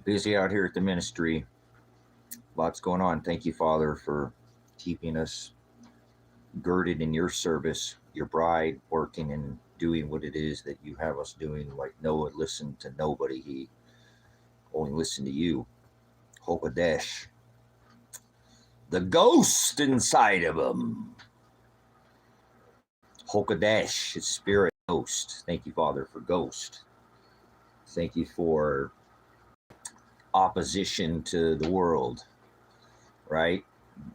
Busy out here at the ministry. Lots going on. Thank you, Father, for keeping us girded in your service, your bride working and doing what it is that you have us doing. Like Noah listened to nobody. He only listened to you. Hokadesh. The ghost inside of him. Hokadesh, his spirit ghost. Thank you, Father, for ghost. Thank you for opposition to the world, right?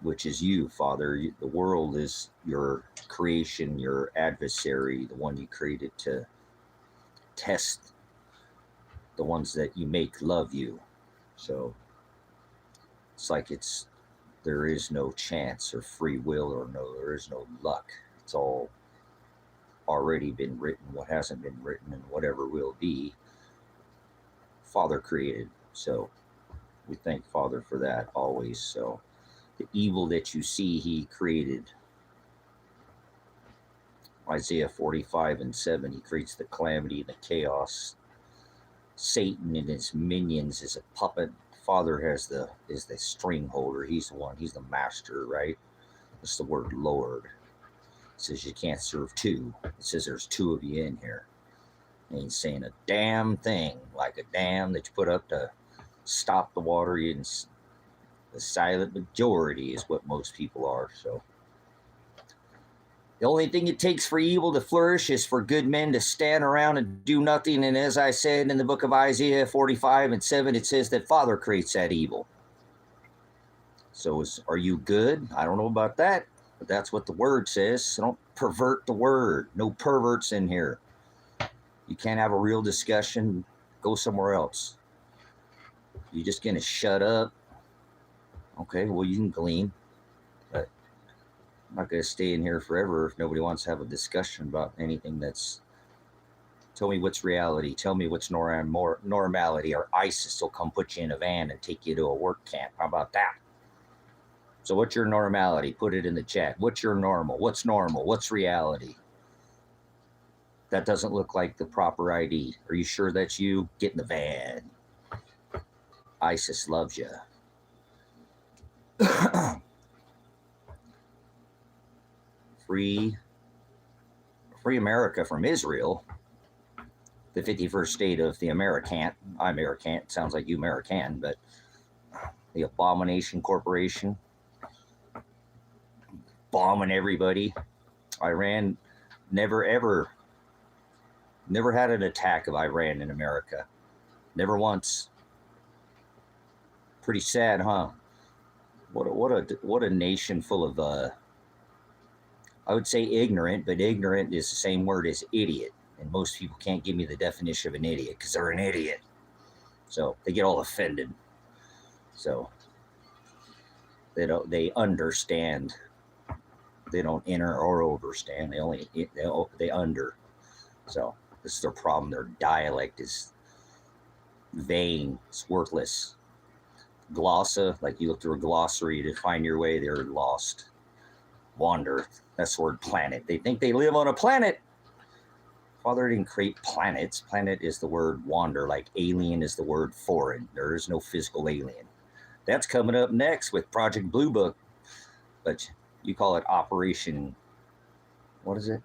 Which is you, Father. The world is your creation, your adversary, the one you created to test the ones that you make love you. So it's like there is no chance or free will or there is no luck. It's all already been written. What hasn't been written and whatever will be, Father created. So we thank Father for that always. So the evil that you see, he created. Isaiah 45:7, he creates the calamity, the chaos. Satan and his minions is a puppet. Father is the string holder. He's the one. He's the master, right? It's the word Lord. It says you can't serve two. It says there's two of you in here. And he's saying a damn thing, like a dam that you put up to stop the water. The silent majority is what most people are. So the only thing it takes for evil to flourish is for good men to stand around and do nothing. And as I said in the book of Isaiah 45:7, it says that Father creates that evil. So are you good? I don't know about that, but that's what the word says. So don't pervert the word. No perverts in here. You can't have a real discussion. Go somewhere else. You're just going to shut up. Okay, well, you can glean. But I'm not going to stay in here forever if nobody wants to have a discussion about anything that's... Tell me what's reality. Tell me what's normality, or ISIS will come put you in a van and take you to a work camp. How about that? So what's your normality? Put it in the chat. What's your normal? What's normal? What's reality? That doesn't look like the proper ID. Are you sure that's you? Get in the van. ISIS loves you. Free America from Israel. The 51st state of the American. American. Sounds like you American, but the Abomination Corporation. Bombing everybody. Iran never had an attack of Iran in America. Never once. Pretty sad, huh? What a nation full of I would say ignorant, but ignorant is the same word as idiot. And most people can't give me the definition of an idiot because they're an idiot. So they get all offended. So they understand. They don't enter or overstand. They under. So this is their problem. Their dialect is vain. It's worthless. Glossa, like you look through a glossary to find your way, they're lost. Wander, that's the word planet. They think they live on a planet. Father didn't create planets. Planet is the word wander, like alien is the word foreign. There is no physical alien. That's coming up next with Project Blue Book. But you call it Operation, what is it?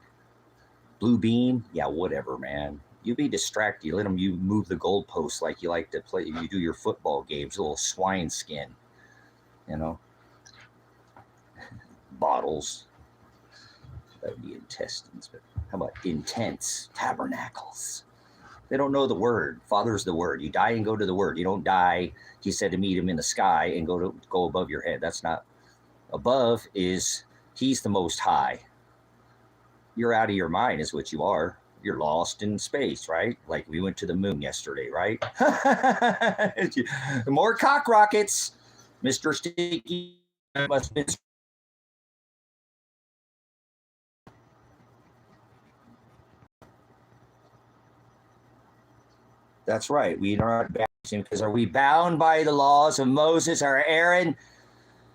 Blue Beam? Yeah, whatever, man. You be distracted. You let them move the goalposts like you like to play. You do your football games, a little swine skin, you know. Bottles. That would be intestines, but how about intense tabernacles? They don't know the word. Father's the word. You die and go to the word. You don't die. He said to meet him in the sky and go above your head. That's not above. Is he's the most high. You're out of your mind is what you are. You're lost in space, right? Like we went to the moon yesterday, right? More cock rockets. Mr. Sticky must have been. That's right. We are not bound because are we bound by the laws of Moses or Aaron?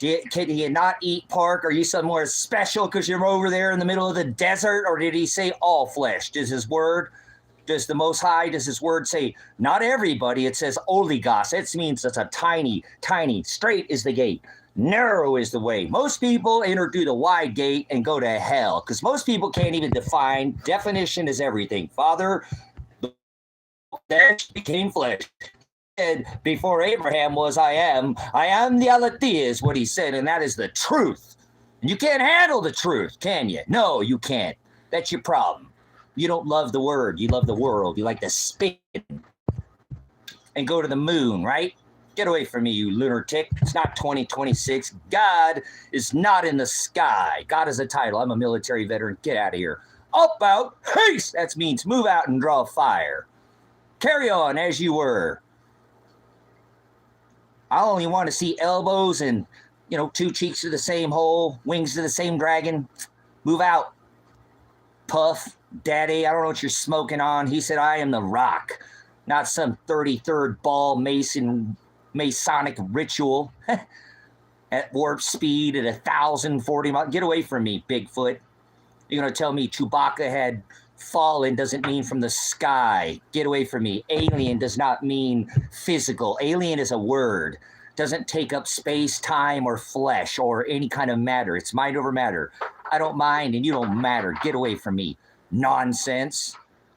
Can you not eat pork? Are you somewhere special because you're over there in the middle of the desert? Or did he say all flesh? Does his word Does the Most High, does his word say, not everybody? It says oligos. It means it's a tiny, tiny. Straight is the gate. Narrow is the way. Most people enter through the wide gate and go to hell because most people can't even define. Definition is everything. Father, the flesh became flesh. And before Abraham was, I am the aletheia is what he said, and that is the truth. And you can't handle the truth, can you? No, you can't. That's your problem. You don't love the word. You love the world. You like to spin and go to the moon, right? Get away from me, you lunatic. It's not 2026. God is not in the sky. God is a title. I'm a military veteran. Get out of here. Up, out, haste. That means move out and draw fire. Carry on as you were. I only want to see elbows and, two cheeks to the same hole, wings to the same dragon. Move out. Puff, daddy, I don't know what you're smoking on. He said, I am the rock, not some 33rd ball Masonic ritual at warp speed at 1,040 miles. Get away from me, Bigfoot. You're going to tell me Chewbacca had fallen doesn't mean from the sky. Get away from me. Alien does not mean physical. Alien is a word. Doesn't take up space, time, or flesh, or any kind of matter. It's mind over matter. I don't mind, and you don't matter. Get away from me. Nonsense.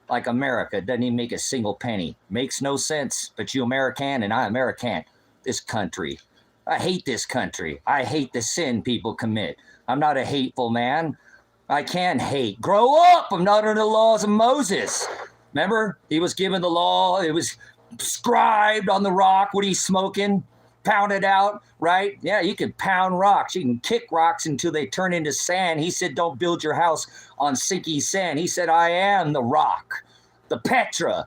Like America doesn't even make a single penny. Makes no sense. But you American, and I American. This country. I hate this country. I hate the sin people commit. I'm not a hateful man. I can hate. Grow up. I'm not under the laws of Moses. Remember? He was given the law. It was scribed on the rock. What are you smoking? Pound it out, right? Yeah, you can pound rocks. You can kick rocks until they turn into sand. He said, don't build your house on sinking sand. He said, I am the rock, the Petra.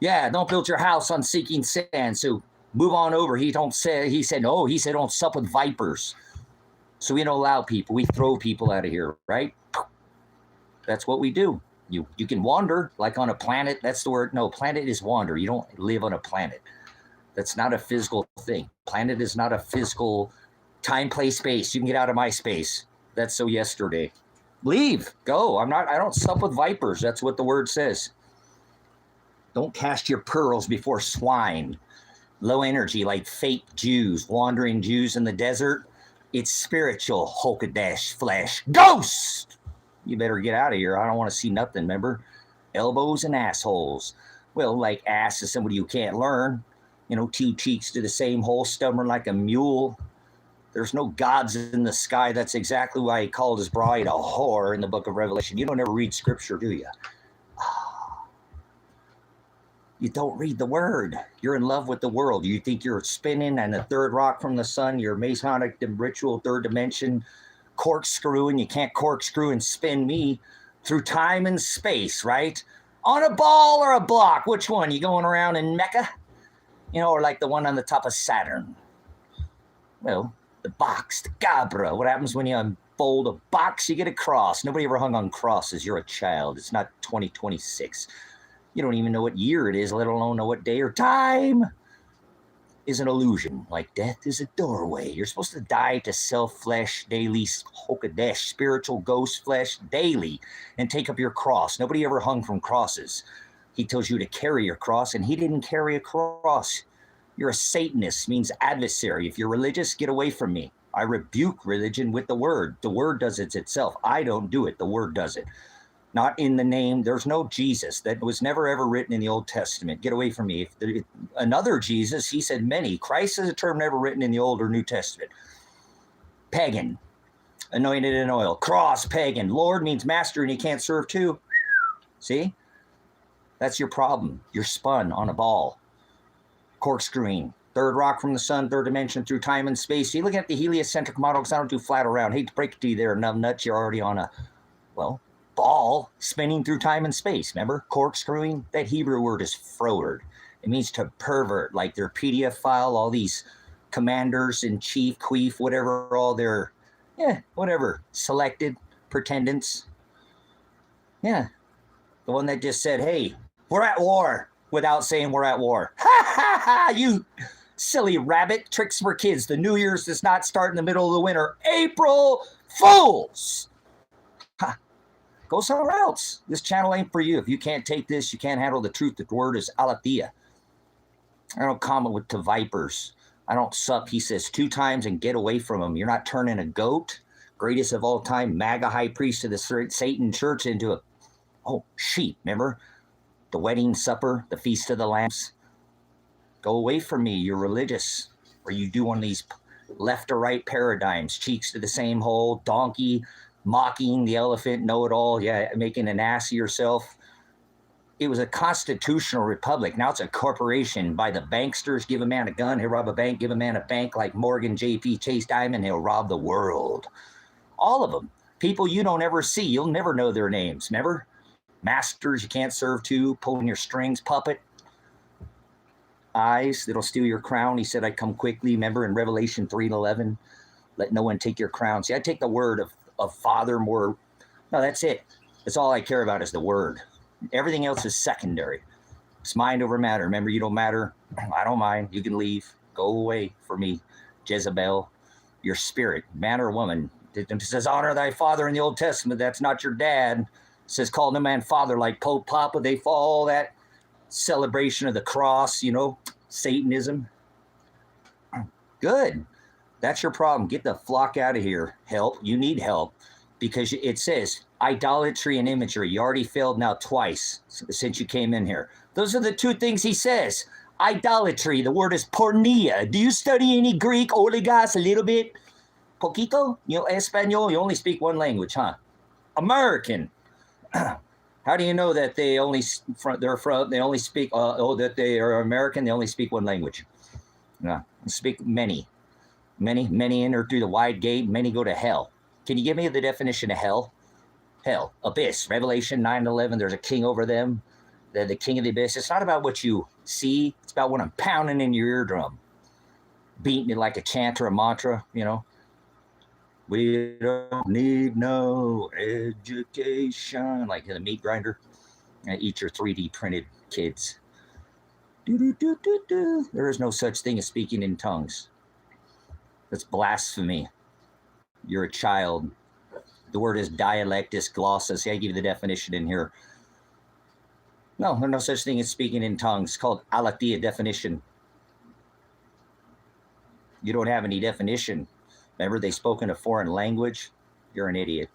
Yeah, don't build your house on sinking sand. So move on over. He said, don't sup with vipers. So we don't allow people. We throw people out of here, right? That's what we do. You can wander like on a planet. That's the word. No, planet is wander. You don't live on a planet. That's not a physical thing. Planet is not a physical time, place, space. You can get out of my space. That's so yesterday. Leave. Go. I don't sup with vipers. That's what the word says. Don't cast your pearls before swine. Low energy like fake Jews, wandering Jews in the desert. It's spiritual, Hulkadash flesh. Ghost! You better get out of here. I don't want to see nothing, remember? Elbows and assholes. Well, like ass is somebody you can't learn. 2 cheeks to the same hole, stubborn like a mule. There's no gods in the sky. That's exactly why he called his bride a whore in the book of Revelation. You don't ever read scripture, do you? You don't read the word. You're in love with the world. You think you're spinning and the third rock from the sun, your Masonic ritual, third dimension, corkscrewing. You can't corkscrew and spin me through time and space, right? On a ball or a block? Which one? You going around in Mecca? Or like the one on the top of Saturn. Well, the box, the Gabra. What happens when you unfold a box? You get a cross. Nobody ever hung on crosses. You're a child. It's not 2026. You don't even know what year it is, let alone know what day or time. Is an illusion, like death is a doorway. You're supposed to die to self-flesh daily, Hokadesh, spiritual ghost flesh daily, and take up your cross. Nobody ever hung from crosses. He tells you to carry your cross, and he didn't carry a cross. You're a Satanist, means adversary. If you're religious, get away from me. I rebuke religion with the word. The word does it itself. I don't do it. The word does it. Not in the name. There's no Jesus. That was never, ever written in the Old Testament. Get away from me. Another Jesus, he said many. Christ is a term never written in the Old or New Testament. Pagan. Anointed in oil. Cross, pagan. Lord means master, and you can't serve two. See? That's your problem. You're spun on a ball. Corkscrewing. Third rock from the sun, third dimension through time and space. You look at the heliocentric model because I don't do flat around. Hate to break it to you there, numbnuts. You're already on a, ball spinning through time and space. Remember? Corkscrewing? That Hebrew word is froward. It means to pervert, like their PDF file, all these commanders in chief, queef, whatever, all their, selected pretendants. Yeah. The one that just said, hey, we're at war, without saying we're at war. Ha, ha, ha, you silly rabbit. Tricks for kids. The New Year's does not start in the middle of the winter. April Fools. Ha. Go somewhere else. This channel ain't for you. If you can't take this, you can't handle the truth. The word is aletheia. I don't comment to vipers. I don't sup, he says 2 times, and get away from him. You're not turning a goat, greatest of all time, MAGA high priest of the Satan church, into a sheep. Remember the wedding supper, the feast of the lambs? Go away from me. You're religious. Or you do one of these left or right paradigms, cheeks to the same hole, donkey, mocking the elephant, know-it-all, making an ass of yourself. It was a constitutional republic. Now it's a corporation by the banksters. Give a man a gun, he'll rob a bank. Give a man a bank like Morgan, JP, Chase Diamond, he'll rob the world. All of them. People you don't ever see. You'll never know their names. Remember? Masters you can't serve to, pulling your strings, puppet. Eyes that'll steal your crown. He said, I come quickly. Remember in Revelation 3:11, let no one take your crown. See, I take the word of Father more. No, that's it. That's all I care about is the word. Everything else is secondary. It's mind over matter. Remember, you don't matter. I don't mind. You can leave. Go away from me, Jezebel. Your spirit, man or woman. It says, honor thy father in the Old Testament. That's not your dad. It says, call no man father like Pope Papa. They follow that celebration of the cross, Satanism. Good. That's your problem. Get the flock out of here. Help. You need help because it says idolatry and imagery. You already failed now twice since you came in here. Those are the 2 things he says. Idolatry. The word is pornea. Do you study any Greek? Oligas, a little bit? Poquito? Espanol? You only speak 1 language, huh? American. How do you know that they only speak, that they are American, they only speak 1 language? No, speak many. Many enter through the wide gate, many go to hell. Can you give me the definition of hell? Hell, abyss, Revelation 9:11, there's a king over them, the king of the abyss. It's not about what you see, it's about what I'm pounding in your eardrum, beating it like a chant or a mantra, We don't need no education, like in a meat grinder. Eat your 3D printed kids. There is no such thing as speaking in tongues. That's blasphemy. You're a child. The word is dialectus glossus. I give you the definition in here. No, there's no such thing as speaking in tongues. It's called aletheia definition. You don't have any definition. Remember, they spoke in a foreign language. You're an idiot.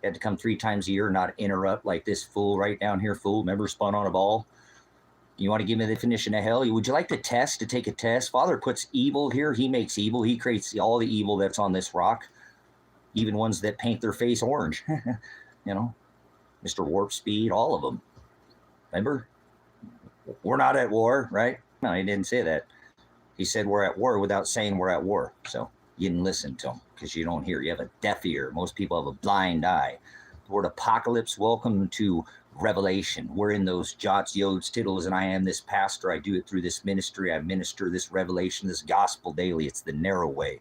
You had to come 3 times a year, not interrupt like this fool right down here, fool. Remember, spun on a ball. You want to give me the definition of hell? Would you like to take a test? Father puts evil here. He makes evil. He creates all the evil that's on this rock, even ones that paint their face orange. Mr. Warp Speed, all of them. Remember? We're not at war, right? No, he didn't say that. He said we're at war without saying we're at war. So you didn't listen to him because you don't hear. You have a deaf ear. Most people have a blind eye. The word apocalypse, welcome to Revelation. We're in those jots, yods, tittles, and I am this pastor. I do it through this ministry. I minister this revelation, this gospel daily. It's the narrow way,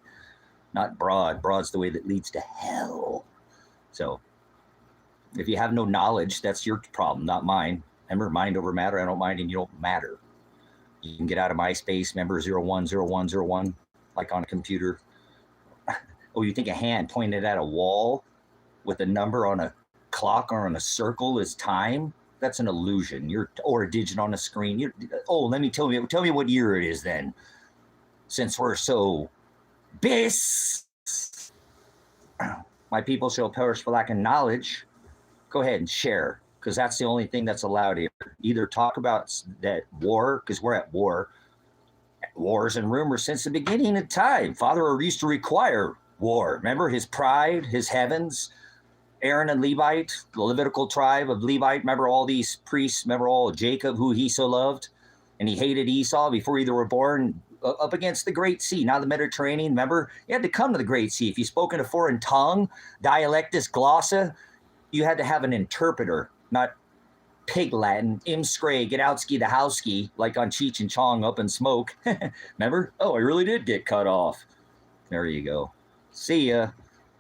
not broad. Broad's the way that leads to hell. So if you have no knowledge, that's your problem, not mine. Remember, mind over matter. I don't mind and you don't matter. You can get out of MySpace, remember 010101, like on a computer. Oh, you think a hand pointed at a wall with a number on a clock or on a circle is time? That's an illusion. Or a digit on a screen. Let me tell me what year it is then, since we're so bis. My people shall perish for lack of knowledge. Go ahead and share, because that's the only thing that's allowed here. Either talk about that war, because we're at war. Wars and rumors since the beginning of time. Father used to require war. Remember his pride, his heavens, Aaron and Levite, the Levitical tribe of Levite. Remember all these priests. Remember all Jacob, who he so loved, and he hated Esau before either were born. Up against the Great Sea, now the Mediterranean. Remember, you had to come to the Great Sea. If you spoke in a foreign tongue, dialectus glossa, you had to have an interpreter, not pig Latin, imscray, get out ski the house ski, like on Cheech and Chong Up in Smoke. Remember? Oh, I really did get cut off. There you go. See ya.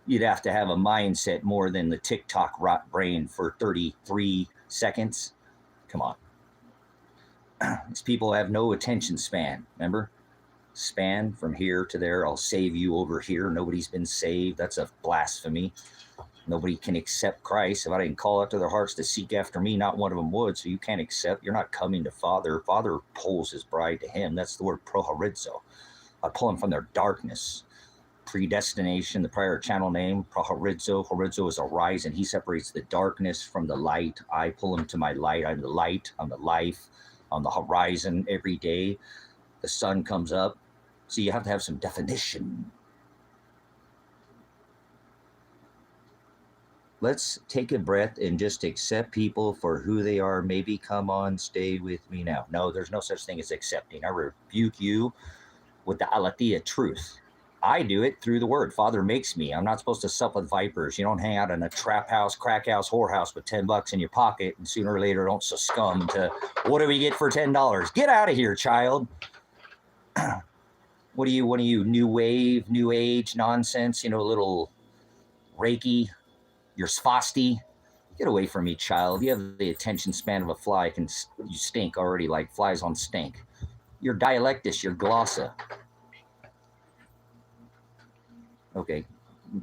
You'd have to have a mindset more than the TikTok rot brain for 33 seconds. Come on. These people have no attention span. Remember? Span from here to there. I'll save you over here. Nobody's been saved. That's a blasphemy. Nobody can accept Christ. If I didn't call out to their hearts to seek after me, not one of them would. So you can't accept. You're not coming to Father. Father pulls his bride to him. That's the word prohorizo. I pull them from their darkness. Predestination, the prior channel name, prohorizo. Horizo is a rise, and he separates the darkness from the light. I pull them to my light. I'm the light. I'm the life. On the horizon every day. The sun comes up. So you have to have some definition. Let's take a breath and just accept people for who they are. Maybe come on, stay with me now. No, there's no such thing as accepting. I rebuke you with the aletheia truth. I do it through the word. Father makes me. I'm not supposed to sup with vipers. You don't hang out in a trap house, crack house, whorehouse with $10 in your pocket, and sooner or later don't succumb to what do we get for $10? Get out of here, child. What are you, new wave, new age nonsense, a little Reiki, you're spasti. Get away from me, child. You have the attention span of a fly. You stink already like flies on stink. You're dialectus, you're glossa. Okay,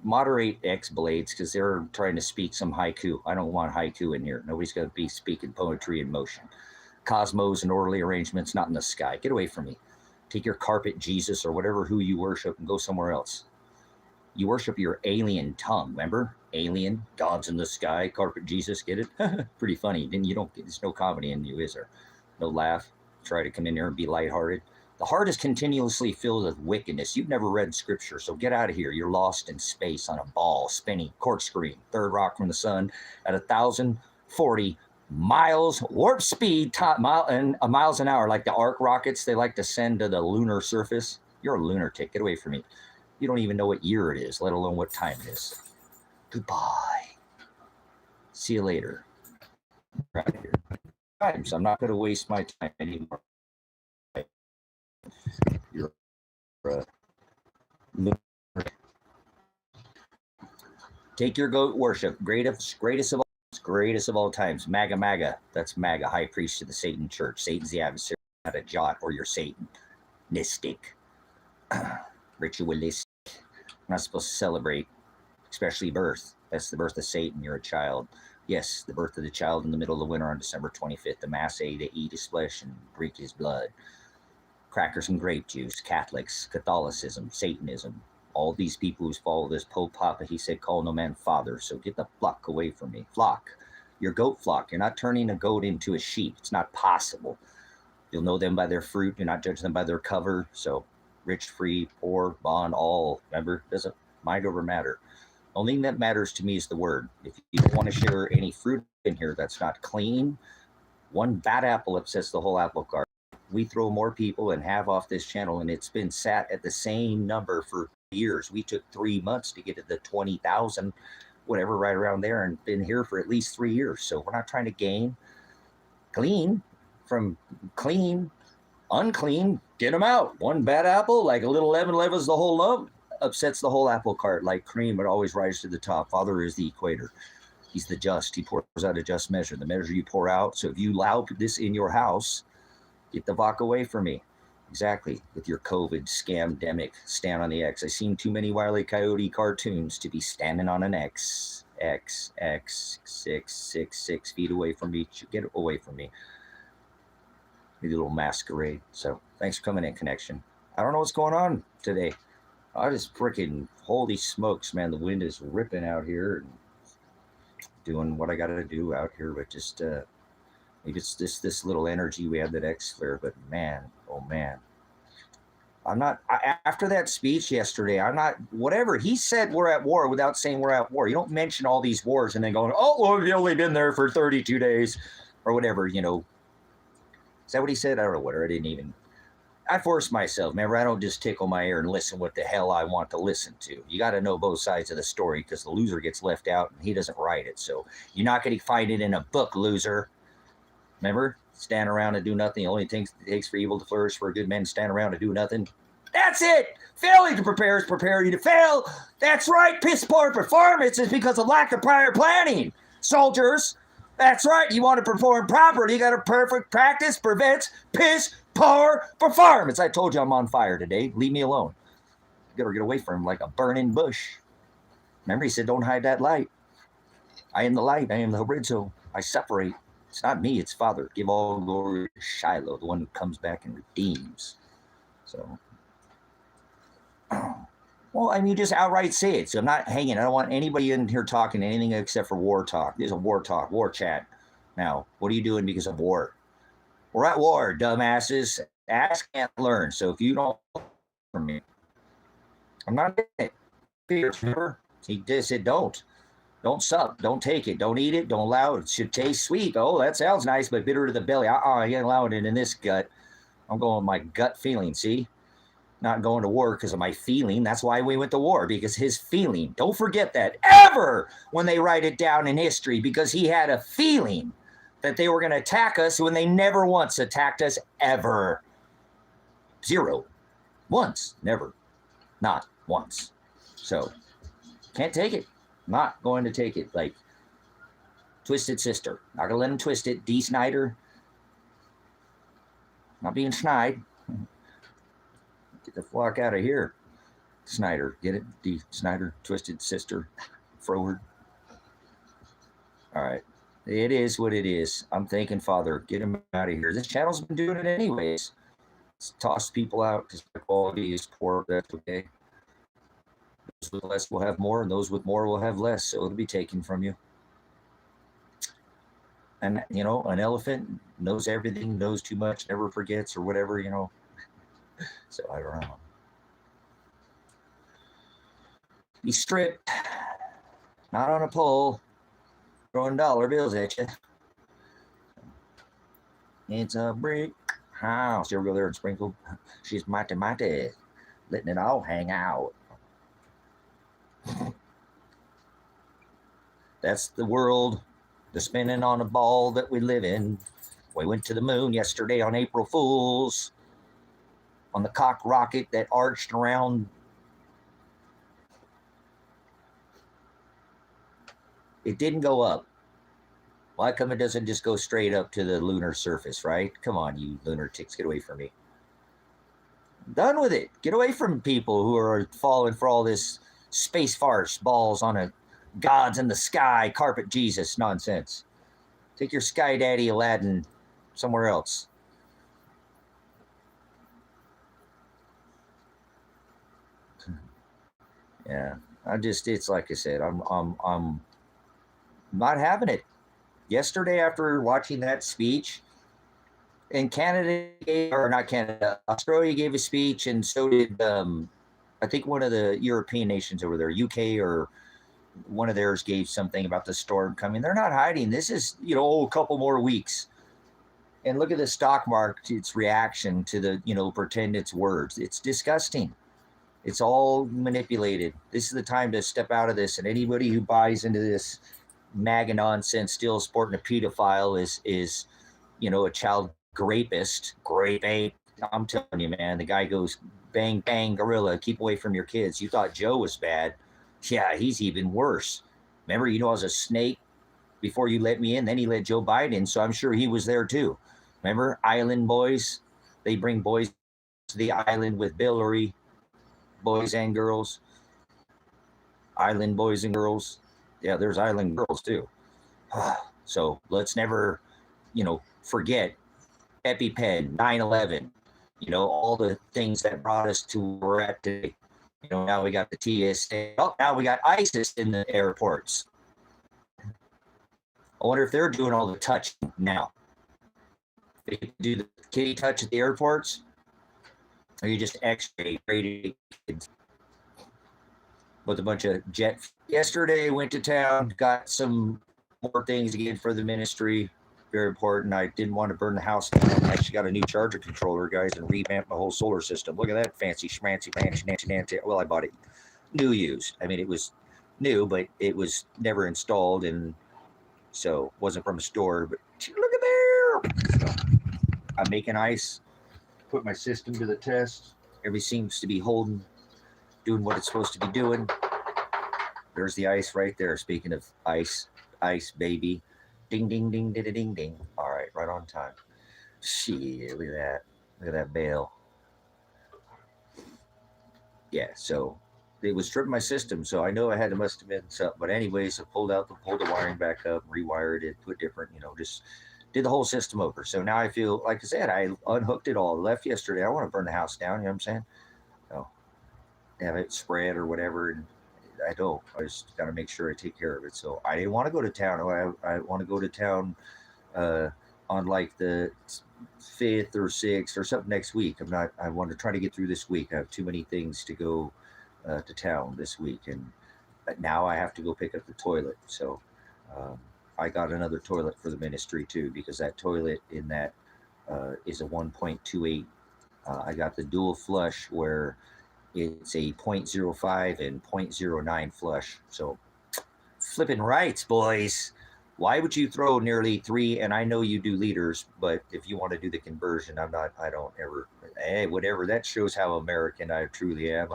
moderate X blades because they're trying to speak some haiku. I don't want haiku in here. Nobody's going to be speaking poetry in motion. Cosmos and orderly arrangements, not in the sky. Get away from me. Take your carpet Jesus or whatever who you worship and go somewhere else. You worship your alien tongue, remember? Alien, gods in the sky, carpet Jesus, get it? Pretty funny. Then there's no comedy in you, is there? No laugh. Try to come in there and be lighthearted. The heart is continuously filled with wickedness. You've never read Scripture, so get out of here. You're lost in space on a ball, spinning, corkscrewing, third rock from the sun at 1,040 miles warp speed, miles an hour, like the arc rockets they like to send to the lunar surface. You're a lunatic. Get away from me. You don't even know what year it is, let alone what time it is. Goodbye. See you later. Right here. So I'm not going to waste my time anymore. You're take your goat worship, greatest of all times. MAGA. That's MAGA, high priest of the Satan church. Satan's the adversary, not a jot, or you're Satanistic, ritualistic. I'm not supposed to celebrate, especially birth. That's the birth of Satan. You're a child. Yes, the birth of the child in the middle of the winter on December 25th. The Mass A to eat his flesh and drink his blood. Crackers and grape juice, Catholics, Catholicism, Satanism. All these people who follow this Pope Papa, he said, call no man father. So get the flock away from me. Flock. Your goat flock. You're not turning a goat into a sheep. It's not possible. You'll know them by their fruit. Do not judge them by their cover. So rich, free, poor, bond, all. Remember, doesn't mind over matter. Only thing that matters to me is the word. If you don't want to share any fruit in here that's not clean, one bad apple upsets the whole apple cart. We throw more people and have off this channel, and it's been sat at the same number for years. We took 3 months to get to the 20,000, whatever, right around there, and been here for at least 3 years. So we're not trying to gain. Clean from clean, unclean, get them out. One bad apple, like a little lemon levels the whole lump, upsets the whole apple cart. Like cream, it always rises to the top. Father is the equator. He's the just. He pours out a just measure, the measure you pour out. So if you allow this in your house, get the vodka away from me. Exactly. With your COVID scamdemic, stand on the X. I've seen too many Wile E. Coyote cartoons to be standing on an X. X, 6 feet away from me. Get away from me. Maybe a little masquerade. So thanks for coming in, Connection. I don't know what's going on today. I just freaking, holy smokes, man. The wind is ripping out here and doing what I got to do out here, but just, maybe it's this little energy we have that X flare, but man, oh man. After that speech yesterday, whatever. He said we're at war without saying we're at war. You don't mention all these wars and then going, oh, well, we've only been there for 32 days or whatever, Is that what he said? I don't know what, I force myself. Remember, I don't just tickle my ear and listen what the hell I want to listen to. You got to know both sides of the story because the loser gets left out and he doesn't write it. So you're not going to find it in a book, loser. Remember, stand around and do nothing. The only thing it takes for evil to flourish, for a good man to stand around and do nothing. That's it. Failing to prepare is prepare you to fail. That's right. Piss poor performance is because of lack of prior planning. Soldiers, that's right. You want to perform properly. You got to perfect practice prevents piss poor performance. I told you I'm on fire today. Leave me alone. You got to get away from him like a burning bush. Remember, he said, don't hide that light. I am the light. I am the original. I separate. It's not me. It's Father. Give all glory to Shiloh, the one who comes back and redeems. So, well, I mean, you just outright say it. So I'm not hanging. I don't want anybody in here talking anything except for war talk. There's a war talk, war chat. Now, what are you doing because of war? We're at war, dumbasses. Ask, can't learn. So if you don't from me, I'm not in it. Remember? He just said, don't suck, don't take it, don't eat it, don't allow it. It should taste sweet. Oh, that sounds nice, but bitter to the belly. You ain't allowing it in this gut. I'm going with my gut feeling. See, not going to war because of my feeling. That's why we went to war, because his feeling. Don't forget that ever when they write it down in history, because he had a feeling that they were going to attack us when they never once attacked us ever. Zero. Once. Never. Not once. So, can't take it. Not going to take it. Like, Twisted Sister. Not going to let him twist it. D. Snyder. Not being snide. Get the fuck out of here. Snyder. Get it? D. Snyder. Twisted Sister. Forward. All right. It is what it is. I'm thanking Father. Get him out of here. This channel's been doing it anyways. It's tossed people out because the quality is poor. That's okay. Those with less will have more, and those with more will have less. So it'll be taken from you. And, you know, an elephant knows everything, knows too much, never forgets, or whatever, you know. So I don't know. Be stripped, not on a pole, throwing dollar bills at you. It's a brick house. You ever go there and sprinkle? She's mighty, mighty, letting it all hang out. That's the world, the spinning on a ball that we live in. We went to the moon yesterday on April Fools, on the cock rocket that arched around. It didn't go up. Why come it doesn't just go straight up to the lunar surface, right? Come on, you lunatics, get away from me. I'm done with it. Get away from people who are falling for all this space farce, balls on a gods in the sky, carpet Jesus nonsense. Take your sky daddy Aladdin somewhere else. Yeah, it's like I said, I'm not having it. Yesterday, after watching that speech, and Australia gave a speech, and so did I think one of the European nations over there, UK, or one of theirs gave something about the storm coming. They're not hiding. This is, a couple more weeks. And look at the stock market, its reaction to the, pretend it's words. It's disgusting. It's all manipulated. This is the time to step out of this. And anybody who buys into this MAGA nonsense, still sporting a pedophile, is a child rapist. Grape ape. I'm telling you, man, the guy goes bang, bang, gorilla, keep away from your kids. You thought Joe was bad. Yeah, he's even worse. Remember, I was a snake before you let me in. Then he let Joe Biden in, so I'm sure he was there too. Remember, island boys? They bring boys to the island with Billary, boys and girls. Island boys and girls. Yeah, there's island girls too. So let's never, forget EpiPen, 9/11, all the things that brought us to where we're at today. Now we got the TSA. Oh, now we got ISIS in the airports. I wonder if they're doing all the touching now. They do the kitty touch at the airports, or you just X-ray rated kids with a bunch of jet. Yesterday, went to town, got some more things again for the ministry. Very important. I didn't want to burn the house down. I actually got a new charger controller, guys, and revamped my whole solar system. Look at that fancy schmancy, fancy. Well, I bought it new used. I mean, it was new, but it was never installed, and so it wasn't from a store. But look at there. So I'm making ice. Put my system to the test. Everything seems to be doing what it's supposed to be doing. There's the ice right there. Speaking of ice, baby. Ding, ding, ding, ding, ding, ding. All right, right on time. Shit, look at that. Look at that bale. Yeah, so it was tripping my system, so I know I must have been something. But anyways, I pulled the wiring back up, rewired it, put different, just did the whole system over. So now I feel, like I said, I unhooked it all, left yesterday. I want to burn the house down. You know what I'm saying? So have it spread or whatever, and I don't. I just got to make sure I take care of it. So I didn't want to go to town. I want to go to town uh, on like the fifth or sixth or something next week. I'm not. I want to try to get through this week. I have too many things to go to town this week, and now I have to go pick up the toilet. So um, I got another toilet for the ministry too, because that toilet in that is a 1.28. I got the dual flush where it's a point zero 0.05 and point zero 0.09 flush. So flipping rights, boys. Why would you throw nearly three? And I know you do liters, but if you want to do the conversion, I'm not. I don't ever. Hey, whatever. That shows how American I truly am.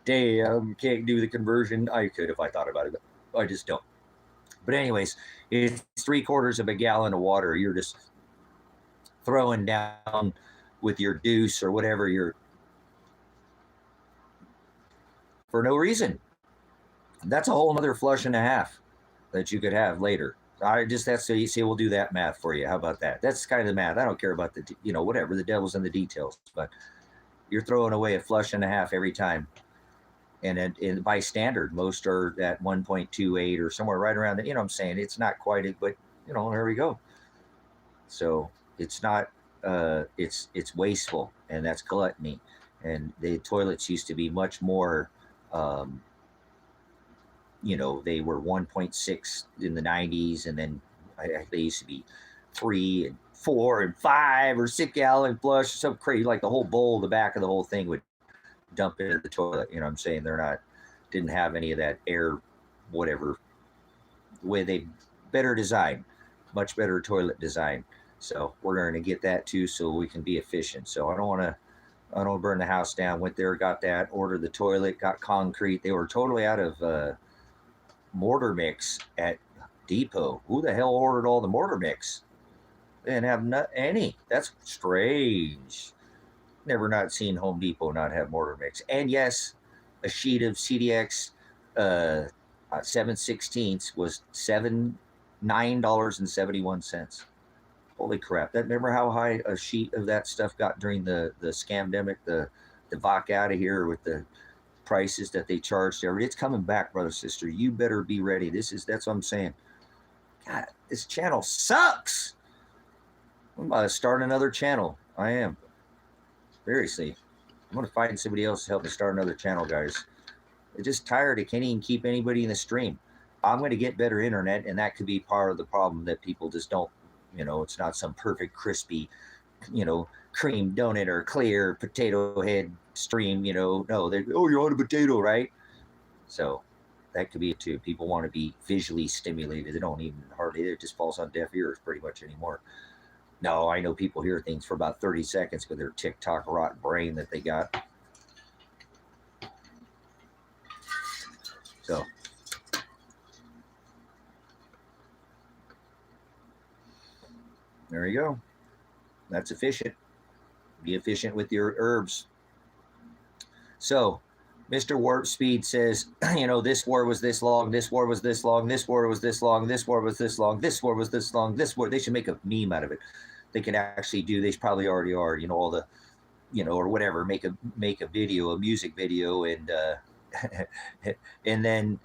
Damn, can't do the conversion. I could if I thought about it, but I just don't. But anyways, it's 3/4 of a gallon of water. You're just throwing down with your deuce or whatever you're for no reason. That's a whole other flush and a half that you could have later. That's so you see, we'll do that math for you. How about that? That's kind of the math. I don't care about the, whatever, the devil's in the details, but you're throwing away a flush and a half every time. And by standard, most are at 1.28 or somewhere right around that. You know what I'm saying? It's not quite it, but there we go. So it's not, it's wasteful, and that's gluttony. And the toilets used to be much more, they were 1.6 in the 90s, and then they used to be 3 and 4 and 5 or 6 gallon flush, some crazy, like the whole bowl, the back of the whole thing would dump into the toilet. You know what I'm saying? Didn't have any of that air, whatever, way they better design, much better toilet design. So we're going to get that too, so we can be efficient. So I don't burn the house down. Went there, got that, ordered the toilet, got concrete. They were totally out of mortar mix at Depot. Who the hell ordered all the mortar mix? They didn't have any. That's strange. Never not seen Home Depot not have mortar mix. And yes, a sheet of CDX 7/16 was $9.71. Holy crap! Remember how high a sheet of that stuff got during the scamdemic, the Vok out of here with the prices that they charged everybody. It's coming back, brother, sister. You better be ready. That's what I'm saying. God, this channel sucks. I'm about to start another channel. I am. Seriously. I'm going to find somebody else to help me start another channel, guys. I'm just tired. I can't even keep anybody in the stream. I'm going to get better internet, and that could be part of the problem, that people just don't, it's not some perfect, crispy, cream donut or clear potato head stream, no, you're on a potato, right? So that could be it too. People want to be visually stimulated. They don't even hardly, it just falls on deaf ears pretty much anymore. No, I know people hear things for about 30 seconds with their TikTok rotten brain that they got. So there you go. That's efficient. Be efficient with your herbs. So Mr. Warp Speed says, this war was this long, this war was this long, this war was this long, this war was this long, this war was this long, this war. They should make a meme out of it. They can actually do, they probably already are, all the, or whatever, make a video, a music video, and and then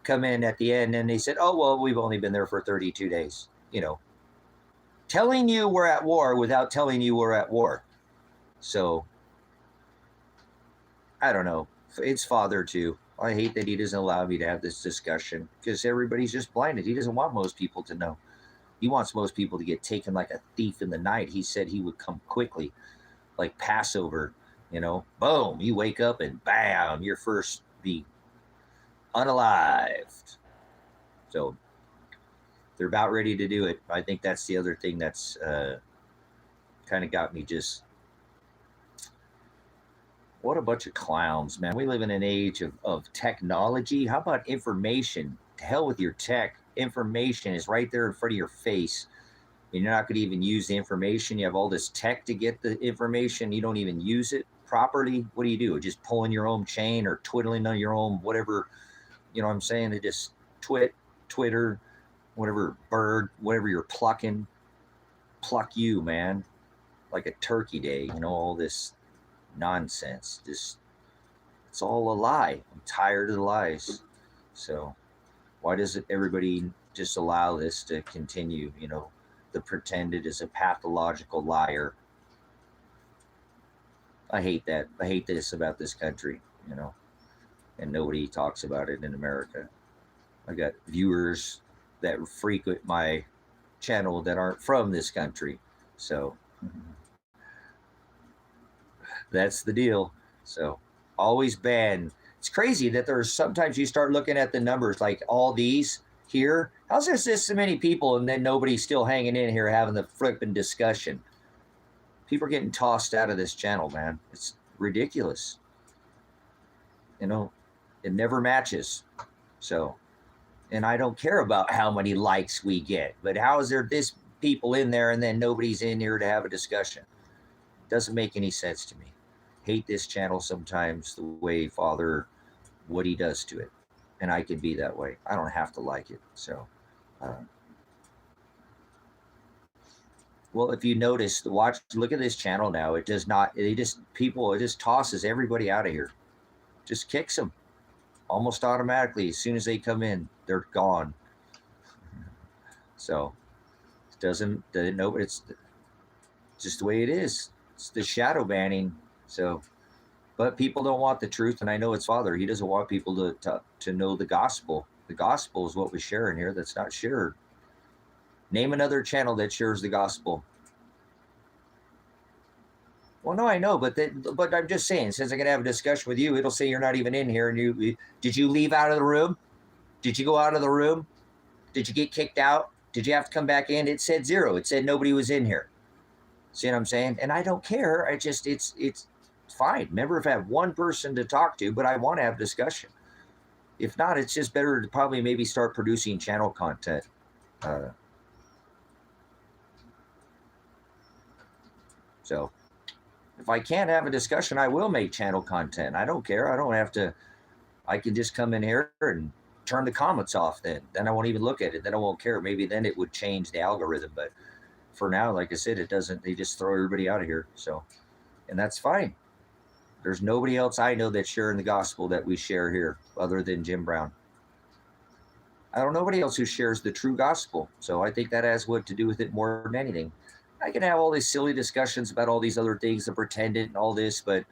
come in at the end and they said, oh, well, we've only been there for 32 days, telling you we're at war without telling you we're at war. So I don't know. It's Father too. I hate that he doesn't allow me to have this discussion, because everybody's just blinded. He doesn't want most people to know. He wants most people to get taken like a thief in the night. He said he would come quickly, like Passover, boom, you wake up and bam, you're first be unalived. So they're about ready to do it. I think that's the other thing that's kind of got me just, what a bunch of clowns, man. We live in an age of technology. How about information? To hell with your tech. Information is right there in front of your face, and you're not going to even use the information. You have all this tech to get the information. You don't even use it properly, what do? Just pulling your own chain or twiddling on your own whatever, you know what I'm saying? They just Twitter, whatever bird, whatever you're plucking, pluck you, man. Like a turkey day, all this nonsense. Just, it's all a lie. I'm tired of the lies. So why doesn't everybody just allow this to continue? The pretended is a pathological liar. I hate that. I hate this about this country, and nobody talks about it in America. I got viewers that frequent my channel that aren't from this country. So that's the deal. So always ban. It's crazy that there's sometimes you start looking at the numbers, like all these here. How's there this so many people and then nobody's still hanging in here having the flipping discussion? People are getting tossed out of this channel, man. It's ridiculous. It never matches. So, and I don't care about how many likes we get, but how is there this people in there and then nobody's in here to have a discussion? Doesn't make any sense to me. Hate this channel sometimes, the way Father, what he does to it. And I can be that way. I don't have to like it. So, well, if you notice, look at this channel now. It does not, it just tosses everybody out of here. Just kicks them almost automatically. As soon as they come in, they're gone. So, it's just the way it is. It's the shadow banning. So, but people don't want the truth, and I know it's Father. He doesn't want people to know the gospel. The gospel is what we share in here that's not shared. Name another channel that shares the gospel. Well, no, I know, but I'm just saying, since I'm going to have a discussion with you, it'll say you're not even in here, and did you leave out of the room? Did you go out of the room? Did you get kicked out? Did you have to come back in? It said 0. It said nobody was in here. See what I'm saying? And I don't care. It's fine. Remember, if I have one person to talk to, but I want to have discussion. If not, it's just better to probably maybe start producing channel content. So if I can't have a discussion, I will make channel content. I don't care. I don't have to. I can just come in here and turn the comments off then. Then I won't even look at it. Then I won't care. Maybe then it would change the algorithm. But for now, like I said, it doesn't. They just throw everybody out of here. So, and that's fine. There's nobody else I know that's sharing the gospel that we share here other than Jim Brown. I don't know nobody else who shares the true gospel. So I think that has what to do with it more than anything. I can have all these silly discussions about all these other things, the pretended and all this, but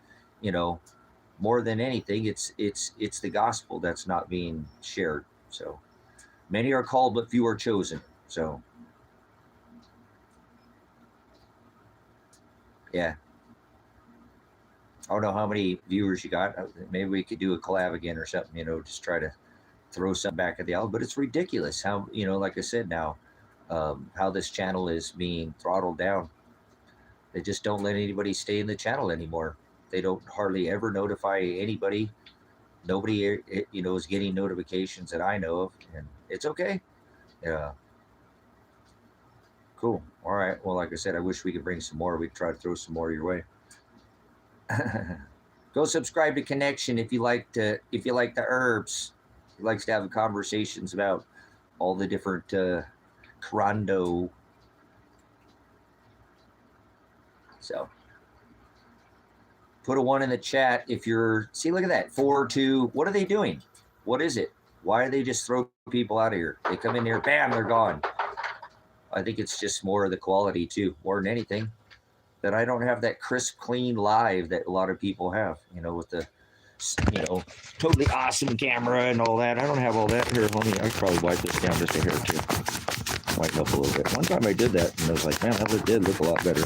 more than anything, it's the gospel that's not being shared. So many are called, but few are chosen. So yeah. I don't know how many viewers you got. Maybe we could do a collab again or something, just try to throw something back at the album. But it's ridiculous how, like I said now, how this channel is being throttled down. They just don't let anybody stay in the channel anymore. They don't hardly ever notify anybody. Nobody, is getting notifications that I know of, and it's okay. Yeah. Cool. All right. Well, like I said, I wish we could bring some more. We could try to throw some more your way. Go subscribe to Connection if you like the herbs. He likes to have conversations about all the different Crando. So put a 1 in the chat if you're. See, look at that. 4, 2. What are they doing? What is it? Why do they just throw people out of here? They come in here, bam, they're gone. I think it's just more of the quality too, more than anything. That I don't have that crisp, clean live that a lot of people have, with the, totally awesome camera and all that. I don't have all that here. I could probably wipe this down just a hair too. Whiten up a little bit. One time I did that and I was like, man, that did look a lot better.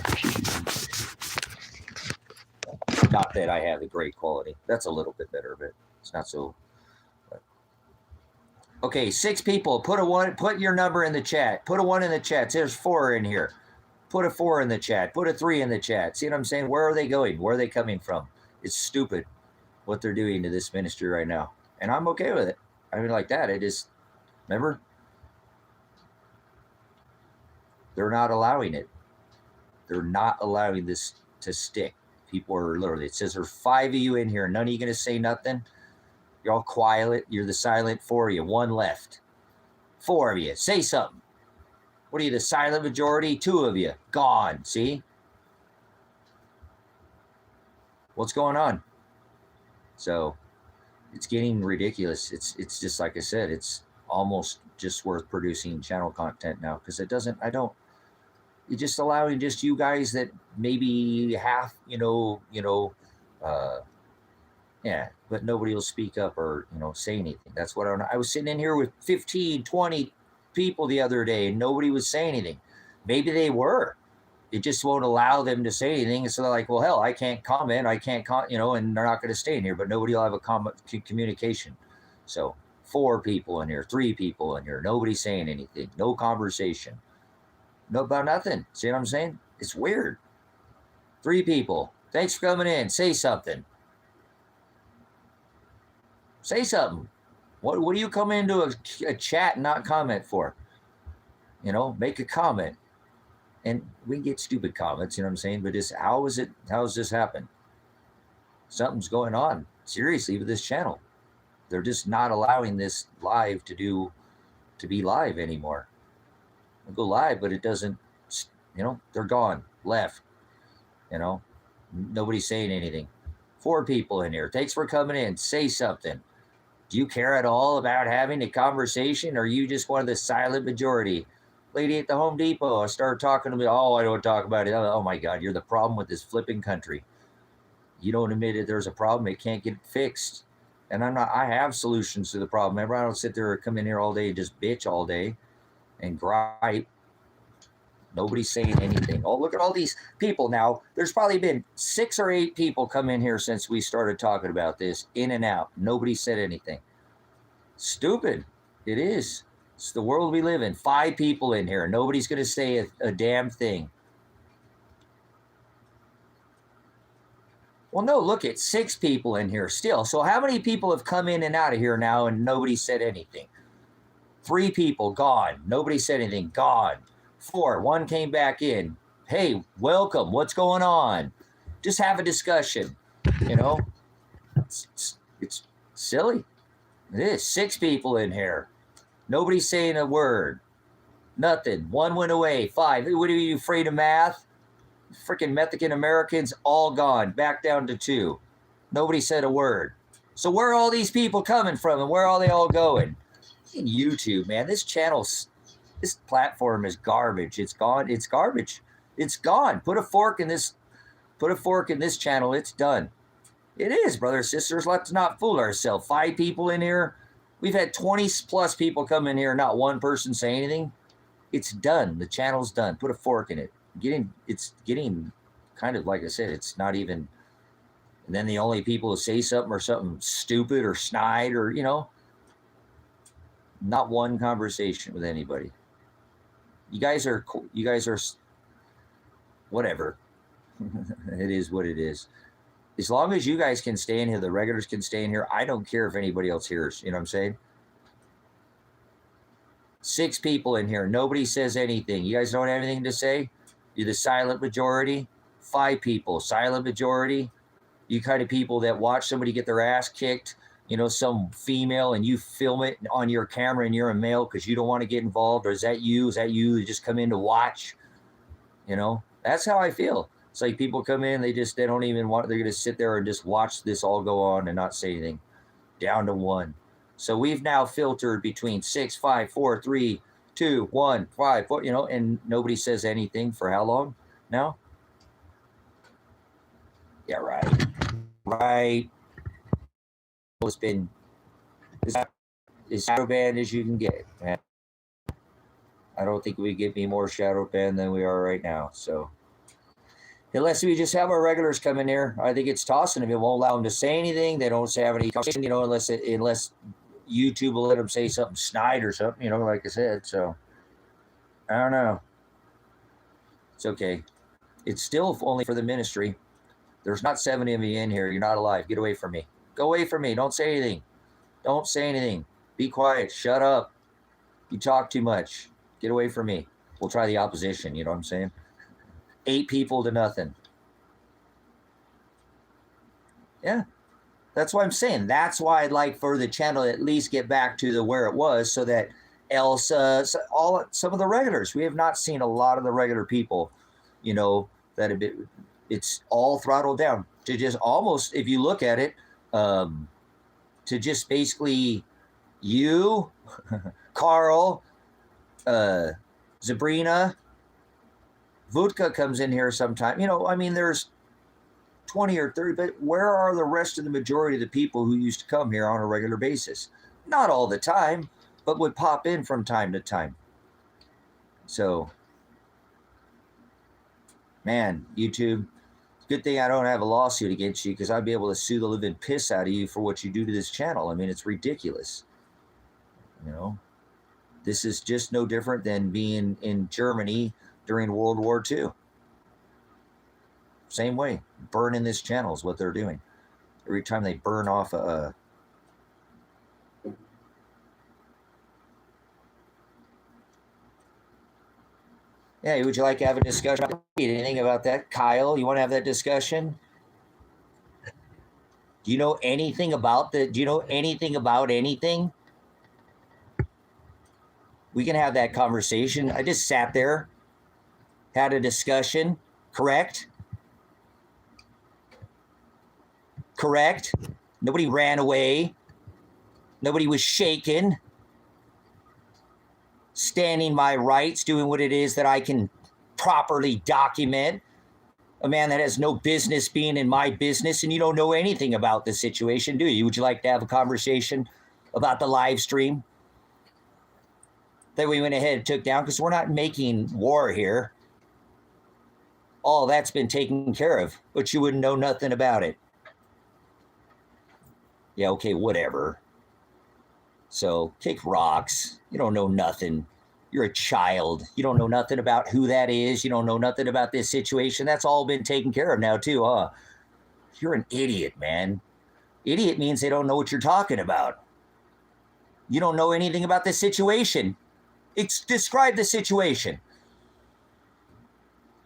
Not that I have the great quality. That's a little bit better, but it's not so. Okay, 6 people. Put a 1. Put your number in the chat. Put a 1 in the chat. There's 4 in here. Put a 4 in the chat. Put a 3 in the chat. See what I'm saying? Where are they going? Where are they coming from? It's stupid what they're doing to this ministry right now. And I'm okay with it. I mean, like that. It is, remember? They're not allowing it. They're not allowing this to stick. People are literally, it says there's 5 of you in here. None of you going to say nothing. You're all quiet. You're the silent 4 of you. 1 left. 4 of you. Say something. What are you, the silent majority? 2 of you. Gone. See? What's going on? So it's getting ridiculous. It's just like I said, it's almost just worth producing channel content now, because it doesn't, you're just allowing just you guys that maybe half, yeah, but nobody will speak up or, say anything. That's what I was sitting in here with 15, 20 people the other day, and nobody was saying anything. Maybe they were. It just won't allow them to say anything. And so they're like, well, hell, I can't comment. I can't, and they're not going to stay in here, but nobody will have a communication. So 4 people in here, 3 people in here, nobody saying anything, no conversation, no about nothing. See what I'm saying? It's weird. 3 people. Thanks for coming in. Say something. Say something. What do you come into a chat and not comment for? Make a comment. And we can get stupid comments, you know what I'm saying? But how has this happened? Something's going on, seriously, with this channel. They're just not allowing this live to be live anymore. We'll go live, but it doesn't, they're gone, left, nobody's saying anything. 4 people in here. Thanks for coming in. Say something. Do you care at all about having a conversation, or are you just one of the silent majority? Lady at the Home Depot, I started talking to me. Oh, I don't talk about it. Oh my God, you're the problem with this flipping country. You don't admit that there's a problem. It can't get fixed. And I have solutions to the problem. Remember, I don't sit there and come in here all day and just bitch all day and gripe. Nobody's saying anything. Oh, look at all these people now. There's probably been 6 or 8 people come in here since we started talking about this, in and out. Nobody said anything. Stupid. It is. It's the world we live in. 5 people in here. Nobody's going to say a damn thing. Well, no, look at 6 people in here still. So how many people have come in and out of here now and nobody said anything? 3 people, gone. Nobody said anything, gone. 4, 1 came back in. Hey, welcome. What's going on? Just have a discussion. It's silly. It is. 6 people in here. Nobody's saying a word. Nothing. 1 went away. 5. What are you, afraid of math? Freaking Mexican Americans all gone. Back down to 2. Nobody said a word. So where are all these people coming from, and where are they all going? In YouTube, man. This platform is garbage. It's gone. It's garbage. It's gone. Put a fork in this channel. It's done. It is, brothers and sisters. Let's not fool ourselves. 5 people in here. We've had 20 plus people come in here, not 1 person say anything. It's done. The channel's done. Put a fork in it. It's getting kind of, like I said, it's not even, and then the only people who say something or something stupid or snide or, not 1 conversation with anybody. You guys are whatever. It is what it is. As long as you guys can stay in here, the regulars can stay in here, I don't care if anybody else hears. You know what I'm saying? 6 people in here. Nobody says anything. You guys don't have anything to say? You're the silent majority. 5 people. Silent majority. You kind of people that watch somebody get their ass kicked, some female, and you film it on your camera and you're a male because you don't want to get involved? Or is that you? Is that you just come in to watch? That's how I feel. It's like people come in, they don't even want, they're going to sit there and just watch this all go on and not say anything. Down to 1. So we've now filtered between 6, 5, 4, 3, 2, 1, 5, 4, and nobody says anything for how long now? Yeah, right. Right. It's been as shadow banned as you can get, man. I don't think we get any more shadow banned than we are right now. So unless we just have our regulars come in here, I think it's tossing them. It won't allow them to say anything. They don't have any conversation, unless YouTube will let them say something snide or something, like I said. So I don't know. It's okay. It's still only for the ministry. There's not 70 of you in here. You're not alive. Get away from me. Go away from me. Don't say anything. Don't say anything. Be quiet. Shut up. You talk too much. Get away from me. We'll try the opposition. You know what I'm saying? 8 people to nothing. Yeah. That's what I'm saying. That's why I'd like for the channel to at least get back to where it was, so that else some of the regulars, we have not seen a lot of the regular people, that have been, it's all throttled down to just almost, if you look at it, to just basically you, Carl, Sabrina, Vodka comes in here sometime. There's 20 or 30, but where are the rest of the majority of the people who used to come here on a regular basis? Not all the time, but would pop in from time to time. So, man, YouTube, good thing I don't have a lawsuit against you, because I'd be able to sue the living piss out of you for what you do to this channel. I mean, it's ridiculous. This is just no different than being in Germany during World War II. Same way, burning this channel is what they're doing. Every time they burn off a yeah, would you like to have a discussion? Anything about that, Kyle? You want to have that discussion? Do you know anything about do you know anything about anything? We can have that conversation. I just sat there, had a discussion, correct? Correct? Nobody ran away. Nobody was shaken. Standing my rights, doing what it is that I can properly document. A man that has no business being in my business, and you don't know anything about the situation, do you? Would you like to have a conversation about the live stream that we went ahead and took down? Because we're not making war here. All that's been taken care of, but you wouldn't know nothing about it. Yeah, okay, whatever. So kick rocks. You don't know nothing. You're a child. You don't know nothing about who that is. You don't know nothing about this situation. That's all been taken care of now too, huh? You're an idiot, man. Idiot means they don't know what you're talking about. You don't know anything about this situation. Describe the situation.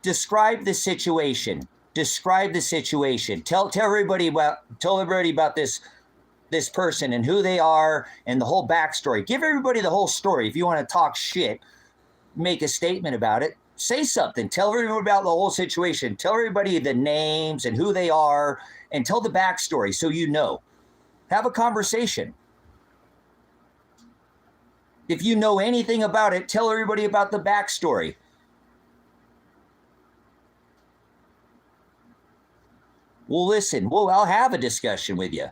Describe the situation. Describe the situation. Tell everybody about this person and who they are and the whole backstory. Give everybody the whole story. If you want to talk shit, make a statement about it. Say something. Tell everybody about the whole situation. Tell everybody the names and who they are, and tell the backstory so you know. Have a conversation. If you know anything about it, tell everybody about the backstory. Well, listen, I'll have a discussion with you,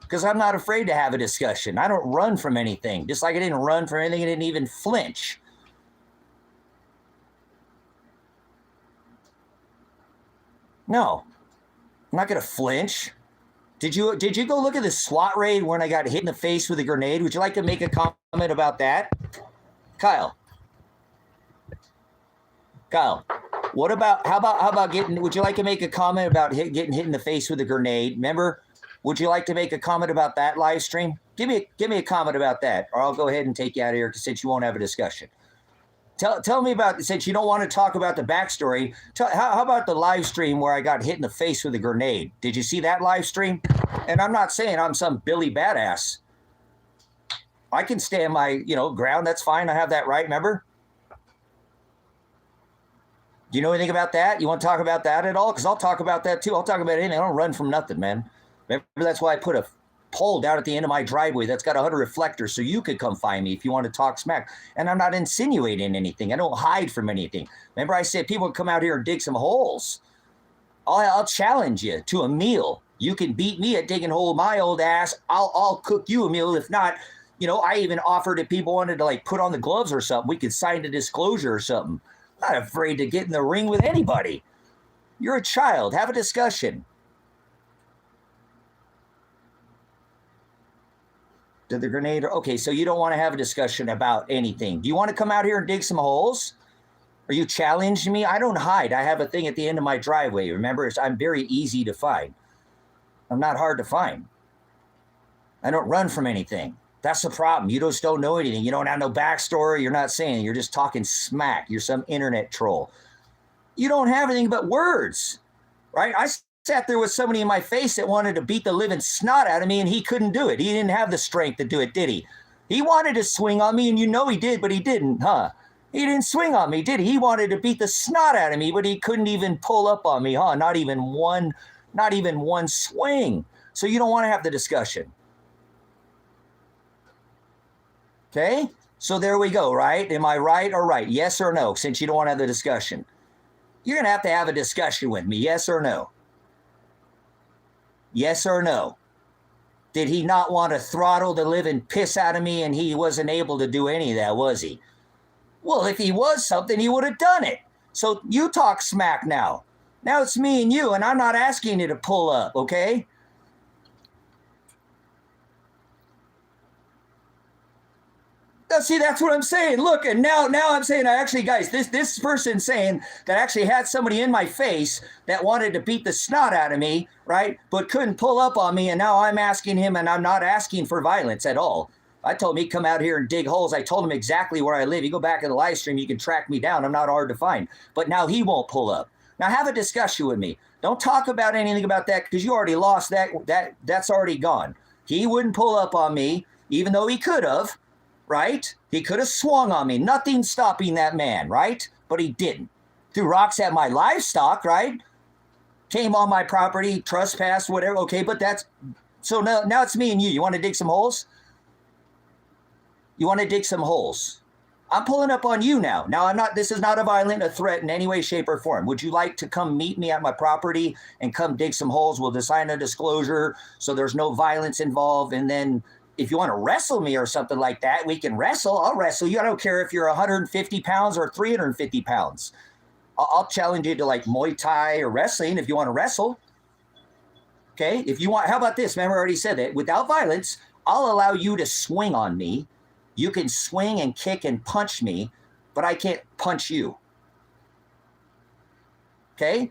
because I'm not afraid to have a discussion. I don't run from anything. Just like I didn't run from anything, I didn't even flinch. No, I'm not going to flinch. Did you go look at the SWAT raid when I got hit in the face with a grenade? Would you like to make a comment about that? Kyle, how about would you like to make a comment about getting hit in the face with a grenade? Remember? Would you like to make a comment about that live stream? Give me a comment about that, or I'll go ahead and take you out of here, since you won't have a discussion. Tell me about, since you don't want to talk about the backstory, how about the live stream where I got hit in the face with a grenade? Did you see that live stream? And I'm not saying I'm some Billy badass. I can stand my ground. That's fine. I have that right, remember? Do you know anything about that? You want to talk about that at all? Because I'll talk about that too. I'll talk about anything. I don't run from nothing, man. Remember, that's why I put a pole down at the end of my driveway that's got 100 reflectors, so you could come find me if you want to talk smack. And I'm not insinuating anything. I don't hide from anything. Remember, I said people come out here and dig some holes. I'll challenge you to a meal. You can beat me at digging a hole my old ass. I'll cook you a meal. If not, I even offered, if people wanted to put on the gloves or something, we could sign a disclosure or something. I'm not afraid to get in the ring with anybody. You're a child. Have a discussion. Did the grenade? Okay, so you don't want to have a discussion about anything. Do you want to come out here and dig some holes? Are you challenging me? I don't hide. I have a thing at the end of my driveway. Remember, I'm very easy to find. I'm not hard to find. I don't run from anything. That's the problem. You just don't know anything. You don't have no backstory. You're not saying. You're just talking smack. You're some internet troll. You don't have anything but words, right? I Sat there with somebody in my face that wanted to beat the living snot out of me, and he couldn't do it. He didn't have the strength to do it, did he? He wanted to swing on me, and you know he did, but he didn't, huh? He didn't swing on me, did he? He wanted to beat the snot out of me, but he couldn't even pull up on me, huh? Not even one swing. So you don't want to have the discussion. Okay? So there we go, right? Am I right or right? Yes or no, since you don't want to have the discussion. You're going to have a discussion with me, yes or no? Yes or no? Did he not want to throttle the living piss out of me, and he wasn't able to do any of that, was he? Well, if he was something, he would have done it. So you talk smack now. Now it's me and you, and I'm not asking you to pull up, okay? Now, see, that's what I'm saying. Look, and now I'm saying, guys, this person saying that actually had somebody in my face that wanted to beat the snot out of me, right, but couldn't pull up on me, and now I'm asking him, and I'm not asking for violence at all. I told him he'd come out here and dig holes. I told him exactly where I live. You go back in the live stream, you can track me down. I'm not hard to find. But now he won't pull up. Now have a discussion with me. Don't talk about anything about that, because you already lost that. That's already gone. He wouldn't pull up on me, even though he could have. Right? He could have swung on me. Nothing stopping that man, right? But he didn't. Threw rocks at my livestock, right? Came on my property, trespassed, whatever. Okay, but that's... So now it's me and you. You want to dig some holes? You want to dig some holes? I'm pulling up on you now. Now, this is not a threat in any way, shape, or form. Would you like to come meet me at my property and come dig some holes? We'll sign a disclosure so there's no violence involved, and then... If you want to wrestle me or something like that, we can wrestle. I'll wrestle you. I don't care if you're 150 pounds or 350 pounds. I'll challenge you to like Muay Thai or wrestling if you want to wrestle. Okay? If you want, how about this? Remember, I already said that. Without violence, I'll allow you to swing on me. You can swing and kick and punch me, but I can't punch you. Okay?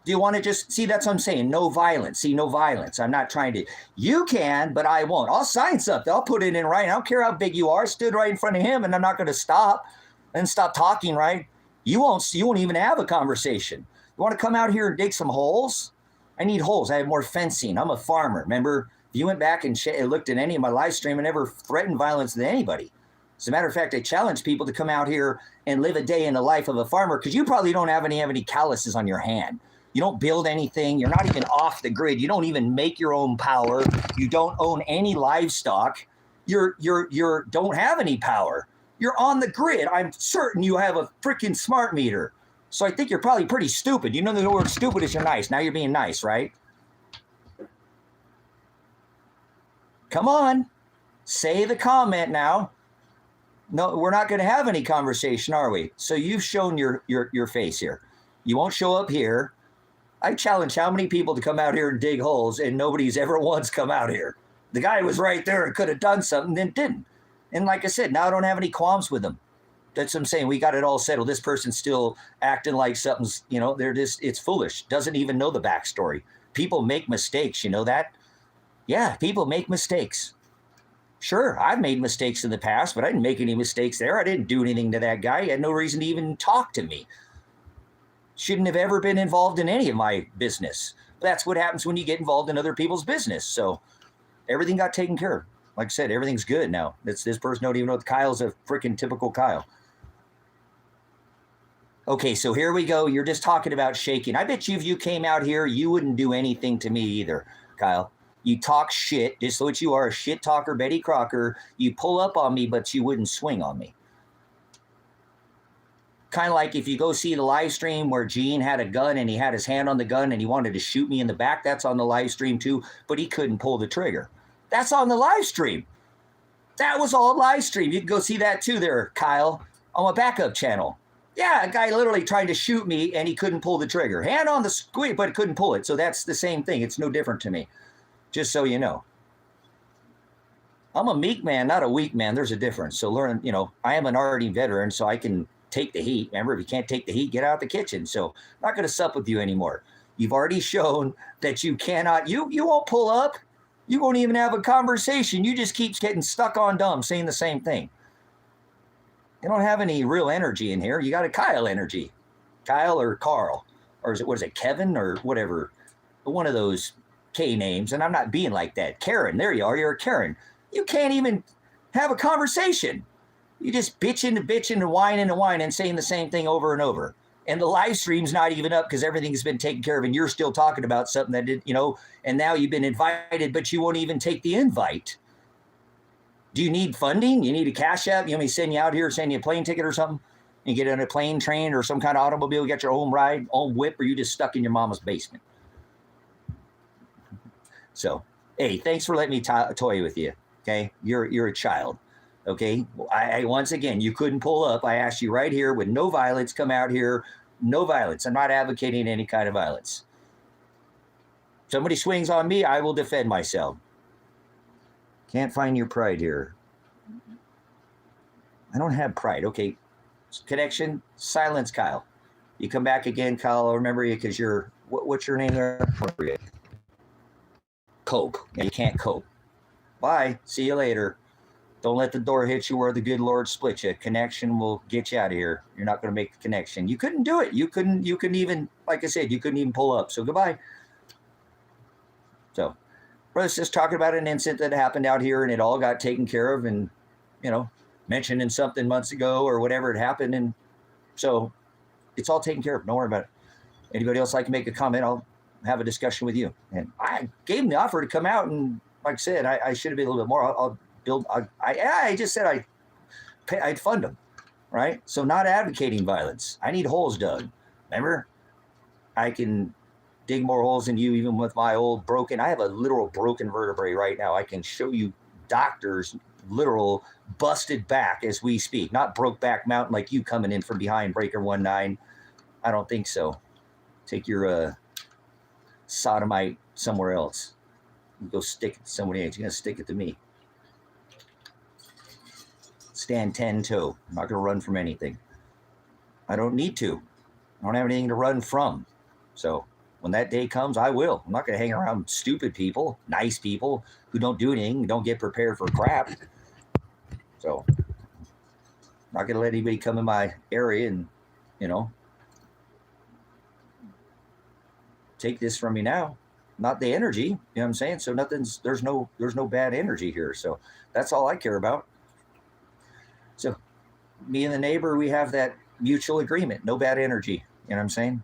Do you want to just, see, that's what I'm saying. No violence. See, no violence. I'm not trying to, you can, but I won't. I'll sign something. I'll put it in writing. I don't care how big you are. I stood right in front of him, and I'm not going to stop talking, right? You won't even have a conversation. You want to come out here and dig some holes? I need holes. I have more fencing. I'm a farmer. Remember, if you went back and looked at any of my live stream, I never threatened violence to anybody. As a matter of fact, I challenge people to come out here and live a day in the life of a farmer, because you probably don't have any calluses on your hand. You don't build anything. You're not even off the grid. You don't even make your own power. You don't own any livestock. You don't have any power. You're on the grid. I'm certain you have a freaking smart meter. So I think you're probably pretty stupid. You know the word stupid is you're nice. Now you're being nice, right? Come on. Say the comment now. No, we're not going to have any conversation, are we? So you've shown your face here. You won't show up here. I challenge how many people to come out here and dig holes, and nobody's ever once come out here. The guy was right there and could have done something, then didn't. And like I said, now I don't have any qualms with him. That's what I'm saying. We got it all settled. This person's still acting like something's, it's foolish. Doesn't even know the backstory. People make mistakes. You know that? Yeah, people make mistakes. Sure, I've made mistakes in the past, but I didn't make any mistakes there. I didn't do anything to that guy. He had no reason to even talk to me. Shouldn't have ever been involved in any of my business. But that's what happens when you get involved in other people's business. So everything got taken care of. Like I said, everything's good now. This person don't even know that Kyle's a freaking typical Kyle. Okay, so here we go. You're just talking about shaking. I bet you if you came out here, you wouldn't do anything to me either, Kyle. You talk shit, just what you are, a shit talker, Betty Crocker. You pull up on me, but you wouldn't swing on me. Kind of like if you go see the live stream where Gene had a gun and he had his hand on the gun and he wanted to shoot me in the back. That's on the live stream too, but he couldn't pull the trigger. That's on the live stream. That was all live stream. You can go see that too there, Kyle, on my backup channel. Yeah, a guy literally tried to shoot me and he couldn't pull the trigger. Hand on the squeak, but couldn't pull it. So that's the same thing. It's no different to me, just so you know. I'm a meek man, not a weak man. There's a difference. So learn, I am an already veteran, so I can take the heat. Remember, if you can't take the heat, get out of the kitchen. So I'm not going to sup with you anymore. You've already shown that you cannot, you won't pull up. You won't even have a conversation. You just keep getting stuck on dumb, saying the same thing. You don't have any real energy in here. You got a Kyle energy. Kyle or Carl. Or what is it, Kevin or whatever. one of those K names, and I'm not being like that. Karen, there you are. You're a Karen. You can't even have a conversation. You just bitching and whining, saying the same thing over and over. And the live stream's not even up because everything's been taken care of, and you're still talking about something that did, and now you've been invited, but you won't even take the invite. Do you need funding? You need a cash app? You want me to send you out here, send you a plane ticket or something? You get on a plane, train, or some kind of automobile, get your own ride, own whip, or you just stuck in your mama's basement? So, hey, thanks for letting me toy with you. Okay, you're a child. Okay, I once again, you couldn't pull up. I asked you right here with no violence. Come out here, no violence. I'm not advocating any kind of violence. Somebody swings on me, I will defend myself. Can't find your pride here. I don't have pride. Okay, connection, silence, Kyle. You come back again, Kyle. I'll remember you because you're, what's your name there? Cope. You can't cope. Bye. See you later. Don't let the door hit you where the good Lord split you. Connection will get you out of here. You're not going to make the connection. You couldn't do it. You couldn't even, like I said, you couldn't even pull up. So goodbye. So, brother's just talking about an incident that happened out here, and it all got taken care of, and, mentioned in something months ago or whatever had happened. And so it's all taken care of. Don't worry about it. Anybody else like to make a comment? I'll have a discussion with you. And I gave him the offer to come out, and like I said, I should have been a little bit more. I'll build. I just said I'd fund them, right? So not advocating violence. I need holes dug. Remember, I can dig more holes than you, even with my old broken. I have a literal broken vertebrae right now. I can show you doctors literal busted back as we speak. Not broke back mountain like you coming in from behind breaker 19. I don't think so. Take your sodomite somewhere else. You go stick it to somebody else. You're going to stick it to me. Stand 10-toe. I'm not going to run from anything. I don't need to. I don't have anything to run from. So when that day comes, I will. I'm not going to hang around stupid people, nice people who don't do anything, don't get prepared for crap. So I'm not going to let anybody come in my area and, take this from me now. Not the energy, you know what I'm saying? So there's no bad energy here. So that's all I care about. So me and the neighbor, we have that mutual agreement. No bad energy, you know what I'm saying?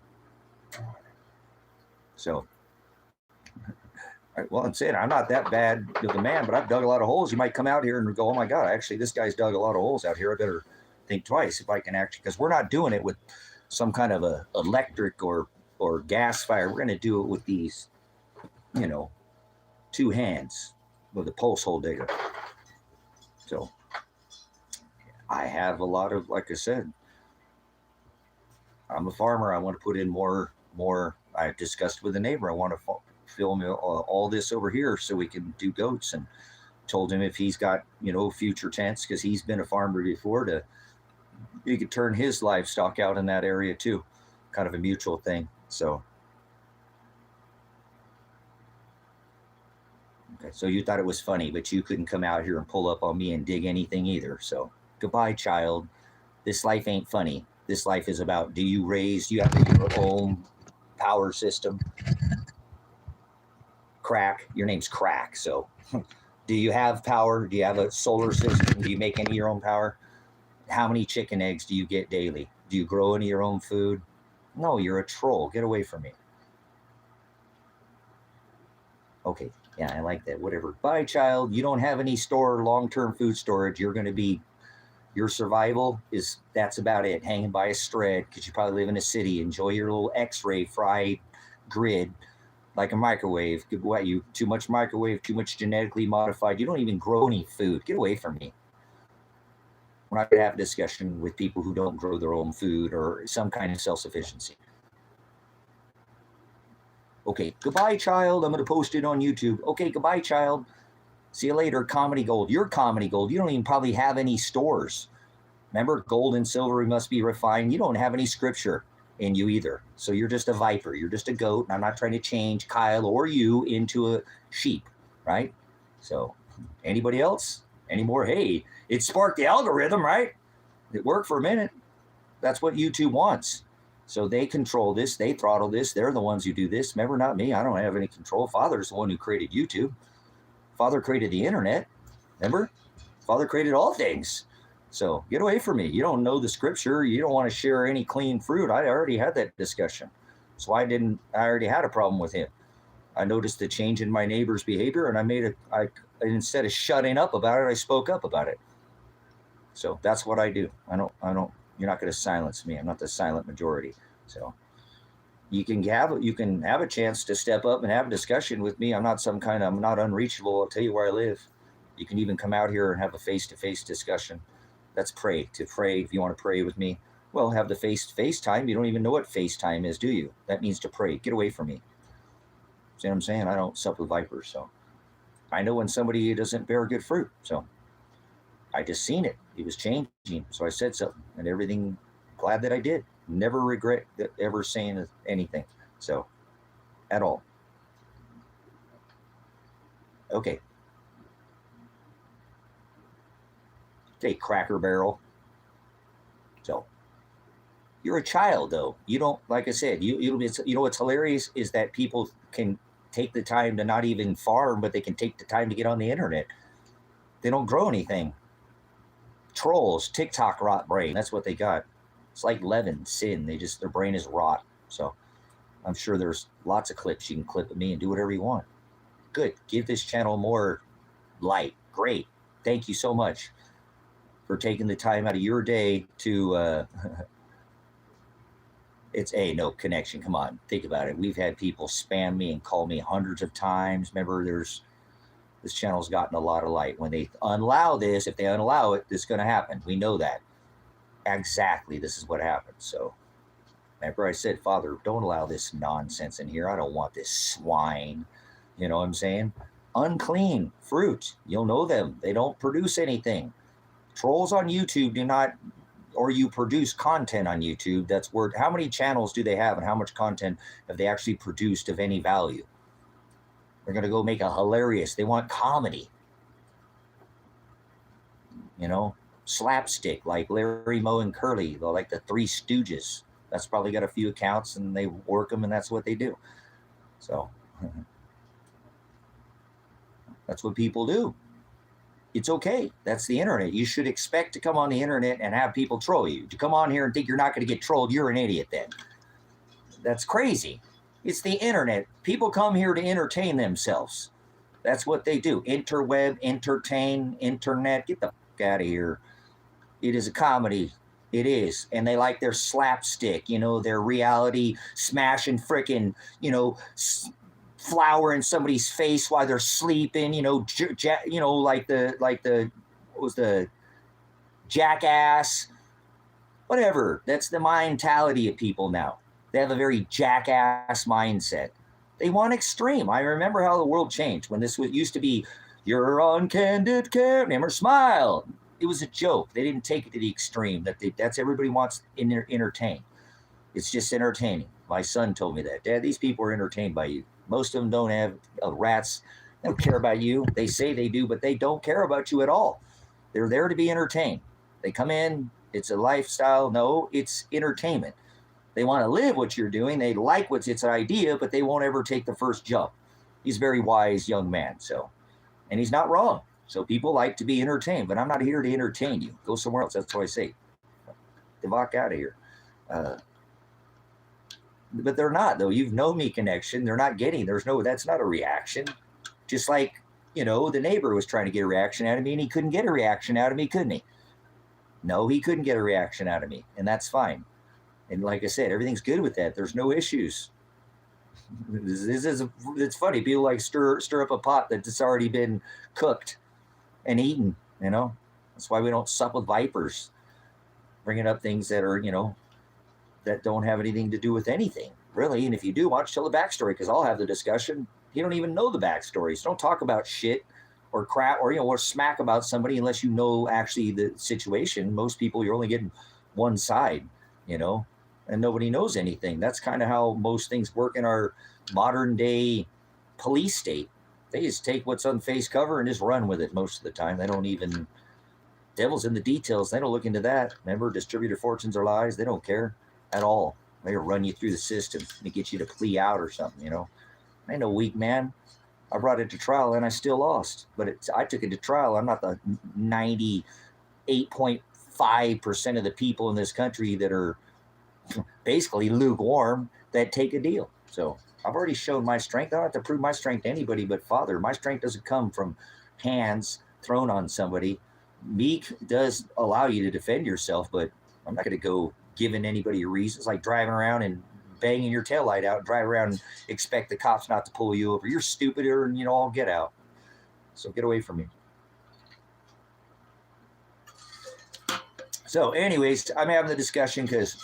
So, well, I'm saying I'm not that bad of a man, but I've dug a lot of holes. You might come out here and go, oh my God, actually this guy's dug a lot of holes out here. I better think twice if I can actually, because we're not doing it with some kind of a electric or gas fire. We're going to do it with these, 2 hands with a pulse hole digger. So I have a lot of, like I said, I'm a farmer. I want to put in more. I discussed with the neighbor. I want to film all this over here so we can do goats, and told him if he's got, future tents, because he's been a farmer before, he could turn his livestock out in that area too. Kind of a mutual thing. So, okay, so you thought it was funny, but you couldn't come out here and pull up on me and dig anything either. So goodbye, child. This life ain't funny. This life is about, do you have your own power system? Crack, your name's Crack. So do you have power? Do you have a solar system? Do you make any of your own power? How many chicken eggs do you get daily? Do you grow any of your own food? No, you're a troll. Get away from me. Okay, yeah, I like that. Whatever. Bye, child. You don't have any long-term food storage. You're going to be, your survival that's about it. Hanging by a thread, because you probably live in a city. Enjoy your little X-ray fried grid like a microwave. What, you too much microwave, too much genetically modified. You don't even grow any food. Get away from me. We're not going to have a discussion with people who don't grow their own food or some kind of self-sufficiency. Okay, goodbye, child. I'm going to post it on YouTube. Okay, goodbye, child. See you later, Comedy Gold. You're Comedy Gold. You don't even probably have any stores. Remember, gold and silver must be refined. You don't have any scripture in you either. So you're just a viper. You're just a goat. And I'm not trying to change Kyle or you into a sheep, right? So anybody else? Any more? Hey, it sparked the algorithm, right? It worked for a minute. That's what YouTube wants. So they control this, they throttle this, they're the ones who do this. Remember, not me. I don't have any control. Father's the one who created YouTube. Father created the internet. Remember? Father created all things. So get away from me. You don't know the scripture. You don't want to share any clean fruit. I already had that discussion. So I already had a problem with him. I noticed the change in my neighbor's behavior, and instead of shutting up about it, I spoke up about it. So that's what I do. You're not going to silence me. I'm not the silent majority. So you can have a chance to step up and have a discussion with me. I'm not unreachable. I'll tell you where I live. You can even come out here and have a face-to-face discussion. That's pray. To pray, if you want to pray with me, well, have the FaceTime. You don't even know what FaceTime is, do you? That means to pray. Get away from me. See what I'm saying? I don't sup with vipers, so I know when somebody doesn't bear good fruit. So I just seen it. He was changing, so I said something, and everything. Glad that I did. Never regret ever saying anything. So, at all. Okay. Okay, Cracker Barrel. So, you're a child, though. You don't, like I said, you know what's hilarious is that people can take the time to not even farm, but they can take the time to get on the internet. They don't grow anything. Trolls, TikTok rot brain. That's what they got. It's like leaven, sin. Their brain is rot. So I'm sure there's lots of clips you can clip at me and do whatever you want. Good. Give this channel more light. Great. Thank you so much for taking the time out of your day to it's no connection. Come on, think about it. We've had people spam me and call me hundreds of times. Remember, this channel's gotten a lot of light. When they unallow this, if they unallow it, this is going to happen. We know that. Exactly, this is what happens. So, remember I said, Father, don't allow this nonsense in here. I don't want this swine. You know what I'm saying? Unclean fruit. You'll know them. They don't produce anything. Trolls on YouTube do not, or you produce content on YouTube. That's word. How many channels do they have, and how much content have they actually produced of any value? They're going to go make a hilarious. They want comedy. You know, slapstick like Larry, Moe, and Curly. They're like the Three Stooges. That's probably got a few accounts, and they work them, and that's what they do. So that's what people do. It's okay. That's the internet. You should expect to come on the internet and have people troll you. To come on here and think you're not going to get trolled, you're an idiot then. That's crazy. It's the internet. People come here to entertain themselves. That's what they do. Interweb, entertain, internet. Get the fuck out of here. It is a comedy. It is. And they like their slapstick, their reality smashing frickin', flour in somebody's face while they're sleeping, like the what was the jackass, whatever. That's the mentality of people now. They have a very jackass mindset. They want extreme. I remember how the world changed when this used to be, you're on candid camera, smile. It was a joke. They didn't take it to the extreme. That's everybody wants entertain. It's just entertaining. My son told me that. Dad, these people are entertained by you. Most of them don't have rats. They don't care about you. They say they do, but they don't care about you at all. They're there to be entertained. They come in. It's a lifestyle. No, it's entertainment. They want to live what you're doing. They like it's an idea, but they won't ever take the first jump. He's a very wise young man, and he's not wrong. So people like to be entertained, but I'm not here to entertain you. Go somewhere else. That's what I say. Get out of here. But they're not, though. You've known me connection. They're not getting. That's not a reaction. Just like, the neighbor was trying to get a reaction out of me, and he couldn't get a reaction out of me, couldn't he? No, he couldn't get a reaction out of me, and that's fine. And like I said, everything's good with that. There's no issues. It's funny. People like stir up a pot that's already been cooked and eaten, That's why we don't sup with vipers. Bringing up things that are, that don't have anything to do with anything, really. And if you do, why don't you tell the backstory? Because I'll have the discussion. You don't even know the backstory. So don't talk about shit or crap or smack about somebody unless you know actually the situation. Most people, you're only getting one side, and nobody knows anything. That's kind of how most things work in our modern day police state. They just take what's on face cover and just run with it most of the time. They don't even, devil's in the details. They don't look into that. Remember, distributor fortunes are lies. They don't care at all. They'll run you through the system to get you to plea out or something, I ain't no weak man. I brought it to trial and I still lost. But I took it to trial. I'm not the 98.5% of the people in this country that are basically lukewarm that take a deal. So I've already shown my strength. I don't have to prove my strength to anybody but Father. My strength doesn't come from hands thrown on somebody. Meek does allow you to defend yourself, but I'm not going to go giving anybody reasons, like driving around and banging your taillight out, drive around and expect the cops not to pull you over. You're stupid, or I'll get out. So get away from me. So anyways, I'm having the discussion because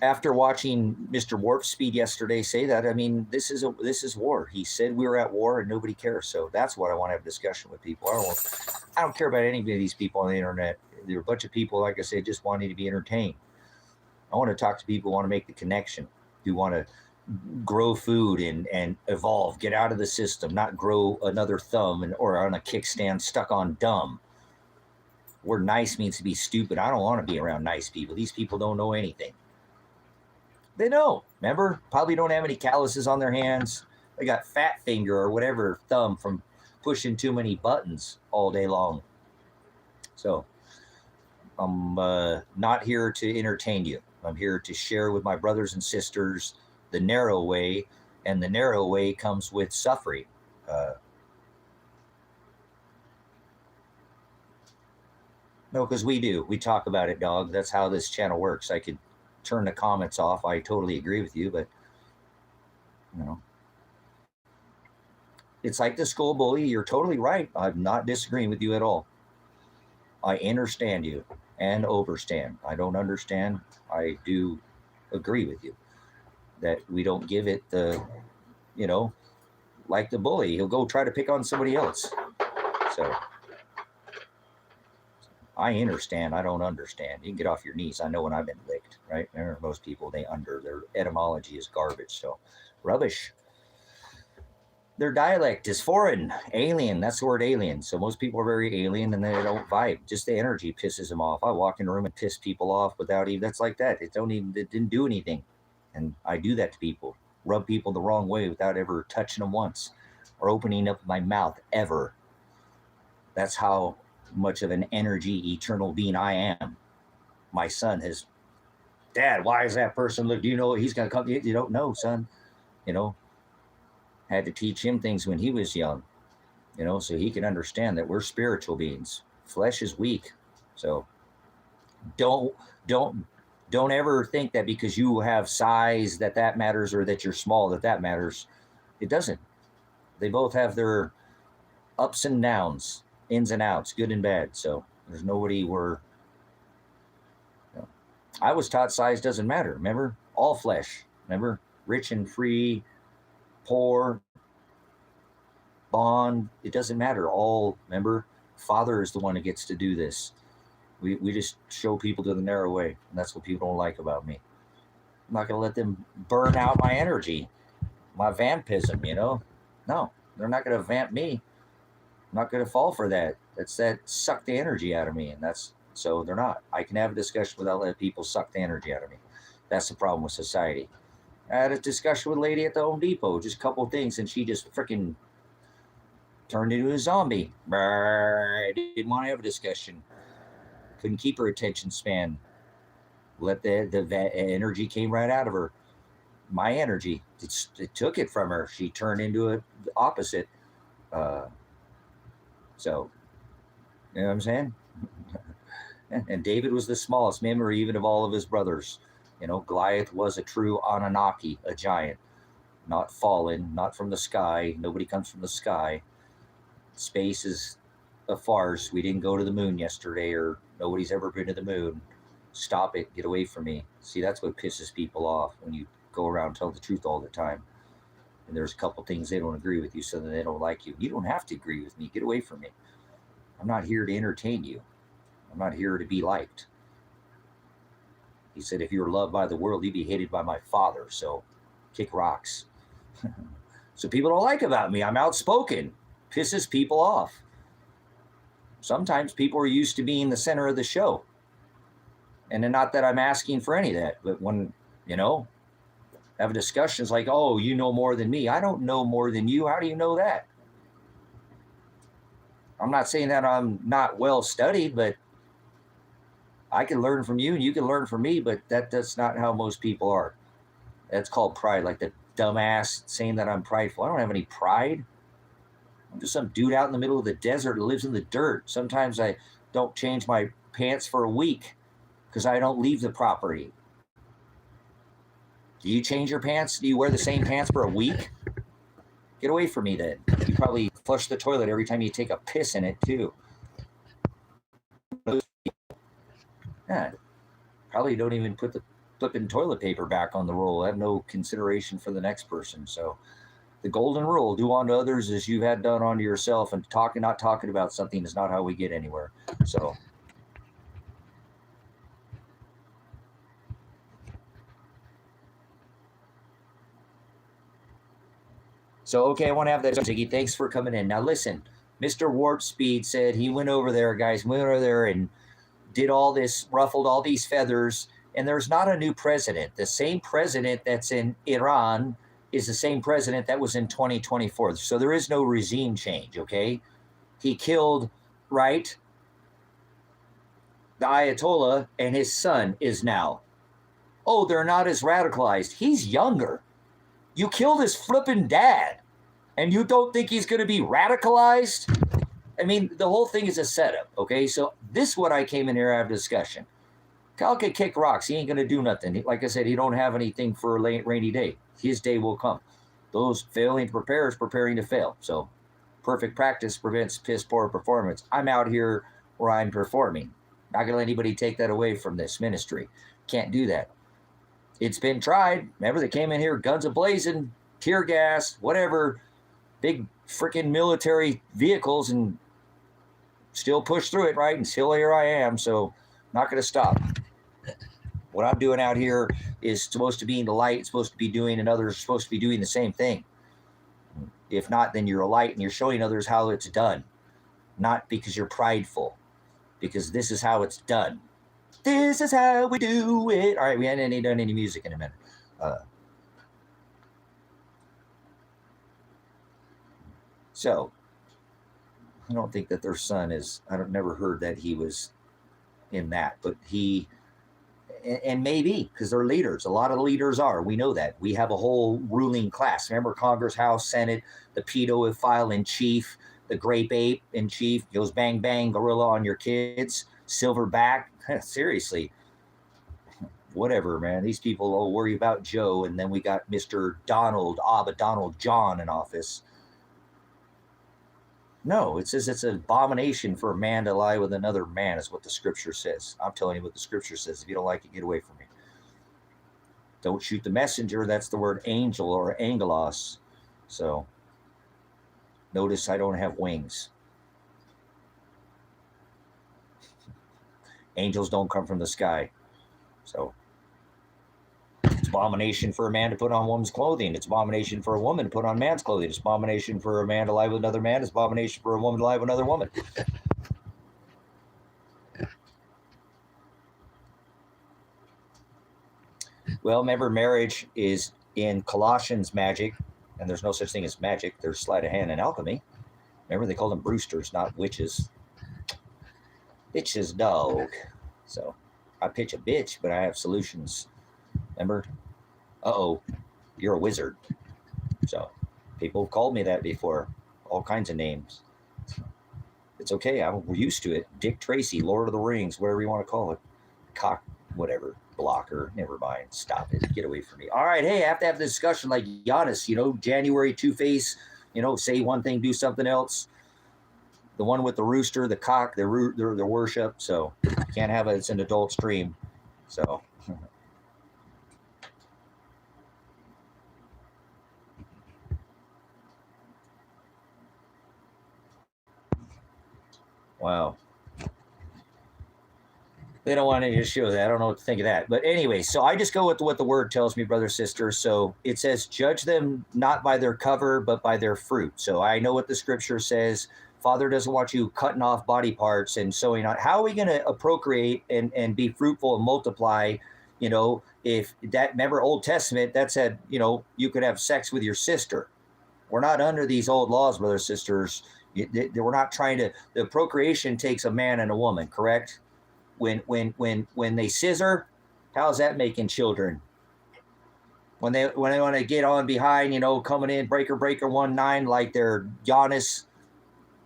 after watching Mr. Warp Speed yesterday say that, I mean, this is war. He said we were at war and nobody cares. So that's what I want to have a discussion with people. I don't care about any of these people on the internet. There are a bunch of people, like I said, just wanting to be entertained. I want to talk to people who want to make the connection, who want to grow food and evolve, get out of the system, not grow another thumb or on a kickstand stuck on dumb. Where nice means to be stupid. I don't want to be around nice people. These people don't know anything. They don't. Remember? Probably don't have any calluses on their hands. They got fat finger or whatever thumb from pushing too many buttons all day long. So I'm not here to entertain you. I'm here to share with my brothers and sisters the narrow way, and the narrow way comes with suffering. No, because we do. We talk about it, dog. That's how this channel works. I could turn the comments off. I totally agree with you, but it's like the school bully. You're totally right. I'm not disagreeing with you at all. I understand you and overstand. I don't understand. I do agree with you that we don't give it the, like the bully. He'll go try to pick on somebody else. So I understand. I don't understand. You can get off your knees. I know when I've been licked, right? Remember, most people, their etymology is garbage. So rubbish. Their dialect is foreign, alien. That's the word, alien. So most people are very alien and they don't vibe. Just the energy pisses them off. I walk in a room and piss people off without even, that's like that. It didn't do anything. And I do that to people, rub people the wrong way without ever touching them once or opening up my mouth ever. That's how much of an energy eternal being I am. My son has, Dad, why is that person look? Do you know he's going to come? You don't know, son. Had to teach him things when he was young, so he can understand that we're spiritual beings. Flesh is weak. So don't ever think that because you have size that matters, or that you're small that matters. It doesn't. They both have their ups and downs, ins and outs, good and bad. So there's nobody where I was taught size doesn't matter. Remember, all flesh. Remember, rich and free, poor, bond, it doesn't matter. All, remember, Father is the one that gets to do this. We just show people to the narrow way, and that's what people don't like about me. I'm not going to let them burn out my energy, my vampism, No, they're not going to vamp me. I'm not going to fall for that. That's that suck the energy out of me, and so they're not. I can have a discussion without letting people suck the energy out of me. That's the problem with society. I had a discussion with a lady at the Home Depot, just a couple of things, and she just freaking turned into a zombie. I didn't want to have a discussion. Couldn't keep her attention span. Let the energy came right out of her. My energy, it took it from her. She turned into the opposite. So, you know what I'm saying? And David was the smallest member even of all of his brothers. Goliath was a true Anunnaki, a giant, not fallen, not from the sky. Nobody comes from the sky. Space is a farce. We didn't go to the moon yesterday, or nobody's ever been to the moon. Stop it. Get away from me. See, that's what pisses people off when you go around telling the truth all the time. And there's a couple things they don't agree with you, so that they don't like you. You don't have to agree with me. Get away from me. I'm not here to entertain you. I'm not here to be liked. He said, if you were loved by the world, you'd be hated by my Father. So kick rocks. So people don't like about me. I'm outspoken. Pisses people off. Sometimes people are used to being the center of the show. And then not that I'm asking for any of that, but when, have discussions like, oh, you know more than me. I don't know more than you. How do you know that? I'm not saying that I'm not well studied, but I can learn from you and you can learn from me, but that's not how most people are. That's called pride, like the dumbass saying that I'm prideful. I don't have any pride. I'm just some dude out in the middle of the desert who lives in the dirt. Sometimes I don't change my pants for a week because I don't leave the property. Do you change your pants? Do you wear the same pants for a week? Get away from me then. You probably flush the toilet every time you take a piss in it too. Yeah, probably don't even put the flipping toilet paper back on the roll. I have no consideration for the next person. So the golden rule, do unto others as you had done unto yourself, and not talking about something is not how we get anywhere. So okay, I want to have that. Ziggy, thanks for coming in. Now listen, Mr. Warp Speed said he went over there, guys, went over there and did all this, ruffled all these feathers, and there's not a new president. The same president that's in Iran is the same president that was in 2024. So there is no regime change, okay? He killed, right, the Ayatollah, and his son is now. Oh, they're not as radicalized. He's younger. You killed his flipping dad, and you don't think he's going to be radicalized? I mean, the whole thing is a setup, okay? So this is what I came in here to have a discussion. Kyle can kick rocks. He ain't going to do nothing. Like I said, he don't have anything for a rainy day. His day will come. Those failing to prepare is preparing to fail. So perfect practice prevents piss poor performance. I'm out here where I'm performing. Not going to let anybody take that away from this ministry. Can't do that. It's been tried. Remember, they came in here, guns a-blazing, tear gas, whatever, big freaking military vehicles, and still push through it, right? And still here I am, so not going to stop. What I'm doing out here is supposed to be in the light, it's supposed to be doing, and others are supposed to be doing the same thing. If not, then you're a light and you're showing others how it's done. Not because you're prideful, because this is how it's done. This is how we do it. All right, we haven't done any music in a minute. So, I don't think that their son is, never heard that he was in that, but he, and maybe, because they're leaders. A lot of leaders are. We know that. We have a whole ruling class. Remember Congress, House, Senate, the pedophile in chief, the grape ape in chief, goes bang, bang, gorilla on your kids, silverback. Seriously, whatever, man. These people all worry about Joe, and then we got Mr. Donald John in office. No, it says it's an abomination for a man to lie with another man, is what the scripture says. I'm telling you what the scripture says. If you don't like it, get away from me. Don't shoot the messenger. That's the word angel or angelos. So notice I don't have wings. Angels don't come from the sky. So it's abomination for a man to put on woman's clothing. It's abomination for a woman to put on man's clothing. It's abomination for a man to lie with another man. It's abomination for a woman to lie with another woman. Well, remember, marriage is in Colossians magic, and there's no such thing as magic. There's sleight of hand and alchemy. Remember, they called them Brewsters, not witches. Bitch's dog. So I pitch a bitch, but I have solutions. Remember? Uh-oh, you're a wizard. So people have called me that before, all kinds of names. It's okay, I'm used to it. Dick Tracy, Lord of the Rings, whatever you want to call it. Cock, whatever, blocker, never mind. Stop it, get away from me. All right, hey, I have to have the discussion like Giannis, January Two-Face, say one thing, do something else. The one with the rooster, the cock, the worship. So can't have it. It's an adult stream. So wow. They don't want to show that. I don't know what to think of that. But anyway, so I just go with what the word tells me, brother, sister. So it says, judge them not by their cover, but by their fruit. So I know what the scripture says. Father doesn't want you cutting off body parts and sewing on. How are we going to procreate and be fruitful and multiply? If that, remember Old Testament, that said, you could have sex with your sister. We're not under these old laws, brothers and sisters. We're not trying to. The procreation takes a man and a woman, correct? When they scissor, how's that making children? When they want to get on behind, coming in breaker 1-9 like they're Giannis,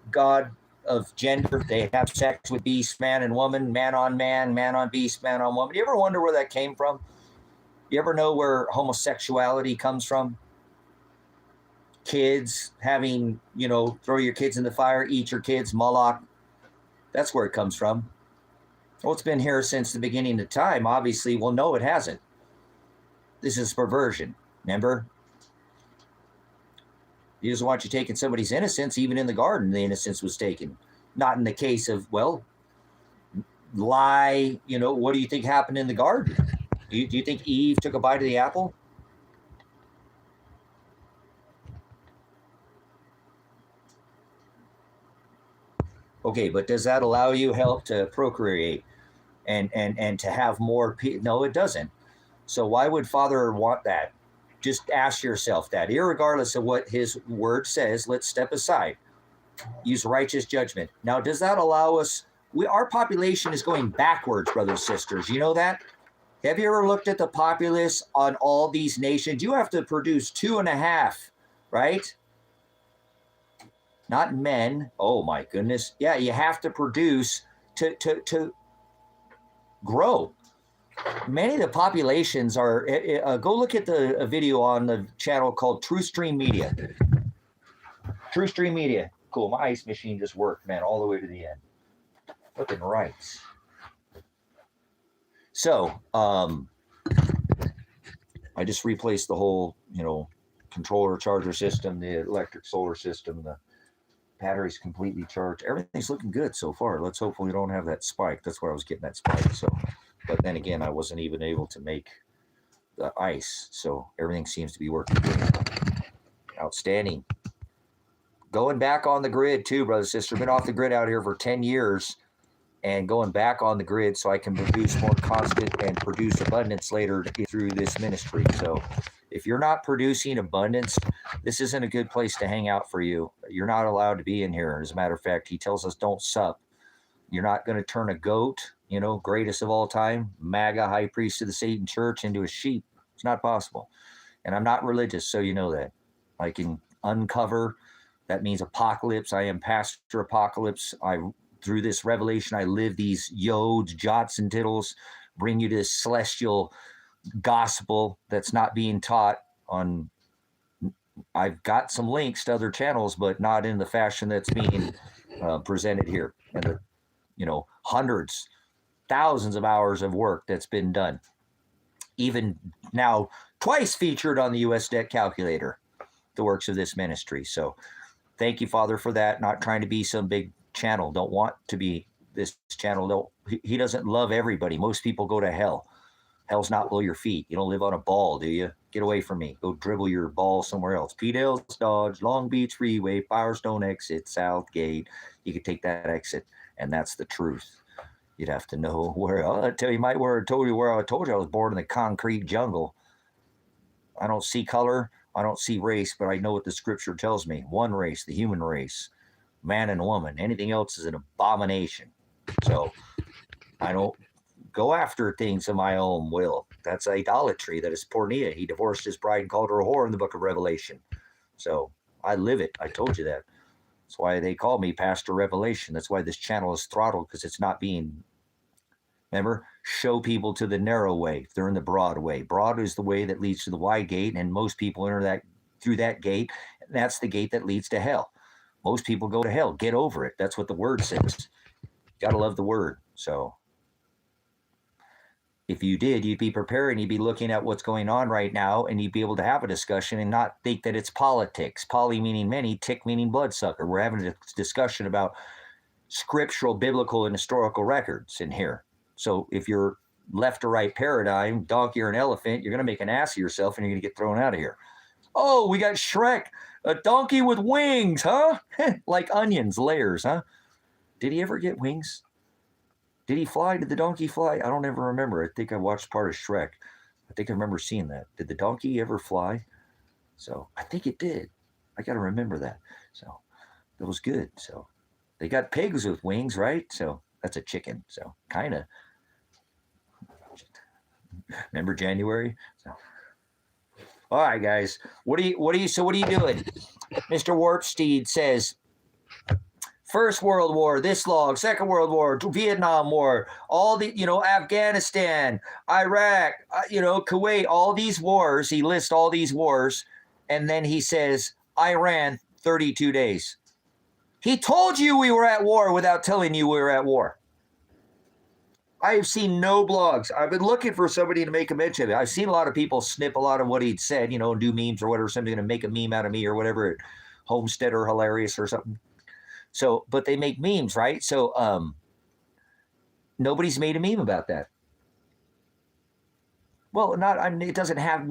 god of gender, they have sex with beast, man and woman, man on beast, man on woman. You ever wonder where that came from? You ever know where homosexuality comes from? Kids having, throw your kids in the fire, eat your kids, Moloch. That's where it comes from. Well, it's been here since the beginning of time, obviously. Well, no, it hasn't. This is perversion, remember? He doesn't want you taking somebody's innocence. Even in the garden, the innocence was taken. Not in the case of, lie. What do you think happened in the garden? Do you think Eve took a bite of the apple? Okay, but does that allow you help to procreate and to have more people? No, it doesn't. So why would Father want that? Just ask yourself that. Irregardless of what his word says, let's step aside. Use righteous judgment. Now, does that allow us? Our population is going backwards, brothers and sisters. You know that? Have you ever looked at the populace on all these nations? You have to produce 2.5, right? Not men. Oh my goodness. Yeah, you have to produce to grow. Many of the populations are, go look at the video on the channel called True Stream Media. True Stream Media. Cool. My ice machine just worked, man, all the way to the end. Looking right. So, I just replaced the whole, controller charger system, the electric solar system, the battery's completely charged. Everything's looking good so far. Let's hope we don't have that spike. That's where I was getting that spike. So, but then again, I wasn't even able to make the ice. So everything seems to be working good. Outstanding. Going back on the grid too, brother, sister. Been off the grid out here for 10 years and going back on the grid so I can produce more constant and produce abundance later through this ministry. So if you're not producing abundance, this isn't a good place to hang out for you. You're not allowed to be in here. As a matter of fact, he tells us don't sup. You're not going to turn a goat, greatest of all time, MAGA high priest of the Satan church, into a sheep. It's not possible. And I'm not religious, so you know that. I can uncover. That means apocalypse. I am Pastor Apocalypse. Through this revelation, I live these yods, jots, and tittles, bring you to this celestial gospel that's not being taught on. I've got some links to other channels, but not in the fashion that's being presented here. And hundreds, thousands of hours of work that's been done. Even now, twice featured on the U.S. Debt Calculator, the works of this ministry. So thank you, Father, for that. Not trying to be some big channel. Don't want to be this channel. He doesn't love everybody. Most people go to hell. Hell's not below your feet. You don't live on a ball, do you? Get away from me. Go dribble your ball somewhere else. P-Dale's Dodge, Long Beach Freeway, Firestone exit, Southgate. You could take that exit, and that's the truth. You'd have to know where. I tell you, I told you I was born in the concrete jungle. I don't see color. I don't see race, but I know what the scripture tells me. One race, the human race, man and woman. Anything else is an abomination. So I don't go after things of my own will. That's idolatry. That is pornea. He divorced his bride and called her a whore in the book of Revelation. So I live it. I told you that. That's why they call me Pastor Revelation. That's why this channel is throttled, because it's not being, remember, show people to the narrow way. They're in the broad way. Broad is the way that leads to the wide gate, and most people enter that through that gate. And that's the gate that leads to hell. Most people go to hell. Get over it. That's what the word says. Got to love the word. So if you did, you'd be preparing, you'd be looking at what's going on right now, and you'd be able to have a discussion and not think that it's politics. Poly meaning many, tick meaning bloodsucker. We're having a discussion about scriptural, biblical, and historical records in here. So if you're left or right paradigm, donkey or an elephant, you're going to make an ass of yourself and you're going to get thrown out of here. Oh, we got Shrek, a donkey with wings, huh? Like onions, layers, huh? Did he ever get wings? Did he fly? Did the donkey fly? I don't ever remember. I think I watched part of Shrek. I think I remember seeing that. Did the donkey ever fly? So I think it did. I got to remember that. So that was good. So they got pigs with wings, right? So that's a chicken. So kind of. Remember January? So. All right, guys. What are you doing? Mr. Warpsteed says, First World War, this long, Second World War, Vietnam War, all the, Afghanistan, Iraq, Kuwait, all these wars. He lists all these wars. And then he says, Iran, 32 days. He told you we were at war without telling you we were at war. I have seen no blogs. I've been looking for somebody to make a mention of it. I've seen a lot of people snip a lot of what he'd said, and do memes or whatever. Somebody's going to make a meme out of me or whatever. Homesteader hilarious or something. So, but they make memes, right? So, nobody's made a meme about that. Well, it doesn't have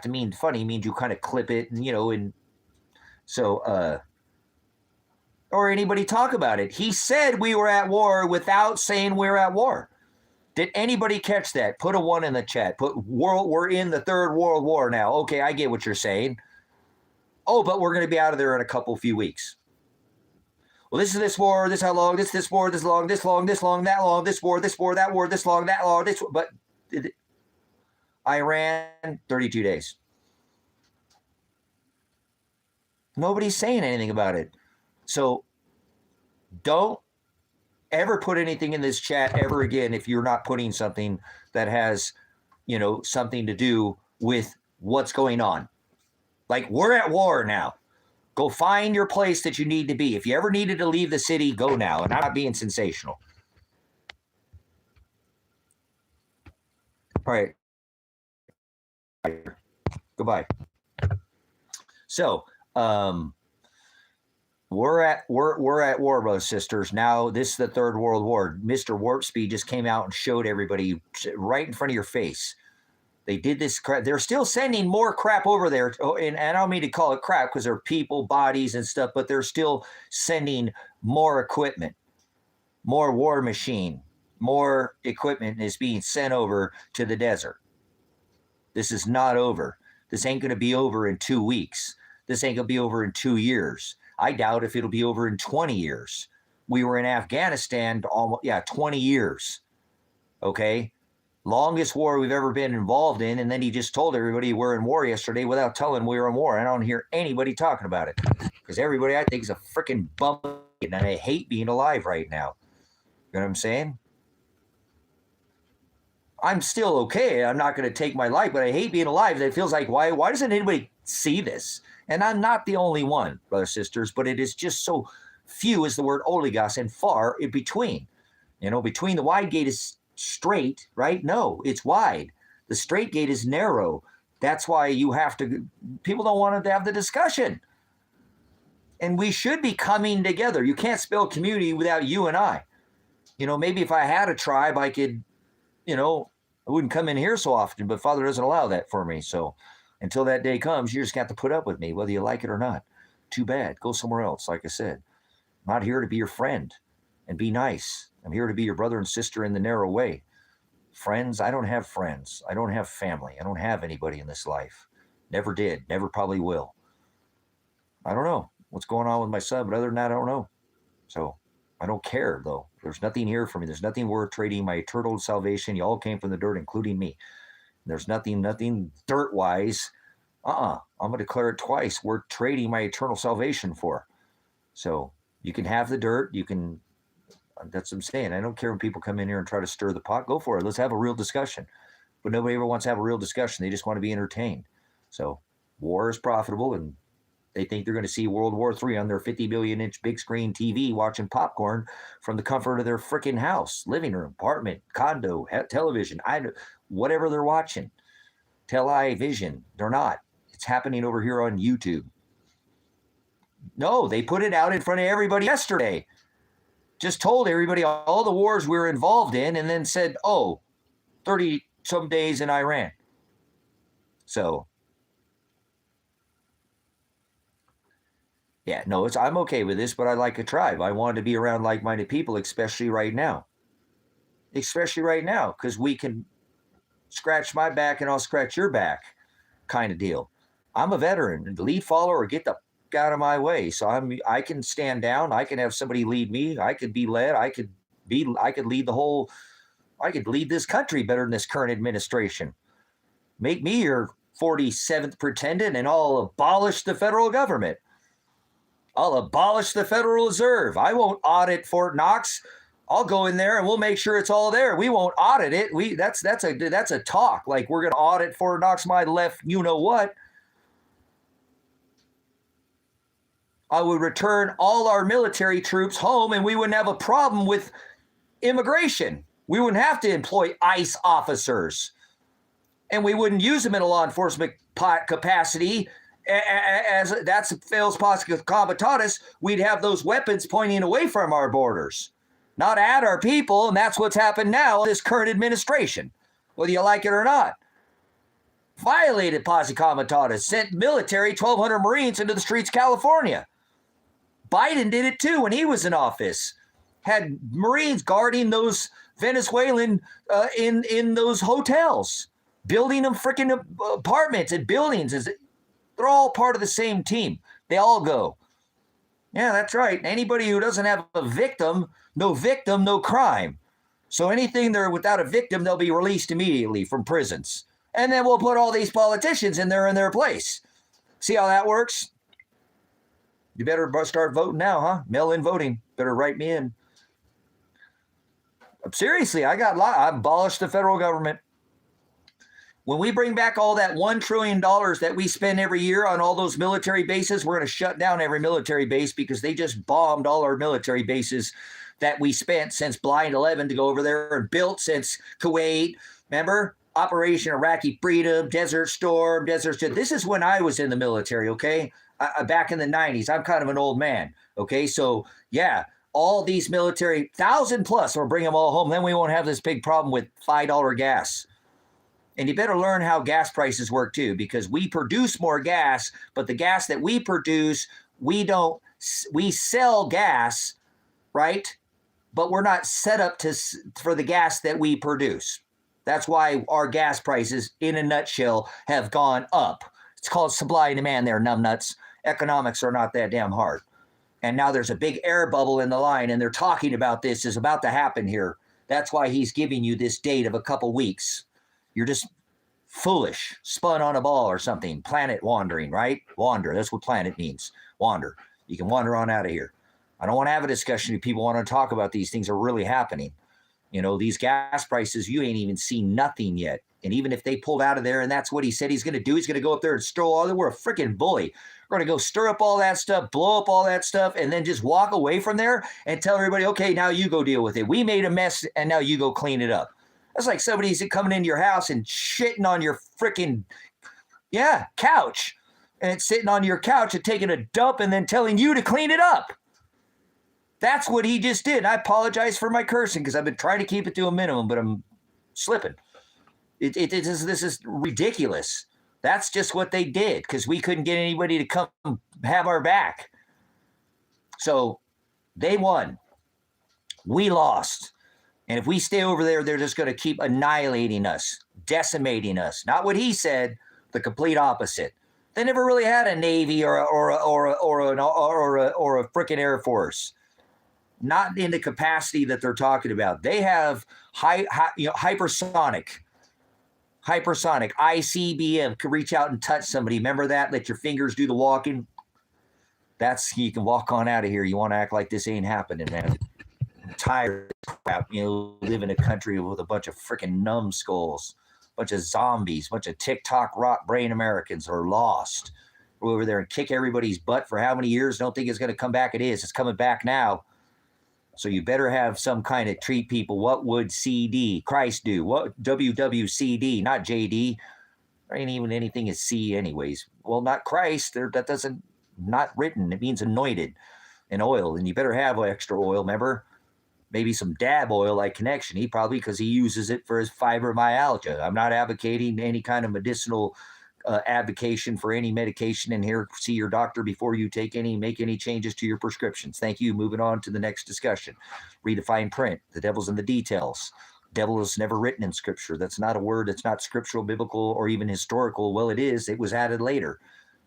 to mean funny. It means you kind of clip it and, so, or anybody talk about it. He said we were at war without saying we're at war. Did anybody catch that? Put a 1 in the chat. We're in the Third World War now. Okay, I get what you're saying. Oh, but we're going to be out of there in a few weeks. Well, this is this war, this how long, this war, this long, that long, this war, that war, this long, that long, but Iran, 32 days. Nobody's saying anything about it. So don't ever put anything in this chat ever again if you're not putting something that has, something to do with what's going on. Like, we're at war now. Go find your place that you need to be. If you ever needed to leave the city, go now. And I'm not being sensational. All right. Goodbye. So, we're at war, brothers, sisters. Now, this is the Third World War. Mr. Warpspeed just came out and showed everybody right in front of your face. They did this crap. They're still sending more crap over there. And I don't mean to call it crap because they're people, bodies, and stuff, but they're still sending more equipment, more war machine, more equipment is being sent over to the desert. This is not over. This ain't going to be over in 2 weeks. This ain't going to be over in 2 years. I doubt if it'll be over in 20 years. We were in Afghanistan 20 years. Okay? Longest war we've ever been involved in, and then he just told everybody we're in war yesterday without telling we were in war. I don't hear anybody talking about it because everybody I think is a freaking bum, and I hate being alive right now. You know what I'm saying? I'm still okay. I'm not going to take my life, but I hate being alive. It feels like, why doesn't anybody see this? And I'm not the only one, brothers, sisters, but it is just so few is the word oligos and far in between. Between the wide gate is straight, right? No, it's wide. The straight gate is narrow. That's why people don't want to have the discussion. And we should be coming together. You can't spell community without you and I. Maybe if I had a tribe, I could, I wouldn't come in here so often, but Father doesn't allow that for me. So until that day comes, you just got to put up with me, whether you like it or not. Too bad. Go somewhere else. Like I said, I'm not here to be your friend and be nice. I'm here to be your brother and sister in the narrow way. Friends, I don't have friends. I don't have family. I don't have anybody in this life. Never did. Never probably will. I don't know what's going on with my son, but other than that, I don't know. So I don't care, though. There's nothing here for me. There's nothing worth trading my eternal salvation. You all came from the dirt, including me. There's nothing dirt-wise. I'm going to declare it twice. We're trading my eternal salvation for. So you can have the dirt. You can... That's what I'm saying. I don't care when people come in here and try to stir the pot. Go for it. Let's have a real discussion. But nobody ever wants to have a real discussion. They just want to be entertained. So war is profitable, and they think they're going to see World War III on their 50 million-inch big screen TV watching popcorn from the comfort of their freaking house, living room, apartment, condo, television, whatever they're watching. Television. They're not. It's happening over here on YouTube. No, they put it out in front of everybody yesterday. Just told everybody all the wars we were involved in and then said, 30-some days in Iran. So Yeah, no, I'm okay with this, but I like a tribe. I want to be around like-minded people, especially right now. Especially right now, because we can scratch my back and I'll scratch your back kind of deal. I'm a veteran, lead follower, or get the out of my way. So I can stand down. I can have somebody lead me. I could be led. I could lead the whole. I could lead this country better than this current administration. Make me your 47th pretendant, and I'll abolish the federal government. I'll abolish the Federal Reserve. I won't audit Fort Knox. I'll go in there and we'll make sure it's all there. We won't audit it. That's a talk. Like we're gonna audit Fort Knox, my left, you know what? I would return all our military troops home and we wouldn't have a problem with immigration. We wouldn't have to employ ICE officers. And we wouldn't use them in a law enforcement capacity. As that's fails comitatus, we'd have those weapons pointing away from our borders, not at our people. And that's what's happened now in this current administration, whether you like it or not. Violated posse comitatus, sent military 1,200 Marines into the streets of California. Biden did it too when he was in office. Had Marines guarding those Venezuelan in those hotels, building them freaking apartments and buildings. They're all part of the same team. They all go. Yeah, that's right. Anybody who doesn't have a victim, no crime. So anything they're without a victim, they'll be released immediately from prisons. And then we'll put all these politicians in their place. See how that works? You better start voting now, huh? Mail-in voting. Better write me in. Seriously, I abolished the federal government. When we bring back all that $1 trillion that we spend every year on all those military bases, we're going to shut down every military base because they just bombed all our military bases that we spent since Blind 11 to go over there and built since Kuwait. Remember? Operation Iraqi Freedom, Desert Storm. This is when I was in the military, okay? Back in the 90s. I'm kind of an old man, okay? So, yeah, all these military, 1,000 plus, we'll bring them all home. Then we won't have this big problem with $5 gas. And you better learn how gas prices work too, because we produce more gas, but the gas that we produce, we sell gas, right? But we're not set up for the gas that we produce. That's why our gas prices, in a nutshell, have gone up. It's called supply and demand there, numbnuts. Economics are not that damn hard. And now there's a big air bubble in the line, and they're talking about this is about to happen here. That's why he's giving you this date of a couple weeks. You're just foolish, spun on a ball or something. Planet wandering, right? Wander. That's what planet means. Wander. You can wander on out of here. I don't want to have a discussion if people want to talk about these things are really happening. You know, these gas prices, you ain't even seen nothing yet. And even if they pulled out of there and that's what he said he's going to do, he's going to go up there and stir all that. We're a freaking bully. We're going to go stir up all that stuff, blow up all that stuff, and then just walk away from there and tell everybody, okay, now you go deal with it. We made a mess and now you go clean it up. That's like somebody's coming into your house and shitting on your freaking, couch. And it's sitting on your couch and taking a dump and then telling you to clean it up. That's what he just did. I apologize for my cursing because I've been trying to keep it to a minimum, but I'm slipping. This is ridiculous. That's just what they did because we couldn't get anybody to come have our back. So they won. We lost. And if we stay over there, they're just going to keep annihilating us, decimating us. Not what he said, the complete opposite. They never really had a Navy or a frickin' Air Force. Not in the capacity that they're talking about. They have hypersonic, ICBM, could reach out and touch somebody. Remember that? Let your fingers do the walking. You can walk on out of here. You want to act like this ain't happening, man. I'm tired of crap. Live in a country with a bunch of freaking numbskulls, bunch of zombies, bunch of TikTok rot brain Americans are lost. Go over there and kick everybody's butt for how many years? Don't think it's going to come back. It is. It's coming back now. So you better have some kind of treat people. What would Christ do? What WWCD, not JD. There ain't even anything is C anyways. Well, not Christ. That doesn't, not written. It means anointed and oil. And you better have extra oil, remember? Maybe some dab oil like Connection. He probably, because he uses it for his fibromyalgia. I'm not advocating any kind of medicinal advocation for any medication in here. See your doctor before you make any changes to your prescriptions. Thank you. Moving on to the next discussion. Redefine print. The devil's in the details. Devil is never written in Scripture. That's not a word. It's not scriptural, biblical, or even historical. Well, it is. It was added later.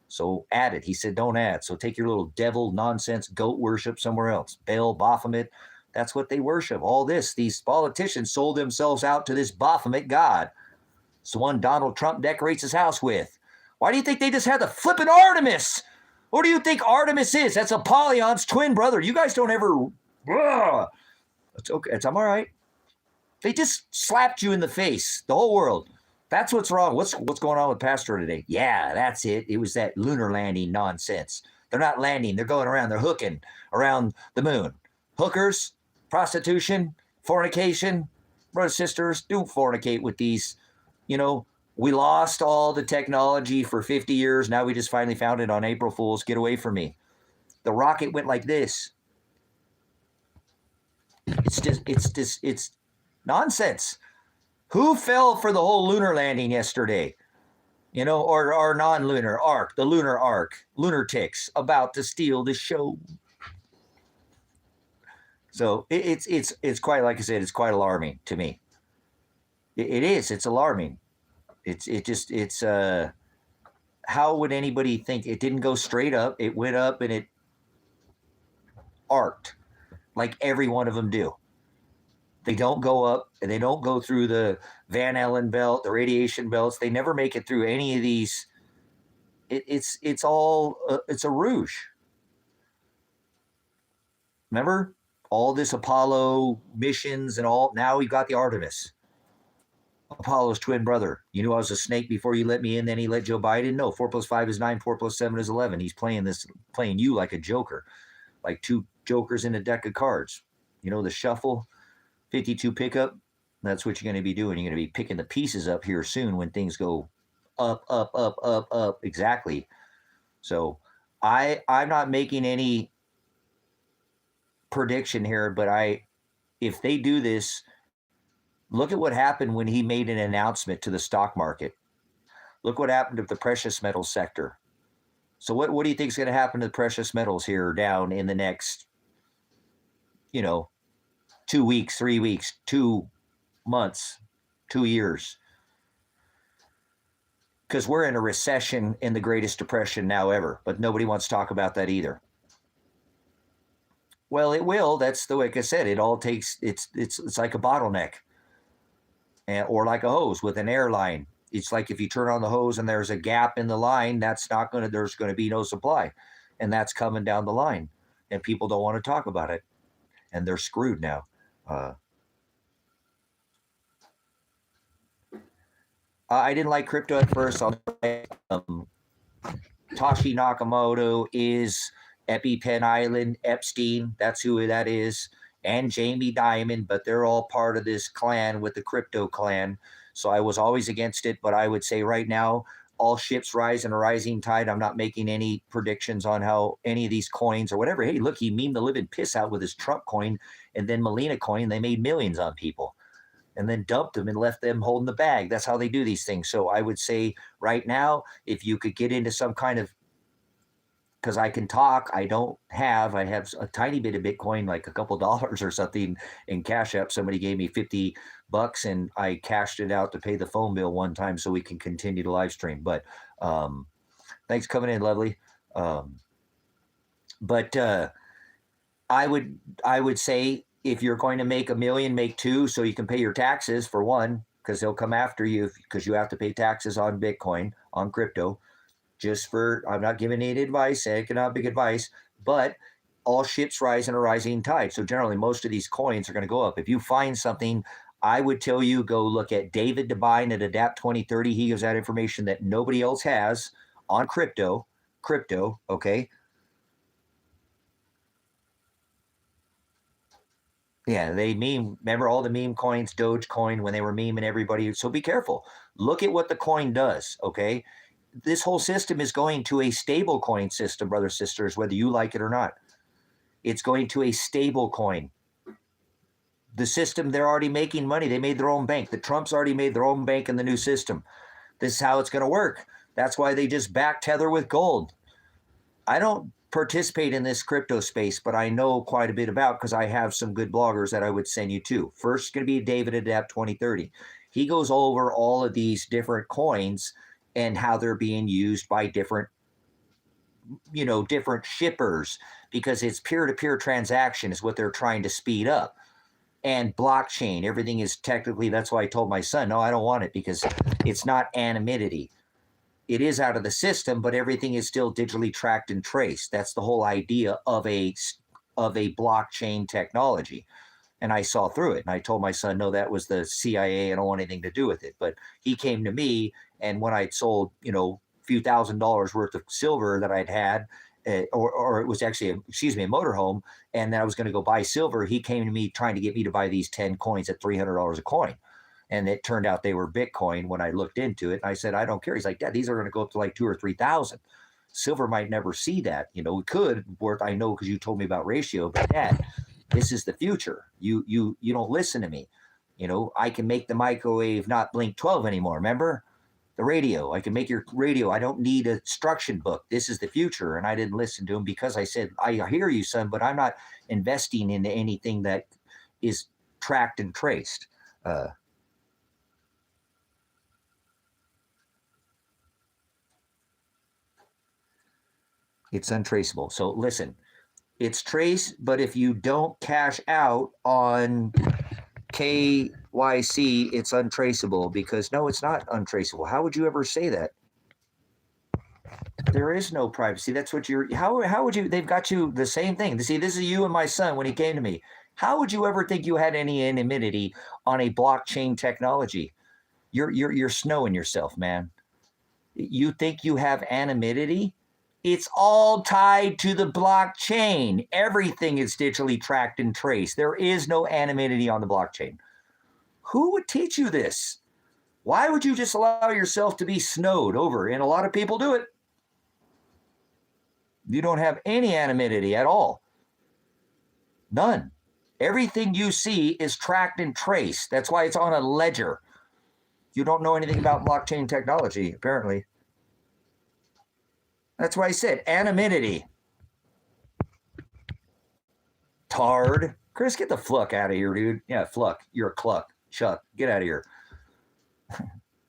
So add it. He said, don't add. So take your little devil nonsense goat worship somewhere else. Baal, Baphomet. That's what they worship. All this. These politicians sold themselves out to this Baphomet god. It's the one Donald Trump decorates his house with. Why do you think they just had the flippin' Artemis? What do you think Artemis is? That's Apollyon's twin brother. You guys don't ever... It's okay. I'm all right. They just slapped you in the face, the whole world. That's what's wrong. What's going on with Pastor today? Yeah, that's it. It was that lunar landing nonsense. They're not landing. They're going around. They're hooking around the moon. Hookers, prostitution, fornication. Brothers, sisters, don't fornicate with these. We lost all the technology for 50 years. Now we just finally found it on April Fool's. Get away from me. The rocket went like this. It's nonsense. Who fell for the whole lunar landing yesterday? Or non-lunar arc, the lunar arc, lunatics about to steal the show. So it's quite, like I said, it's quite alarming to me. It is. It's alarming. It's how would anybody think it didn't go straight up? It went up and it arced like every one of them do. They don't go up and they don't go through the Van Allen belt, the radiation belts. They never make it through any of these. It's a rouge. Remember all this Apollo missions and all. Now we've got the Artemis. Apollo's twin brother. You knew I was a snake before you let me in, then he let Joe Biden? No, 4 + 5 is 9, 4 + 7 is 11. He's playing you like a joker, like two jokers in a deck of cards. The shuffle, 52 pickup, that's what you're going to be doing. You're going to be picking the pieces up here soon when things go up, up, up, up, up. Exactly. So I'm not making any prediction here, but if they do this, look at what happened when he made an announcement to the stock market. Look what happened to the precious metals sector. So what do you think is going to happen to the precious metals here down in the next, 2 weeks, 3 weeks, 2 months, 2 years? Because we're in a recession in the greatest depression now ever, but nobody wants to talk about that either. Well, it will. That's like I said, it all takes, it's like a bottleneck. Or like a hose with an air line. It's like if you turn on the hose and there's a gap in the line, there's going to be no supply. And that's coming down the line. And people don't want to talk about it. And they're screwed now. I didn't like crypto at first. Toshi Nakamoto is EpiPen Island, Epstein. That's who that is. And Jamie Dimon, but they're all part of this clan with the crypto clan. So I was always against it, but I would say right now, all ships rise in a rising tide. I'm not making any predictions on how any of these coins or whatever. Hey, look, he memed the living piss out with his Trump coin and then Melina coin. They made millions on people and then dumped them and left them holding the bag. That's how they do these things. So I would say right now, if you could get into some kind of, because I can talk, I have a tiny bit of Bitcoin, like a couple dollars or something in CashApp. Somebody gave me $50 and I cashed it out to pay the phone bill one time so we can continue to live stream. But thanks coming in, lovely. But I would say if you're going to make $1 million, make 2 so you can pay your taxes for one, because they'll come after you because you have to pay taxes on Bitcoin, on crypto. I'm not giving any advice, economic advice, but all ships rise in a rising tide. So generally, most of these coins are going to go up. If you find something, I would tell you, go look at David Devine at Adapt 2030. He gives that information that nobody else has on crypto, okay? Yeah, they meme. Remember all the meme coins, Dogecoin, when they were memeing everybody. So be careful. Look at what the coin does, okay? This whole system is going to a stable coin system, brothers, sisters, whether you like it or not. It's going to a stable coin. The system, they're already making money. They made their own bank. The Trumps already made their own bank in the new system. This is how it's going to work. That's why they just back tether with gold. I don't participate in this crypto space, but I know quite a bit about, because I have some good bloggers that I would send you to. First going to be David Adapt 2030. He goes over all of these different coins and how they're being used by different, different shippers, because it's peer-to-peer transaction is what they're trying to speed up. And blockchain, everything is technically, that's why I told my son, no, I don't want it, because it's not anonymity. It is out of the system, but everything is still digitally tracked and traced. That's the whole idea of a blockchain technology. And I saw through it. And I told my son, no, that was the CIA. I don't want anything to do with it. But he came to me, and when I'd sold, a few $1,000s worth of silver that I'd had, or it was actually, a motorhome, and then I was going to go buy silver, he came to me trying to get me to buy these 10 coins at $300 a coin. And it turned out they were Bitcoin when I looked into it. And I said, I don't care. He's like, Dad, these are going to go up to like 2,000 or 3,000. Silver might never see that. It could worth, I know, because you told me about ratio, but Dad, this is the future. You don't listen to me. I can make the microwave not blink 12 anymore. Remember? The radio. I can make your radio. I don't need a instruction book. This is the future. And I didn't listen to him, because I said, I hear you, son, but I'm not investing into anything that is tracked and traced. It's untraceable. So listen, it's but if you don't cash out on KYC, it's untraceable, because no, it's not untraceable. How would you ever say that? There is no privacy. That's what how would you, they've got you the same thing. See, this is you and my son when he came to me. How would you ever think you had any anonymity on a blockchain technology? You're snowing yourself, man. You think you have anonymity? It's all tied to the blockchain. Everything is digitally tracked and traced. There is no anonymity on the blockchain. Who would teach you this? Why would you just allow yourself to be snowed over? And a lot of people do it. You don't have any anonymity at all. None. Everything you see is tracked and traced. That's why it's on a ledger. You don't know anything about blockchain technology, apparently. That's why I said anonymity. Tard. Chris, get the fluck out of here, dude. Yeah, fluck. You're a cluck. Chuck, get out of here.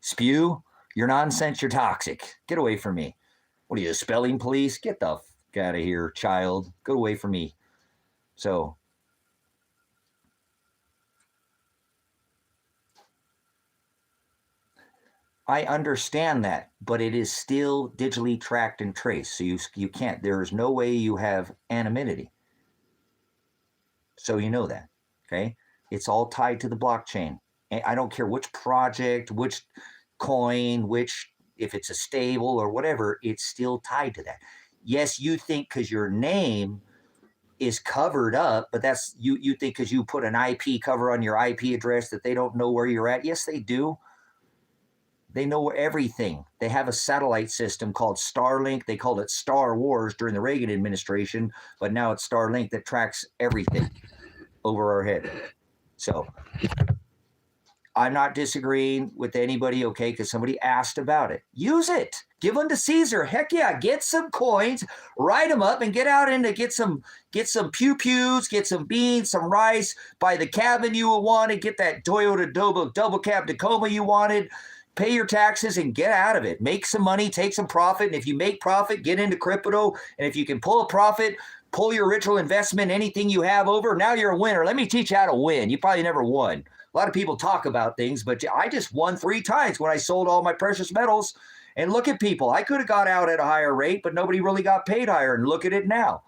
Spew. You're nonsense. You're toxic. Get away from me. What are you, spelling police? Get the fuck out of here, child. Go away from me. So, I understand that, but it is still digitally tracked and traced. So you can't, there is no way you have anonymity. So you know that, okay? It's all tied to the blockchain. And I don't care which project, which coin, if it's a stable or whatever, it's still tied to that. Yes, you think because your name is covered up, but that's, you think because you put an IP cover on your IP address that they don't know where you're at. Yes, they do. They know everything. They have a satellite system called Starlink. They called it Star Wars during the Reagan administration, but now it's Starlink that tracks everything over our head. So I'm not disagreeing with anybody, okay, because somebody asked about it. Use it. Give them to Caesar. Heck yeah, get some coins, write them up, and get out and get some pew-pews, get some beans, some rice, buy the cabin you wanted, get that Toyota double cab Tacoma you wanted, pay your taxes and get out of it. Make some money, take some profit, and if you make profit, get into crypto, and if you can pull a profit, pull your ritual investment, anything you have over, now you're a winner. Let me teach you how to win. You probably never won. A lot of people talk about things, but I just won 3 times when I sold all my precious metals. And look at people. I could have got out at a higher rate, but nobody really got paid higher. And look at it now.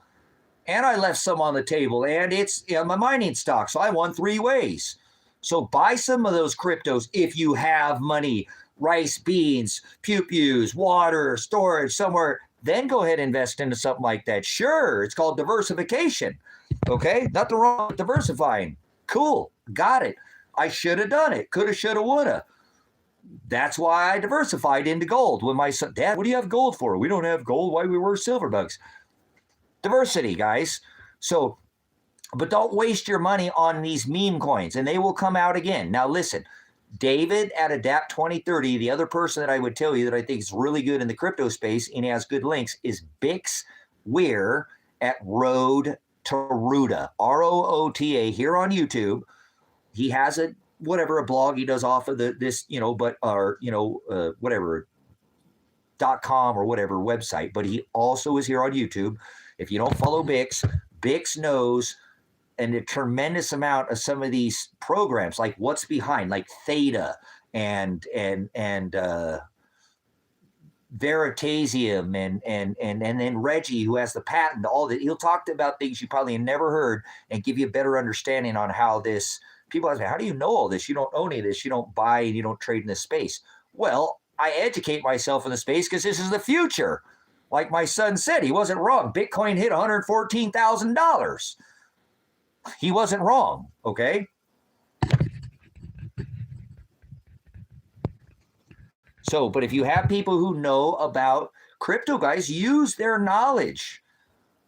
And I left some on the table, and it's my mining stock. So I won 3 ways. So buy some of those cryptos if you have money, rice, beans, pew-pews, water, storage, somewhere. Then go ahead and invest into something like that. Sure, it's called diversification. Okay, nothing wrong with diversifying. Cool, got it. I should have done it. Coulda, shoulda, woulda. That's why I diversified into gold. When my son, Dad, what do you have gold for? We don't have gold. Why we wear silver bucks? Diversity, guys. So, but don't waste your money on these meme coins, and they will come out again. Now, listen, David at Adapt 2030. The other person that I would tell you that I think is really good in the crypto space and he has good links is Bix Weir at Road to Ruta, Roota, here on YouTube. He has a blog he does off of this, whatever .com or whatever website, but he also is here on YouTube. If you don't follow Bix, Bix knows and a tremendous amount of some of these programs, like what's behind, like Theta and Veritasium and then Reggie, who has the patent, all that. He'll talk about things you probably never heard and give you a better understanding on how this. People ask me, how do you know all this? You don't own any of this. You don't buy and you don't trade in this space. Well, I educate myself in the space because this is the future. Like my son said, he wasn't wrong. Bitcoin hit $114,000. He wasn't wrong, okay? So, but if you have people who know about crypto, guys, use their knowledge.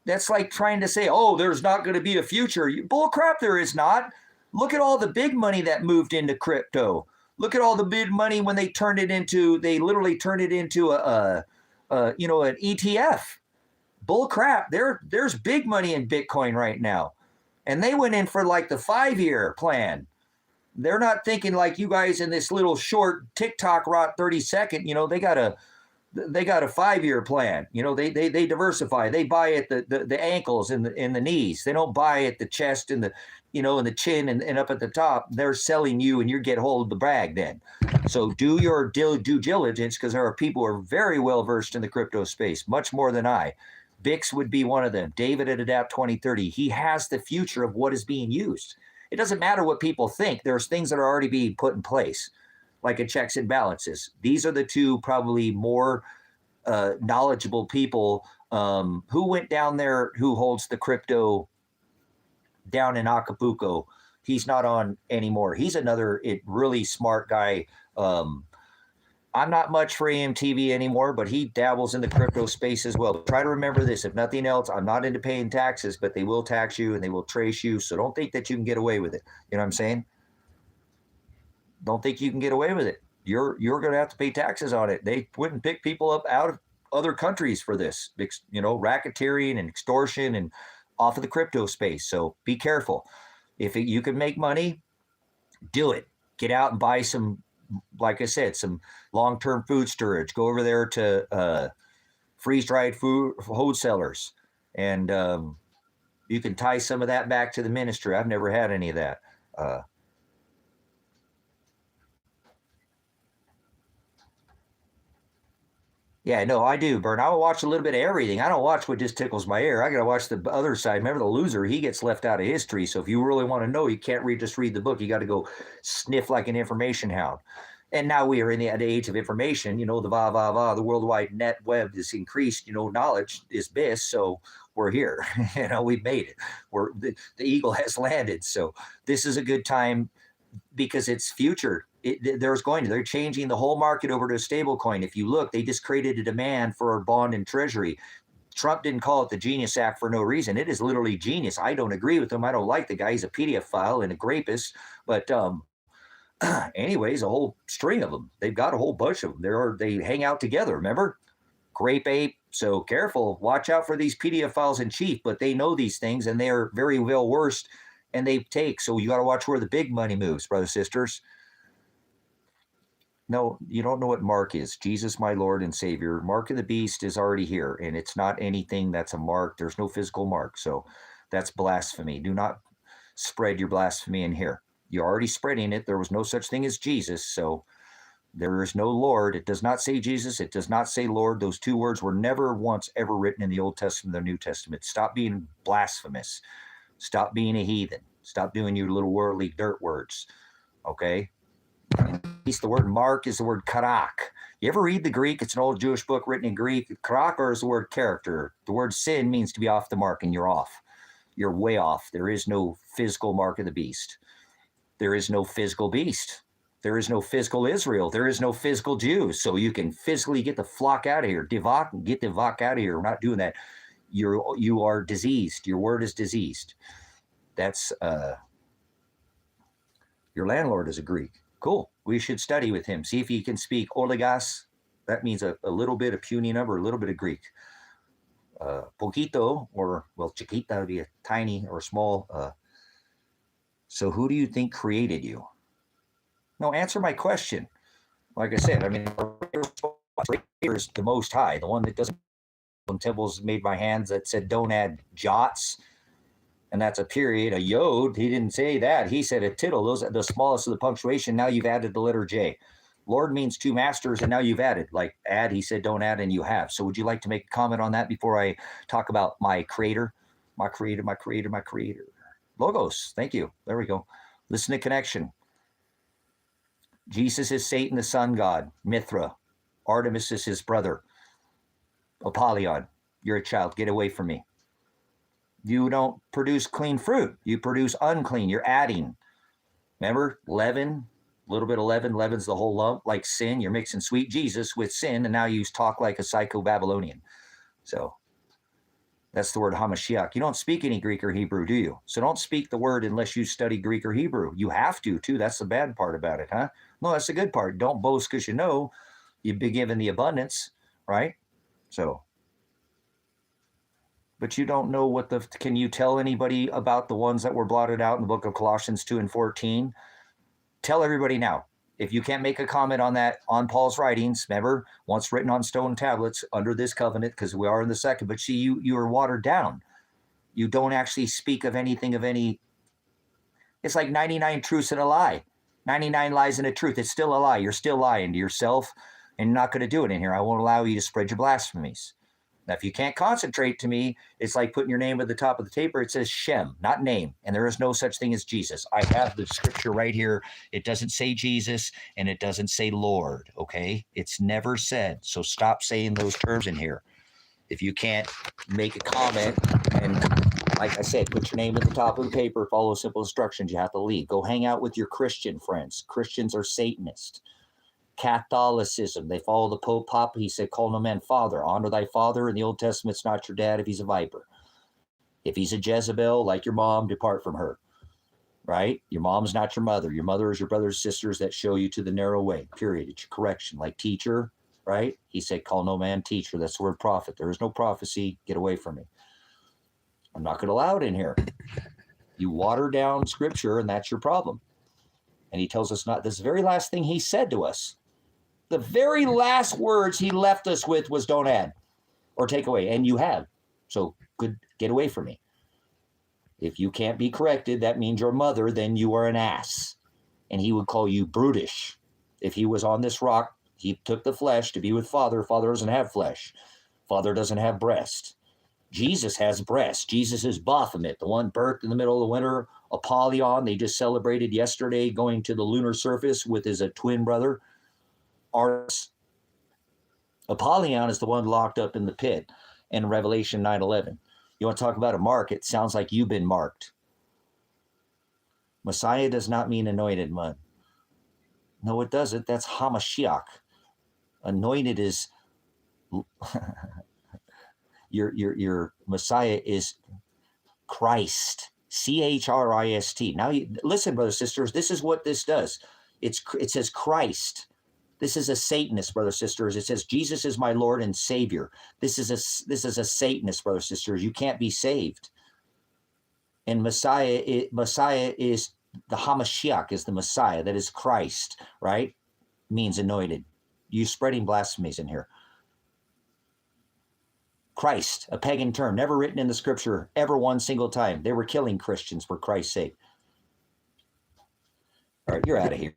That's like trying to say, oh, there's not going to be a future. Bull crap, there is not. Look at all the big money that moved into crypto. Look at all the big money when they literally turned it into an ETF. Bull crap. There's big money in Bitcoin right now. And they went in for like the 5-year plan. They're not thinking like you guys in this little short TikTok rot 30-second. They got a 5-year plan. They diversify. They buy at the ankles and the knees. They don't buy at the chest and the and the chin and up at the top. They're selling you, and you get hold of the bag then. So do your due diligence, because there are people who are very well versed in the crypto space, much more than I. Bix would be one of them. David at Adapt 2030. He has the future of what is being used. It doesn't matter what people think. There's things that are already being put in place, like a checks and balances. These are the two probably more knowledgeable people. Who went down there, who holds the crypto down in Acapulco? He's not on anymore. He's another really smart guy. I'm not much for AMTV anymore, but he dabbles in the crypto space as well. Try to remember this. If nothing else, I'm not into paying taxes, but they will tax you and they will trace you. So don't think that you can get away with it. You know what I'm saying? Don't think you can get away with it. You're going to have to pay taxes on it. They wouldn't pick people up out of other countries for this, racketeering and extortion and off of the crypto space. So be careful. If you can make money, do it. Get out and buy some, like I said, some long-term food storage. Go over there to freeze-dried food wholesalers, and you can tie some of that back to the ministry. I've never had any of that. Yeah, no, I do, Bern. I will watch a little bit of everything. I don't watch what just tickles my ear. I got to watch the other side. Remember the loser, he gets left out of history. So if you really want to know, you can't just read the book. You got to go sniff like an information hound. And now we are in the age of information, the the World Wide Net web is increased, knowledge is bliss. So we're here, we've made it. The eagle has landed. So this is a good time because it's future. They're changing the whole market over to a stable coin. If you look, they just created a demand for a bond and treasury. Trump didn't call it the Genius Act for no reason. It is literally genius. I don't agree with him. I don't like the guy. He's a PDF file and a rapist. But anyways, a whole string of them. They've got a whole bunch of them. They hang out together, remember? Grape ape. So careful. Watch out for these PDF files in chief. But they know these things, and they are very well versed, and they take. So you got to watch where the big money moves, brothers, sisters. No, you don't know what mark is. Jesus, my Lord and Savior. Mark of the beast is already here, and it's not anything that's a mark. There's no physical mark. So that's blasphemy. Do not spread your blasphemy in here. You're already spreading it. There was no such thing as Jesus. So there is no Lord. It does not say Jesus. It does not say Lord. Those two words were never once ever written in the Old Testament or the New Testament. Stop being blasphemous. Stop being a heathen. Stop doing your little worldly dirt words. Okay? The word mark is the word karak. You ever read the Greek? It's an old Jewish book written in Greek. Karak is the word character. The word sin means to be off the mark, and you're off. You're way off. There is no physical mark of the beast. There is no physical beast. There is no physical Israel. There is no physical Jews. So you can physically get the flock out of here. Get the vok out of here. We're not doing that. You are diseased. Your word is diseased. That's your landlord is a Greek. Cool. We should study with him. See if he can speak Olegas. That means a little bit of puny number, a little bit of Greek. Poquito, or, well, chiquita would be a tiny or small. So who do you think created you? No, answer my question. Like I said, I mean, is the Most High, the one that doesn't temples made by hands that said don't add jots, and that's a period, a yod. He didn't say that. He said a tittle. Those are the smallest of the punctuation. Now you've added the letter J. Lord means two masters, and now you've added. Like add, he said don't add, and you have. So would you like to make a comment on that before I talk about my creator? My creator, my creator, my creator. Logos. Thank you. There we go. Listen to connection. Jesus is Satan, the sun god. Mithra. Artemis is his brother. Apollyon. You're a child. Get away from me. You don't produce clean fruit. You produce unclean. You're adding. Remember, leaven, a little bit of leaven. Leaven's the whole lump, like sin. You're mixing sweet Jesus with sin, and now you talk like a psycho Babylonian. So that's the word Hamashiach. You don't speak any Greek or Hebrew, do you? So don't speak the word unless you study Greek or Hebrew. You have to, too. That's the bad part about it, huh? No, that's the good part. Don't boast because you know you've been given the abundance, right? So, but you don't know what can you tell anybody about the ones that were blotted out in the book of Colossians 2 and 14? Tell everybody now. If you can't make a comment on that, on Paul's writings, remember, once written on stone tablets under this covenant, because we are in the second, but see, you are watered down. You don't actually speak of anything of any. It's like 99 truths and a lie. 99 lies and a truth. It's still a lie. You're still lying to yourself, and you're not going to do it in here. I won't allow you to spread your blasphemies. Now, if you can't concentrate to me, it's like putting your name at the top of the paper. It says Shem, not name, and there is no such thing as Jesus. I have the scripture right here. It doesn't say Jesus, and it doesn't say Lord, okay? It's never said, so stop saying those terms in here. If you can't make a comment, and like I said, put your name at the top of the paper, follow simple instructions, you have to leave. Go hang out with your Christian friends. Christians are Satanists. Catholicism, they follow the Pope. Papa, he said, call no man father. Honor thy father. In the Old Testament, it's not your dad if he's a viper. If he's a Jezebel, like your mom, depart from her. Right? Your mom's not your mother. Your mother is your brothers and sisters that show you to the narrow way, period. It's your correction. Like teacher, right? He said, call no man teacher. That's the word prophet. There is no prophecy. Get away from me. I'm not going to allow it in here. You water down scripture, and that's your problem. And he tells us not. This very last thing he said to us, the very last words he left us with was don't add or take away. And you have. So good, get away from me. If you can't be corrected, that means your mother, then you are an ass. And he would call you brutish. If he was on this rock, he took the flesh to be with Father. Father doesn't have flesh. Father doesn't have breast. Jesus has breast. Jesus is Baphomet, the one birthed in the middle of the winter. Apollyon, they just celebrated yesterday going to the lunar surface with his twin brother. Arts. Apollyon is the one locked up in the pit in Revelation 9:11. You want to talk about a mark? It sounds like you've been marked. Messiah does not mean anointed one. No, it doesn't. That's Hamashiach. Anointed is your Messiah is Christ. Christ. Now, listen, brothers and sisters, this is what this does. It says Christ. This is a Satanist, brothers and sisters. It says Jesus is my Lord and Savior. This is a Satanist, brothers and sisters. You can't be saved. And Messiah is the Hamashiach, is the Messiah. That is Christ, right? Means anointed. You spreading blasphemies in here. Christ, a pagan term, never written in the scripture, ever one single time. They were killing Christians for Christ's sake. All right, you're out of here.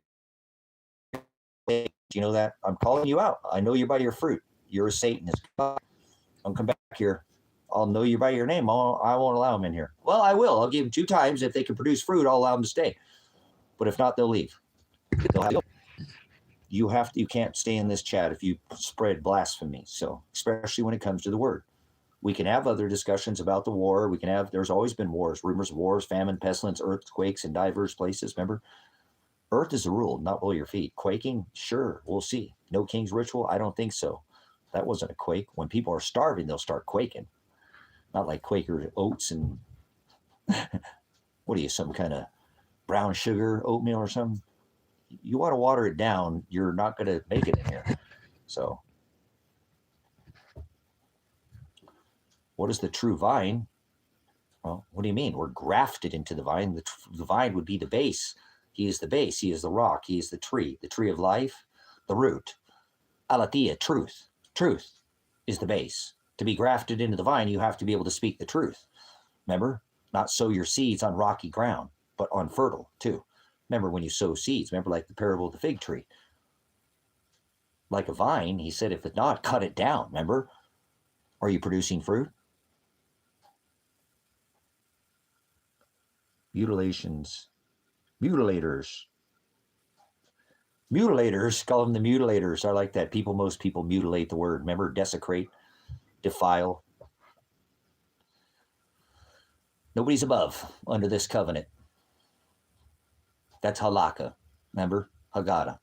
You know that? I'm calling you out. I know you by your fruit. You're a Satanist. Don't come back here. I'll know you by your name. I won't allow them in here. Well, I will. I'll give them 2 times. If they can produce fruit, I'll allow them to stay. But if not, they'll leave. You can't stay in this chat if you spread blasphemy. So, especially when it comes to the word. We can have other discussions about the war. There's always been wars, rumors of wars, famine, pestilence, earthquakes in diverse places. Remember? Earth is the rule, not below your feet. Quaking? Sure, we'll see. No king's ritual? I don't think so. That wasn't a quake. When people are starving, they'll start quaking. Not like Quaker oats and, what are you, some kind of brown sugar oatmeal or something? You want to water it down, you're not going to make it in here. So, what is the true vine? Well, what do you mean? We're grafted into the vine. The vine would be the base. He is the base. He is the rock. He is the tree of life, the root. Aletheia, truth. Truth is the base. To be grafted into the vine, you have to be able to speak the truth. Remember, not sow your seeds on rocky ground, but on fertile too. Remember when you sow seeds, remember like the parable of the fig tree. Like a vine, he said, if it's not, cut it down. Remember? Are you producing fruit? Mutilations. Mutilators. Mutilators, call them the mutilators. I like that. Most people mutilate the word. Remember, desecrate, defile. Nobody's above under this covenant. That's halakha. Remember? Haggadah.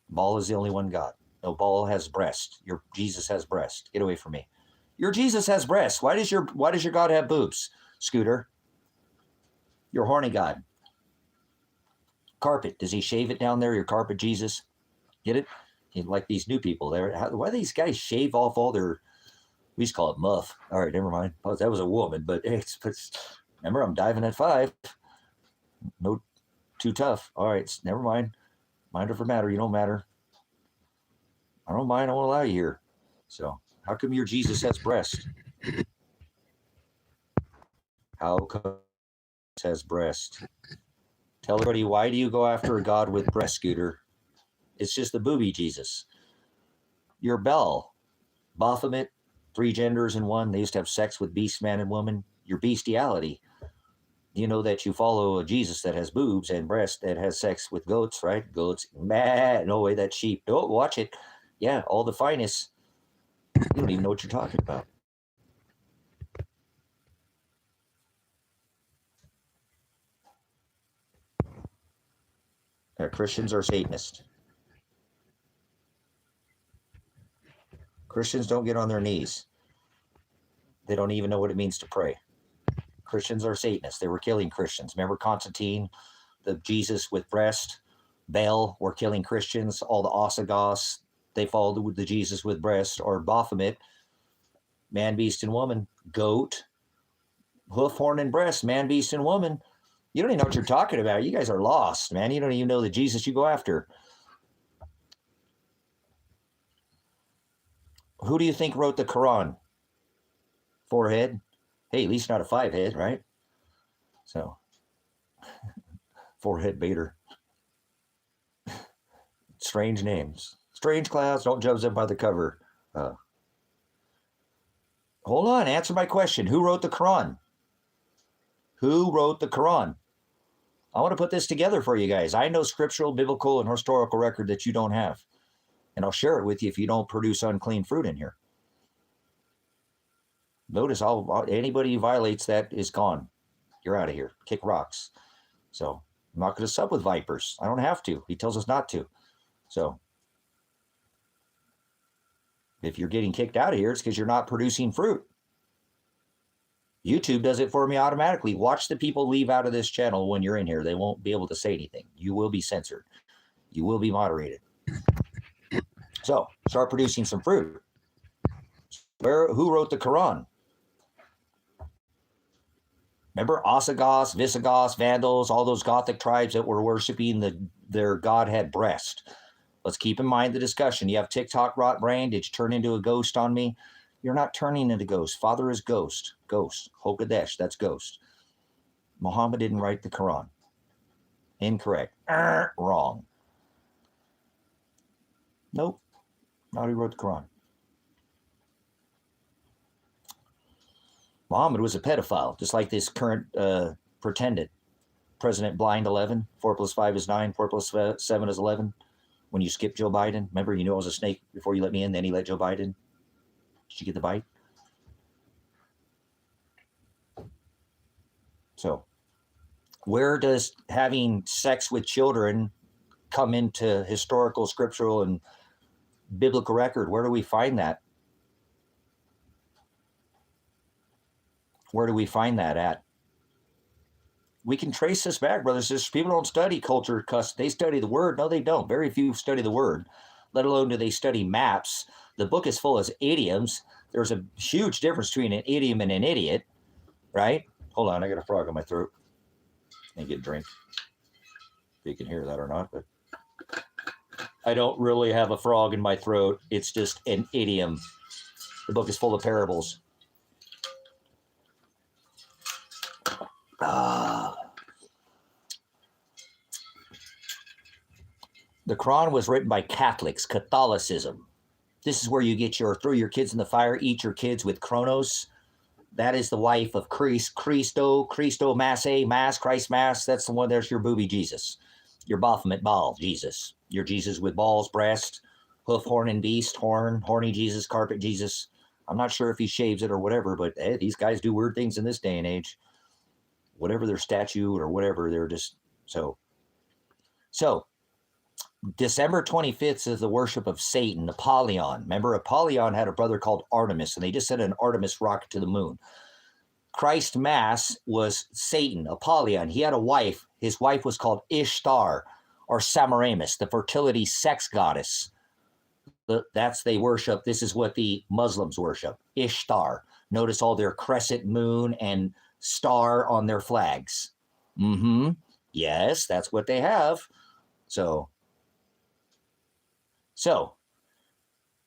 Baal is the only one God. No, Baal has breast. Your Jesus has breast. Get away from me. Your Jesus has breasts. Why does your God have boobs, Scooter? Your horny God. Carpet. Does he shave it down there? Your carpet Jesus? Get it? Like these new people there. Why do these guys shave off all their? We used to call it muff. All right, never mind. Oh, that was a woman, but remember, I'm diving at 5. No, too tough. All right, never mind. Mind over matter. You don't matter. I don't mind. I won't allow you here. So, how come your Jesus has breast? How come Jesus has breast? Tell everybody, why do you go after a God with breast, Scooter? It's just the booby Jesus. Your Bel, Baphomet, 3 genders in one. They used to have sex with beast, man, and woman. Your bestiality. You know that you follow a Jesus that has boobs and breast that has sex with goats, right? Goats, mad. No way, that's sheep. Don't watch it. Yeah, all the finest. You don't even know what you're talking about. Christians are Satanists. Christians don't get on their knees. They don't even know what it means to pray. Christians are Satanists. They were killing Christians. Remember Constantine, the Jesus with breast? Baal were killing Christians. All the Osagos, they followed the Jesus with breast. Or Baphomet, man, beast, and woman. Goat, hoof, horn, and breast, man, beast, and woman. You don't even know what you're talking about. You guys are lost, man. You don't even know the Jesus you go after. Who do you think wrote the Quran? 4-head? Hey, at least not a 5-head, right? So, 4-head baiter. Strange names. Strange clouds, don't judge them by the cover. Hold on, answer my question. Who wrote the Quran? Who wrote the Quran? I want to put this together for you guys. I know scriptural, biblical, and historical record that you don't have. And I'll share it with you if you don't produce unclean fruit in here. Notice anybody who violates that is gone. You're out of here. Kick rocks. So I'm not going to sub with vipers. I don't have to. He tells us not to. So if you're getting kicked out of here, it's because you're not producing fruit. YouTube does it for me automatically. Watch the people leave out of this channel when you're in here. They won't be able to say anything. You will be censored. You will be moderated. So start producing some fruit. Who wrote the Quran? Remember Osagos, Visigoths, Vandals, all those Gothic tribes that were worshiping their god had breast. Let's keep in mind the discussion. You have TikTok rot brain. Did you turn into a ghost on me? You're not turning into ghost. Father is ghost. Ghost. Hokadesh, that's ghost. Muhammad didn't write the Quran. Incorrect. Wrong. Nope. Not who wrote the Quran. Muhammad was a pedophile, just like this current pretended President Blind 11. 4 plus 5 is 9. 4 plus 7 is 11. When you skip Joe Biden, remember, you knew I was a snake before you let me in, then he let Joe Biden. Did you get the bite? So, where does having sex with children come into historical, scriptural, and biblical record? Where do we find that? Where do we find that at? we can trace this back, brothers and sisters. People don't study culture because they study the word. No, they don't. Very few study the word, let alone do they study maps. The book is full of idioms. There's a huge difference between an idiom and an idiot, right? Hold on, I got a frog in my throat. Let me get a drink. If you can hear that or not, but I don't really have a frog in my throat. It's just an idiom. The book is full of parables. The Quran was written by Catholics, Catholicism. This is where you get your throw your kids in the fire, eat your kids with Kronos. That is the wife of Cristo Mass, Christ Mass. That's the one, there's your booby Jesus. Your Baphomet ball, Jesus. Your Jesus with balls, breast, hoof, horn, and beast, horny Jesus, carpet Jesus. I'm not sure if he shaves it or whatever, but hey, these guys do weird things in this day and age. Whatever their statue or whatever, they're just so. December 25th is the worship of Satan, Apollyon. Remember, Apollyon had a brother called Artemis, and they just sent an Artemis rocket to the moon. Christ Mass was Satan, Apollyon. He had a wife. His wife was called Ishtar, or Semiramis, the fertility sex goddess. That's they worship. This is what the Muslims worship, Ishtar. Notice all their crescent moon and star on their flags. Yes, that's what they have. So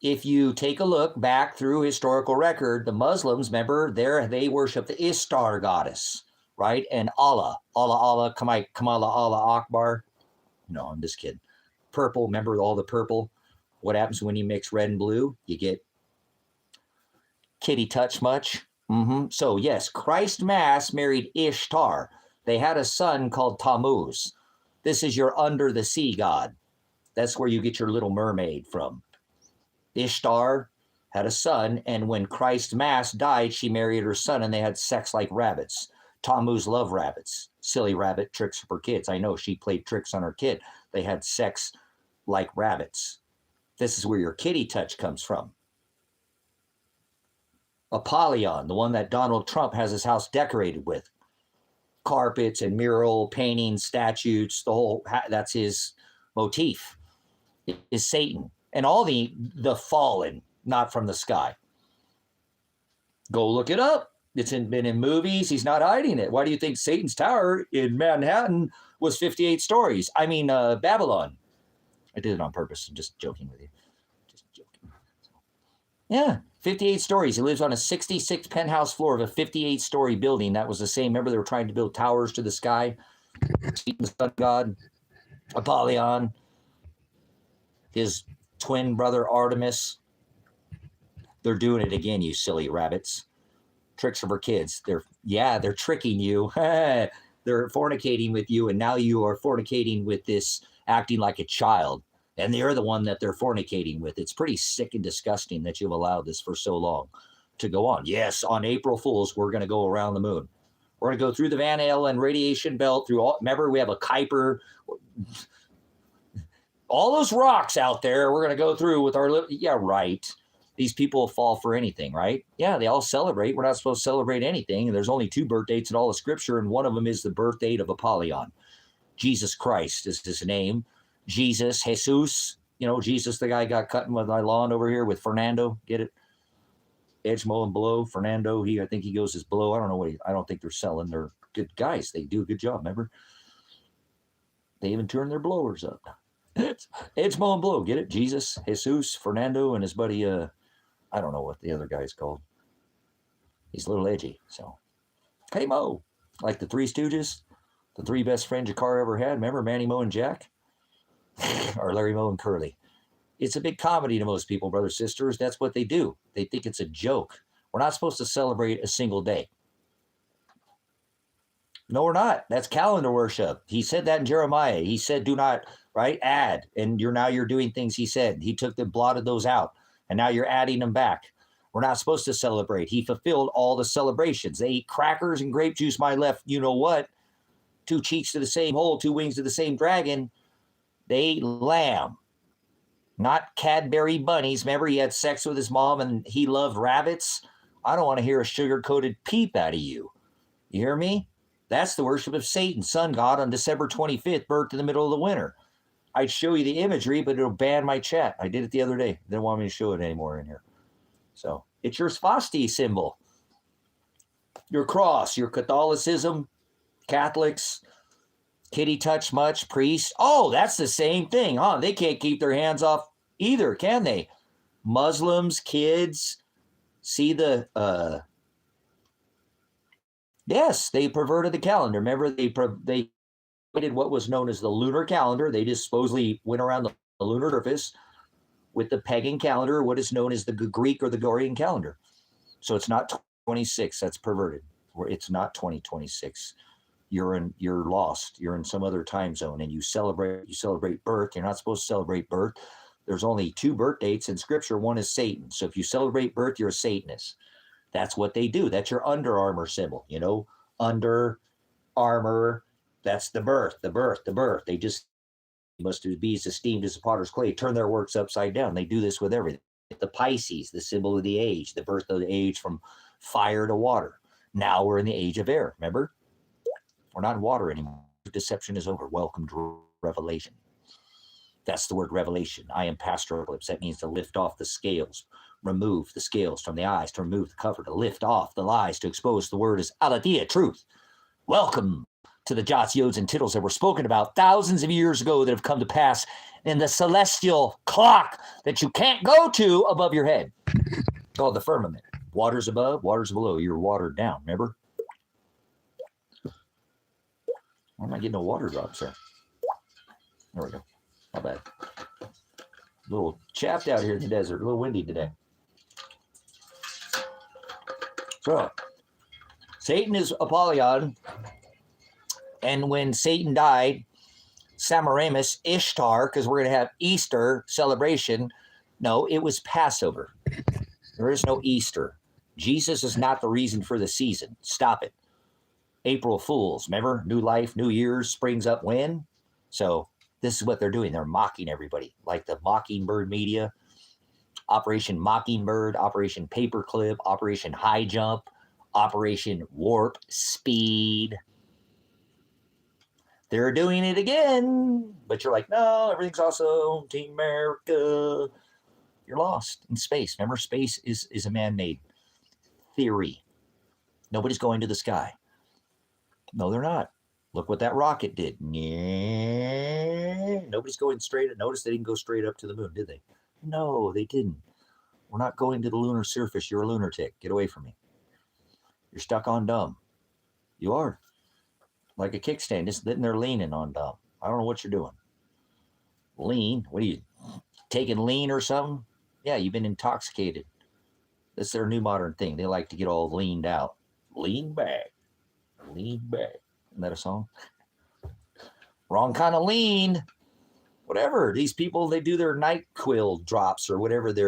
if you take a look back through historical record, the Muslims, remember, they worship the Ishtar goddess, right? And Allah, Kamala, Allah Akbar. No, I'm just kidding. Purple, remember all the purple? What happens when you mix red and blue? You get kitty touch much. So yes, Christ Mass married Ishtar. They had a son called Tammuz. This is your under the sea god. That's where you get your Little Mermaid from. Ishtar had a son, and when Christ Mass died, she married her son, and they had sex like rabbits. Tammuz loved rabbits. Silly rabbit tricks for kids. I know she played tricks on her kid. They had sex like rabbits. This is where your kitty touch comes from. Apollyon, the one that Donald Trump has his house decorated with. Carpets and mural paintings, statues, the whole, that's his motif, is Satan. And all the fallen, not from the sky. Go look it up. It's been in movies. He's not hiding it. Why do you think Satan's Tower in Manhattan was 58 stories? I mean, Babylon. I did it on purpose. I'm just joking with you. Just joking. Yeah, 58 stories. He lives on a 66 penthouse floor of a 58-story building. That was the same. Remember, they were trying to build towers to the sky. Satan's sun god, Apollyon, his twin brother Artemis. They're doing it again, you silly rabbits. Tricks for kids. They're tricking you. They're fornicating with you, and now you are fornicating with this, acting like a child. And you're the one that they're fornicating with. It's pretty sick and disgusting that you've allowed this for so long to go on. Yes, on April Fools, we're going to go around the moon. We're going to go through the Van Allen radiation belt, through all, remember, we have a Kuiper. All those rocks out there, we're going to go through with our, yeah, right. These people fall for anything, right? Yeah, they all celebrate. We're not supposed to celebrate anything. And there's only 2 birth dates in all of Scripture, and one of them is the birth date of Apollyon. Jesus Christ is his name. Jesus, Jesus, the guy got cut with my lawn over here with Fernando. Get it? Edge mow and blow. Fernando, I think he goes as blow. I don't know I don't think they're selling. They're good guys. They do a good job, remember? They even turn their blowers up. Edge mow and blow. Get it? Jesus, Fernando, and his buddy, I don't know what the other guy's called. He's a little edgy. So, hey, Mo. Like the Three Stooges, the 3 best friends your car ever had. Remember Manny, Mo, and Jack? Or Larry, Moe, and Curly. It's a big comedy to most people, brothers, sisters. That's what they do. They think it's a joke. We're not supposed to celebrate a single day. No, we're not. That's calendar worship. He said that in Jeremiah. He said, do not, right, add. And you're doing things he said. He blotted those out. And now you're adding them back. We're not supposed to celebrate. He fulfilled all the celebrations. They ate crackers and grape juice, my left, you know what? 2 cheeks to the same hole, 2 wings to the same dragon. They ate lamb, not Cadbury bunnies. Remember, he had sex with his mom and he loved rabbits? I don't want to hear a sugar-coated peep out of you. You hear me? That's the worship of Satan, sun god, on December 25th, birth in the middle of the winter. I'd show you the imagery, but it'll ban my chat. I did it the other day. They don't want me to show it anymore in here. So it's your swastika symbol, your cross, your Catholicism, Catholics, kitty touch much, priest. Oh, that's the same thing, huh? They can't keep their hands off either, can they? Muslims, kids, see the, yes, they perverted the calendar. Remember, they did what was known as the lunar calendar. They just supposedly went around the lunar surface with the pagan calendar, what is known as the Greek or the Gregorian calendar. So it's not 26. That's perverted. It's not 2026. You're lost. You're in some other time zone, and you celebrate birth. You're not supposed to celebrate birth. There's only 2 birth dates in Scripture. One is Satan. So if you celebrate birth, you're a Satanist. That's what they do. That's your Under Armour symbol. Under Armour. That's the birth. They just must be as esteemed as the potter's clay. Turn their works upside down. They do this with everything. The Pisces, the symbol of the age, the birth of the age from fire to water. Now we're in the age of air. Remember? We're not in water anymore. Deception is over. Welcome to revelation. That's the word revelation. I am Pastor Eclipse. That means to lift off the scales, remove the scales from the eyes, to remove the cover, to lift off the lies, to expose the word as aletheia, truth. Welcome to the jots, yods, and tittles that were spoken about thousands of years ago that have come to pass in the celestial clock that you can't go to above your head, called the firmament. Waters above, waters below. You're watered down, remember? Why am I getting no water drops there? There we go. Not bad. A little chapped out here in the desert. A little windy today. So, Satan is Apollyon. And when Satan died, Semiramis, Ishtar, because we're going to have Easter celebration. No, it was Passover. There is no Easter. Jesus is not the reason for the season. Stop it. April Fools, remember? New life, New Year's springs up when? So this is what they're doing. They're mocking everybody, like the Mockingbird media, Operation Mockingbird, Operation Paperclip, Operation High Jump, Operation Warp Speed. They're doing it again, but you're like, no, everything's awesome. Team America. You're lost in space. Remember, space is a man-made theory. Nobody's going to the sky. No, they're not. Look what that rocket did. Yeah. Nobody's going straight. Notice they didn't go straight up to the moon, did they? No, they didn't. We're not going to the lunar surface. You're a lunatic. Get away from me. You're stuck on dumb. You are. Like a kickstand, just sitting there leaning on dumb. I don't know what you're doing. Lean? What are you, taking lean or something? Yeah, you've been intoxicated. That's their new modern thing. They like to get all leaned out. Lean back. Lean back. Isn't that a song? Wrong kind of lean. Whatever. These people, they do their NyQuil drops or whatever they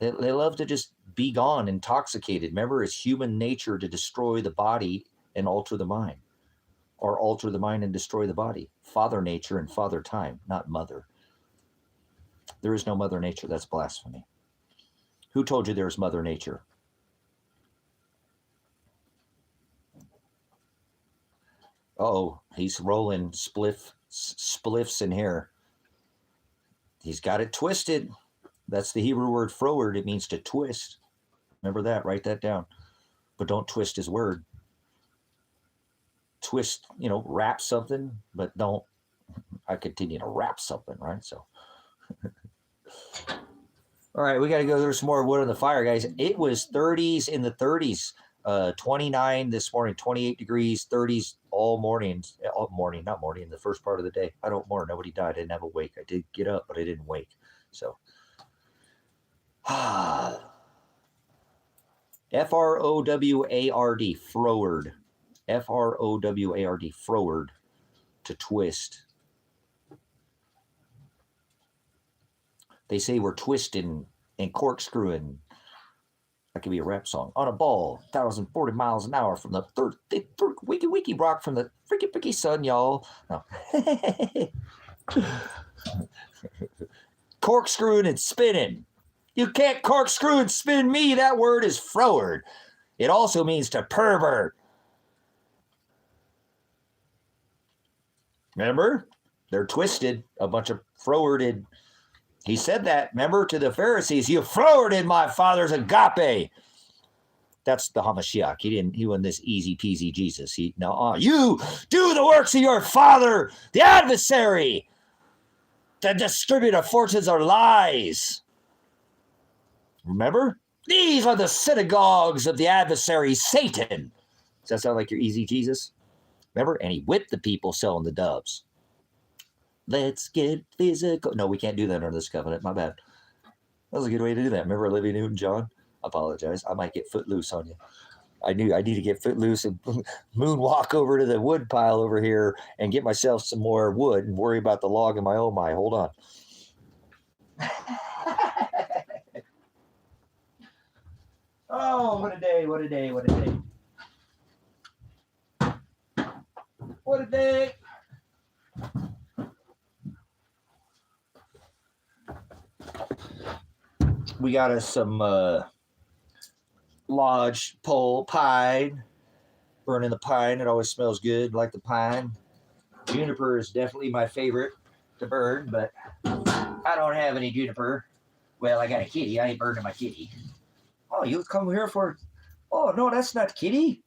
love to just be gone, intoxicated. Remember, it's human nature to destroy the body and alter the mind, or alter the mind and destroy the body. Father nature and father time, not mother. There is no mother nature. That's blasphemy. Who told you there's mother nature? Oh, he's rolling spliffs in here. He's got it twisted. That's the Hebrew word froward. It means to twist. Remember that. Write that down. But don't twist his word. Twist, wrap something, but don't. I continue to wrap something, right? So, all right, we got to go. There's some more wood on the fire, guys. It was 30s in the 30s, 29 this morning, 28 degrees, 30s all morning, not morning, in the first part of the day. I don't mourn. Nobody died. I didn't have a wake. I did get up, but I didn't wake. So, F-R-O-W-A-R-D, froward. F-R-O-W-A-R-D, froward, to twist. They say we're twisting and corkscrewing. That could be a rap song. On a ball, 1,040 miles an hour from the third wiki rock from the freaky sun, y'all. No. Corkscrewing and spinning. You can't corkscrew and spin me. That word is froward. It also means to pervert. Remember? They're twisted. A bunch of frowarded. He said that, remember, to the Pharisees. You frowarded my father's agape. That's the Hamashiach. He wasn't this easy peasy Jesus. You do the works of your father, the adversary, the distributor of fortunes or lies. Remember? These are the synagogues of the adversary, Satan. Does that sound like your easy Jesus? Remember? And he whipped the people selling the doves. Let's get physical. No, we can't do that under this covenant. My bad. That was a good way to do that. Remember Olivia Newton-John? I apologize. I might get footloose on you. I need to get footloose and moonwalk over to the wood pile over here and get myself some more wood and worry about the log in my oh my. Hold on. Oh, what a day, what a day, what a day. What a day. We got us some lodge pole pine. Burning the pine, it always smells good, like the pine. Juniper is definitely my favorite to burn, but I don't have any juniper. Well, I got a kitty. I ain't burning my kitty. Oh, you come here for... Oh, no, that's not kitty.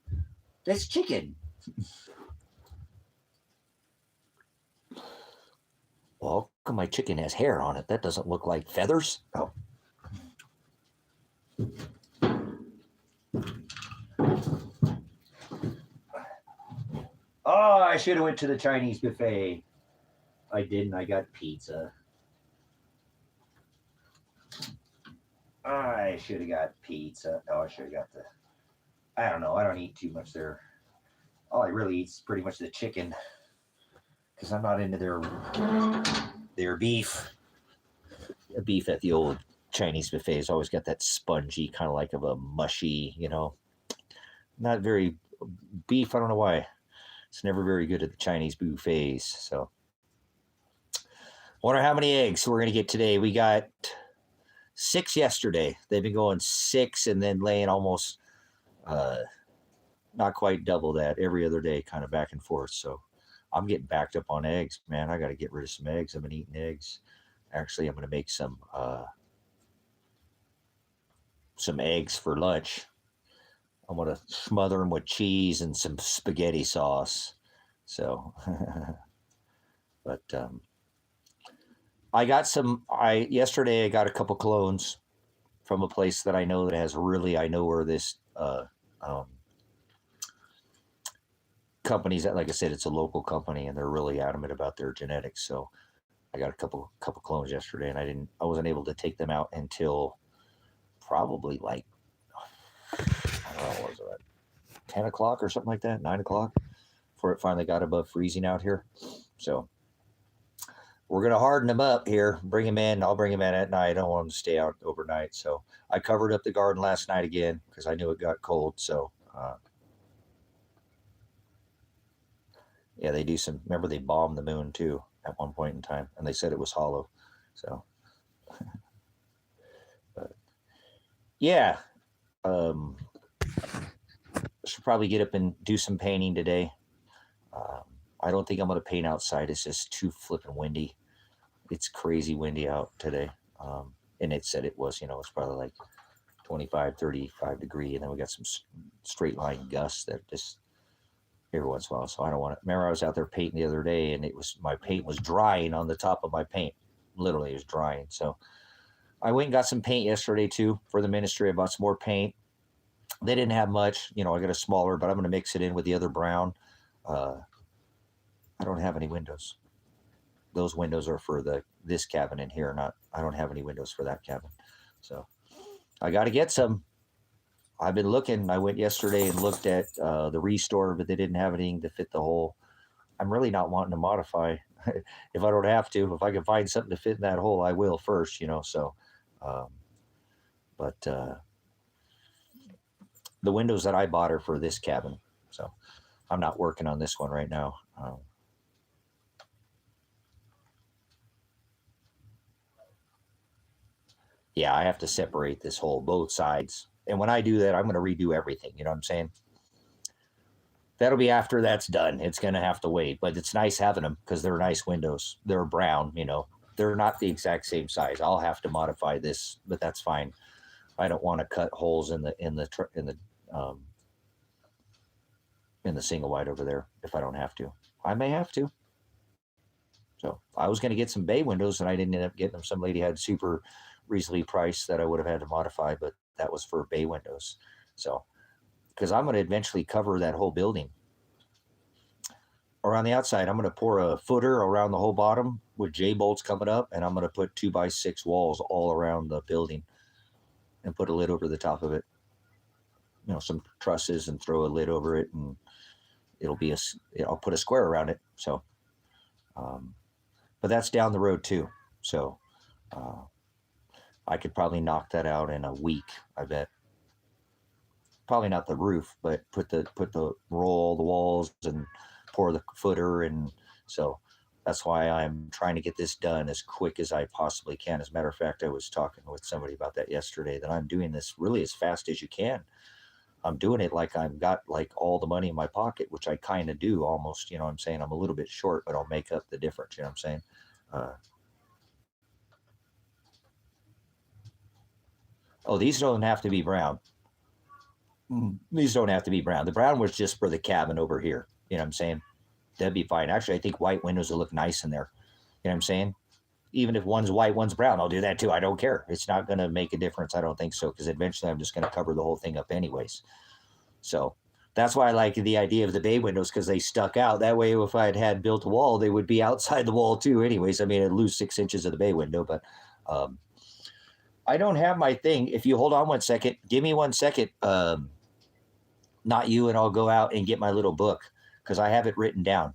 That's chicken. Well, how come my chicken has hair on it? That doesn't look like feathers. Oh. Oh, I should have went to the Chinese buffet. I didn't. I got pizza. I should have got pizza. Oh, I should have got the... I don't know. I don't eat too much there. All I really eat is pretty much the chicken. Because I'm not into their beef. The beef at the old Chinese buffet has always got that spongy, kind of like of a mushy, not very... Beef, I don't know why. It's never very good at the Chinese buffets. So, wonder how many eggs we're going to get today. We got 6 yesterday. They've been going 6 and then laying almost not quite double that every other day, kind of back and forth. So, I'm getting backed up on eggs, man. I got to get rid of some eggs. I've been eating eggs. Actually, I'm going to make some eggs for lunch. I'm going to smother them with cheese and some spaghetti sauce. So, but yesterday I got a couple clones from a place that I know that has really, I know where this companies that, like I said, it's a local company and they're really adamant about their genetics. So I got a couple clones yesterday and I wasn't able to take them out until probably like, I don't know, what was it, 10 o'clock or something like that, 9 o'clock, before it finally got above freezing out here. So we're going to harden them up here, bring them in. I'll bring them in at night. I don't want them to stay out overnight. So I covered up the garden last night again because I knew it got cold. So, yeah, they do some, remember they bombed the moon too at one point in time and they said it was hollow. So, but yeah, should probably get up and do some painting today. I don't think I'm going to paint outside. It's just too flipping windy. It's crazy windy out today. And it said it was, it's probably like 25, 35 degree. And then we got some straight line gusts that just every once in a while. So I don't want to. Remember, I was out there painting the other day and my paint was drying on the top of my paint. Literally, it was drying. So I went and got some paint yesterday too for the ministry. I bought some more paint. They didn't have much. I got a smaller, but I'm going to mix it in with the other brown. I don't have any windows. Those windows are for this cabin in here. I don't have any windows for that cabin. So I got to get some. I've been looking. I went yesterday and looked at the Restore, but they didn't have anything to fit the hole. I'm really not wanting to modify if I don't have to. If I can find something to fit in that hole, I will first, So, but the windows that I bought are for this cabin. So I'm not working on this one right now. Yeah, I have to separate this hole, both sides. And when I do that, I'm going to redo everything. You know what I'm saying? That'll be after that's done. It's going to have to wait, but it's nice having them because they're nice windows. They're brown, they're not the exact same size. I'll have to modify this, but that's fine. I don't want to cut holes um, in the single wide over there if I don't have to. I may have to. So I was going to get some bay windows and I didn't end up getting them. Some lady had super reasonably priced that I would have had to modify, but that was for bay windows. So, because I'm going to eventually cover that whole building. Around the outside, I'm going to pour a footer around the whole bottom with J-bolts coming up, and I'm going to put 2x6 walls all around the building and put a lid over the top of it. Some trusses and throw a lid over it, and I'll put a square around it. So, but that's down the road too. So, I could probably knock that out in a week, I bet. Probably not the roof, but put the roll the walls and pour the footer, and so that's why I'm trying to get this done as quick as I possibly can. As a matter of fact, I was talking with somebody about that yesterday, that I'm doing this really as fast as you can. I'm doing it like I've got like all the money in my pocket, which I kind of do almost, I'm saying I'm a little bit short, but I'll make up the difference. You know what I'm saying? These don't have to be brown. These don't have to be brown. The brown was just for the cabin over here. You know what I'm saying? That'd be fine. Actually, I think white windows will look nice in there. You know what I'm saying? Even if one's white, one's brown, I'll do that too. I don't care. It's not going to make a difference. I don't think so, because eventually I'm just going to cover the whole thing up anyways. So that's why I like the idea of the bay windows, because they stuck out. That way, if I had built a wall, they would be outside the wall too anyways. I mean, I'd lose 6 inches of the bay window, but I don't have my thing. If you hold on 1 second, give me 1 second. Not you, and I'll go out and get my little book, because I have it written down.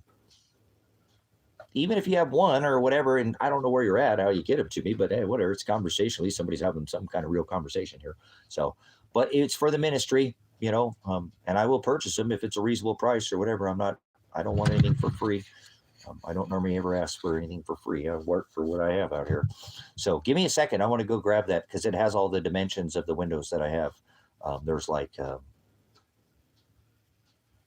Even if you have one or whatever, and I don't know where you're at, how you get them to me, but hey, whatever, it's conversation. At least somebody's having some kind of real conversation here. So, but it's for the ministry, and I will purchase them if it's a reasonable price or whatever. I don't want anything for free. I don't normally ever ask for anything for free. I work for what I have out here. So give me a second. I want to go grab that, because it has all the dimensions of the windows that I have. There's like,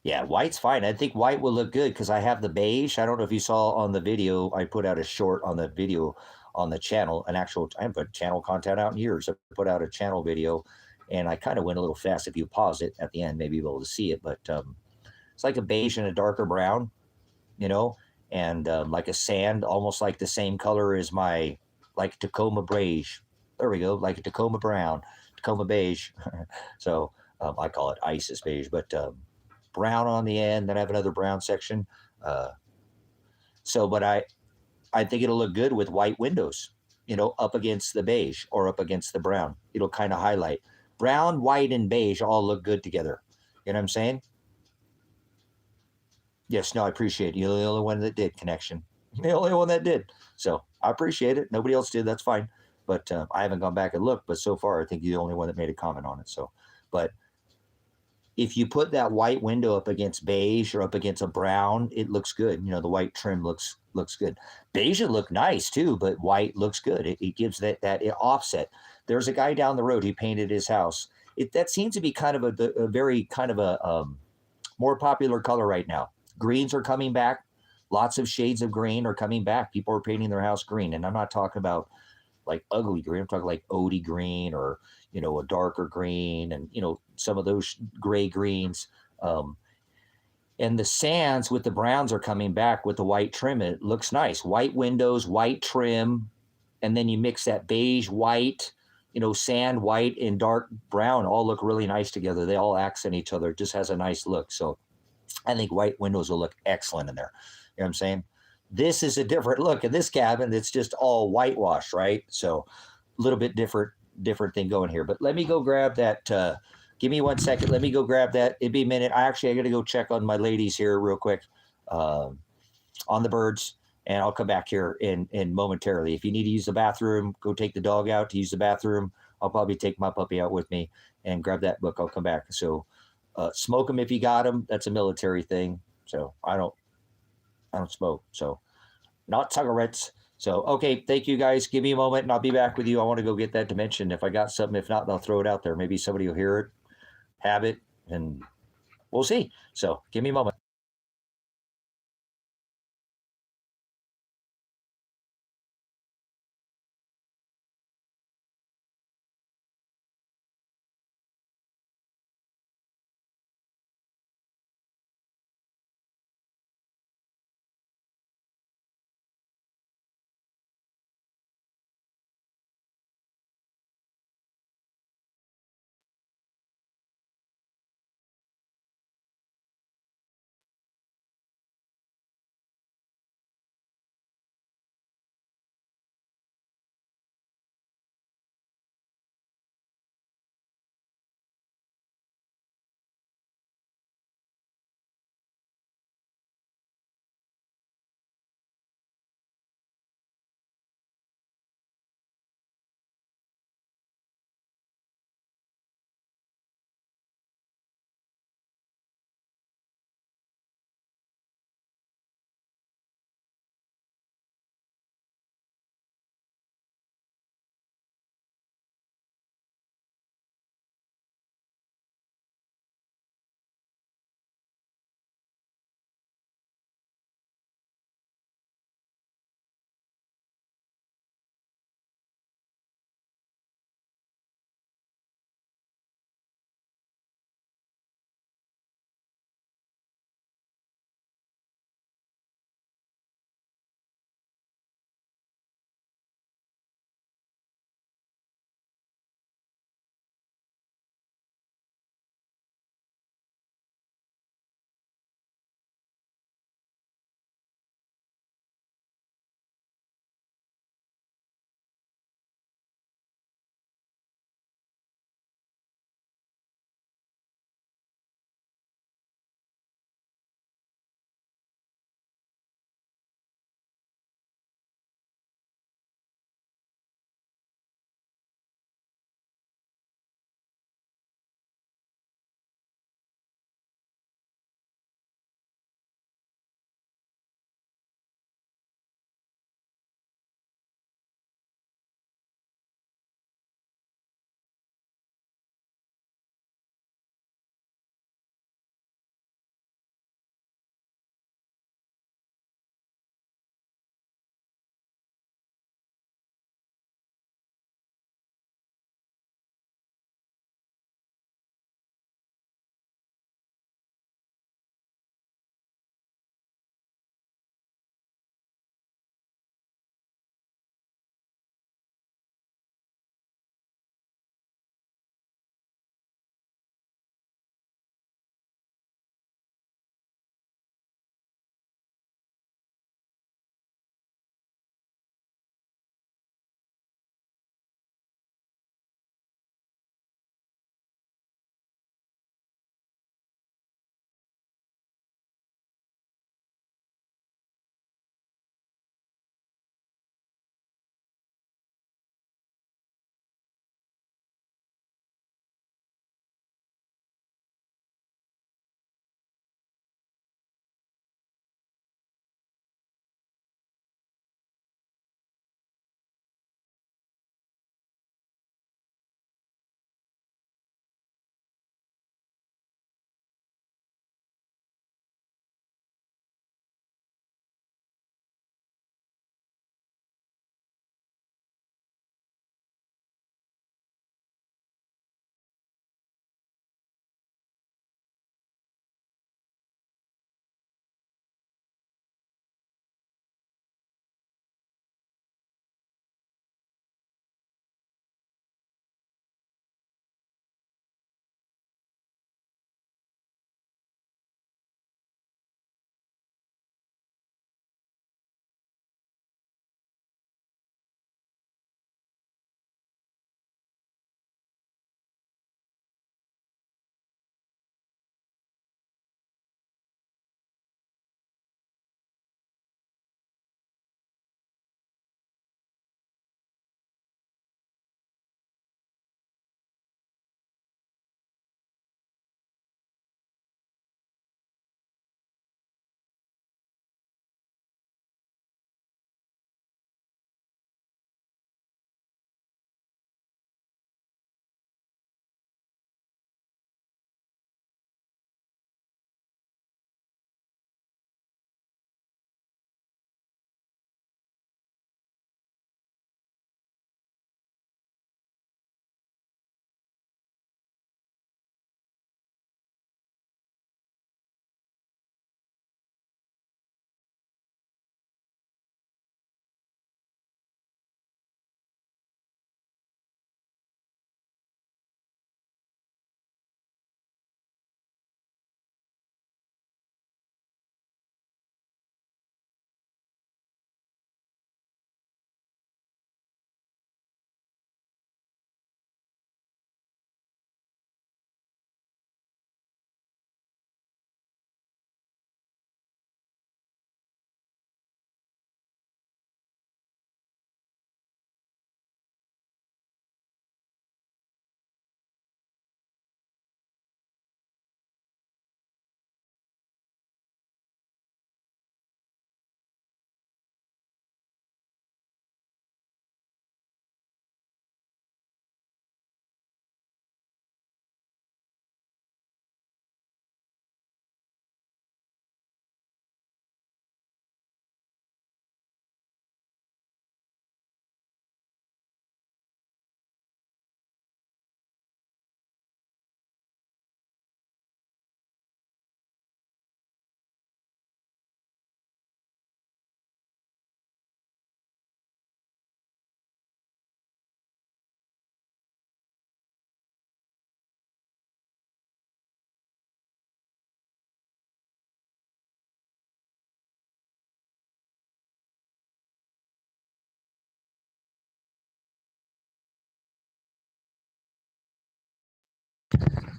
yeah, white's fine. I think white will look good because I have the beige. I don't know if you saw on the video, I put out a short on the video on the channel, I haven't put channel content out in years. I put out a channel video, and I kind of went a little fast. If you pause it at the end, maybe you'll be able to see it, but it's like a beige and a darker brown, and like a sand, almost like the same color as like Tacoma beige. There we go, like a Tacoma brown, Tacoma beige. So I call it ISIS beige, but brown on the end. Then I have another brown section. But I think it'll look good with white windows, up against the beige or up against the brown. It'll kind of highlight. Brown, white, and beige all look good together. You know what I'm saying? Yes, no, I appreciate it. You're the only one that did, connection. The only one that did. So I appreciate it. Nobody else did. That's fine. But I haven't gone back and looked. But so far, I think you're the only one that made a comment on it. So, but if you put that white window up against beige or up against a brown, it looks good. The white trim looks good. Beige would look nice too, but white looks good. It gives that offset. There's a guy down the road, he painted his house. That seems to be kind of a very kind of a more popular color right now. Greens are coming back. Lots of shades of green are coming back. People are painting their house green, and I'm not talking about like ugly green. I'm talking like Odie green, or a darker green, and some of those gray greens. And the sands with the browns are coming back with the white trim. It looks nice. White windows, white trim, and then you mix that beige, white, sand, white, and dark brown all look really nice together. They all accent each other. It just has a nice look. So I think white windows will look excellent in there. You know what I'm saying? This is a different look in this cabin. It's just all whitewash, right? So a little bit different thing going here. But let me go grab that. Give me 1 second. Let me go grab that. It'd be a minute. I got to go check on my ladies here real quick on the birds, and I'll come back here in momentarily. If you need to use the bathroom, go take the dog out to use the bathroom. I'll probably take my puppy out with me and grab that book. I'll come back. So smoke them if you got them. That's a military thing. So I don't smoke. So not cigarettes. So, okay, thank you guys. Give me a moment and I'll be back with you. I want to go get that dimension. If I got something, if not, I'll throw it out there. Maybe somebody will hear it, have it, and we'll see. So give me a moment.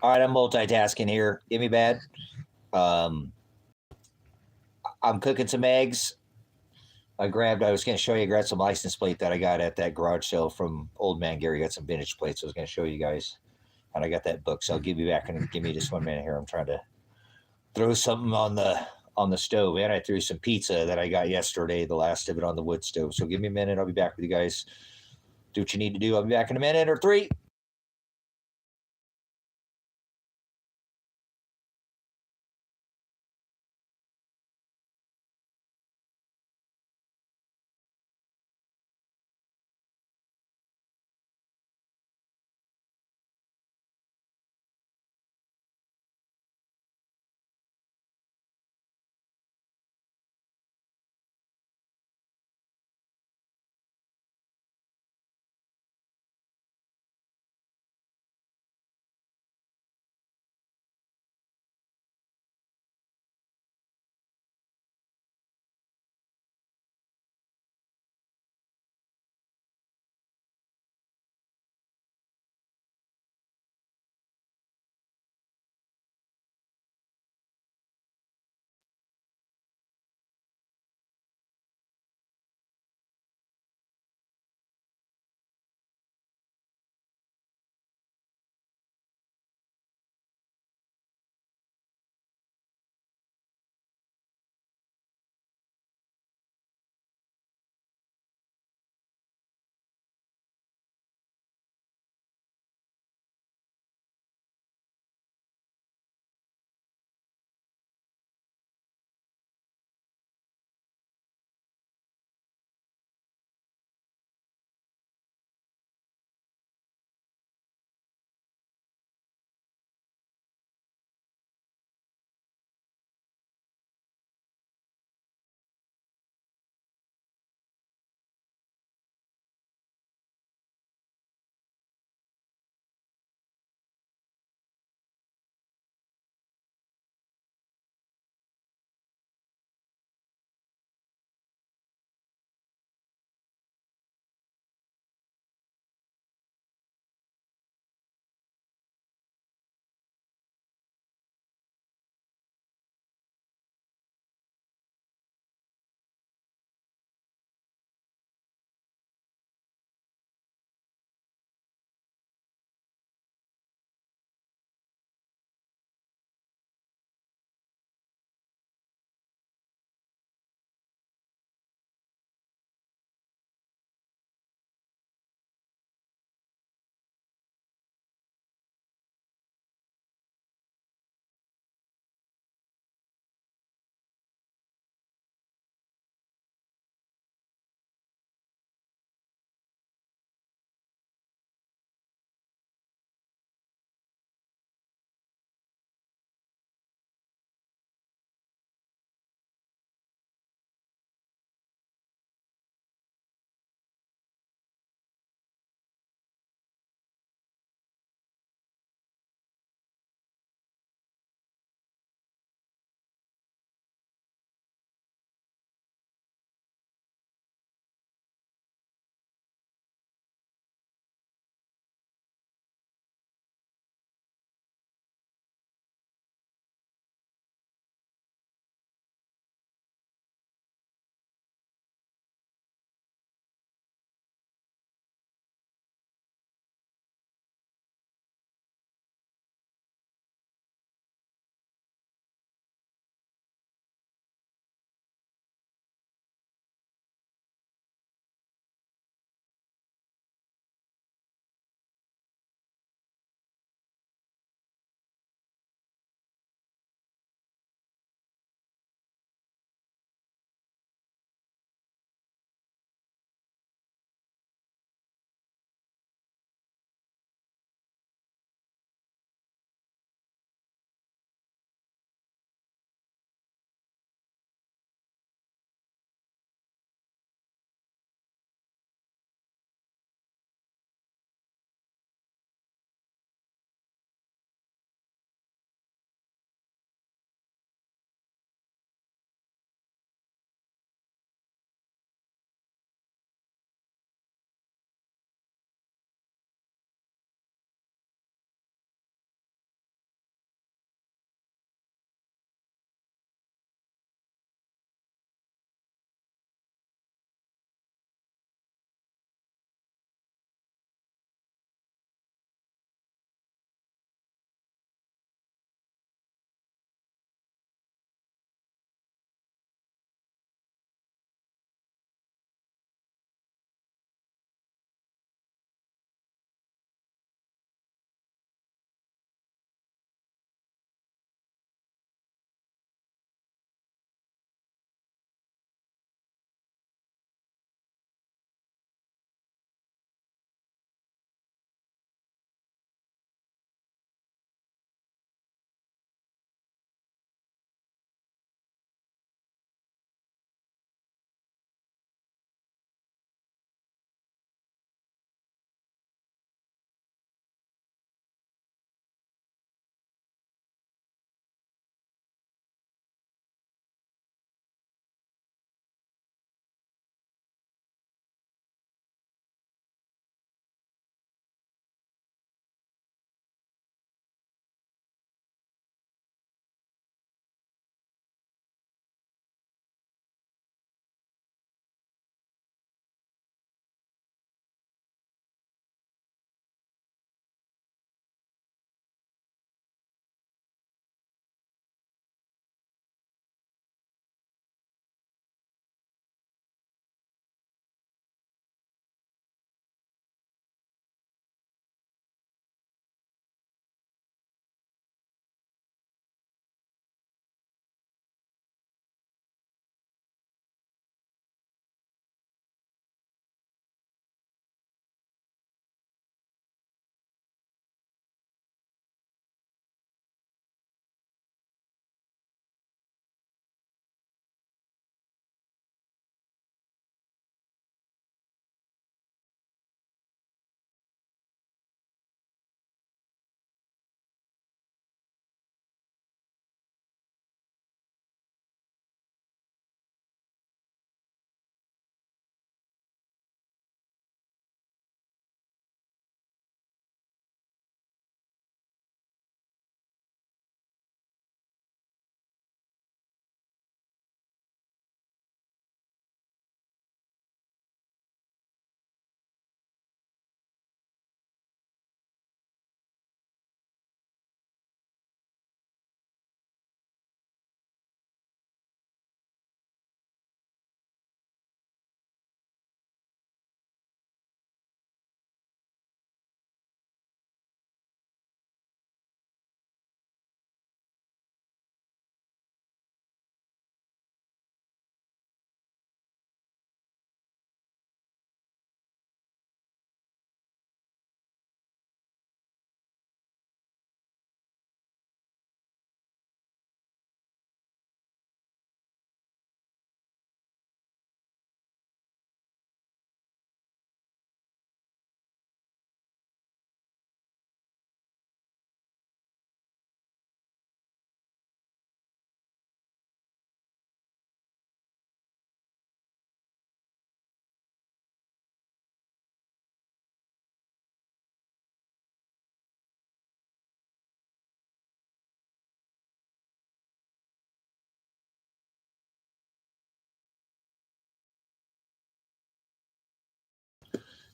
All right, I'm multitasking here. Give me bad. Um, I'm cooking some eggs. I was going to show you, I grabbed some license plate that I got at that garage sale from Old Man Gary. Got some vintage plates. I was going to show you guys. And I got that book. So I'll give you back and give me just 1 minute here. I'm trying to throw something on the stove. And I threw some pizza that I got yesterday, the last of it on the wood stove. So give me a minute. I'll be back with you guys. Do what you need to do. I'll be back in a minute or 3.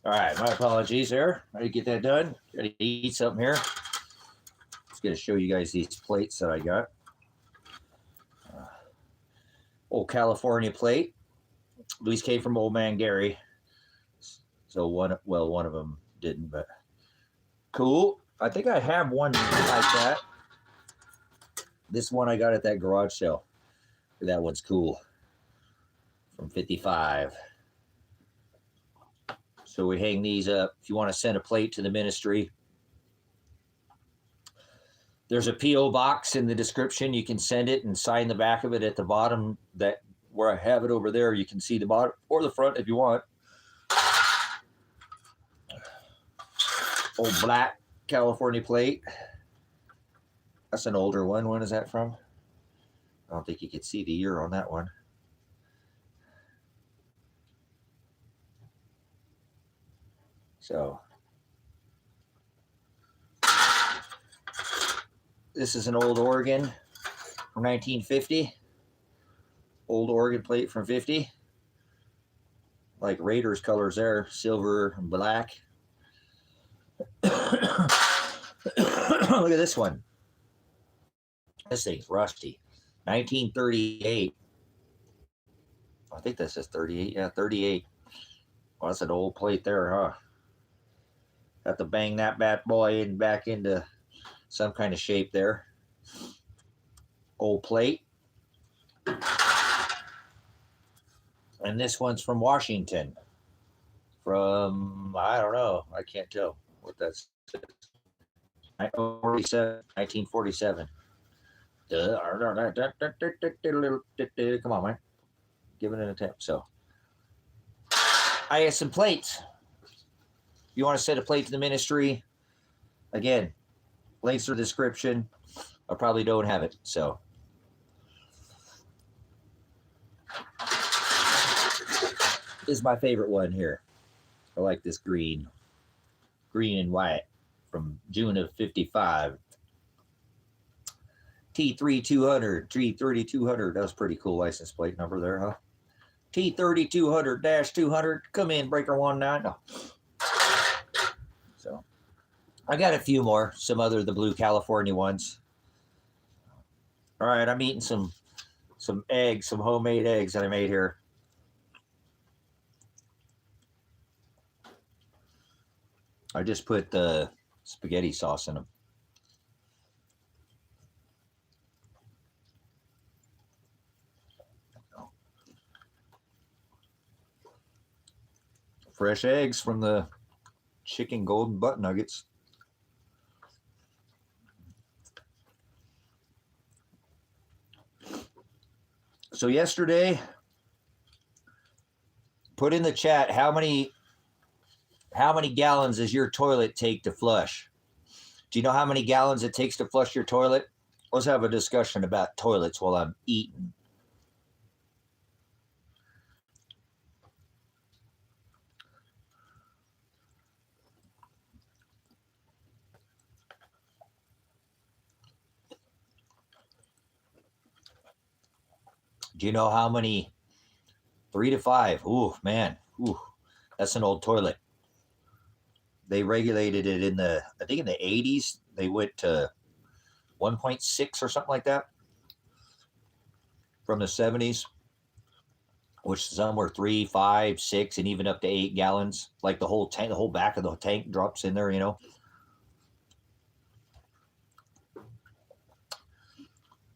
All right, my apologies there. I did get that done. Got to eat something here. Just going to show you guys these plates that I got. Old California plate. These came from Old Man Gary. So one of them didn't, but cool. I think I have one like that. This one I got at that garage sale. That one's cool. From 55. So we hang these up. If you want to send a plate to the ministry, there's a P.O. box in the description. You can send it and sign the back of it at the bottom. That where I have it over there, you can see the bottom or the front if you want. Old black California plate. That's an older one. When is that from? I don't think you can see the year on that one. So this is an old Oregon from 1950. Old Oregon plate from 50. Like Raiders colors there, silver and black. Look at this one. This thing's rusty. 1938. I think that says 38. Yeah, 38. Well, that's an old plate there, huh? Have to bang that bad boy in back into some kind of shape there. Old plate. And this one's from Washington. From, I don't know. I can't tell what that's. 1947. Come on, man. Give it an attempt. So, I have some plates. You want to send a plate to the ministry? Again, links are description. I probably don't have it. So, this is my favorite one here. I like this green and white from June of 55. T3200, T3200. That was pretty cool license plate number there, huh? T3200-200. Come in, breaker 19. No. So, I got a few more. Some other the blue California ones. All right, I'm eating some eggs, some homemade eggs that I made here. I just put the spaghetti sauce in them. Fresh eggs from the chicken golden butt nuggets. So yesterday, put in the chat how many gallons does your toilet take to flush? Do you know how many gallons it takes to flush your toilet? Let's have a discussion about toilets while I'm eating. Do you know how many? 3 to 5. Ooh, man. Ooh, that's an old toilet. They regulated it in the 80s. They went to 1.6 or something like that from the 70s, which some were 3, 5, 6, and even up to 8 gallons. Like the whole tank, the whole back of the tank drops in there, you know.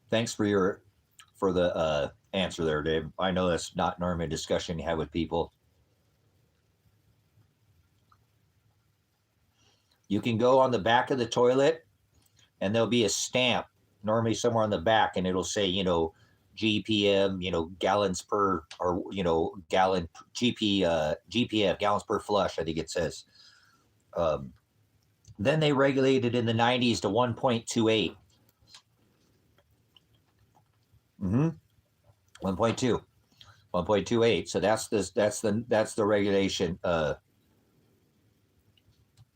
Thanks for the answer there, Dave. I know that's not normally a discussion you have with people. You can go on the back of the toilet and there'll be a stamp normally somewhere on the back, and it'll say, you know, GPM, you know, gallons per, or, you know, gallon, GPF, gallons per flush, I think it says. Then they regulated in the 90s to 1.28. 1.28. So that's the regulation.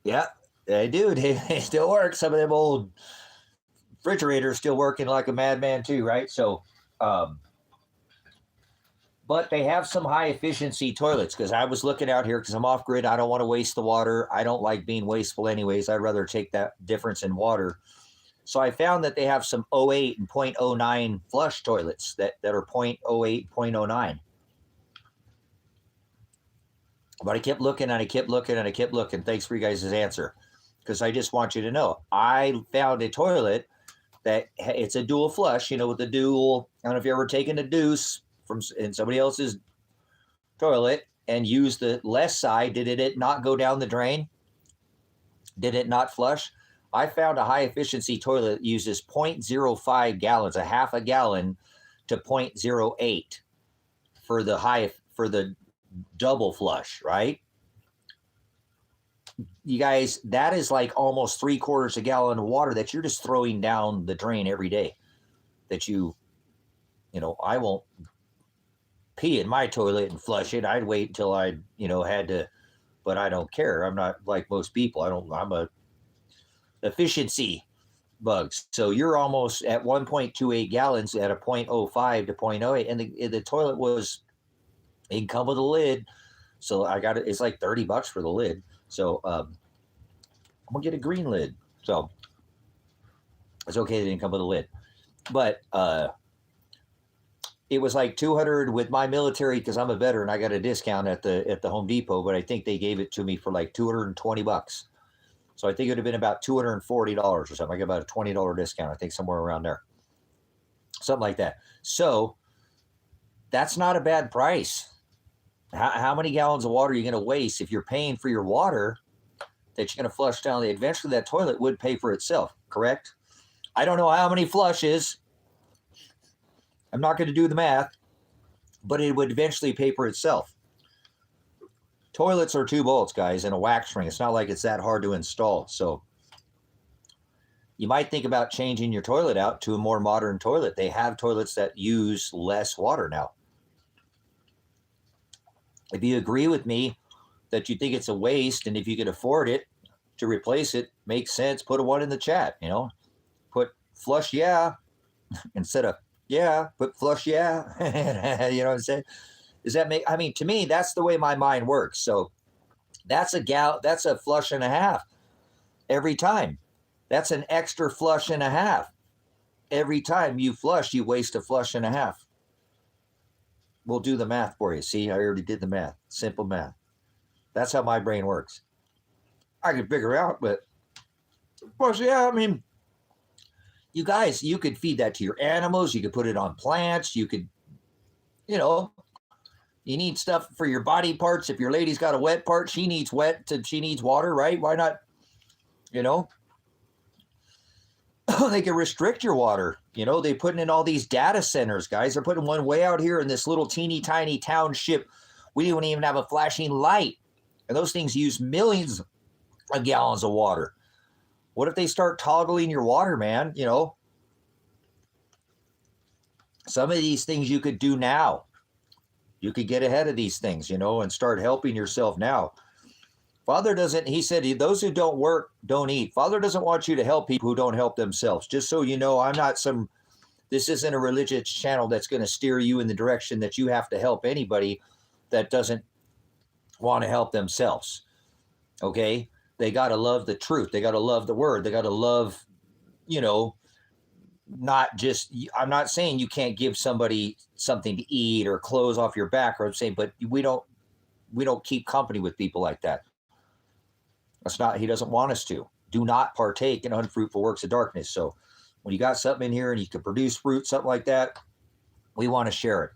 Yeah, they do. They still work. Some of them old refrigerators still working like a madman too, right? So, but But they have some high efficiency toilets, because I was looking out here because I'm off grid. I don't want to waste the water. I don't like being wasteful anyways. I'd rather take that difference in water. So I found that they have some 0.08 and 0.09 flush toilets that are 0.08, 0.09. But I kept looking and I kept looking and I kept looking. Thanks for you guys' answer, because I just want you to know. I found a toilet that it's a dual flush, with the dual. I don't know if you ever taken a deuce from in somebody else's toilet and used the left side. Did it not go down the drain? Did it not flush? I found a high efficiency toilet that uses 0.05 gallons, a half a gallon, to 0.08 for the double flush, right? You guys, that is like almost 3/4 a gallon of water that you're just throwing down the drain every day. That I won't pee in my toilet and flush it. I'd wait until I, had to, but I don't care. I'm not like most people. I'm a efficiency bugs. So you're almost at 1.28 gallons at a 0.05 to 0.08. And the toilet was, it can come with a lid. So I got it. It's like $30 for the lid. So I'm gonna get a green lid. So it's okay. They didn't come with a lid, but it was like 200 with my military, because I'm a veteran. I got a discount at the Home Depot, but I think they gave it to me for like $220. So I think it would have been about $240 or something. I got about a $20 discount. I think somewhere around there, something like that. So that's not a bad price. How many gallons of water are you going to waste if you're paying for your water that you're going to flush down? Eventually that toilet would pay for itself, correct? I don't know how many flushes. I'm not going to do the math, but it would eventually pay for itself. Toilets are 2 bolts, guys, and a wax ring. It's not like it's that hard to install. So you might think about changing your toilet out to a more modern toilet. They have toilets that use less water now. If you agree with me that you think it's a waste, and if you can afford it to replace it, makes sense, put a 1 in the chat, put flush, yeah, instead of yeah, put flush, yeah. You know what I'm saying? Does that make, to me, that's the way my mind works. So that's a flush and a half every time. That's an extra flush and a half. Every time you flush, you waste a flush and a half. We'll do the math for you. See, I already did the math. Simple math. That's how my brain works. I can figure out, but of course, yeah, you guys, you could feed that to your animals. You could put it on plants. You could, you need stuff for your body parts. If your lady's got a wet part, she needs water, right? Why not, they can restrict your water. They're putting in all these data centers, guys. They're putting one way out here in this little teeny tiny township. We don't even have a flashing light. And those things use millions of gallons of water. What if they start toggling your water, man? Some of these things you could do now. You could get ahead of these things, and start helping yourself now. Father doesn't, he said, those who don't work, don't eat. Father doesn't want you to help people who don't help themselves. Just so you know, this isn't a religious channel that's going to steer you in the direction that you have to help anybody that doesn't want to help themselves. Okay? They got to love the truth. They got to love the word. They got to love, not just, I'm not saying you can't give somebody something to eat or clothes off your back, or I'm saying, but we don't keep company with people like that. That's not, he doesn't want us to. Do not partake in unfruitful works of darkness. So when you got something in here and you can produce fruit, something like that, we want to share it.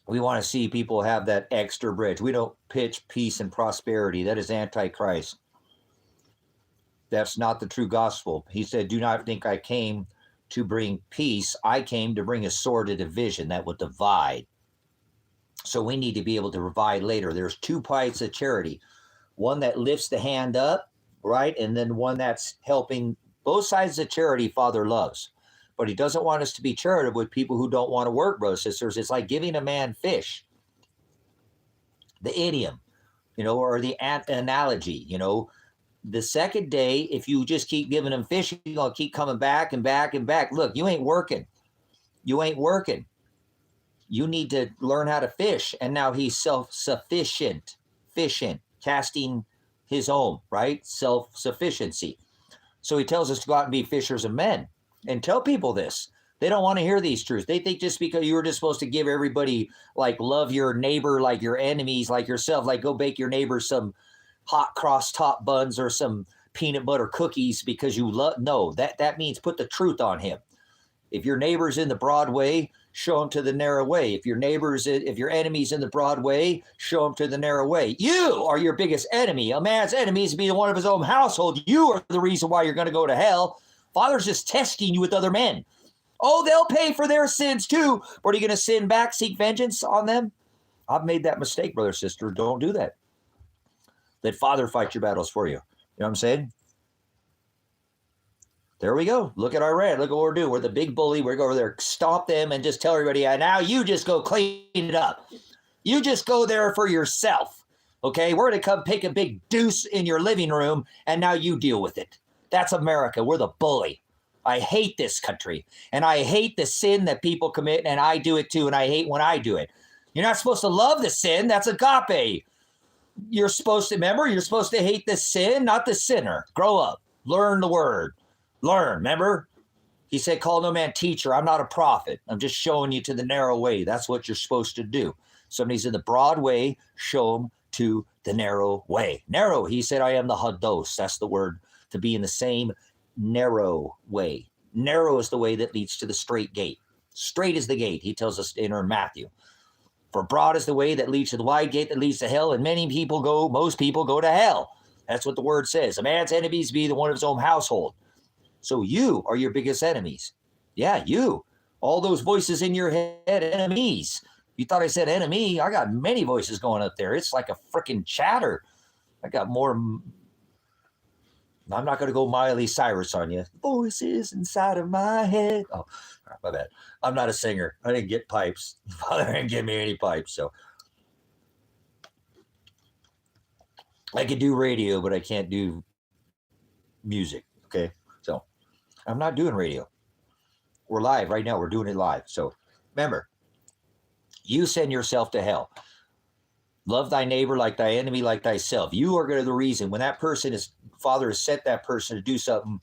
We want to see people have that extra bridge. We don't pitch peace and prosperity. That is antichrist. That's not the true gospel. He said, do not think I came to bring peace. I came to bring a sword of division that would divide. So we need to be able to provide later. There's 2 types of charity. One that lifts the hand up, right? And then one that's helping. Both sides of charity, Father loves. But he doesn't want us to be charitable with people who don't want to work, brothers and sisters. It's like giving a man fish. The idiom, or the analogy, The second day, if you just keep giving them fish, you're going to keep coming back and back and back. Look, you ain't working. You ain't working. You need to learn how to fish. And now he's self-sufficient, casting his own, right? Self-sufficiency. So he tells us to go out and be fishers of men and tell people this. They don't want to hear these truths. They think just because you were just supposed to give everybody, like, love your neighbor like your enemies, like yourself, like go bake your neighbor some hot cross top buns or some peanut butter cookies because you love. No, that means put the truth on him. If your neighbor's in the broad way, show him to the narrow way. If your enemy's in the broad way, show him to the narrow way. You are your biggest enemy. A man's enemy is to be the one of his own household. You are the reason why you're going to go to hell. Father's just testing you with other men. Oh, they'll pay for their sins too. But are you going to sin back, seek vengeance on them? I've made that mistake, brother, sister. Don't do that. Let Father fight your battles for you. You know what I'm saying? There we go. Look at our red. Look at what we're doing. We're the big bully. We're going over there, stomp them, and just tell everybody, now you just go clean it up. You just go there for yourself. Okay? We're going to come pick a big deuce in your living room, and now you deal with it. That's America. We're the bully. I hate this country, and I hate the sin that people commit, and I do it too, and I hate when I do it. You're not supposed to love the sin. That's agape. You're supposed to, remember, you're supposed to hate the sin, not the sinner. Grow up. Learn the word. Learn, remember? He said, call no man teacher. I'm not a prophet. I'm just showing you to the narrow way. That's what you're supposed to do. Somebody's in the broad way, show them to the narrow way. Narrow, he said, I am the hados. That's the word, to be in the same narrow way. Narrow is the way that leads to the straight gate. Straight is the gate, he tells us in Matthew. For broad is the way that leads to the wide gate that leads to hell, and most people go to hell. That's what the word says. A man's enemies be the one of his own household. So you are your biggest enemies. Yeah, you. All those voices in your head, enemies. You thought I said enemy? I got many voices going up there. It's like a freaking chatter. I got more. I'm not going to go Miley Cyrus on you. Voices inside of my head. Oh, my bad. I'm not a singer. I didn't get pipes. Father didn't give me any pipes. So I could do radio, but I can't do music. Okay. So I'm not doing radio. We're live right now. We're doing it live. So remember, you send yourself to hell. Love thy neighbor like thy enemy, like thyself. You are going to the reason when that person is, Father has sent that person to do something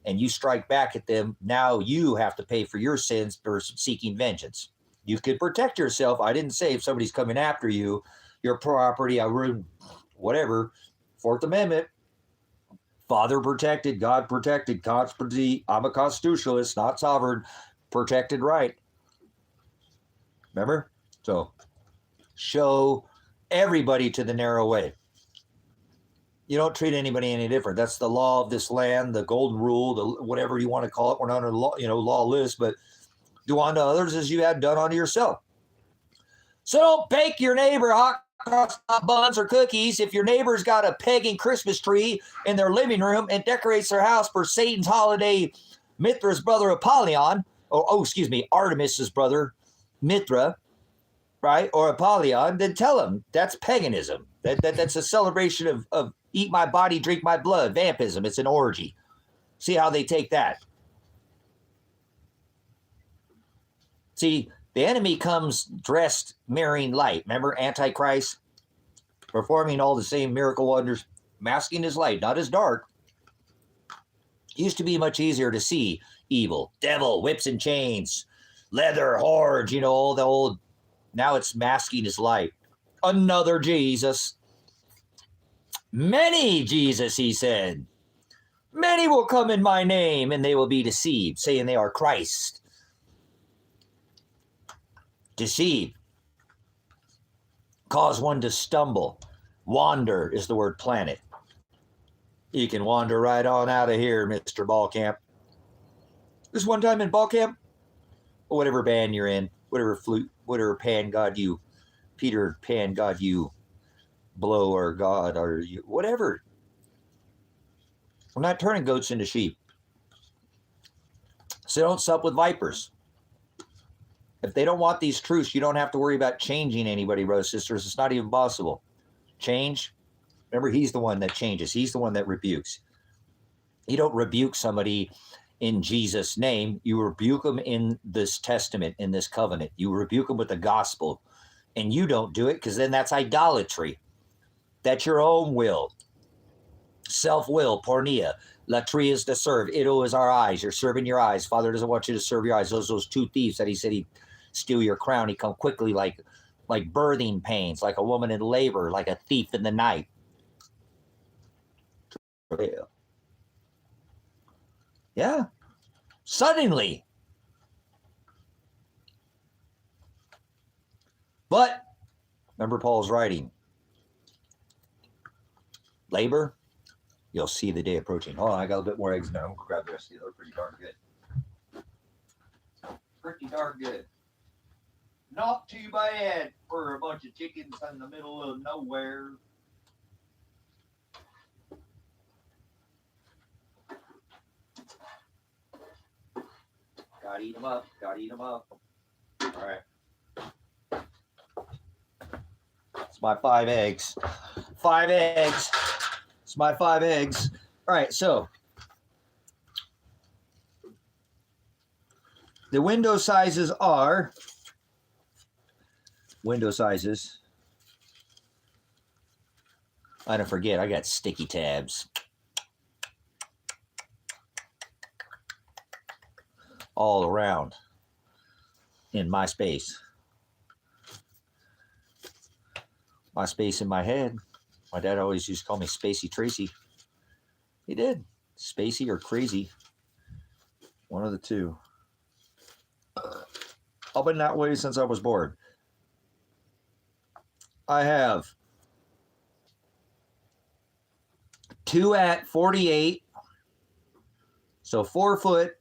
and you strike back at them. Now you have to pay for your sins for seeking vengeance. You could protect yourself. I didn't say if somebody's coming after you, your property, whatever, Fourth Amendment. Father protected, God protected, conspiracy. I'm a constitutionalist, not sovereign. Protected right. Remember? So show everybody to the narrow way. You don't treat anybody any different. That's the law of this land, the golden rule, the whatever you want to call it. We're not under law, lawless, but do unto others as you had done unto yourself. So don't bake your neighbor hot cross buns or cookies if your neighbor's got a pagan Christmas tree in their living room and decorates their house for Satan's holiday, Mithra's brother Apollyon, Artemis's brother Mithra, right? Or Apollyon, then tell them that's paganism. That's a celebration of eat my body, drink my blood, vampism. It's an orgy. See how they take that. See, the enemy comes dressed, mirroring light. Remember, Antichrist, performing all the same miracle wonders, masking his light, not his dark. Used to be much easier to see evil, devil, whips and chains, leather, hordes, all the old. Now it's masking his light. Another Jesus. Many Jesus, he said. Many will come in my name, and they will be deceived, saying they are Christ. Deceive. Cause one to stumble. Wander is the word planet. You can wander right on out of here, Mr. Ballcamp. This one time in Ballcamp, or whatever band you're in, whatever flute, whatever pan God you, Peter Pan God you, blow or God or you, whatever. I'm not turning goats into sheep. So don't sup with vipers. If they don't want these truths, you don't have to worry about changing anybody, brothers and sisters. It's not even possible. Change. Remember, he's the one that changes. He's the one that rebukes. You don't rebuke somebody in Jesus' name. You rebuke them in this testament, in this covenant. You rebuke them with the gospel. And you don't do it because then that's idolatry. That's your own will. Self-will, pornea. Latria is to serve. Ido is our eyes. You're serving your eyes. Father doesn't want you to serve your eyes. Those two thieves that he said he'd steal your crown. He come quickly like birthing pains, like a woman in labor, like a thief in the night. Yeah. Suddenly. But, remember Paul's writing. Labor, you'll see the day approaching. Hold on, I got a bit more eggs now. I'm going to grab the rest of these. They're pretty darn good. Pretty darn good. Not too bad for a bunch of chickens in the middle of nowhere. Gotta eat them up. Gotta eat them up. All right. It's my 5 eggs. 5 eggs. It's my 5 eggs. All right, so the window sizes are I don't forget, I got sticky tabs all around in my space. My space in my head. My dad always used to call me Spacey Tracy. He did. Spacey or crazy. One of the two. I've been that way since I was born. I have 2 at 48. So 4 foot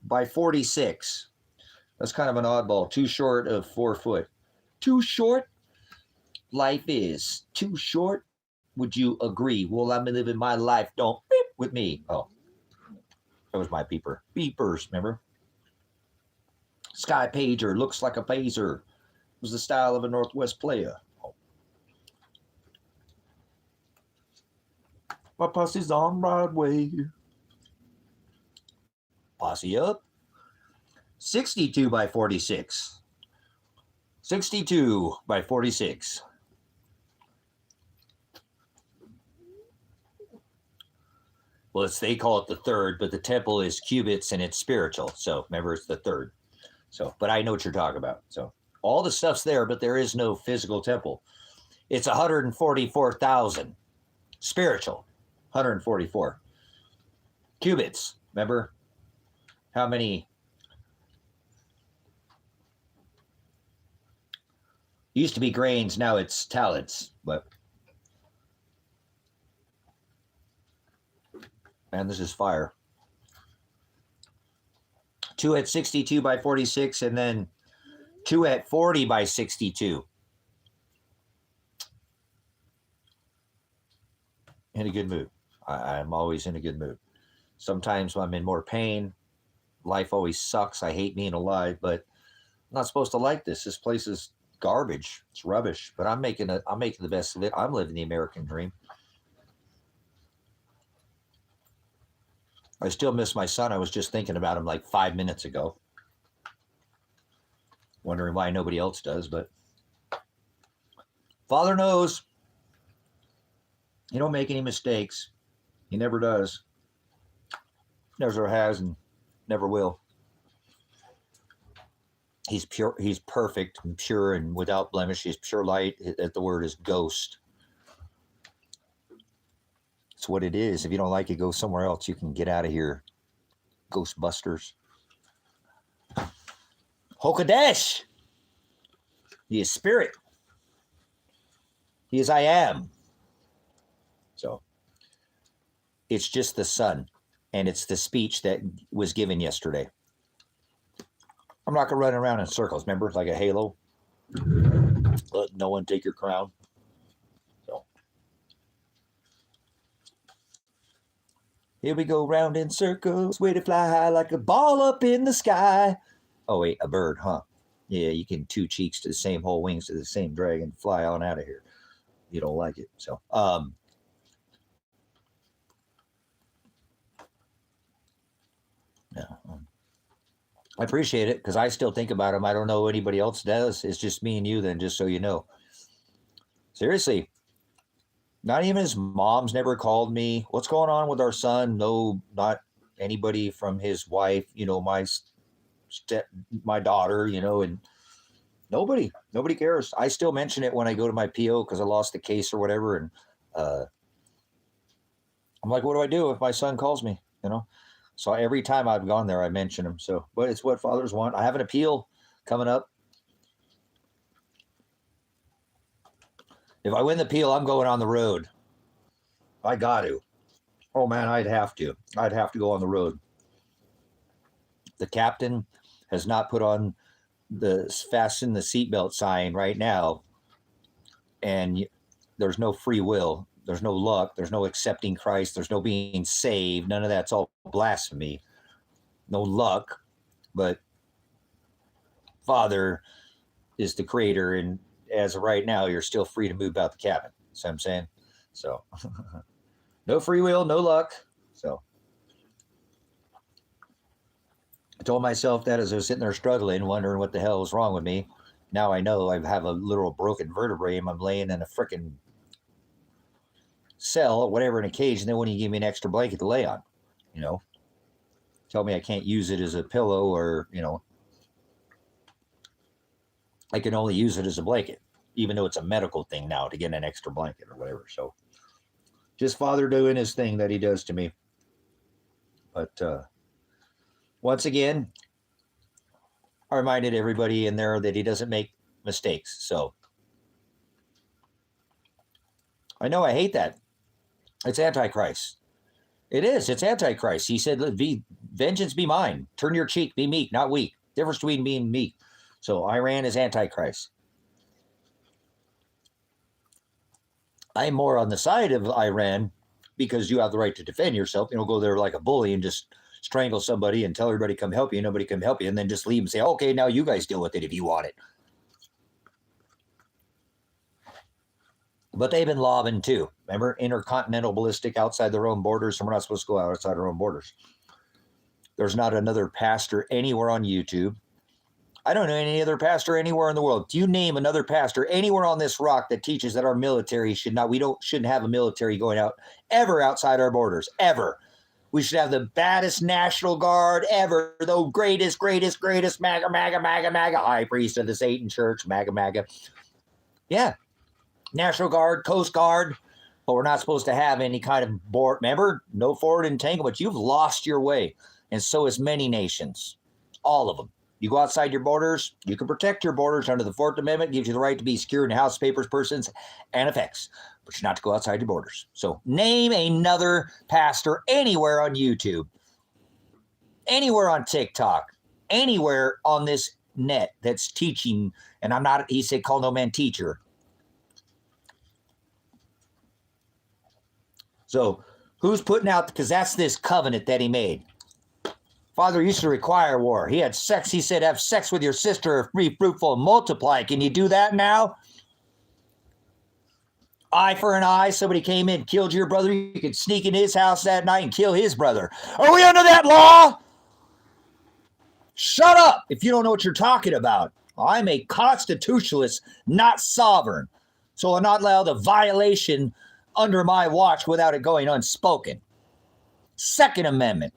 by 46. That's kind of an oddball. Too short of 4 foot. Too short? Life is too short. Would you agree? Well, I'm living my life. Don't beep with me. Oh, that was my beeper. Beepers, remember? Sky pager looks like a phaser. It was the style of a Northwest player. Oh. My posse's on Broadway. Posse up. 62 by 46. 62 by 46. Well, they call it the third, but the temple is cubits and it's spiritual. So remember, it's the third. So, but I know what you're talking about. So all the stuff's there, but there is no physical temple. It's 144,000 spiritual. 144 cubits. Remember how many? Used to be grains, now it's talents. But man, this is fire. 2 at 62 by 46, and then 2 at 40 by 62. In a good mood. I'm always in a good mood. Sometimes I'm in more pain. Life always sucks. I hate being alive, but I'm not supposed to like this. This place is garbage. It's rubbish. But I'm making the best of it. I'm living the American dream. I still miss my son. I was just thinking about him like 5 minutes ago. Wondering why nobody else does, but Father knows. He don't make any mistakes. He never does. Never has and never will. He's pure. He's perfect and pure and without blemish. He's pure light. The word is ghost. It's what it is. If you don't like it, go somewhere else. You can get out of here. Ghostbusters. Hokadesh. He is spirit. He is I am. So it's just the sun. And it's the speech that was given yesterday. I'm not going to run around in circles. Remember, like a halo. Let no one take your crown. So here we go round in circles. Way to fly high like a ball up in the sky. Oh, wait, a bird, huh? Yeah, you can 2 cheeks to the same whole wings to the same dragon. Fly on out of here. You don't like it. So, Yeah. I appreciate it because I still think about him. I don't know anybody else does. It's just me and you then, just so you know. Seriously, not even his mom's never called me. What's going on with our son? No, not anybody from his wife, step, my daughter, and nobody cares. I still mention it when I go to my PO because I lost the case or whatever. And uh, I'm like, what do I do if my son calls me? So every time I've gone there, I mention him. So, but it's what fathers want. I have an appeal coming up. If I win the appeal, I'm going on the road. I got to. Oh man, I'd have to. I'd have to go on the road. The captain has not put on the fasten the seatbelt sign right now, and there's no free will. There's no luck. There's no accepting Christ. There's no being saved. None of that's all blasphemy. No luck, but Father is the creator, and as of right now, you're still free to move about the cabin. So I'm saying, so no free will, no luck. So I told myself that as I was sitting there struggling, wondering what the hell was wrong with me. Now I know I have a literal broken vertebrae and I'm laying in a freaking cell or whatever in a cage, and then when you give me an extra blanket to lay on, tell me I can't use it as a pillow or, I can only use it as a blanket, even though it's a medical thing now to get an extra blanket or whatever. So just Father doing his thing that he does to me. But once again, I reminded everybody in there that he doesn't make mistakes. So I know I hate that. It's Antichrist. It is. It's Antichrist. He said, vengeance be mine. Turn your cheek. Be meek, not weak. Difference between being meek. So Iran is Antichrist. I'm more on the side of Iran because you have the right to defend yourself. Go there like a bully and just strangle somebody and tell everybody come help you. Nobody come help you. And then just leave and say, okay, now you guys deal with it if you want it. But they've been lobbing too. Remember, intercontinental ballistic outside their own borders, and we're not supposed to go outside our own borders. There's not another pastor anywhere on YouTube. I don't know any other pastor anywhere in the world. Do you name another pastor anywhere on this rock that teaches that our military shouldn't have a military going out ever outside our borders, ever? We should have the baddest National Guard ever, the greatest, MAGA, high priest of the Satan Church, MAGA. Yeah. National Guard, Coast Guard, but we're not supposed to have any kind of board. Remember, no forward entanglement. You've lost your way, and so is many nations, all of them. You go outside your borders, you can protect your borders under the 4th Amendment, gives you the right to be secured in house, papers, persons, and effects, but you're not to go outside your borders. So name another pastor anywhere on YouTube, anywhere on TikTok, anywhere on this net that's teaching, and he said, call no man teacher. So who's putting out, because that's this covenant that he made. Father used to require war. He had sex. He said, have sex with your sister, be fruitful and multiply. Can you do that now? Eye for an eye. Somebody came in, killed your brother. You could sneak in his house that night and kill his brother. Are we under that law? Shut up if you don't know what you're talking about. I'm a constitutionalist, not sovereign. So I'm not allowed a violation under my watch without it going unspoken. 2nd Amendment,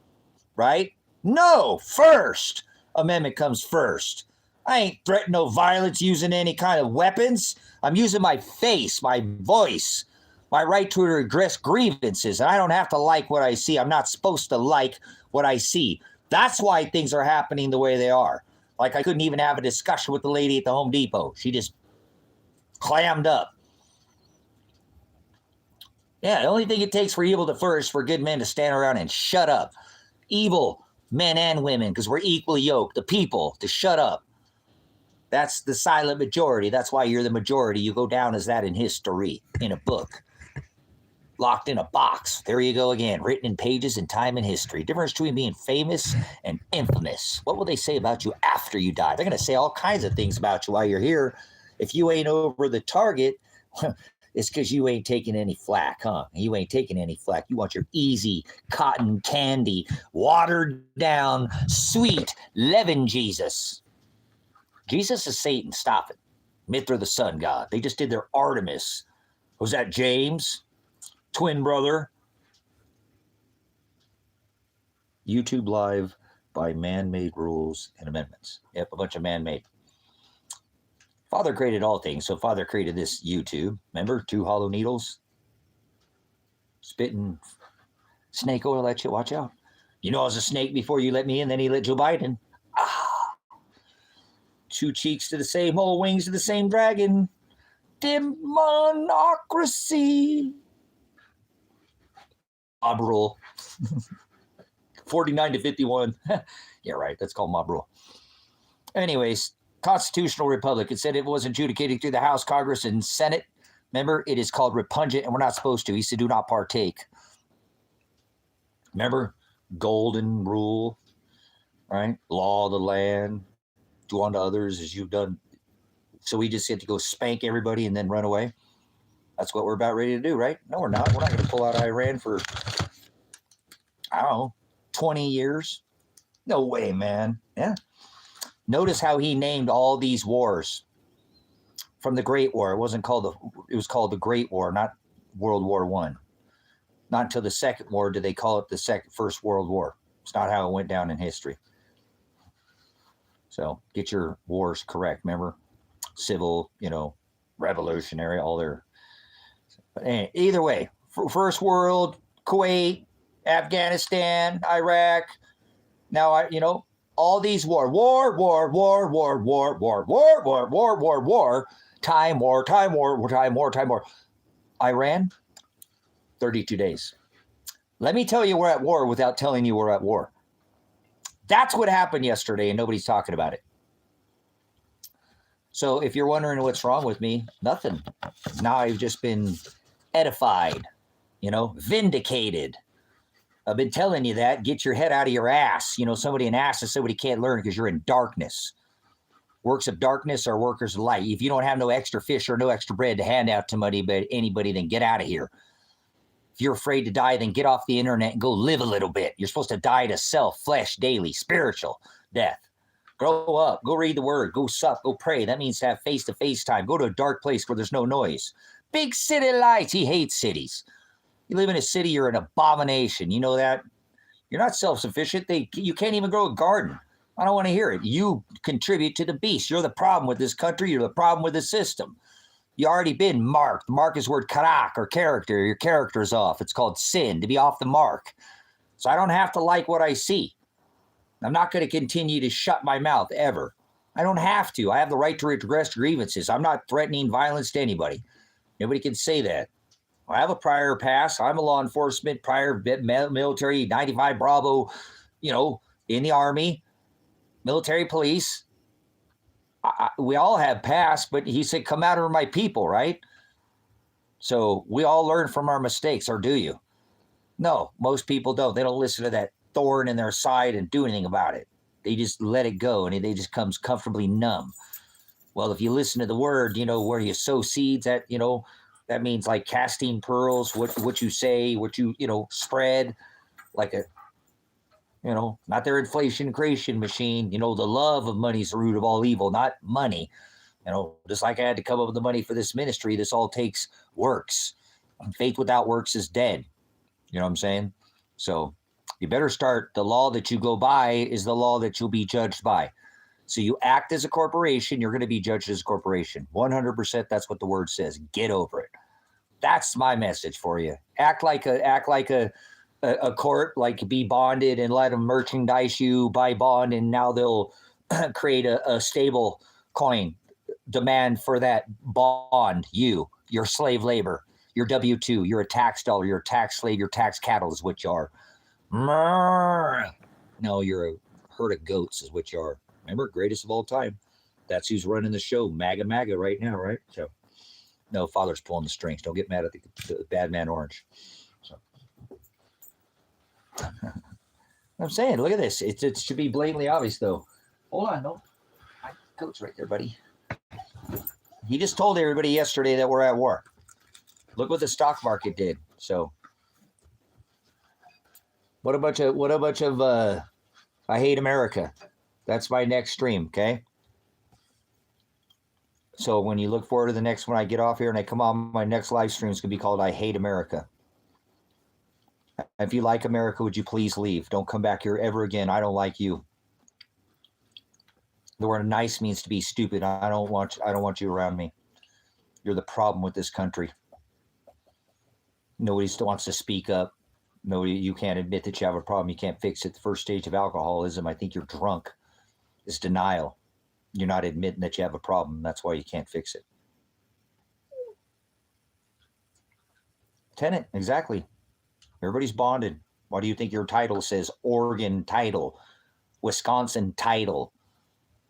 right? No, 1st Amendment comes first. I ain't threatening no violence using any kind of weapons. I'm using my face, my voice, my right to redress grievances. And I don't have to like what I see. I'm not supposed to like what I see. That's why things are happening the way they are. Like I couldn't even have a discussion with the lady at the Home Depot. She just clammed up. Yeah, the only thing it takes for evil to flourish for good men to stand around and shut up. Evil men and women, because we're equally yoked. The people to shut up. That's the silent majority. That's why you're the majority. You go down as that in history, in a book. Locked in a box. There you go again. Written in pages in time and history. Difference between being famous and infamous. What will they say about you after you die? They're going to say all kinds of things about you while you're here. If you ain't over the target, It's because you ain't taking any flack, huh? You ain't taking any flack. You want your easy cotton candy, watered down, sweet leaven Jesus. Jesus is Satan. Stop it. Mithra, the sun god. They just did their Artemis. Was that James? Twin brother? YouTube live by man-made rules and amendments. Yep, a bunch of man-made. Father created all things, so Father created this YouTube. Remember, 2 hollow needles? Spitting snake oil at you, watch out. You know I was a snake before you let me in, then he let Joe Biden. 2 cheeks to the same hole, wings to the same dragon. Democracy. Mob rule. 49 to 51. Yeah, right. That's called mob rule. Anyways, constitutional republic. It said it was adjudicated through the House, Congress, and Senate. Remember, it is called repugnant, and we're not supposed to. He said, do not partake. Remember, golden rule, right? Law of the land. Do unto others as you've done. So we just get to go spank everybody and then run away. That's what we're about ready to do, right? No, we're not. We're not going to pull out Iran for, I don't know, 20 years. No way, man. Yeah. Notice how he named all these wars from the Great War. It was called the Great War, not World War I. Not until the Second War did they call it the First World War. It's not how it went down in history. So get your wars correct. Remember, civil, revolutionary, all their. But anyway, either way, First World, Kuwait, Afghanistan, Iraq. Now all these war, time war. Iran, 32 days. Let me tell you we're at war without telling you we're at war. That's what happened yesterday, and nobody's talking about it. So if you're wondering what's wrong with me, nothing. Now I've just been edified, vindicated. I've been telling you that. Get your head out of your ass. Somebody in ass is somebody can't learn because you're in darkness. Works of darkness are workers of light. If you don't have no extra fish or no extra bread to hand out to anybody, then get out of here. If you're afraid to die, then get off the internet and go live a little bit. You're supposed to die to self, flesh, daily, spiritual death. Grow up. Go read the word. Go sup. Go pray. That means to have face-to-face time. Go to a dark place where there's no noise. Big city lights. He hates cities. You live in a city, you're an abomination. You know that? You're not self-sufficient. You can't even grow a garden. I don't want to hear it. You contribute to the beast. You're the problem with this country. You're the problem with the system. You already been marked. Mark is word karak or character. Your character's off. It's called sin, to be off the mark. So I don't have to like what I see. I'm not going to continue to shut my mouth ever. I don't have to. I have the right to redress grievances. I'm not threatening violence to anybody. Nobody can say that. I have a prior past. I'm a law enforcement, prior military, 95 Bravo, in the Army, military police. We all have past, but he said, come out of my people, right? So we all learn from our mistakes, or do you? No, most people don't. They don't listen to that thorn in their side and do anything about it. They just let it go, and they just comes comfortably numb. Well, if you listen to the word, where you sow seeds, that means like casting pearls, what you say, what you, spread, like a, not their inflation creation machine. The love of money is the root of all evil, not money. Just like I had to come up with the money for this ministry, this all takes works. Faith without works is dead. You know what I'm saying? So you better start. The law that you go by is the law that you'll be judged by. So you act as a corporation, you're going to be judged as a corporation. 100%, that's what the word says. Get over it. That's my message for you. Act like a court, like be bonded and let them merchandise you by bond, and now they'll create a stable coin demand for that bond. Your slave labor, your W-2, you're a tax dollar, you're a tax slave, your tax cattle is what you are. No, you're a herd of goats is what you are. Remember, greatest of all time. That's who's running the show. MAGA right now, right? So, no, Father's pulling the strings. Don't get mad at the bad man orange. So, I'm saying, look at this. It should be blatantly obvious, though. Hold on, no. My coat's right there, buddy. He just told everybody yesterday that we're at war. Look what the stock market did. So what a bunch of I hate America. That's my next stream, okay? So when you look forward to the next one, I get off here and I come on, my next live stream is going to be called I Hate America. If you like America, would you please leave? Don't come back here ever again. I don't like you. The word nice means to be stupid. I don't want you around me. You're the problem with this country. Nobody still wants to speak up. Nobody, you can't admit that you have a problem. You can't fix it. The first stage of alcoholism, I think you're drunk, is denial. You're not admitting that you have a problem. That's why you can't fix it. Tenant, exactly. Everybody's bonded. Why do you think your title says Oregon title, Wisconsin title?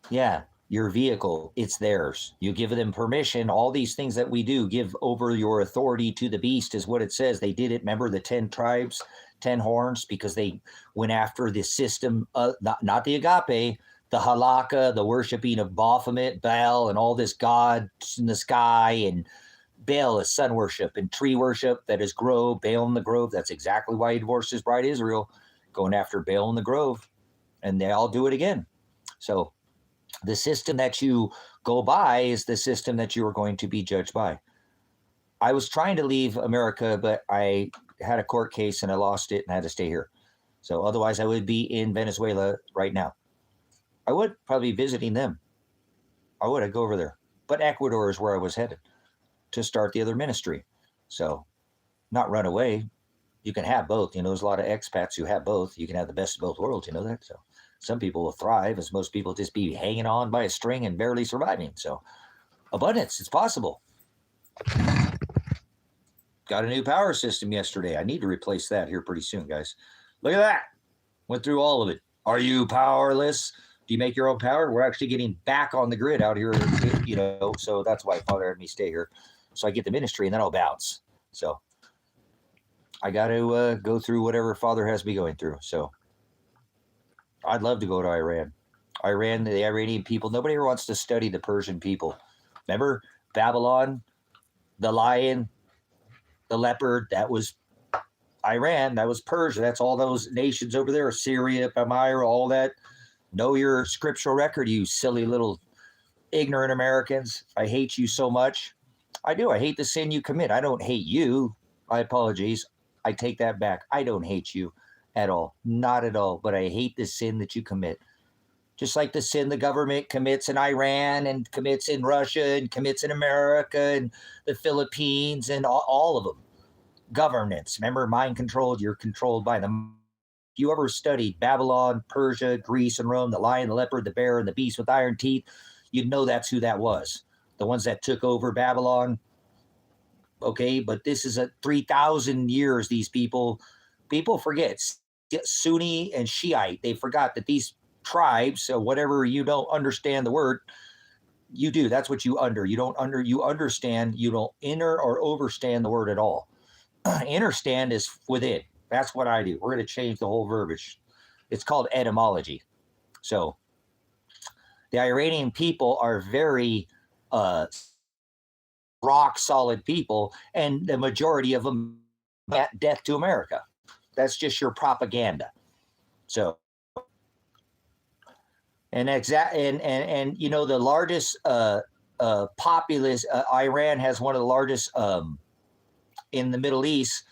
Yeah, your vehicle, it's theirs. You give them permission. All these things that we do, give over your authority to the beast, is what it says. They did it. Remember the 10 tribes, 10 horns, because they went after the system, not the Agape, the halakha, the worshiping of Baphomet, Baal, and all this God in the sky, and Baal is sun worship, and tree worship, that is grove, Baal in the grove. That's exactly why he divorced his bride Israel, going after Baal in the grove. And they all do it again. So the system that you go by is the system that you are going to be judged by. I was trying to leave America, but I had a court case and I lost it and I had to stay here. So otherwise I would be in Venezuela right now. I would probably be visiting them. I'd go over there. But Ecuador is where I was headed to start the other ministry. So not run away. You can have both. There's a lot of expats who have both. You can have the best of both worlds. You know that? So some people will thrive, as most people just be hanging on by a string and barely surviving. So abundance, it's possible. Got a new power system yesterday. I need to replace that here pretty soon, guys. Look at that. Went through all of it. Are you powerless? Do you make your own power? We're actually getting back on the grid out here, so that's why Father had me stay here. So I get the ministry and then I'll bounce. So I got to go through whatever Father has me going through. So I'd love to go to Iran. The Iranian people, nobody ever wants to study the Persian people. Remember Babylon, the lion, the leopard, that was Iran, that was Persia. That's all those nations over there, Syria, Palmyra, all that. Know your scriptural record, you silly little ignorant Americans. I hate you so much. I do. I hate the sin you commit. I don't hate you. My apologies. I take that back. I don't hate you at all. Not at all. But I hate the sin that you commit. Just like the sin the government commits in Iran and commits in Russia and commits in America and the Philippines and all of them. Governance. Remember, mind controlled. You're controlled by them. If you ever studied Babylon, Persia, Greece, and Rome, the lion, the leopard, the bear, and the beast with iron teeth, you'd know that's who that was. The ones that took over Babylon. Okay, but this is 3,000 years. These people forget Sunni and Shiite. They forgot that these tribes, so whatever, you don't understand the word, you do. That's what you understand. You don't inner or overstand the word at all. Understand is within. That's what I do. We're going to change the whole verbiage. It's called etymology. So the Iranian people are very rock solid people, and the majority of them death to America. That's just your propaganda. So, and the largest populace, Iran has one of the largest in the Middle East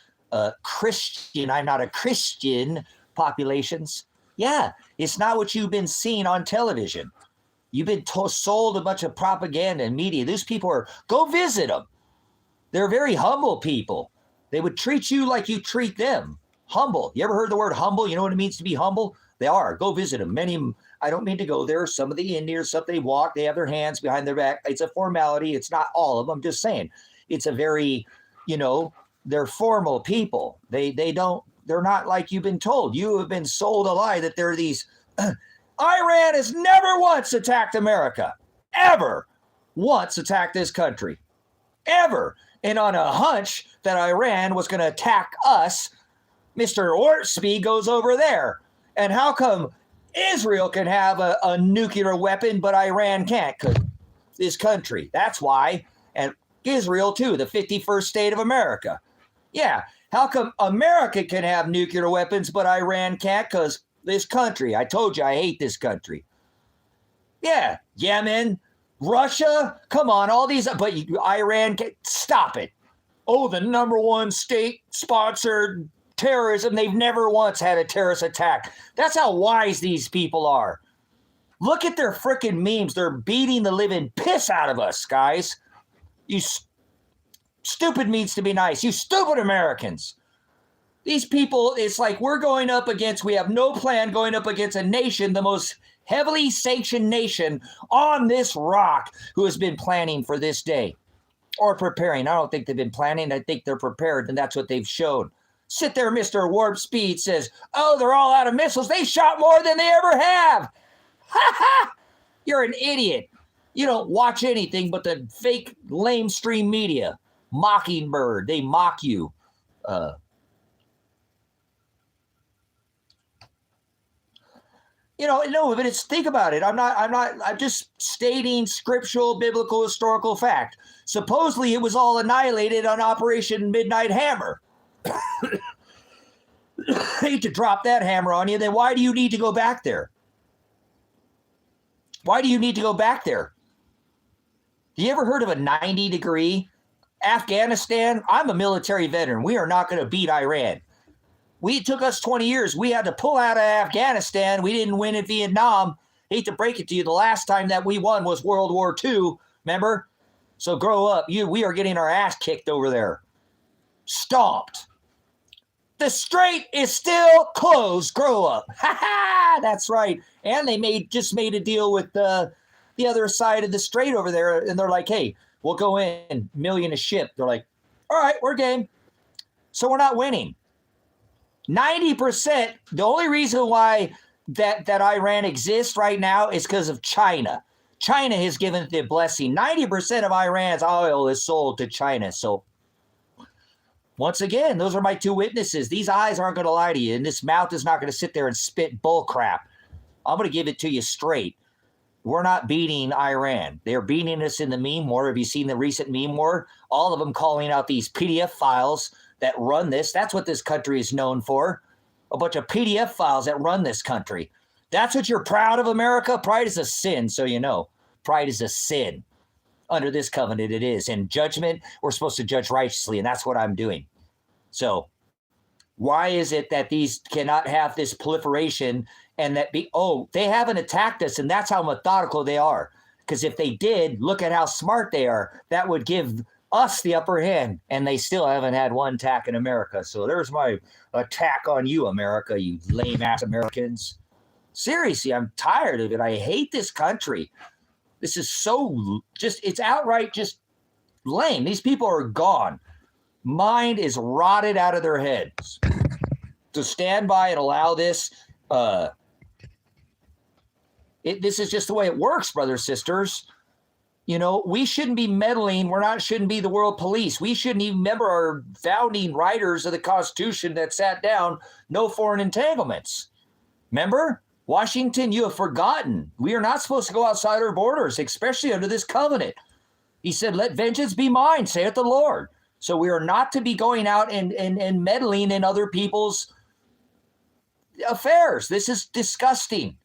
Christian. I'm not a Christian populations. Yeah, it's not what you've been seeing on television. You've been sold a bunch of propaganda and media. These people go visit them. They're very humble people. They would treat you like you treat them. Humble. You ever heard the word humble? You know what it means to be humble? They are. Go visit them. Many of them, I don't mean to go there. Some of the Indians, they walk, they have their hands behind their back. It's a formality. It's not all of them. I'm just saying. It's a very, they're formal people. They're not like you've been told. You have been sold a lie that they're these. Iran has never once attacked America. Ever once attacked this country. Ever. And on a hunch that Iran was going to attack us, Mr. Ortsby goes over there. And how come Israel can have a nuclear weapon, but Iran can't? Because this country. That's why. And Israel too, the 51st state of America. Yeah, how come America can have nuclear weapons, but Iran can't? Because this country, I told you I hate this country. Yeah, Yemen, Russia, come on, all these, but Iran, stop it. Oh, the number one state-sponsored terrorism. They've never once had a terrorist attack. That's how wise these people are. Look at their freaking memes. They're beating the living piss out of us, guys. You stupid means to be nice. You stupid Americans. These people, it's like we have no plan going up against a nation, the most heavily sanctioned nation on this rock, who has been planning for this day. Or preparing. I don't think they've been planning. I think they're prepared, and that's what they've shown. Sit there, Mr. Warp Speed says, oh, they're all out of missiles. They shot more than they ever have. Ha ha! You're an idiot. You don't watch anything but the fake lamestream media. Mockingbird. They mock you. No, but think about it. I'm just stating scriptural, biblical, historical fact. Supposedly it was all annihilated on Operation Midnight Hammer. I hate to drop that hammer on you. Then why do you need to go back there? Why do you need to go back there? You ever heard of a 90-degree Afghanistan? I'm a military veteran. We are not going to beat Iran. It took us 20 years. We had to pull out of Afghanistan. We didn't win in Vietnam. Hate to break it to you. The last time that we won was World War II. Remember? So grow up. We are getting our ass kicked over there. Stomped. The strait is still closed. Grow up. Ha ha! That's right. And they just made a deal with the other side of the strait over there. And they're like, hey, we'll go in, $1 million a ship. They're like, all right, we're game. So we're not winning. 90%, the only reason why that Iran exists right now is because of China. China has given the blessing. 90% of Iran's oil is sold to China. So once again, those are my two witnesses. These eyes aren't going to lie to you, and this mouth is not going to sit there and spit bull crap. I'm going to give it to you straight. We're not beating Iran. They're beating us in the meme war. Have you seen the recent meme war? All of them calling out these PDF files that run this. That's what this country is known for. A bunch of PDF files that run this country. That's what you're proud of, America? Pride is a sin, so you know. Pride is a sin. Under this covenant, it is. In judgment, we're supposed to judge righteously, and that's what I'm doing. So why is it that these cannot have this proliferation and that they haven't attacked us, and that's how methodical they are. Because if they did, look at how smart they are. That would give us the upper hand, and they still haven't had one attack in America. So there's my attack on you, America, you lame-ass Americans. Seriously, I'm tired of it. I hate this country. This is so it's outright just lame. These people are gone. Mind is rotted out of their heads. To stand by and allow this, this is just the way it works, brothers, sisters. You know, we shouldn't be meddling. Shouldn't be the world police. We shouldn't even remember our founding writers of the Constitution that sat down, no foreign entanglements. Remember? Washington, you have forgotten. We are not supposed to go outside our borders, especially under this covenant. He said, let vengeance be mine, saith the Lord. So we are not to be going out and meddling in other people's affairs. This is disgusting.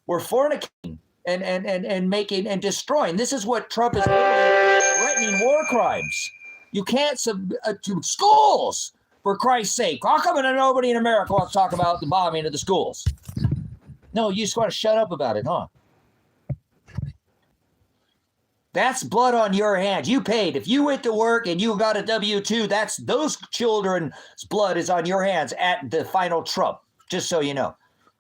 We're fornicating and making and destroying. This is what Trump is threatening war crimes. You can't to schools, for Christ's sake. How come nobody in America wants to talk about the bombing of the schools? No, you just want to shut up about it, huh? That's blood on your hands. You paid. If you went to work and you got a W-2, those children's blood is on your hands at the final Trump, just so you know.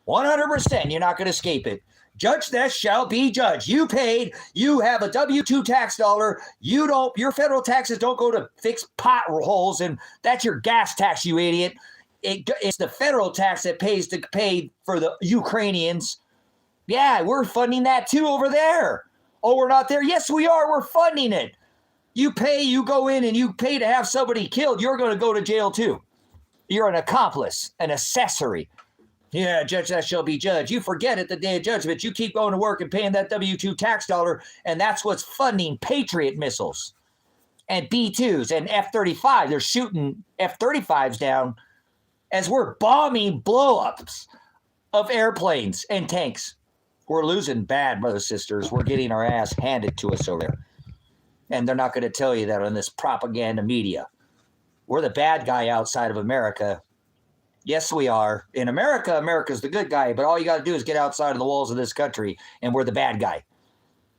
100%, you're not going to escape it. Judge that shall be judged. You paid. You have a W-2 tax dollar. Your federal taxes don't go to fix potholes, and that's your gas tax, you idiot. It's the federal tax that pays to pay for the Ukrainians. Yeah, we're funding that too over there. Oh, we're not there? Yes, we are. We're funding it. You pay, you go in and you pay to have somebody killed. You're going to go to jail too. You're an accomplice, an accessory. Yeah, judge that shall be judged. You forget it the day of judgment. You keep going to work and paying that W-2 tax dollar, and that's what's funding Patriot missiles and B-2s and F-35. They're shooting F-35s down as we're bombing blow-ups of airplanes and tanks. We're losing bad, brothers and sisters. We're getting our ass handed to us over there. And they're not going to tell you that on this propaganda media. We're the bad guy outside of America. Yes, we are. In America, America's the good guy, but all you got to do is get outside of the walls of this country, and we're the bad guy.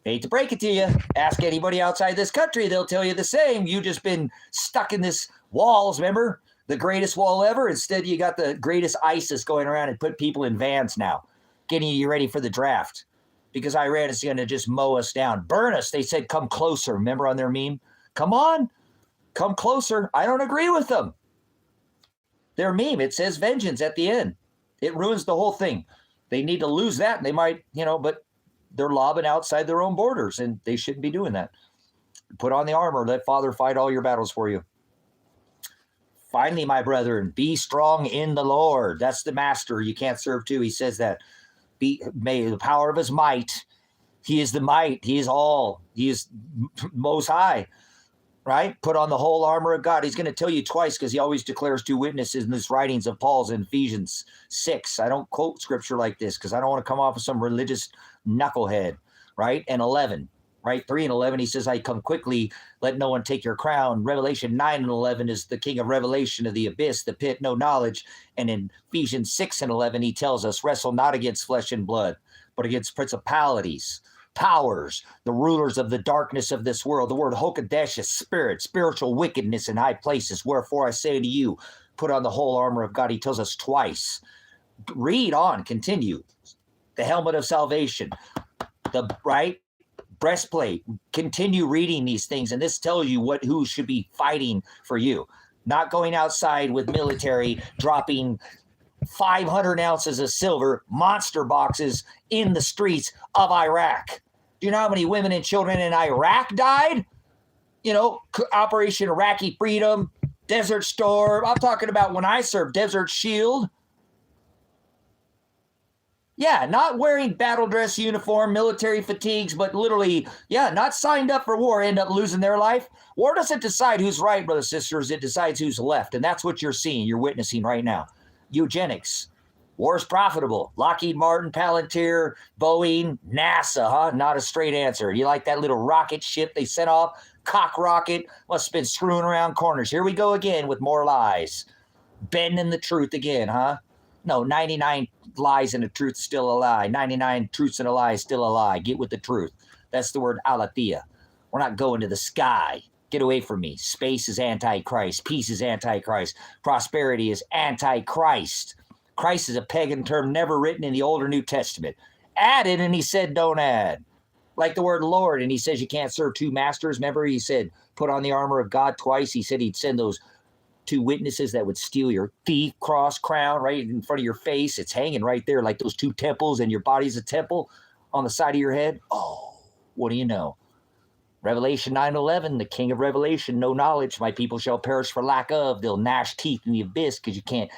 I hate to break it to you. Ask anybody outside this country, they'll tell you the same. You've just been stuck in this walls, remember? The greatest wall ever. Instead, you got the greatest ISIS going around and put people in vans now, getting you ready for the draft. Because Iran is going to just mow us down. Burn us. They said, come closer. Remember on their meme? Come on. Come closer. I don't agree with them. Their meme, it says vengeance at the end. It ruins the whole thing. They need to lose that. And they might, but they're lobbing outside their own borders, and they shouldn't be doing that. Put on the armor. Let Father fight all your battles for you. Finally, my brethren, be strong in the Lord. That's the master. You can't serve two. He says that. May the power of his might. He is the might. He is all. He is most high. Right? Put on the whole armor of God. He's going to tell you twice because he always declares two witnesses in his writings of Paul's in Ephesians 6. I don't quote scripture like this because I don't want to come off as some religious knucklehead. Right? And 11. Right? 3 and 11, he says, I come quickly, let no one take your crown. Revelation 9 and 11 is the king of revelation of the abyss, the pit, no knowledge. And in Ephesians 6 and 11, he tells us, wrestle not against flesh and blood, but against principalities, powers, the rulers of the darkness of this world. The word Hokadesh is spirit, spiritual wickedness in high places. Wherefore I say to you, put on the whole armor of God. He tells us twice. Read on, continue. The helmet of salvation, the right breastplate. Continue reading these things, and this tells you who should be fighting for you. Not going outside with military, dropping 500 ounces of silver, monster boxes in the streets of Iraq. Do you know how many women and children in Iraq died? Operation Iraqi Freedom, Desert Storm. I'm talking about when I served Desert Shield. Yeah, not wearing battle dress uniform, military fatigues, but literally, not signed up for war, end up losing their life. War doesn't decide who's right, brothers and sisters. It decides who's left, and that's what you're seeing, you're witnessing right now. Eugenics. War is profitable. Lockheed Martin, Palantir, Boeing, NASA, huh? Not a straight answer. You like that little rocket ship they sent off? Cock rocket. Must have been screwing around corners. Here we go again with more lies. Bending the truth again, huh? No, 99 lies and a truth is still a lie. 99 truths and a lie is still a lie. Get with the truth. That's the word aletheia. We're not going to the sky. Get away from me. Space is antichrist. Peace is antichrist. Prosperity is antichrist. Christ is a pagan term never written in the Old or New Testament. Added, and he said don't add. Like the word Lord, and he says you can't serve two masters. Remember, he said put on the armor of God twice. He said he'd send those two witnesses that would steal your thief cross crown right in front of your face. It's hanging right there like those two temples, and your body's a temple on the side of your head. Oh, what do you know? Revelation 9:11, the king of revelation, no knowledge. My people shall perish for lack of. They'll gnash teeth in the abyss because you can't.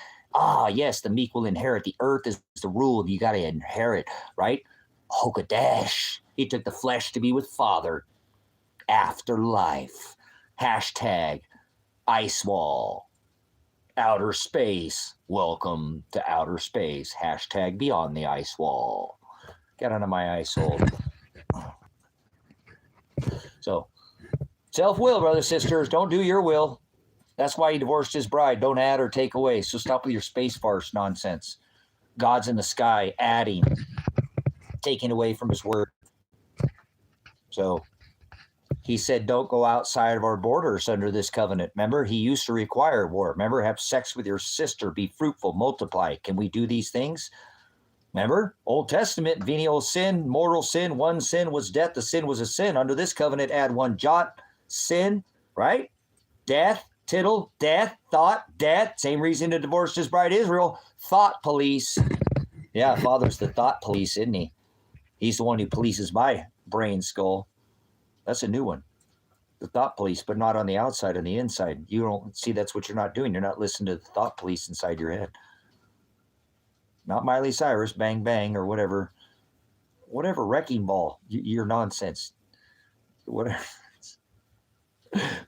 Yes, the meek will inherit. The earth is the rule. You got to inherit, right? Hokadesh. He took the flesh to be with Father. Afterlife. Hashtag ice wall. Outer space. Welcome to outer space. Hashtag beyond the ice wall. Get onto my ice hole. So, self-will, brothers and sisters. Don't do your will. That's why he divorced his bride. Don't add or take away. So stop with your space farce nonsense. God's in the sky, adding, taking away from his word. So he said, don't go outside of our borders under this covenant. Remember, he used to require war. Remember, have sex with your sister, be fruitful, multiply. Can we do these things? Remember, Old Testament, venial sin, mortal sin, one sin was death. The sin was a sin. Under this covenant, add one jot, sin, right? Death, tittle, death, thought, death. Same reason to divorce his bride Israel. Thought police. Yeah, Father's the thought police, isn't he? He's the one who polices my brain skull. That's a new one. The thought police, but not on the outside, on the inside. You don't see, that's what you're not doing. You're not listening to the thought police inside your head. Not Miley Cyrus, bang, bang, or whatever wrecking ball, your nonsense. Whatever.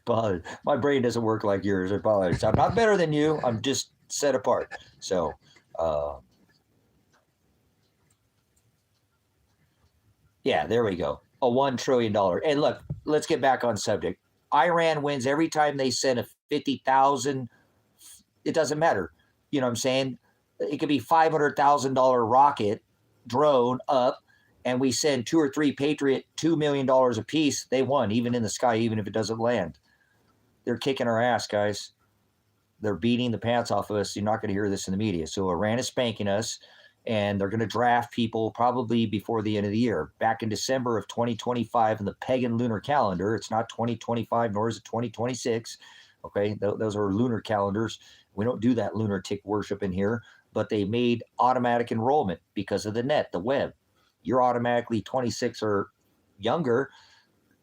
My brain doesn't work like yours. I apologize. I'm not better than you. I'm just set apart. So, yeah, there we go. A $1 trillion. And look, let's get back on subject. Iran wins every time they send a 50,000. It doesn't matter. You know what I'm saying? It could be $500,000 rocket drone up, and we send 2 or 3 Patriot, $2 million a piece. They won, even in the sky, even if it doesn't land. They're kicking our ass, guys. They're beating the pants off of us. You're not going to hear this in the media. So Iran is spanking us, and they're going to draft people probably before the end of the year. Back in December of 2025 in the pagan lunar calendar, it's not 2025 nor is it 2026. Okay, those are lunar calendars. We don't do that lunatic worship in here, but they made automatic enrollment because of the net, the web. You're automatically 26 or younger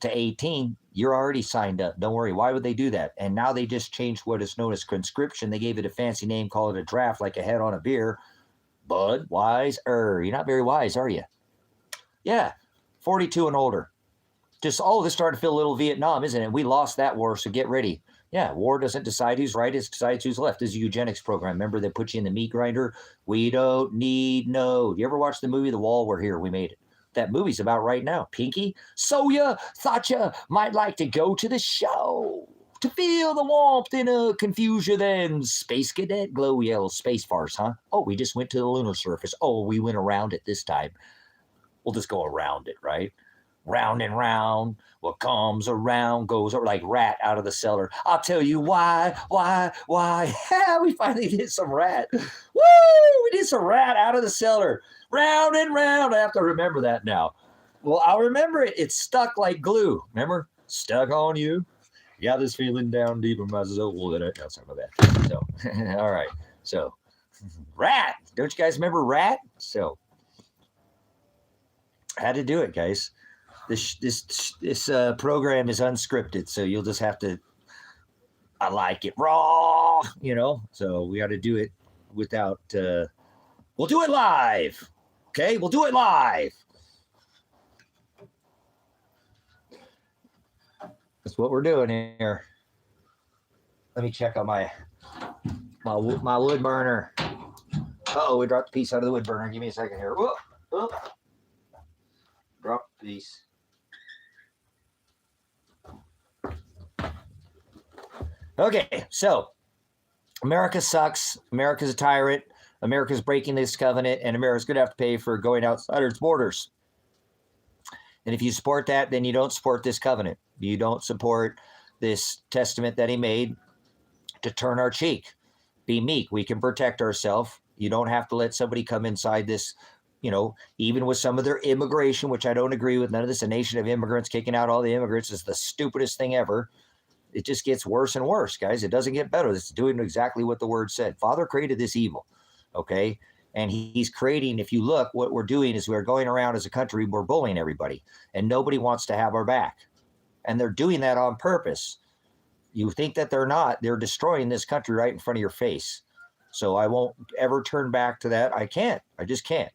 to 18, you're already signed up. Don't worry. Why would they do that? And now they just changed what is known as conscription. They gave it a fancy name, call it a draft, like a head on a beer. Bud, wise, you're not very wise, are you? Yeah, 42 and older. Just, this starting to feel a little Vietnam, isn't it? We lost that war, so get ready. Yeah, war doesn't decide who's right, it decides who's left. This is a eugenics program. Remember, they put you in the meat grinder? We don't need no. You ever watch the movie The Wall? We're here. We made it. That movie's about right now. Pinky, so you thought you might like to go to the show to feel the warmth in a confusion then. Space cadet glow yellow space farce, huh? Oh, we just went to the lunar surface. Oh, we went around it this time. We'll just go around it, right? Round and round, what comes around goes like rat out of the cellar. I'll tell you why. Yeah, we finally did some rat. Woo! We did some rat out of the cellar. Round and round. I have to remember that now. Well, I'll remember it. It's stuck like glue. Remember? Stuck on you. You got this feeling down deep in my soul. That's not bad. So, all right. So, rat. Don't you guys remember rat? So, I had to do it, guys. This program is unscripted, so you'll just have to. I like it raw, So we got to do it without. We'll do it live, okay? We'll do it live. That's what we're doing here. Let me check on my wood burner. Uh-oh, we dropped a piece out of the wood burner. Give me a second here. Whoop. Drop the piece. Okay, so America sucks. America's a tyrant. America's breaking this covenant, and America's going to have to pay for going outside its borders. And if you support that, then you don't support this covenant. You don't support this testament that he made to turn our cheek. Be meek. We can protect ourselves. You don't have to let somebody come inside this, even with some of their immigration, which I don't agree with. None of this, a nation of immigrants kicking out all the immigrants is the stupidest thing ever. It just gets worse and worse, guys. It doesn't get better. It's doing exactly what the word said. Father created this evil, okay? And he's creating, if you look, what we're doing is we're going around as a country, we're bullying everybody, and nobody wants to have our back. And they're doing that on purpose. You think that they're not. They're destroying this country right in front of your face. So I won't ever turn back to that. I can't. I just can't.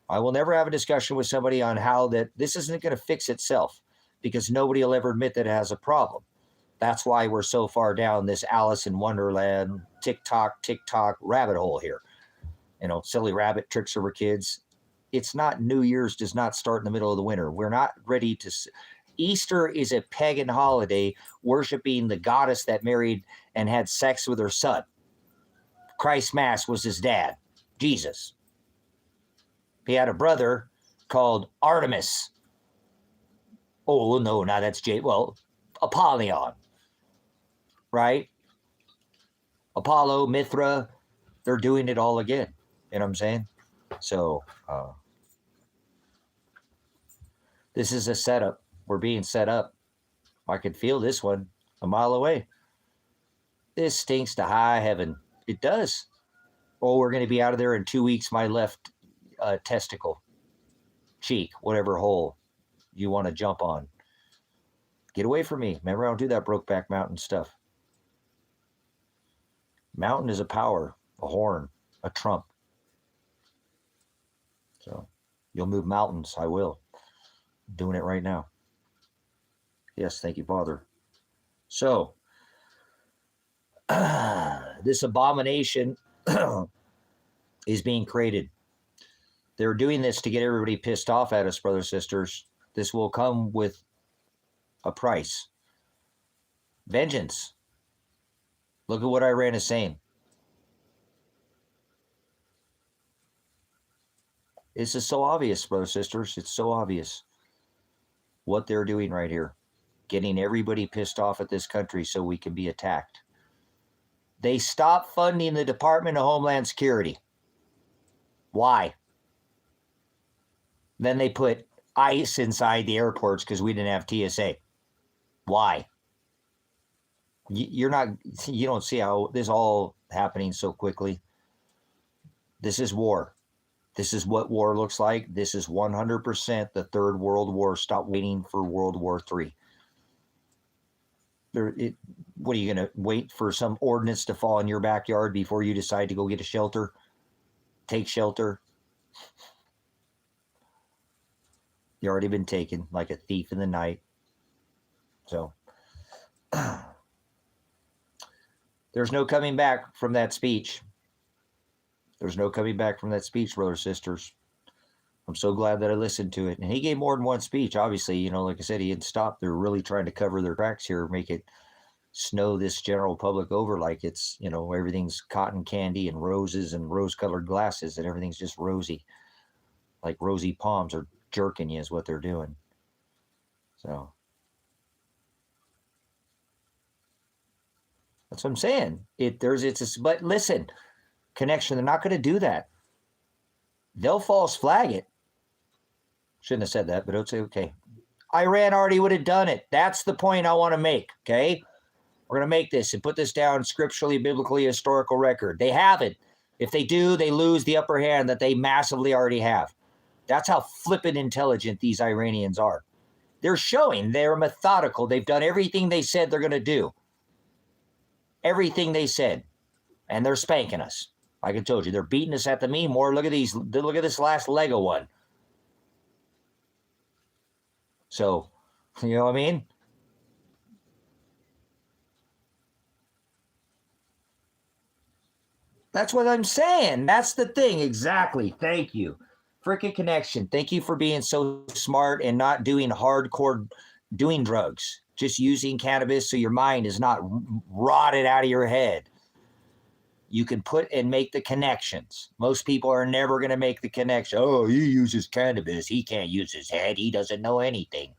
I will never have a discussion with somebody on how that this isn't going to fix itself, because nobody will ever admit that it has a problem. That's why we're so far down this Alice in Wonderland, TikTok rabbit hole here. Silly rabbit tricks over kids. It's not. New Year's does not start in the middle of the winter. We're not ready to. Easter is a pagan holiday worshiping the goddess that married and had sex with her son. Christ Mass was his dad, Jesus. He had a brother called Artemis. Oh, no, now that's Apollyon. Right? Apollo, Mithra, they're doing it all again. You know what I'm saying? So, this is a setup. We're being set up. I could feel this one a mile away. This stinks to high heaven. It does. Oh, we're going to be out of there in 2 weeks. My left testicle, cheek, whatever hole you want to jump on. Get away from me. Remember, I don't do that Brokeback Mountain stuff. Mountain is a power, a horn, a trump. So you'll move mountains. I will. I'm doing it right now. Yes, thank you, Father. So, this abomination is being created. They're doing this to get everybody pissed off at us, brothers and sisters. This will come with a price. Vengeance. Look at what Iran is saying. This is so obvious, brothers and sisters. It's so obvious what they're doing right here. Getting everybody pissed off at this country so we can be attacked. They stopped funding the Department of Homeland Security. Why? Then they put ICE inside the airports because we didn't have TSA. Why? You don't see how this all happening so quickly. This is war. This is what war looks like. This is 100% the Third World War. Stop waiting for World War III. What are you going to wait for some ordnance to fall in your backyard before you decide to go get a shelter? Take shelter. You've already been taken like a thief in the night. So there's no coming back from that speech. There's no coming back from that speech, brothers and sisters. I'm so glad that I listened to it. And he gave more than one speech. Obviously, like I said, he didn't stop. They're really trying to cover their tracks here, make it snow this general public over like it's, everything's cotton candy and roses and rose-colored glasses and everything's just rosy. Like rosy palms are jerking you is what they're doing. So that's what I'm saying. But listen, connection, they're not going to do that. They'll false flag it. Shouldn't have said that, but it's okay. Iran already would have done it. That's the point I want to make, okay? We're going to make this and put this down scripturally, biblically, historical record. They haven't. If they do, they lose the upper hand that they massively already have. That's how flippant intelligent these Iranians are. They're showing they're methodical. They've done everything they said they're going to do. Everything they said. And they're spanking us. Like I told you, they're beating us at the meme more. Look at these. Look at this last Lego one. So, you know what I mean? That's what I'm saying. That's the thing. Exactly. Thank you. Freaking connection. Thank you for being so smart and not doing hardcore doing drugs. Just using cannabis so your mind is not rotted out of your head. You can put and make the connections. Most people are never going to make the connection. Oh, he uses cannabis. He can't use his head. He doesn't know anything.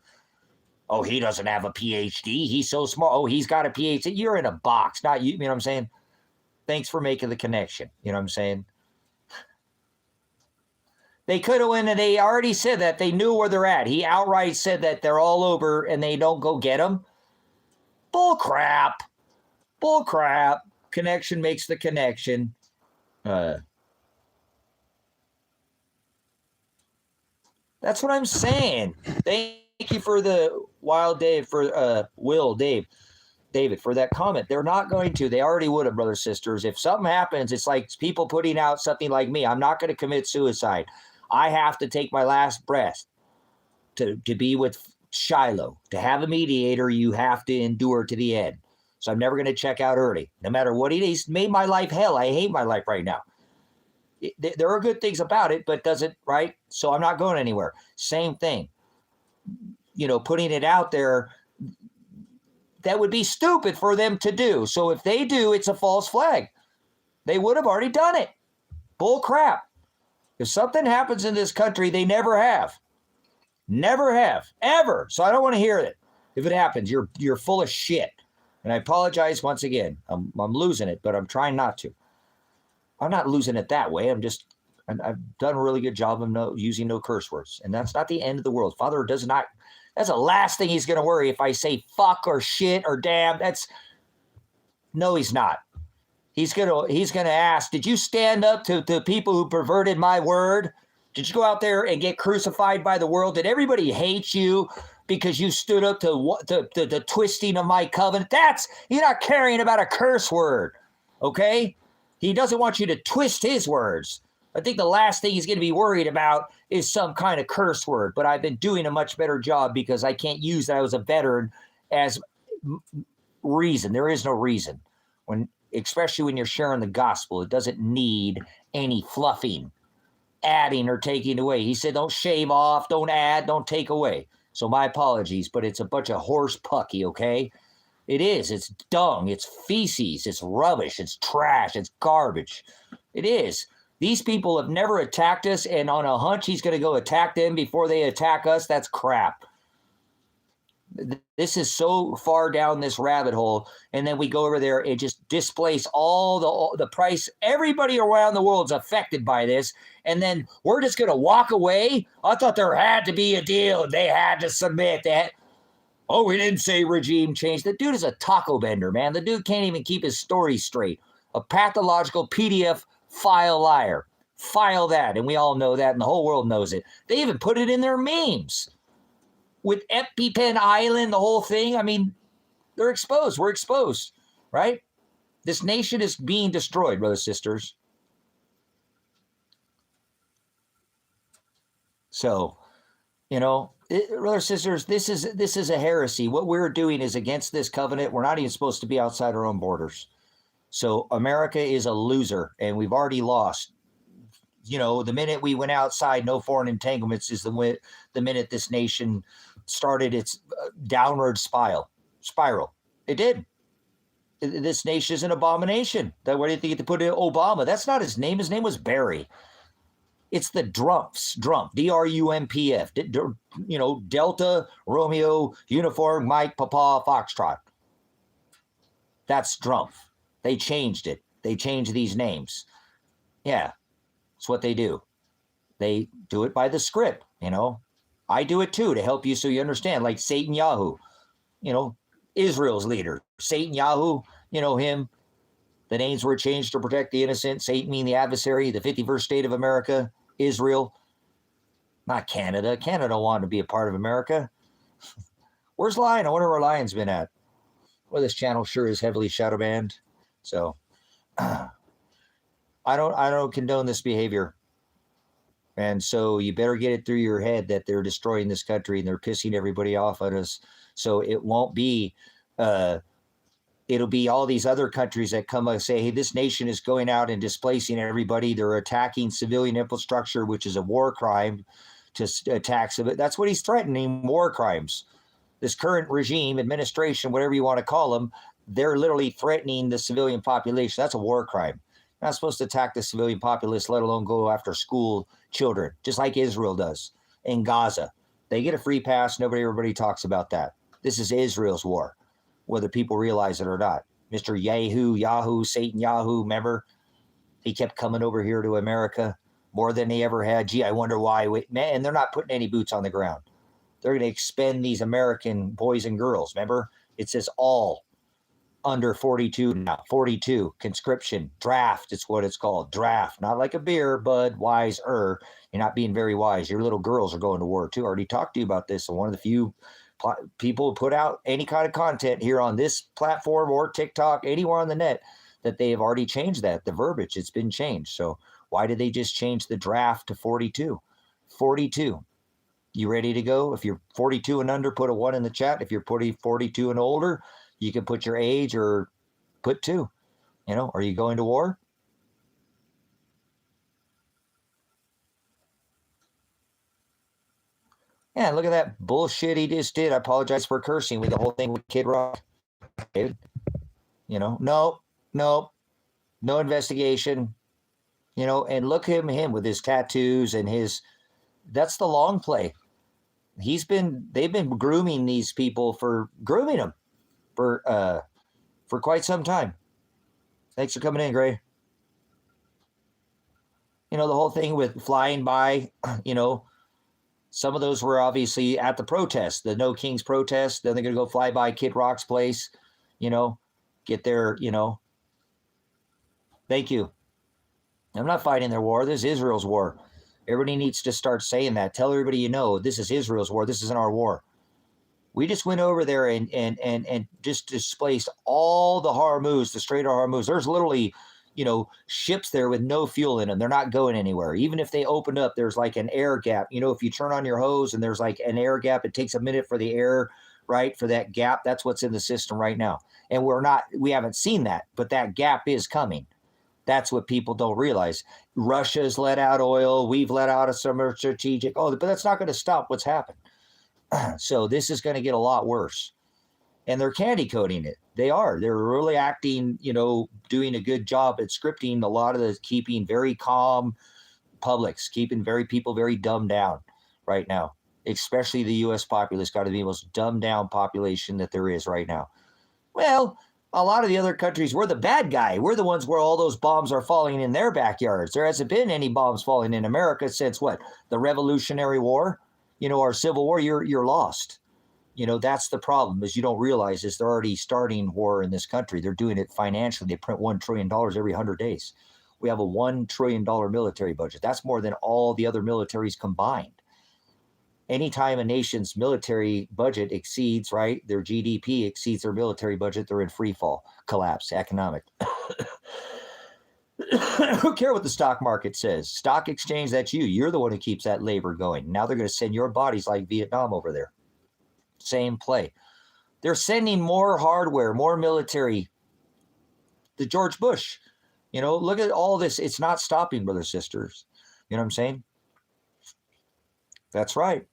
Oh, he doesn't have a PhD. He's so smart. Oh, he's got a PhD. You're in a box, not you. You know what I'm saying? Thanks for making the connection. You know what I'm saying? They could have went, and they already said that. They knew where they're at. He outright said that they're all over and they don't go get them. Bull crap. Bull crap. Connection makes the connection. That's what I'm saying. Thank you for the Wild Dave, for David, for that comment. They're not going to. They already would have, brothers and sisters. If something happens, it's like people putting out something like me. I'm not going to commit suicide. I have to take my last breath to be with Shiloh. To have a mediator, you have to endure to the end. So I'm never going to check out early, no matter what it is. Made my life hell. I hate my life right now. There are good things about it, but does it, right? So I'm not going anywhere. Same thing. Putting it out there, that would be stupid for them to do. So if they do, it's a false flag. They would have already done it. Bull crap. If something happens in this country, they never have. Never have. Ever. So I don't want to hear it. If it happens, you're full of shit. And I apologize once again. I'm losing it, but I'm trying not to. I'm not losing it that way. I've done a really good job of using no curse words. And that's not the end of the world. Father does not, that's the last thing he's going to worry if I say fuck or shit or damn. No, he's not. He's gonna ask, did you stand up to people who perverted my word? Did you go out there and get crucified by the world? Did everybody hate you because you stood up to the twisting of my covenant? He's not caring about a curse word, okay? He doesn't want you to twist his words. I think the last thing he's going to be worried about is some kind of curse word, but I've been doing a much better job because I can't use that I was a veteran as reason. There is no reason. Especially when you're sharing the gospel, it doesn't need any fluffing, adding or taking away. He said, don't shave off, don't add, don't take away. So my apologies, but it's a bunch of horse pucky, okay? It is. It's dung. It's feces. It's rubbish. It's trash. It's garbage. It is. These people have never attacked us, and on a hunch, he's going to go attack them before they attack us. That's crap. This is so far down this rabbit hole, and then we go over there and just displace all the price. Everybody around the world is affected by this, and then we're just going to walk away? I thought there had to be a deal. They had to submit that. Oh, we didn't say regime change. The dude is a taco bender, man. The dude can't even keep his story straight. A pathological PDF file liar. File that, and we all know that, and the whole world knows it. They even put it in their memes. With EpiPen Island, the whole thing. I mean, they're exposed. We're exposed, right? This nation is being destroyed, brothers and sisters. So, brothers and sisters, this is a heresy. What we're doing is against this covenant. We're not even supposed to be outside our own borders. So America is a loser, and we've already lost. The minute we went outside, no foreign entanglements is the minute this nation started its downward spiral. It did. This nation is an abomination. Why do you think you put in Obama? That's not his name. His name was Barry. It's the Drumpf, D-R-U-M-P-F, Delta, Romeo, Uniform, Mike, Papa, Foxtrot. That's Drumpf. They changed it. They changed these names. Yeah, that's what they do. They do it by the script, I do it too to help you so you understand, like Satan Yahoo, Israel's leader. Satan Yahoo, him. The names were changed to protect the innocent. Satan mean the adversary, the 51st state of America, Israel. Not Canada. Canada wanted to be a part of America. Where's Lion? I wonder where Lion's been at. Well, this channel sure is heavily shadow banned. So I don't condone this behavior. And so you better get it through your head that they're destroying this country and they're pissing everybody off on us. So it won't be, it'll be all these other countries that come and say, hey, this nation is going out and displacing everybody. They're attacking civilian infrastructure, which is a war crime to attack. That's what he's threatening, war crimes. This current regime, administration, whatever you want to call them, they're literally threatening the civilian population. That's a war crime. You're not supposed to attack the civilian populace, let alone go after school children, just like Israel does in Gaza. They get a free pass. Everybody talks about that. This is Israel's war, whether people realize it or not. Mr. Yahoo, Satan Yahoo, remember? He kept coming over here to America more than he ever had. Gee, I wonder why. Man, they're not putting any boots on the ground. They're going to expend these American boys and girls. Remember? It says all under 42 now. 42, conscription, draft. It's what it's called. Draft. Not like a beer, bud, wiser. You're not being very wise. Your little girls are going to war too. I already talked to you about this. So one of the few people who put out any kind of content here on this platform or TikTok, anywhere on the net, that they have already changed that. The verbiage, it's been changed. So why did they just change the draft to 42? 42. You ready to go? If you're 42 and under, put a 1 in the chat. If you're 42 and older, you can put your age or put 2. Are you going to war? Yeah, look at that bullshit he just did. I apologize for cursing with the whole thing with Kid Rock. David, no investigation. And look at him with his tattoos and that's the long play. They've been grooming these people grooming them for quite some time. Thanks for coming in, Gray. The whole thing with flying by, some of those were obviously at the protest, the No Kings protest. Then they're going to go fly by Kid Rock's place, get there, Thank you. I'm not fighting their war. This is Israel's war. Everybody needs to start saying that. Tell everybody this is Israel's war. This isn't our war. We just went over there and just displaced all the Hormuz, the Strait of Hormuz. There's literally, ships there with no fuel in them. They're not going anywhere. Even if they opened up, there's like an air gap. If you turn on your hose and there's like an air gap, it takes a minute for the air right? For that gap, that's what's in the system right now. And we haven't seen that, but that gap is coming. That's what people don't realize. Russia's let out oil. We've let out some strategic. Oh, but that's not going to stop what's happened. So this is going to get a lot worse. And they're candy coating it. They are. They're really acting, doing a good job at scripting a lot of the keeping very calm publics, keeping people very dumbed down right now. Especially the U.S. populace got to be the most dumbed down population that there is right now. Well, a lot of the other countries, we're the bad guy. We're the ones where all those bombs are falling in their backyards. There hasn't been any bombs falling in America since what? The Revolutionary War? Our Civil War, you're lost. That's the problem, is you don't realize is they're already starting war in this country. They're doing it financially. They print $1 trillion every 100 days. We have a $1 trillion military budget. That's more than all the other militaries combined. Anytime a nation's military budget exceeds, right, their GDP exceeds their military budget, they're in free fall, collapse, economic. Who care what the stock market says? Stock exchange, that's you. You're the one who keeps that labor going. Now they're going to send your bodies like Vietnam over there. Same play. They're sending more hardware, more military. The George Bush, look at all this. It's not stopping, brothers, sisters. You know what I'm saying? That's right.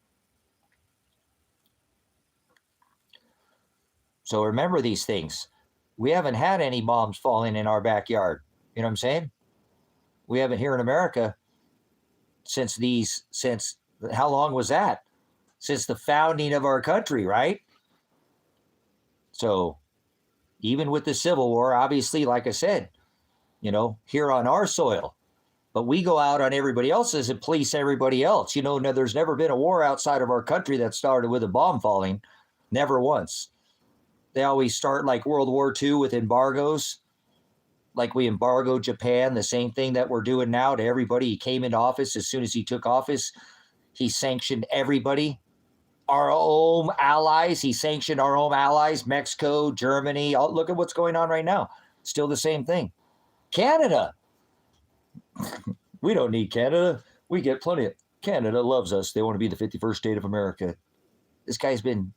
So remember these things. We haven't had any bombs falling in our backyard. You know what I'm saying? We haven't here in America since how long was that? Since the founding of our country, right? So even with the Civil War, obviously, like I said, here on our soil, but we go out on everybody else's and police everybody else. There's never been a war outside of our country that started with a bomb falling. Never once. They always start like World War II with embargoes. Like we embargoed Japan, the same thing that we're doing now to everybody. He came into office. As soon as he took office, he sanctioned everybody. Our own allies. He sanctioned our own allies, Mexico, Germany. Look at what's going on right now. Still the same thing. Canada. We don't need Canada. We get plenty of. Canada loves us. They want to be the 51st state of America. This guy's been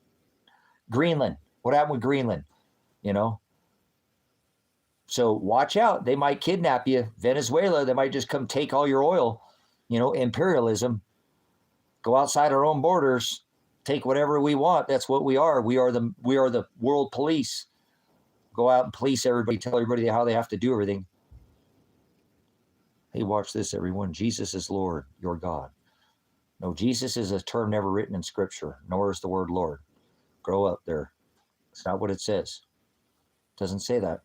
Greenland. What happened with Greenland? So watch out. They might kidnap you. Venezuela, they might just come take all your oil. Imperialism. Go outside our own borders. Take whatever we want. That's what we are. We are the world police. Go out and police everybody. Tell everybody how they have to do everything. Hey, watch this, everyone. Jesus is Lord, your God. No, Jesus is a term never written in Scripture, nor is the word Lord. Grow up there. It's not what it says. It doesn't say that.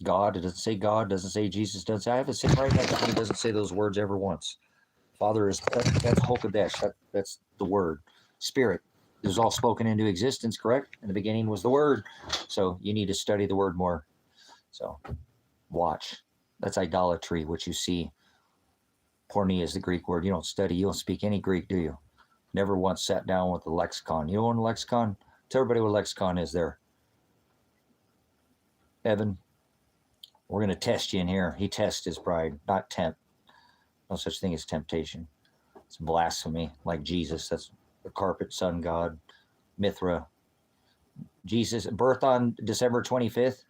God, it doesn't say God, doesn't say Jesus, doesn't say. I have a sitting right next to me, it doesn't say those words ever once. Father is, that's Hokadesh, that's the word. Spirit, it was all spoken into existence, correct? In the beginning was the word. So you need to study the word more. So watch. That's idolatry, what you see. Pornea is the Greek word. You don't study, you don't speak any Greek, do you? Never once sat down with the lexicon. You know what a lexicon? Tell everybody what a lexicon is there. Evan, we're going to test you in here. He tests his pride, not tempt. No such thing as temptation. It's blasphemy, like Jesus. That's the carpet sun god, Mithra. Jesus, birth on December 25th.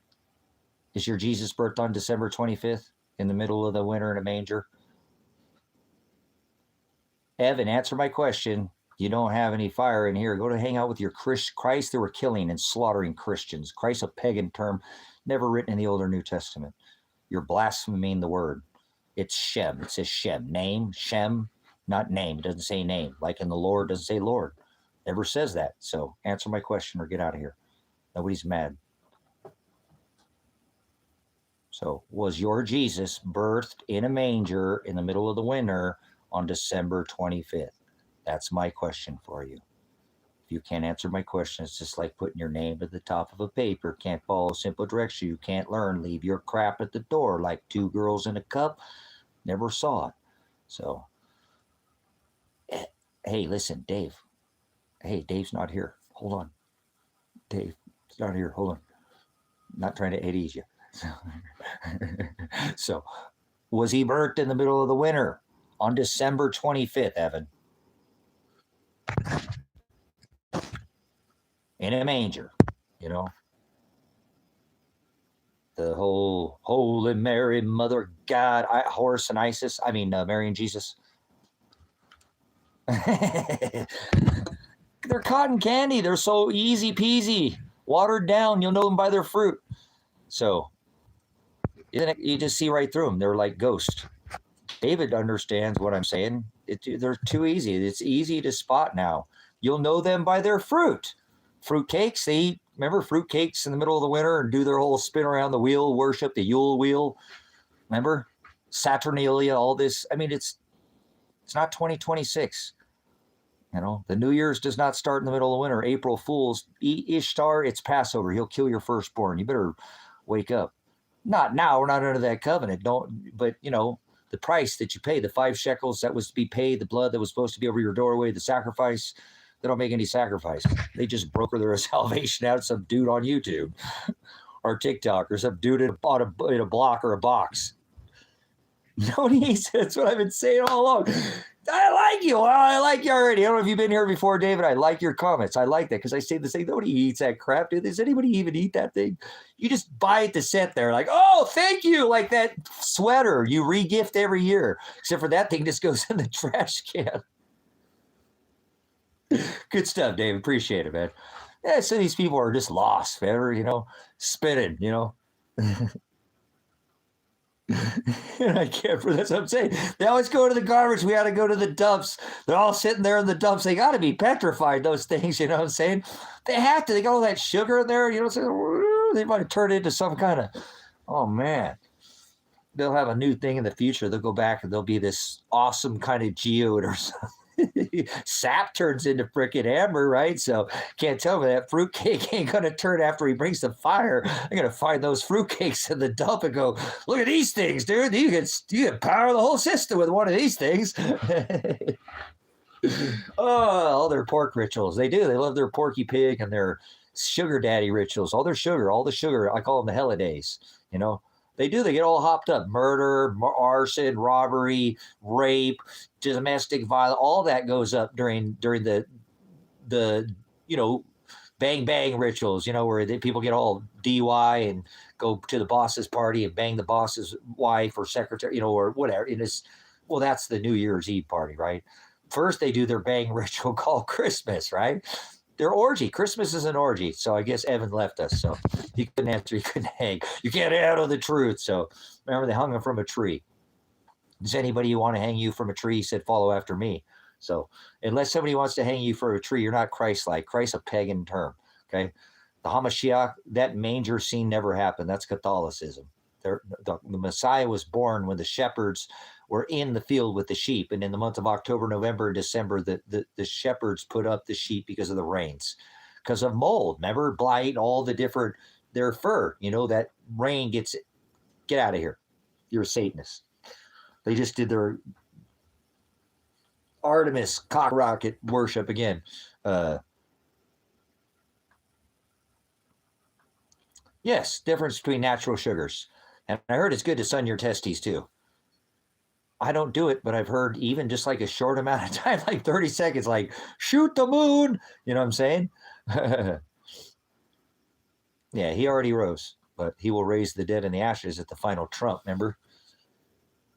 Is your Jesus birthed on December 25th in the middle of the winter in a manger? Evan, answer my question. You don't have any fire in here. Go to hang out with your Christ. They were killing and slaughtering Christians. Christ, a pagan term, never written in the Old or New Testament. You're blaspheming the word. It's Shem. It says Shem. Name, Shem, not name. It doesn't say name. Like in the Lord, doesn't say Lord. Never says that. So answer my question or get out of here. Nobody's mad. So was your Jesus birthed in a manger in the middle of the winter on December 25th? That's my question for you. If you can't answer my question, it's just like putting your name at the top of a paper. Can't follow simple directions. You can't learn. Leave your crap at the door like two girls in a cup. Never saw it. So, hey, listen, Dave. Hey, Dave's not here. Hold on. Dave's not here. Hold on. Not trying to ease you. So, was he burnt in the middle of the winter on December 25th, Evan? in a manger, you know. The whole Holy Mary, Mother of God, Horus and Isis. I mean, Mary and Jesus. They're cotton candy. They're so easy peasy, watered down. You'll know them by their fruit. So you just see right through them. They're like ghosts. David understands what I'm saying. They're too easy. It's easy to spot now. You'll know them by their fruit. Fruit cakes, they eat, remember fruit cakes in the middle of the winter and do their whole spin around the wheel, worship the Yule wheel. Remember? Saturnalia, all this. I mean, it's not 2026. You know, the New Year's does not start in the middle of winter. April Fools, Ishtar, it's Passover. He'll kill your firstborn. You better wake up. Not now. We're not under that covenant. But you know, the price that you pay, the 5 shekels that was to be paid, the blood that was supposed to be over your doorway, the sacrifice, they don't make any sacrifice. They just broker their salvation out of some dude on YouTube or TikTok or some dude in a block or a box. No needs. That's what I've been saying all along. I like you. Well, I like you already. I don't know if you've been here before, David. I like your comments. I like that because I say the same. Nobody eats that crap. Does anybody even eat that thing? You just buy it to sit there like, oh, thank you. Like that sweater you re-gift every year. Except for that thing just goes in the trash can. Good stuff, Dave. Appreciate it, man. Yeah, so these people are just lost, man. You know, spinning, you know. And I can't, that's what I'm saying. They always go to the garbage. We got to go to the dumps. They're all sitting there in the dumps. They got to be petrified, those things, you know what I'm saying? They have to. They got all that sugar in there, you know what I'm saying? They might turn it into some kind of, oh, man. They'll have a new thing in the future. They'll go back and there'll be this awesome kind of geode or something. Sap turns into frickin' amber, right? So can't tell me that fruitcake ain't gonna turn after he brings the fire. I'm gonna find those fruitcakes in the dump and go, look at these things, dude. You can power the whole system with one of these things. Oh, all their pork rituals. They do. They love their porky pig and their sugar daddy rituals. All their sugar, all the sugar. I call them the holidays, you know. They do. They get all hopped up. Murder, arson, robbery, rape, domestic violence. All that goes up during the you know, bang bang rituals. You know, where people get all DUI and go to the boss's party and bang the boss's wife or secretary. You know, or whatever. It is. Well, that's the New Year's Eve party, right? First, they do their bang ritual called Christmas, right? Their orgy. Christmas is an orgy. So I guess Evan left us. So he couldn't answer. He couldn't hang. You can't handle the truth. So remember, they hung him from a tree. Does anybody want to hang you from a tree? He said, follow after me. So unless somebody wants to hang you from a tree, you're not Christ-like. Christ's a pagan term. Okay. The Hamashiach, that manger scene never happened. That's Catholicism. The Messiah was born when the shepherds were in the field with the sheep. And in the month of October, November, and December, the shepherds put up the sheep because of the rains, because of mold. Remember, blight, all the different, their fur, you know, that rain get out of here. You're a Satanist. They just did their Artemis cock rocket worship again. Yes, difference between natural sugars. And I heard it's good to sun your testes too. I don't do it, but I've heard even just like a short amount of time, like 30 seconds, like shoot the moon. You know what I'm saying? Yeah, he already rose, but he will raise the dead and the ashes at the final trump. Remember?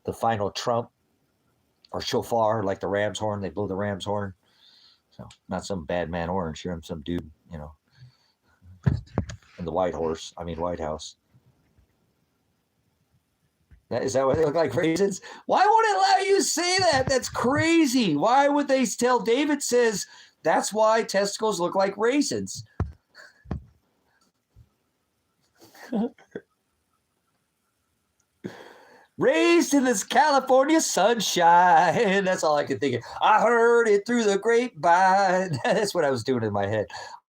The final trump or shofar, like the ram's horn. They blow the ram's horn. So not some bad man orange here. I'm some dude, you know, in the White House. Is that what they look like, raisins? Why would it let you say that? That's crazy. Why would they tell? David says that's why testicles look like raisins. Raised in this California sunshine. That's all I could think of. I heard it through the grapevine. That's what I was doing in my head.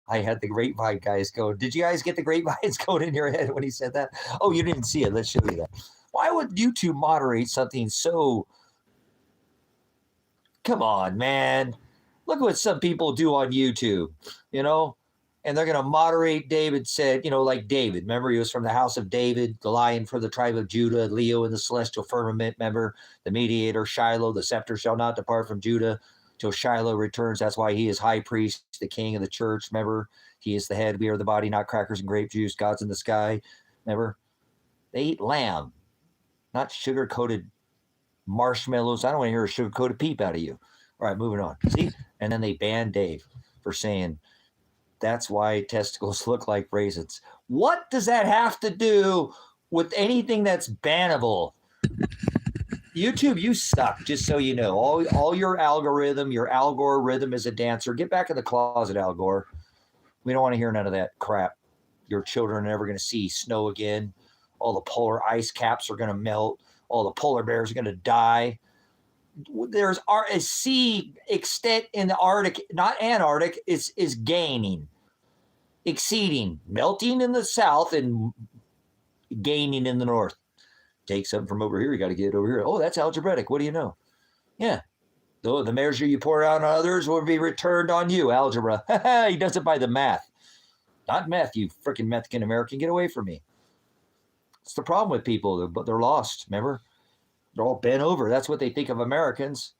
I had the grapevine guys going. Did you guys get the grapevines going in your head when he said that? Oh, you didn't see it. Let's show you that. Why would YouTube moderate something so... Come on, man. Look what some people do on YouTube, you know? And they're going to moderate, David said, you know, like David. Remember, he was from the house of David, the lion from the tribe of Judah, Leo in the celestial firmament. Remember, the mediator, Shiloh, the scepter shall not depart from Judah. till Shiloh returns. That's why he is high priest, the king of the church. Remember, he is the head. We are the body, not crackers and grape juice. God's in the sky. Remember, they eat lamb, not sugar-coated marshmallows. I don't want to hear a sugar-coated peep out of you. All right, moving on. See? And then they banned Dave for saying, that's why testicles look like raisins. What does that have to do with anything that's bannable? YouTube, you suck, just so you know. All your Al Gore rhythm is a dancer. Get back in the closet, Al Gore. We don't want to hear none of that crap. Your children are never going to see snow again. All the polar ice caps are going to melt. All the polar bears are going to die. There's a sea extent in the Arctic, not Antarctic, is gaining, exceeding, melting in the south and gaining in the north. Take something from over here, you got to get it over here. Oh, that's algebraic. What do you know? Yeah. The measure you pour out on others will be returned on you. Algebra. He does it by the math. Not meth, you freaking Mexican American. Get away from me. It's the problem with people. They're lost, remember? They're all bent over. That's what they think of Americans.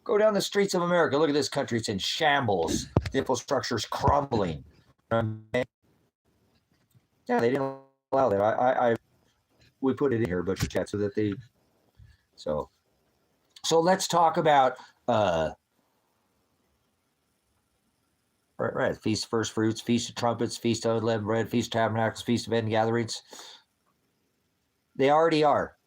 Go down the streets of America. Look at this country. It's in shambles. The infrastructure's crumbling. Yeah, they didn't allow that. We put it in here, Butcher Chat, so that they. So let's talk about right. Feast of First Fruits, Feast of Trumpets, Feast of Unleavened Bread, Feast of Tabernacles, Feast of End Gatherings. They already are.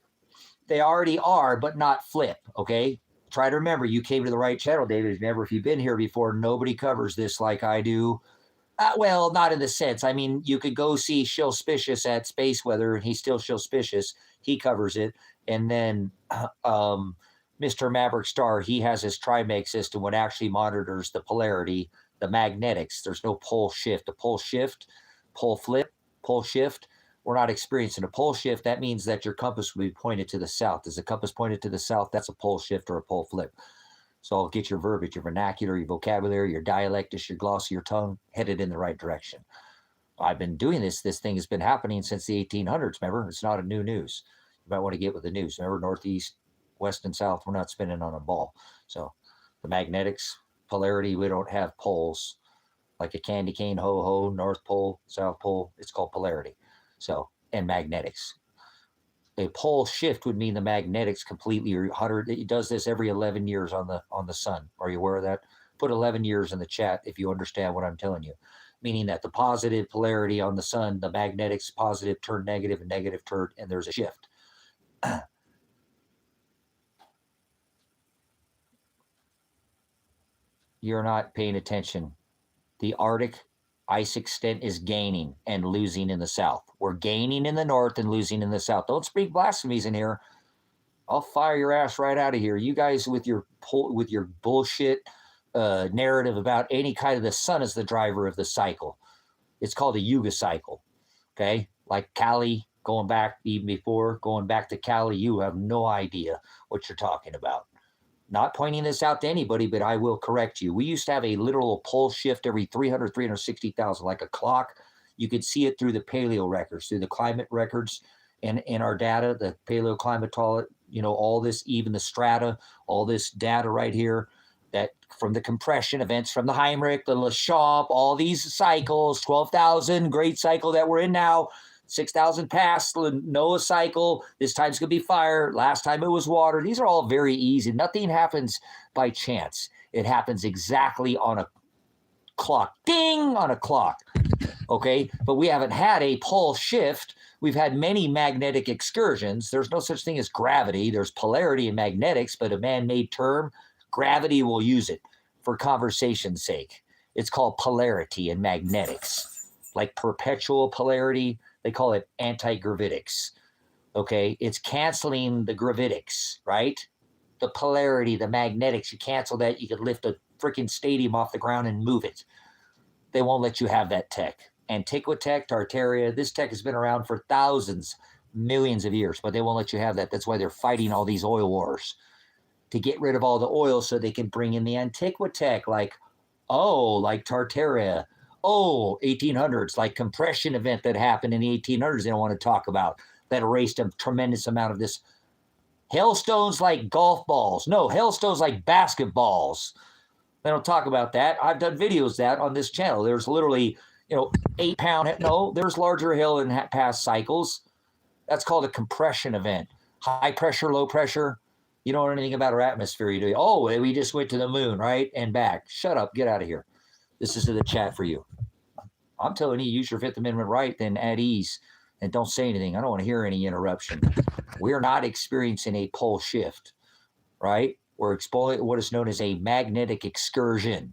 They already are, but not flip, okay? Try to remember, you came to the right channel, David. If you've been here before, nobody covers this like I do. Well, not in the sense. I mean, you could go see Shillspicious at Space Weather, and he's still Shillspicious. He covers it. And then Mr. Maverick Star, he has his trimeg system, what actually monitors the polarity, the magnetics. There's no pole shift. A pole shift, pole flip, pole shift. We're not experiencing a pole shift. That means that your compass will be pointed to the south. Is the compass pointed to the south? That's a pole shift or a pole flip. So I'll get your verbiage, your vernacular, your vocabulary, your dialectus, your gloss of your tongue headed in the right direction. I've been doing this. This thing has been happening since the 1800s. Remember, it's not a new news. You might want to get with the news. Remember, northeast, west, and south, we're not spinning on a ball. So the magnetics, polarity, we don't have poles. Like a candy cane, ho-ho, North Pole, South Pole, it's called polarity. So, and magnetics. A pole shift would mean the magnetics completely 100. It does this every 11 years on the sun. Are you aware of that? Put 11 years in the chat if you understand what I'm telling you. Meaning that the positive polarity on the sun, the magnetics positive turn negative and negative turn, and there's a shift. You're not paying attention. The Arctic ice extent is gaining and losing in the south. We're gaining in the north and losing in the south. Don't speak blasphemies in here. I'll fire your ass right out of here. You guys with your bullshit narrative about any kind of the sun is the driver of the cycle. It's called a Yuga cycle. Okay? Like Kali, going back even before, going back to Kali, you have no idea what you're talking about. Not pointing this out to anybody, but I will correct you. We used to have a literal pole shift every 360,000, like a clock. You could see it through the paleo records, through the climate records, and in our data, the paleoclimatology, all this, even the strata, all this data right here, that from the compression events, from the Heinrich, the Lechamp, all these cycles, 12,000, great cycle that we're in now, 6,000 past, Noah cycle, this time's going to be fire, last time it was water. These are all very easy. Nothing happens by chance. It happens exactly on a clock. Ding! On a clock. Okay? But we haven't had a pole shift. We've had many magnetic excursions. There's no such thing as gravity. There's polarity and magnetics, but a man-made term, gravity will use it for conversation's sake. It's called polarity and magnetics. Like perpetual polarity, they call it anti-gravitics. Okay? It's canceling the gravitics, right? The polarity, the magnetics, you cancel that, you could lift a freaking stadium off the ground and move it. They won't let you have that tech. Antiquitech, Tartaria, this tech has been around for thousands, millions of years, but they won't let you have that. That's why they're fighting all these oil wars, to get rid of all the oil so they can bring in the Antiquitech, like Tartaria, 1800s, like compression event that happened in the 1800s they don't want to talk about, that erased a tremendous amount of this. Hailstones like golf balls. No, hailstones like basketballs. They don't talk about that. I've done videos that on this channel. There's literally, 8-pound. No, there's larger hail in past cycles. That's called a compression event. High pressure, low pressure. You don't know anything about our atmosphere. You do. Oh, we just went to the moon, right? And back. Shut up. Get out of here. This is to the chat for you. I'm telling you, use your Fifth Amendment right, then at ease. And don't say anything. I don't want to hear any interruption. We're not experiencing a pole shift, right? We're experiencing what is known as a magnetic excursion.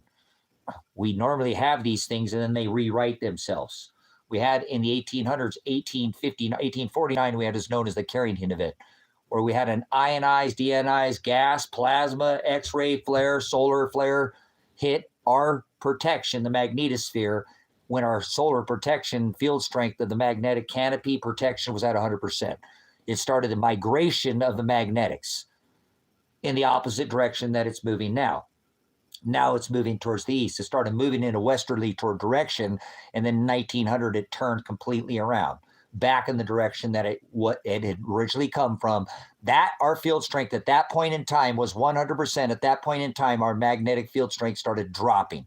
We normally have these things, and then they rewrite themselves. We had in the 1800s, 1849, we had what's known as the Carrington event, where we had an ionized, deionized gas, plasma, X-ray flare, solar flare hit our protection, the magnetosphere, when our solar protection field strength of the magnetic canopy protection was at 100%. It started the migration of the magnetics in the opposite direction that it's moving now. Now it's moving towards the east. It started moving in a westerly toward direction, and then in 1900 it turned completely around, back in the direction that it had originally come from. That our field strength at that point in time was 100%. At that point in time, our magnetic field strength started dropping.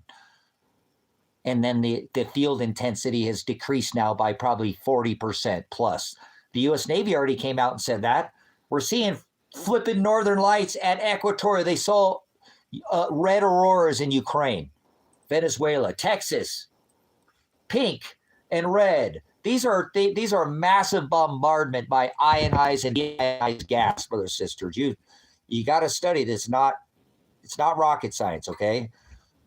And then the field intensity has decreased now by probably 40% plus. The U.S. Navy already came out and said that. We're seeing flipping northern lights at Equatorial. They saw red auroras in Ukraine, Venezuela, Texas, pink and red. These are massive bombardment by ionized and deionized gas, brothers and sisters. You got to study this. It's not rocket science, okay?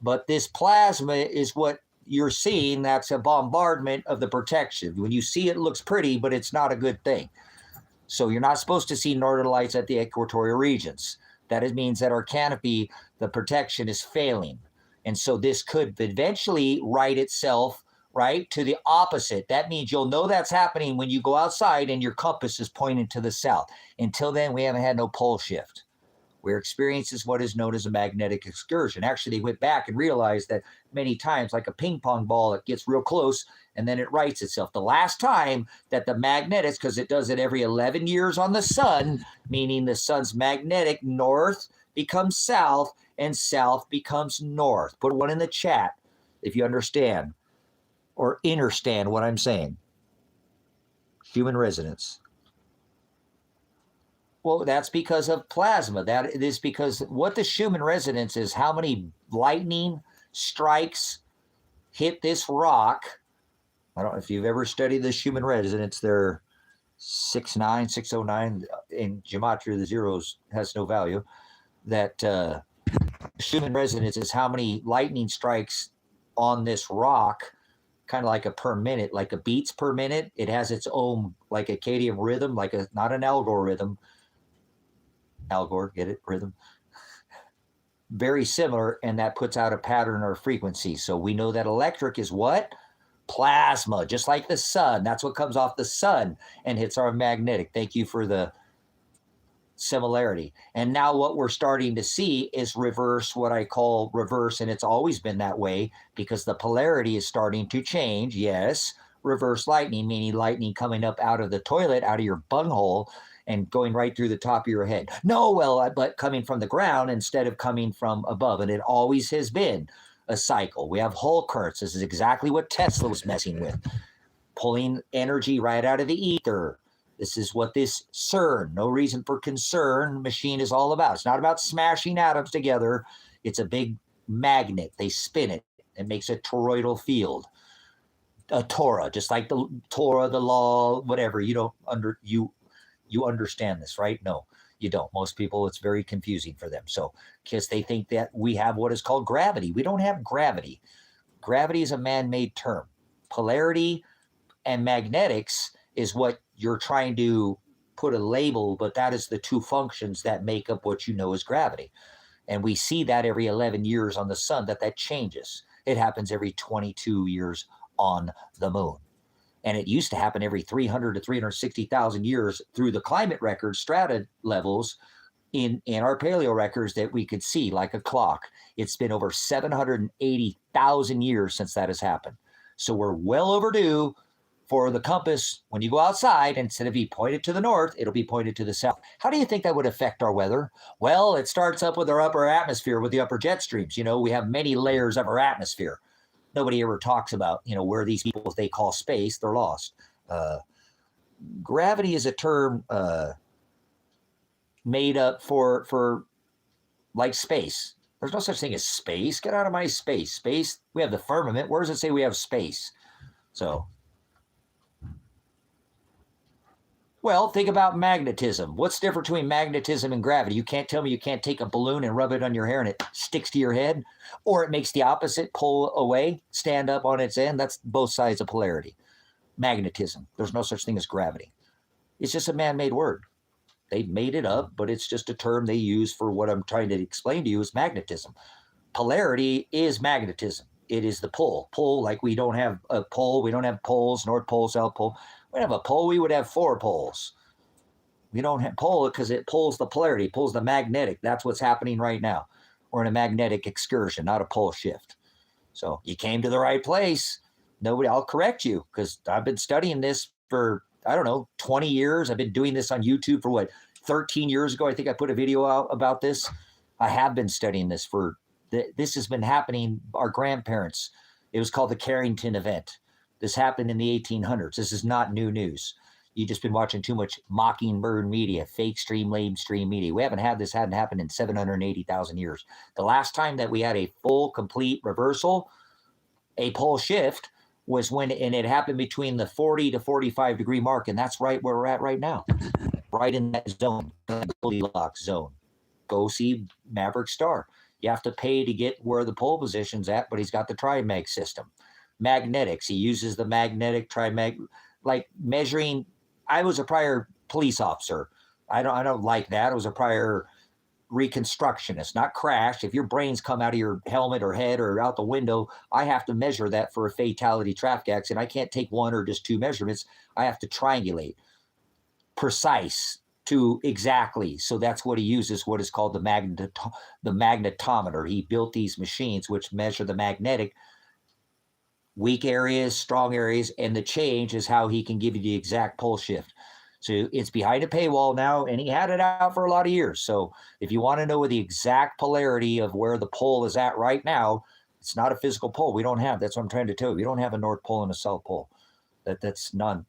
But this plasma is what you're seeing. That's a bombardment of the protection. When you see it, it looks pretty, but it's not a good thing. So you're not supposed to see northern lights at the equatorial regions. That means that our canopy, the protection is failing. And so this could eventually right itself, right, to the opposite. That means you'll know that's happening when you go outside and your compass is pointing to the south. Until then, we haven't had no pole shift. We're experiencing what is known as a magnetic excursion. Actually, they went back and realized that many times, like a ping pong ball, it gets real close and then it rights itself. The last time that the magnetics, because it does it every 11 years on the sun, meaning the sun's magnetic north becomes south and south becomes north. Put one in the chat if you understand or understand what I'm saying. Human resonance. Well, that's because of plasma. That is because what the Schumann resonance is, how many lightning strikes hit this rock. I don't know if you've ever studied the Schumann resonance. They're 609, 609. In gematria, the zeros has no value. That Schumann resonance is how many lightning strikes on this rock, kind of like a per minute, like a beats per minute. It has its own like Akkadian rhythm, like not an algorithm. Algor, get it? Rhythm. Very similar, and that puts out a pattern or frequency. So we know that electric is what? Plasma, just like the sun. That's what comes off the sun and hits our magnetic. Thank you for the similarity. And now what we're starting to see is reverse, what I call reverse, and it's always been that way because the polarity is starting to change. Yes, reverse lightning, meaning lightning coming up out of the toilet, out of your bunghole, and going right through the top of your head. No, well, but coming from the ground instead of coming from above. And it always has been a cycle. We have Hall currents. This is exactly what Tesla was messing with, pulling energy right out of the ether. This is what this CERN, no reason for concern, machine is all about. It's not about smashing atoms together. It's a big magnet. They spin it. It makes a toroidal field. A Torah, just like the Torah, the law, whatever. You understand this, right? No, you don't. Most people, it's very confusing for them. So, because they think that we have what is called gravity. We don't have gravity. Gravity is a man-made term. Polarity and magnetics is what you're trying to put a label, but that is the two functions that make up what you know as gravity. And we see that every 11 years on the sun, that changes. It happens every 22 years on the moon. And it used to happen every 300 to 360,000 years through the climate record strata levels in our paleo records that we could see like a clock. It's been over 780,000 years since that has happened. So we're well overdue for the compass, when you go outside, instead of being pointed to the north, it'll be pointed to the south. How do you think that would affect our weather? Well, it starts up with our upper atmosphere, with the upper jet streams. You know, we have many layers of our atmosphere. Nobody ever talks about, you know, where these people they call space, they're lost. Gravity is a term made up for like space. There's no such thing as space. Get out of my space. Space, we have the firmament. Where does it say we have space? So, well, think about magnetism. What's the difference between magnetism and gravity? You can't tell me you can't take a balloon and rub it on your hair and it sticks to your head, or it makes the opposite, pull away, stand up on its end. That's both sides of polarity. Magnetism. There's no such thing as gravity. It's just a man-made word. They made it up, but it's just a term they use for what I'm trying to explain to you is magnetism. Polarity is magnetism. It is the pull. Pull, like we don't have a pole. We don't have poles, North Pole, South Pole. We have a pole, we would have 4 poles. We don't have pole because it pulls the polarity, pulls the magnetic. That's what's happening right now. We're in a magnetic excursion, not a pole shift. So you came to the right place. Nobody, I'll correct you because I've been studying this for, I don't know, 20 years. I've been doing this on YouTube for what, 13 years ago. I think I put a video out about this. I have been studying this for, this has been happening. Our grandparents, it was called the Carrington event. This happened in the 1800s. This is not new news. You've just been watching too much mockingbird media, fake stream, lame stream media. We haven't had this, hadn't happened in 780,000 years. The last time that we had a full, complete reversal, a pole shift, was when, and it happened between the 40 to 45 degree mark, and that's right where we're at right now. Right in that zone, Goldilocks zone. Go see Maverick Star. You have to pay to get where the pole position's at, but he's got the trimag system. Magnetics, he uses the magnetic trimag, like measuring. I was a prior police officer. I don't like that. I was a prior reconstructionist, not crash. If your brains come out of your helmet or head or out the window, I have to measure that for a fatality traffic accident. I can't take 1 or just 2 measurements. I have to triangulate. Precise to exactly. So that's what he uses, what is called the magnetometer. He built these machines which measure the magnetic weak areas, strong areas, and the change is how he can give you the exact pole shift. So it's behind a paywall now, and he had it out for a lot of years. So if you want to know the exact polarity of where the pole is at right now, it's not a physical pole. We don't have, that's what I'm trying to tell you. We don't have a North Pole and a South Pole. That's none.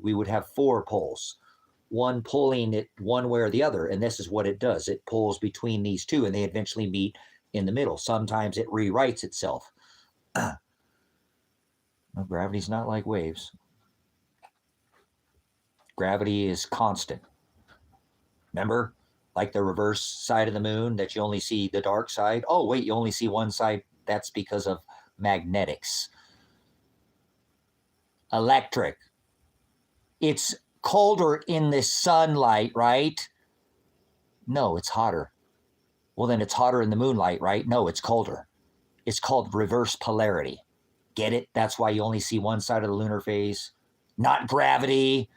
We would have 4 poles, one pulling it one way or the other. And this is what it does. It pulls between these two, and they eventually meet in the middle. Sometimes it rewrites itself. Well, gravity's not like waves. Gravity is constant. Remember, like the reverse side of the moon that you only see the dark side. Oh, wait, you only see one side. That's because of magnetics. Electric. It's colder in the sunlight, right? No, it's hotter. Well, then it's hotter in the moonlight, right? No, it's colder. It's called reverse polarity. Get it? That's why you only see one side of the lunar phase. Not gravity.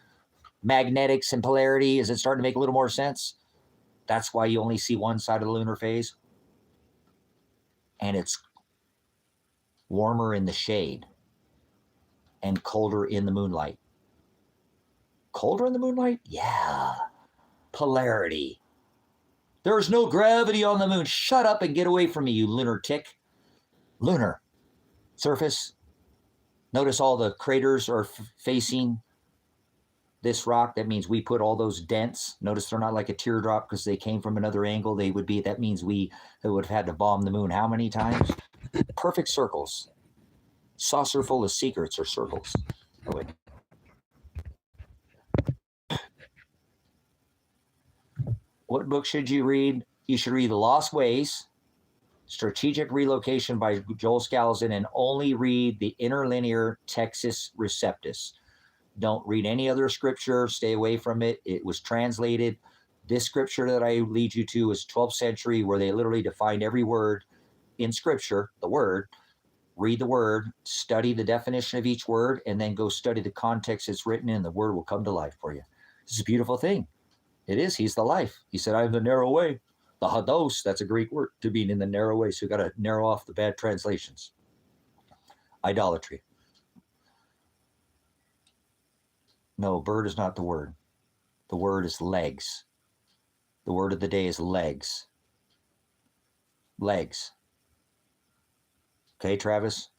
Magnetics and polarity. Is it starting to make a little more sense? That's why you only see one side of the lunar phase. And it's warmer in the shade and colder in the moonlight. Colder in the moonlight? Yeah. Polarity. There's no gravity on the moon. Shut up and get away from me, you lunar tick. Lunar. Surface. Notice all the craters are facing this rock. That means we put all those dents. Notice they're not like a teardrop because they came from another angle. They would be, that means we would have had to bomb the moon how many times? Perfect circles. Saucer full of secrets or circles. Oh, wait. What book should you read? You should read The Lost Ways, Strategic Relocation by Joel Skousen, and only read the Interlinear Textus Receptus. Don't read any other scripture. Stay away from it. It was translated. This scripture that I lead you to is 12th century, where they literally defined every word in scripture, the word. Read the word, study the definition of each word, and then go study the context it's written in. The word will come to life for you. This is a beautiful thing. It is. He's the life. He said, I'm the narrow way. The hados, that's a Greek word, to being in the narrow way. So you got to narrow off the bad translations. Idolatry. No, bird is not the word. The word is legs. The word of the day is legs. Legs. Okay, Travis?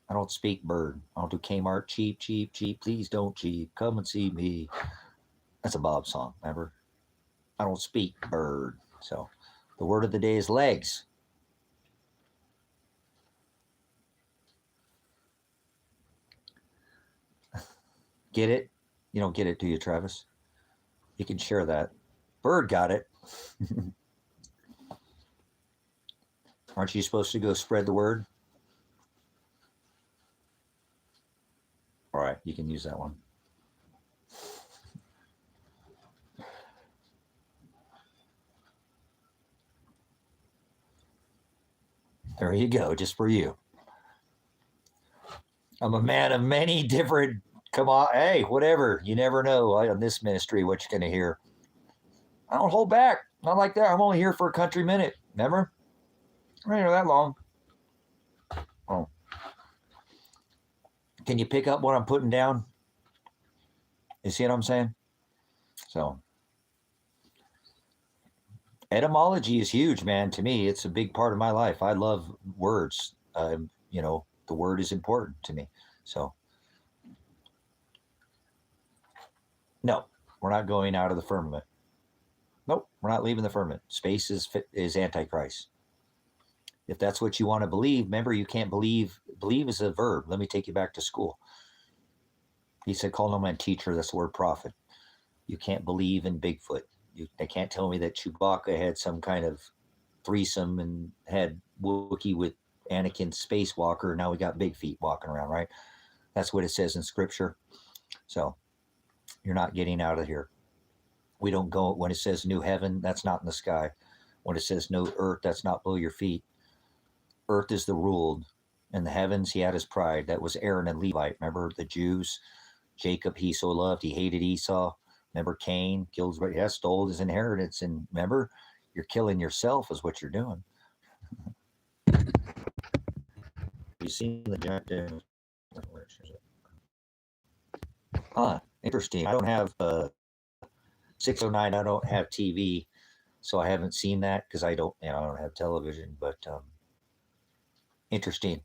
I don't speak bird. I don't do Kmart. Cheap, cheap, cheap. Please don't cheap. Come and see me. That's a Bob song, remember? I don't speak bird. So the word of the day is legs. Get it? You don't get it, do you, Travis? You can share that. Bird got it. Aren't you supposed to go spread the word? All right, you can use that one. There you go, just for you. I'm a man of many different, come on, hey, whatever. You never know on this ministry what you're going to hear. I don't hold back. Not like that. I'm only here for a country minute. Remember? I'm not here that long. Oh. Can you pick up what I'm putting down? You see what I'm saying? So, etymology is huge, man. To me, it's a big part of my life. I love words. The word is important to me. So, no, we're not going out of the firmament. Nope, we're not leaving the firmament. Space is Antichrist. If that's what you want to believe, remember, you can't believe. Believe is a verb. Let me take you back to school. He said, call no man teacher. That's the word prophet. You can't believe in Bigfoot. They can't tell me that Chewbacca had some kind of threesome and had Wookiee with Anakin Spacewalker. Now we got Big Feet walking around, right? That's what it says in Scripture. So you're not getting out of here. We don't go, when it says new heaven, that's not in the sky. When it says no earth, that's not below your feet. Earth is the ruled. In the heavens, he had his pride. That was Aaron and Levite. Remember the Jews? Jacob he so loved, he hated Esau. Remember Cain killed, stole his inheritance. And remember, you're killing yourself is what you're doing. You seen the Jack Daniels? Interesting. I don't have 609. I don't have TV, so I haven't seen that because I don't have television. But interesting.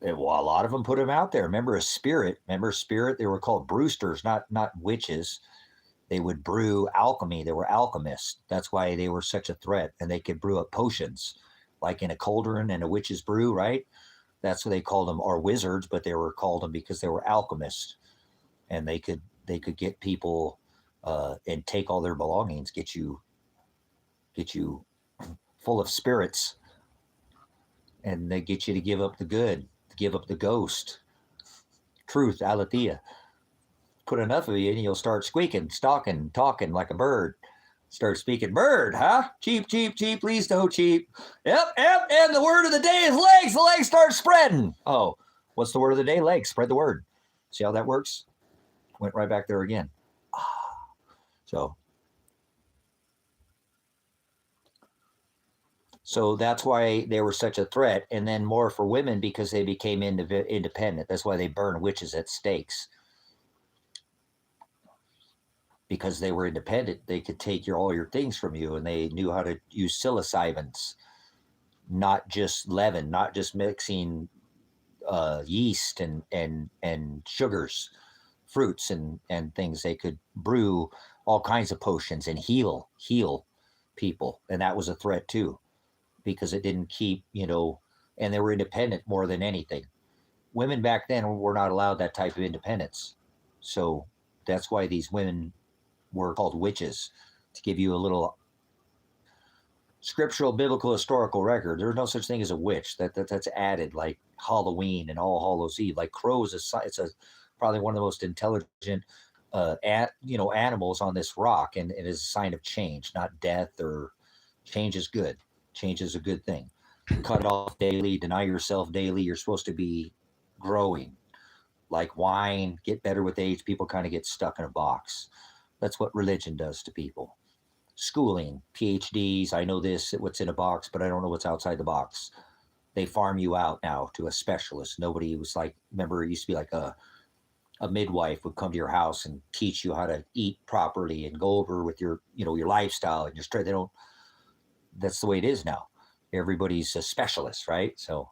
Well, a lot of them put him out there. Remember Spirit? They were called brewsters, not witches. They would brew alchemy. They were alchemists. That's why they were such a threat. And they could brew up potions, like in a cauldron and a witch's brew, right? That's what they called them, or wizards, but they were called them because they were alchemists. And they could get people and take all their belongings, get you full of spirits, and they get you to give up the good, to give up the ghost, truth, aletheia. Put enough of you and you'll start squeaking, stalking, talking like a bird. Start speaking bird, huh? Cheap, cheap, cheap, please don't cheap. Yep, and the word of the day is legs. The legs start spreading. Oh, what's the word of the day? Legs, spread the word. See how that works? Went right back there again. So that's why they were such a threat. And then more for women because they became independent. That's why they burned witches at stakes. Because they were independent, they could take all your things from you, and they knew how to use psilocybins, not just leaven, not just mixing yeast and sugars, fruits and things. They could brew all kinds of potions and heal people, and that was a threat too, because it didn't keep and they were independent more than anything. Women back then were not allowed that type of independence, so that's why these women were called witches, to give you a little scriptural, biblical, historical record. There's no such thing as a witch. That's added, like Halloween and All Hallows Eve. Like crows, it's probably one of the most intelligent, animals on this rock, and it is a sign of change, not death. Or change is good. Change is a good thing. Cut it off daily. Deny yourself daily. You're supposed to be growing, like wine. Get better with age. People kind of get stuck in a box. That's what religion does to people. Schooling, PhDs, I know this, what's in a box, but I don't know what's outside the box. They farm you out now to a specialist. Nobody was like, remember, it used to be like a midwife would come to your house and teach you how to eat properly and go over with your, your lifestyle and your strength. They don't. That's the way it is now. Everybody's a specialist, right? So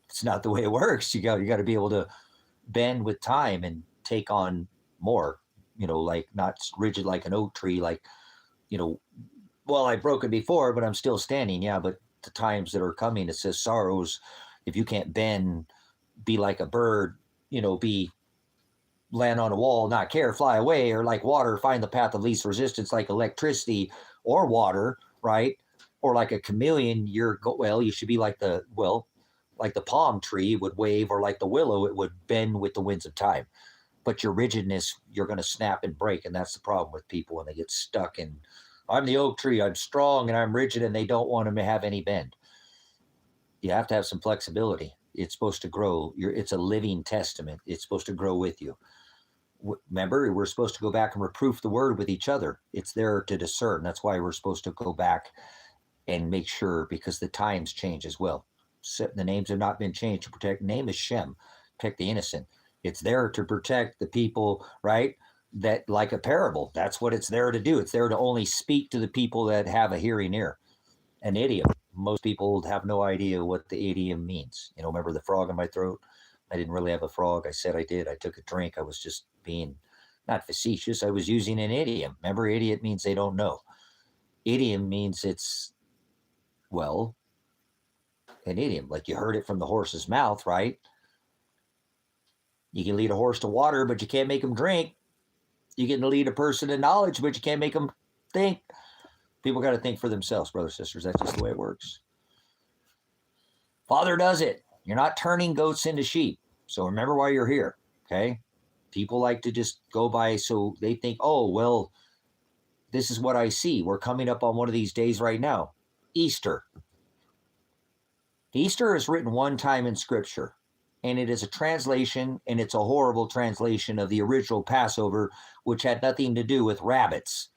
it's not the way it works. You got to be able to bend with time and take on more. Like not rigid like an oak tree. Like, well, I've broken before, but I'm still standing. Yeah, but the times that are coming, it says sorrows. If you can't bend, be like a bird. Be land on a wall, not care, fly away, or like water, find the path of least resistance, like electricity or water, right? Or like a chameleon, you should be like the palm tree would wave, or like the willow, it would bend with the winds of time. But your rigidness, you're going to snap and break. And that's the problem with people when they get stuck in, I'm the oak tree, I'm strong and I'm rigid, and they don't want to have any bend. You have to have some flexibility. It's supposed to grow. It's a living testament. It's supposed to grow with you. Remember, we're supposed to go back and reproof the word with each other. It's there to discern. That's why we're supposed to go back and make sure, because the times change as well. So the names have not been changed to protect. Name is Shem, protect the innocent. It's there to protect the people, right? That, like a parable, that's what it's there to do. It's there to only speak to the people that have a hearing ear. An idiom. Most people have no idea what the idiom means. Remember the frog in my throat? I didn't really have a frog. I said I did. I took a drink. I was just being not facetious. I was using an idiom. Remember, idiot means they don't know. Idiom means it's, well, an idiom. Like you heard it from the horse's mouth, right? You can lead a horse to water, but you can't make him drink. You can lead a person to knowledge, but you can't make them think. People got to think for themselves, brothers and sisters. That's just the way it works. Father does it. You're not turning goats into sheep. So remember why you're here, okay? People like to just go by, so they think, oh, well, this is what I see. We're coming up on one of these days right now. Easter. Easter is written one time in Scripture, and it is a translation, and it's a horrible translation of the original Passover, which had nothing to do with rabbits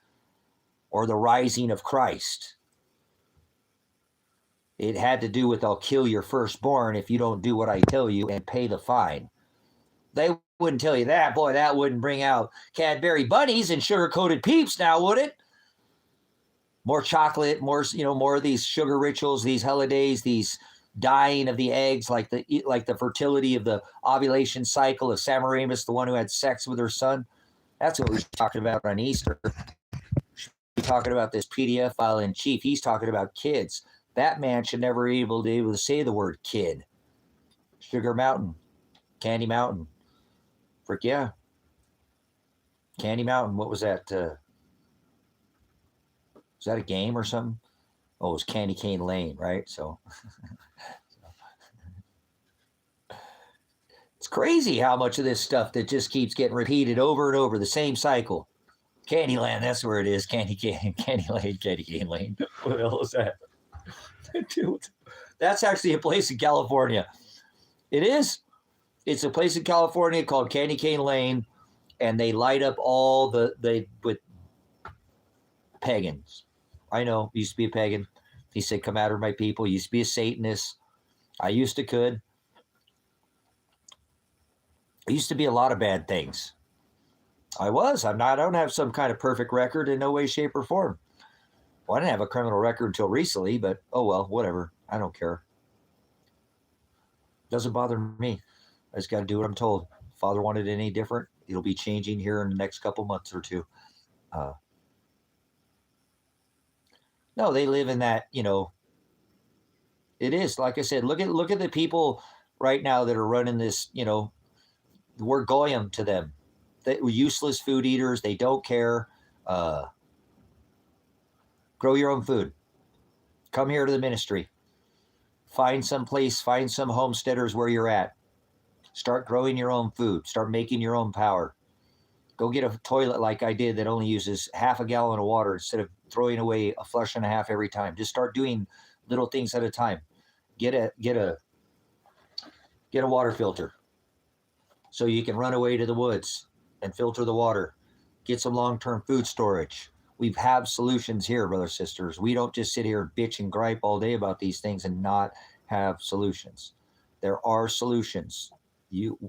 or the rising of Christ. It had to do with, I'll kill your firstborn if you don't do what I tell you and pay the fine. They wouldn't tell you that. Boy, that wouldn't bring out Cadbury bunnies and sugar-coated Peeps now, would it? More chocolate, more of these sugar rituals, these holidays, these dying of the eggs, like the fertility of the ovulation cycle of Semiramis, the one who had sex with her son. That's what we're talking about on Easter. We're talking about this PDF file in chief. He's talking about kids. That man should never be able to say the word kid. Sugar Mountain, Candy Mountain. Frick yeah. Candy Mountain, what was that? Was that a game or something? Oh, it was Candy Cane Lane, right? So it's crazy how much of this stuff that just keeps getting repeated over and over, the same cycle. Candyland, that's where it is. Candy Lane, Candy Cane Lane. What the hell is that? Dude, that's actually a place in California. It is. It's a place in California called Candy Cane Lane, and they light up all with pagans. I know, used to be a pagan. He said, come out of my people. Used to be a Satanist. I used to. I used to be a lot of bad things. I don't have some kind of perfect record in no way, shape, or form. Well, I didn't have a criminal record until recently, but oh well, whatever. I don't care. Doesn't bother me. I just got to do what I'm told. Father wanted it any different, it'll be changing here in the next couple months or two. No, they live in that, it is, like I said, look at the people right now that are running this, we're goyim to them. We're useless food eaters. They don't care. Grow your own food. Come here to the ministry. Find some homesteaders where you're at. Start growing your own food. Start making your own power. Go get a toilet like I did that only uses half a gallon of water instead of throwing away a flush and a half every time. Just start doing little things at a time. Get a water filter so you can run away to the woods and filter the water. Get some long-term food storage. We have solutions here, brothers and sisters. We don't just sit here and bitch and gripe all day about these things and not have solutions. There are solutions.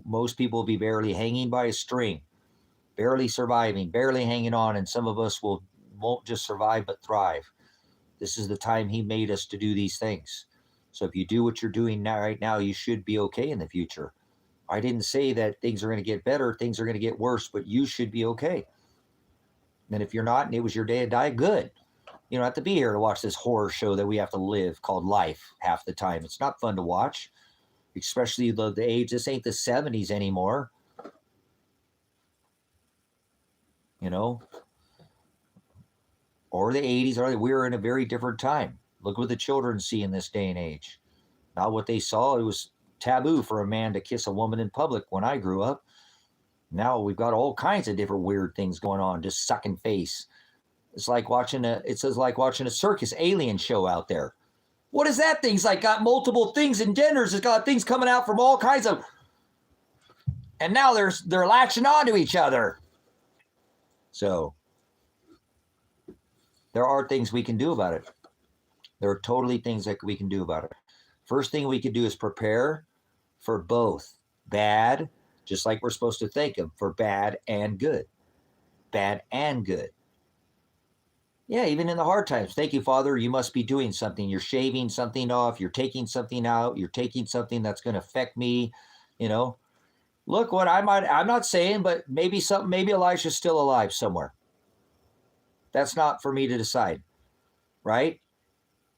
most people will be barely hanging by a string, barely surviving, barely hanging on, and some of us won't just survive but thrive. This is the time he made us to do these things. So if you do what you're doing now, right now, you should be okay in the future. I didn't say that things are going to get better, things are going to get worse, but you should be okay. And if you're not, and it was your day to die, good. You don't have to be here to watch this horror show that we have to live called life half the time. It's not fun to watch, especially the age. This ain't the 70s anymore. You know, or the 80s, or we're in a very different time. Look what the children see in this day and age. Not what they saw. It was taboo for a man to kiss a woman in public when I grew up. Now we've got all kinds of different weird things going on, just sucking face. It's like watching a circus alien show out there. What is that thing? It's like got multiple things and genders. It's got things coming out from all kinds of, and now they're latching on to each other. So there are things we can do about it. There are totally things that we can do about it. First thing we can do is prepare for both bad, just like we're supposed to think of, for bad and good. Bad and good. Yeah, even in the hard times. Thank you, Father. You must be doing something. You're shaving something off. You're taking something out. You're taking something that's going to affect me. You know, look what I'm not saying, but maybe Elijah's still alive somewhere. That's not for me to decide, right?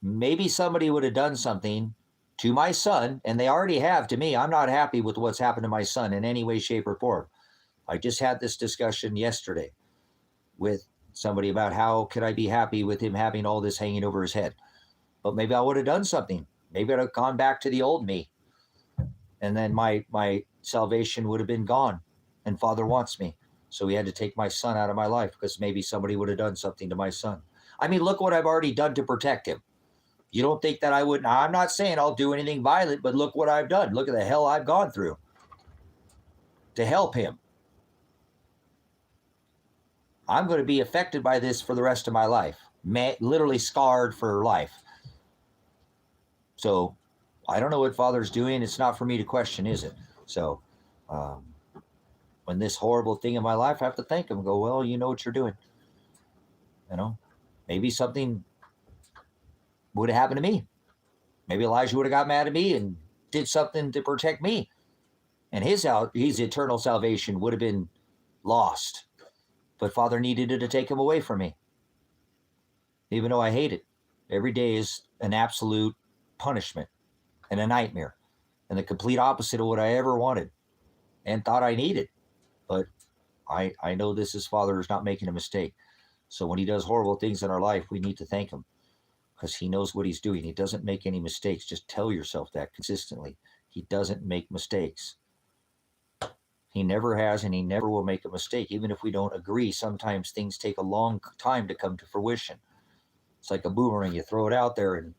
Maybe somebody would have done something to my son, and they already have to me. I'm not happy with what's happened to my son in any way, shape, or form. I just had this discussion yesterday with somebody about how could I be happy with him having all this hanging over his head. But maybe I would have done something. Maybe I'd have gone back to the old me. And then my salvation would have been gone. And Father wants me. So he had to take my son out of my life because maybe somebody would have done something to my son. I mean, look what I've already done to protect him. You don't think that I wouldn't? I'm not saying I'll do anything violent, but look what I've done. Look at the hell I've gone through to help him. I'm going to be affected by this for the rest of my life, literally scarred for life. So I don't know what Father's doing. It's not for me to question, is it? So when this horrible thing in my life, I have to thank him and go, well, you know what you're doing. You know, maybe something would have happened to me. Maybe Elijah would have got mad at me and did something to protect me. And his eternal salvation would have been lost. But Father needed it to take him away from me. Even though I hate it. Every day is an absolute punishment and a nightmare. And the complete opposite of what I ever wanted and thought I needed. But I know this is Father is not making a mistake. So when he does horrible things in our life, we need to thank him. Because he knows what he's doing. He doesn't make any mistakes. Just tell yourself that consistently. He doesn't make mistakes. He never has, and he never will make a mistake. Even if we don't agree, sometimes things take a long time to come to fruition. It's like a boomerang. You throw it out there and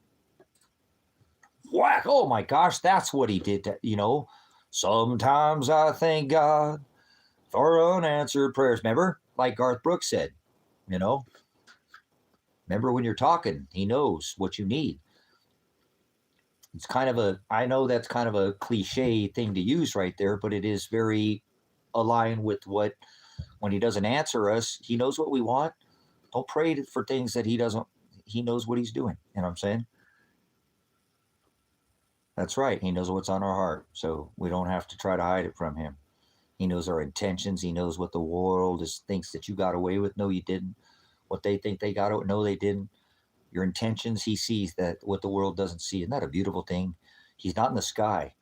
whack. Oh my gosh, that's what he did. Sometimes I thank God for unanswered prayers. Remember? Like Garth Brooks said, Remember when you're talking, he knows what you need. It's I know that's kind of a cliche thing to use right there, but it is very aligned with when he doesn't answer us, he knows what we want. Don't pray for things that he knows what he's doing. You know what I'm saying? That's right. He knows what's on our heart. So we don't have to try to hide it from him. He knows our intentions. He knows what the world thinks that you got away with. No, you didn't. What they think they got away. No, they didn't. Your intentions, he sees that what the world doesn't see. Isn't that a beautiful thing? He's not in the sky.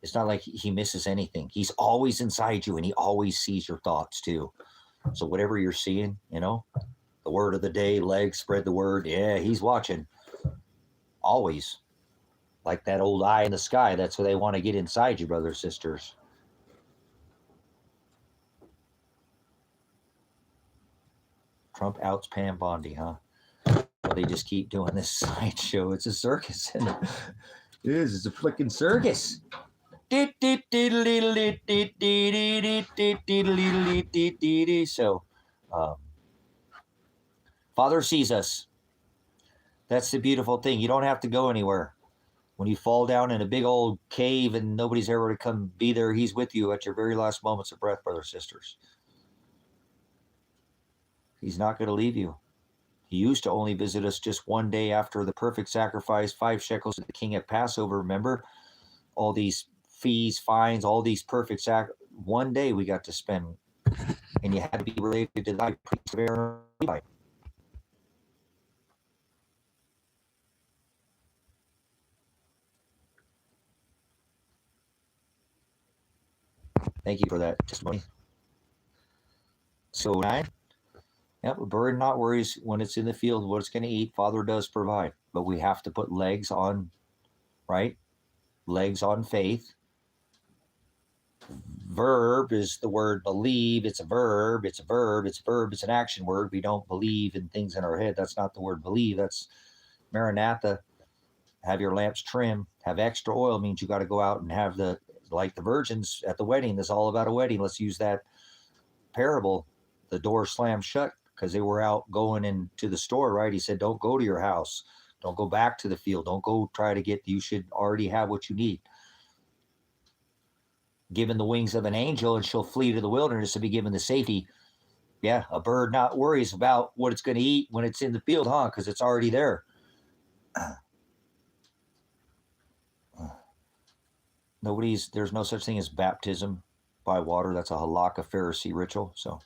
It's not like he misses anything. He's always inside you, and he always sees your thoughts too. So whatever you're seeing, the word of the day, legs, spread the word. Yeah, he's watching. Always. Like that old eye in the sky. That's what they want to get inside you, brothers, sisters. Trump outs Pam Bondi, huh? Well, they just keep doing this sideshow. It's a circus. It is. It's a flicking circus. So, Father sees us. That's the beautiful thing. You don't have to go anywhere. When you fall down in a big old cave and nobody's ever to come be there, he's with you at your very last moments of breath, brothers and sisters. He's not going to leave you. He used to only visit us just one day after the perfect sacrifice, 5 shekels of the king at Passover. Remember? All these fees, fines, all these perfect one day we got to spend. And you had to be related to the high priest of Aaron. Thank you for that testimony. So 9. Yep, a bird not worries when it's in the field what it's going to eat. Father does provide. But we have to put legs on, right? Legs on faith. Verb is the word believe. It's a verb. It's a verb. It's a verb. It's an action word. We don't believe in things in our head. That's not the word believe. That's Maranatha. Have your lamps trimmed. Have extra oil means you got to go out and have like the virgins at the wedding. This is all about a wedding. Let's use that parable. The door slammed shut because they were out going into the store, right? He said, don't go to your house. Don't go back to the field. Don't go try to get, you should already have what you need. Given the wings of an angel and she'll flee to the wilderness to be given the safety. Yeah, a bird not worries about what it's going to eat when it's in the field, huh? Because it's already there. There's no such thing as baptism by water. That's a halakha Pharisee ritual. So,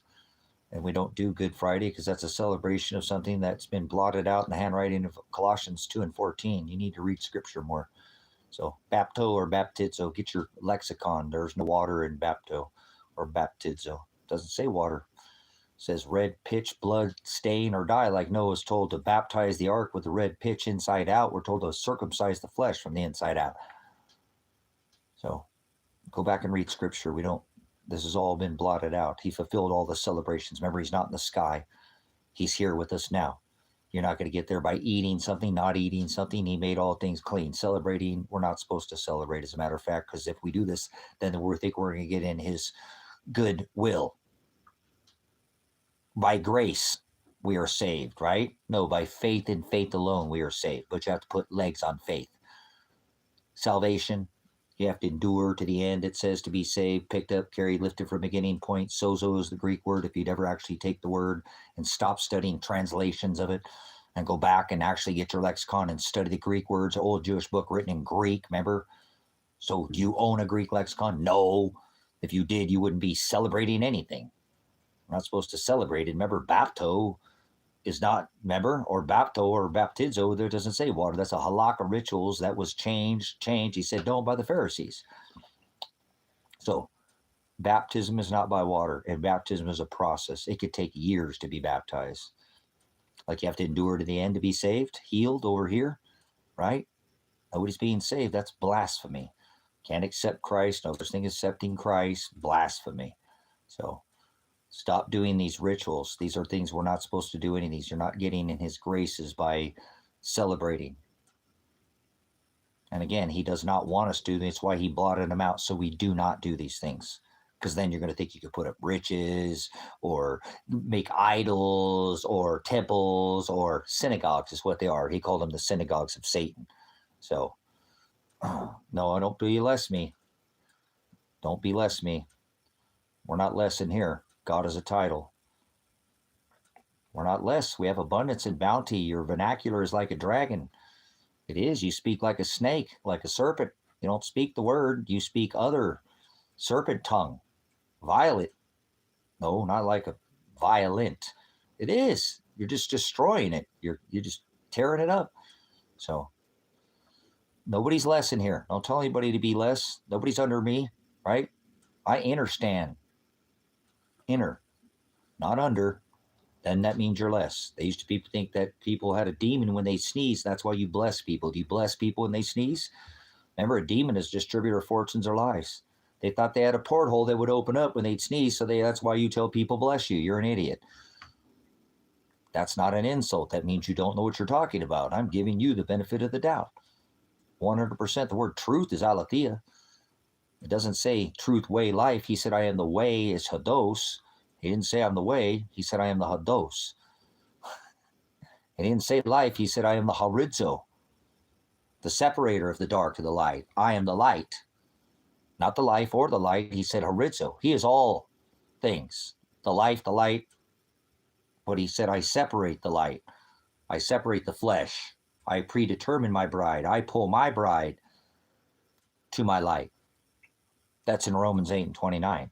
and we don't do Good Friday because that's a celebration of something that's been blotted out in the handwriting of Colossians 2 and 14. You need to read Scripture more. So bapto or baptizo, get your lexicon. There's no water in bapto or baptizo. It doesn't say water. It says red pitch, blood, stain, or die. Like Noah was told to baptize the ark with the red pitch inside out. We're told to circumcise the flesh from the inside out. So go back and read Scripture. This has all been blotted out. He fulfilled all the celebrations. Remember, he's not in the sky. He's here with us now. You're not going to get there by eating something, not eating something. He made all things clean. Celebrating, we're not supposed to celebrate, as a matter of fact, because if we do this, then we think we're going to get in his good will. By grace, we are saved, right? No, by faith and faith alone, we are saved. But you have to put legs on faith. Salvation, you have to endure to the end, it says, to be saved, picked up, carried, lifted from beginning point. Sozo is the Greek word. If you'd ever actually take the word and stop studying translations of it and go back and actually get your lexicon and study the Greek words, old Jewish book written in Greek, remember? So do you own a Greek lexicon? No. If you did, you wouldn't be celebrating anything. We're not supposed to celebrate it. Remember, bapto is not, remember, or bapto or baptizo, there doesn't say water. That's a halakha rituals that was changed. He said, don't, by the Pharisees. So baptism is not by water, and baptism is a process. It could take years to be baptized. Like you have to endure to the end to be saved, healed over here, right? Nobody's being saved. That's blasphemy. Can't accept Christ. No such thing as accepting Christ. Blasphemy. So stop doing these rituals. These are things we're not supposed to do any of these. You're not getting in his graces by celebrating. And again, he does not want us to. That's why he blotted them out, so we do not do these things. Because then you're going to think you could put up riches or make idols or temples or synagogues is what they are. He called them the synagogues of Satan. So, no, don't be less me. Don't be less me. We're not less in here. God is a title. We're not less. We have abundance and bounty. Your vernacular is like a dragon. It is. You speak like a snake, like a serpent. You don't speak the word. You speak other serpent tongue. Violet. No, not like a violent. It is. You're just destroying it. You're just tearing it up. So nobody's less in here. Don't tell anybody to be less. Nobody's under me, right? I understand. Inner, not under. Then that means you're less. They used to think that people had a demon when they sneeze. That's why you bless people. Do you bless people when they sneeze? Remember, a demon is distributor of fortunes or lives. They thought they had a porthole that would open up when they'd sneeze, so that's why you tell people bless you. You're an idiot. That's not an insult. That means you don't know what you're talking about. I'm giving you the benefit of the doubt. 100%. The word truth is aletheia. It doesn't say truth, way, life. He said, I am the way is hados. He didn't say I'm the way. He said, I am the hados. He didn't say life. He said, I am the harizo. the separator of the dark to the light. I am the light, not the life or the light. He said horizo. He is all things, the life, the light. But he said, I separate the light. I separate the flesh. I predetermine my bride. I pull my bride to my light. That's in Romans 8:29.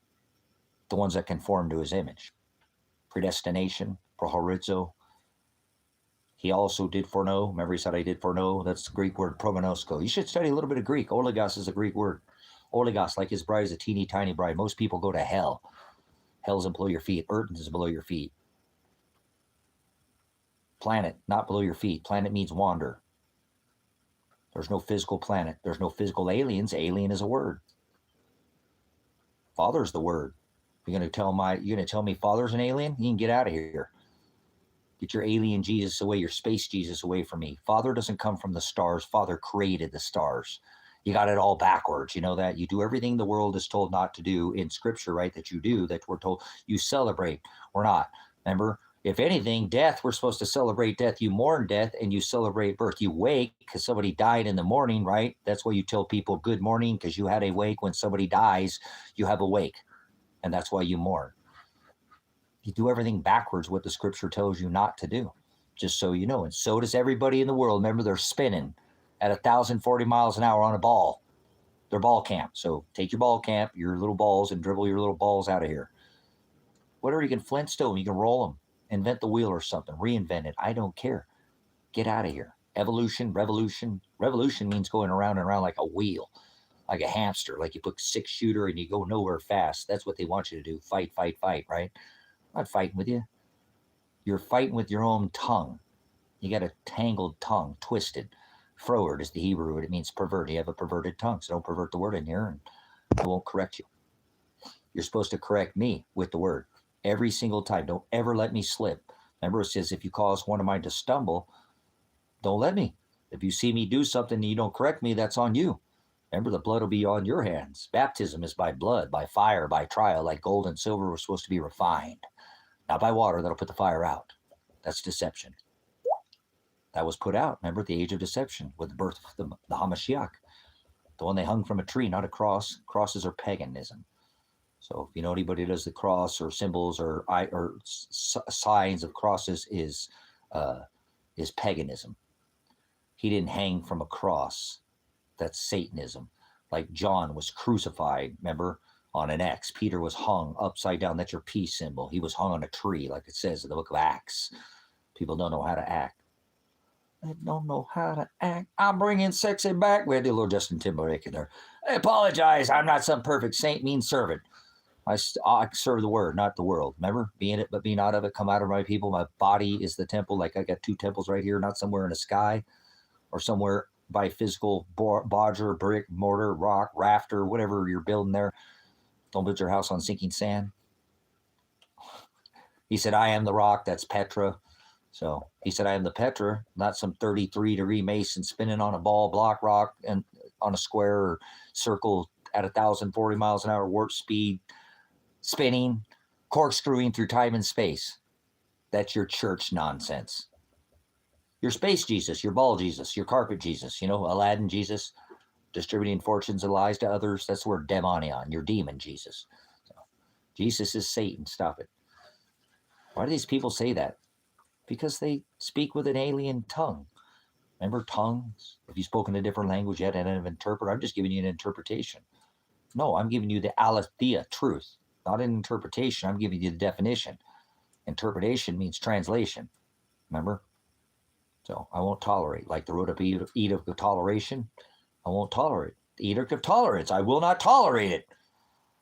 The ones that conform to his image. Predestination, prohorizo. He also did foreknow. Remember he said I did foreknow? That's the Greek word prognosko. You should study a little bit of Greek. Oligos is a Greek word. Oligos, like his bride, is a teeny tiny bride. Most people go to hell. Hell's below your feet. Earth is below your feet. Planet, not below your feet. Planet means wander. There's no physical planet. There's no physical aliens. Alien is a word. Father's the word. You're gonna tell me Father's an alien? You can get out of here. Get your alien Jesus away, your space Jesus away from me. Father doesn't come from the stars. Father created the stars. You got it all backwards. You know that? You do everything the world is told not to do in Scripture, right? That you do, that we're told you celebrate. We're not. Remember? If anything, death, we're supposed to celebrate death. You mourn death and you celebrate birth. You wake because somebody died in the morning, right? That's why you tell people good morning, because you had a wake. When somebody dies, you have a wake. And that's why you mourn. You do everything backwards, what the Scripture tells you not to do, just so you know. And so does everybody in the world. Remember, they're spinning at 1,040 miles an hour on a ball. They're ball camp. So take your ball camp, your little balls, and dribble your little balls out of here. Whatever, you can Flintstone, you can roll them, invent the wheel or something, reinvent it. I don't care. Get out of here. Evolution, revolution. Revolution means going around and around like a wheel, like a hamster, like you put 6-shooter and you go nowhere fast. That's what they want you to do. Fight, fight, fight, right? I'm not fighting with you. You're fighting with your own tongue. You got a tangled tongue, twisted. Froward is the Hebrew word. It means pervert. You have a perverted tongue, so don't pervert the word in here, and I won't correct you. You're supposed to correct me with the word every single time. Don't ever let me slip. Remember, it says, if you cause one of mine to stumble, don't let me. If you see me do something and you don't correct me, that's on you. Remember, the blood will be on your hands. Baptism is by blood, by fire, by trial. Like gold and silver were supposed to be refined. Not by water, that'll put the fire out. That's deception. That was put out, remember, the age of deception with the birth of the Hamashiach. The one they hung from a tree, not a cross. Crosses are paganism. So if you know anybody who does the cross or symbols or signs of crosses is paganism. He didn't hang from a cross. That's Satanism. Like John was crucified, remember, on an X. Peter was hung upside down. That's your peace symbol. He was hung on a tree, like it says in the book of Acts. People don't know how to act. I don't know how to act. I'm bringing sexy back. We had to do a little Justin Timberlake in there. I apologize. I'm not some perfect saint, mean servant. I serve the word, not the world. Remember? Be in it, but be not of it. Come out of my people. My body is the temple. Like I got 2 temples right here, not somewhere in the sky or somewhere by physical bodger, brick, mortar, rock, rafter, whatever you're building there. Don't build your house on sinking sand. He said, I am the rock. That's Petra. So he said, I am the Petra, not some 33-degree mason spinning on a ball, block rock, and on a square or circle at 1,040 miles an hour warp speed, spinning, corkscrewing through time and space. That's your church nonsense. Your space Jesus, your ball Jesus, your carpet Jesus, Aladdin Jesus, distributing fortunes and lies to others. That's the word demonion, your demon Jesus. So, Jesus is Satan. Stop it. Why do these people say that? Because they speak with an alien tongue. Remember tongues? If you spoke in a different language, you had an interpreter. I'm just giving you an interpretation. No, I'm giving you the aletheia, truth, not an interpretation. I'm giving you the definition. Interpretation means translation. Remember? So I won't tolerate. Like the road up edict of toleration, I won't tolerate. The edict of tolerance, I will not tolerate it.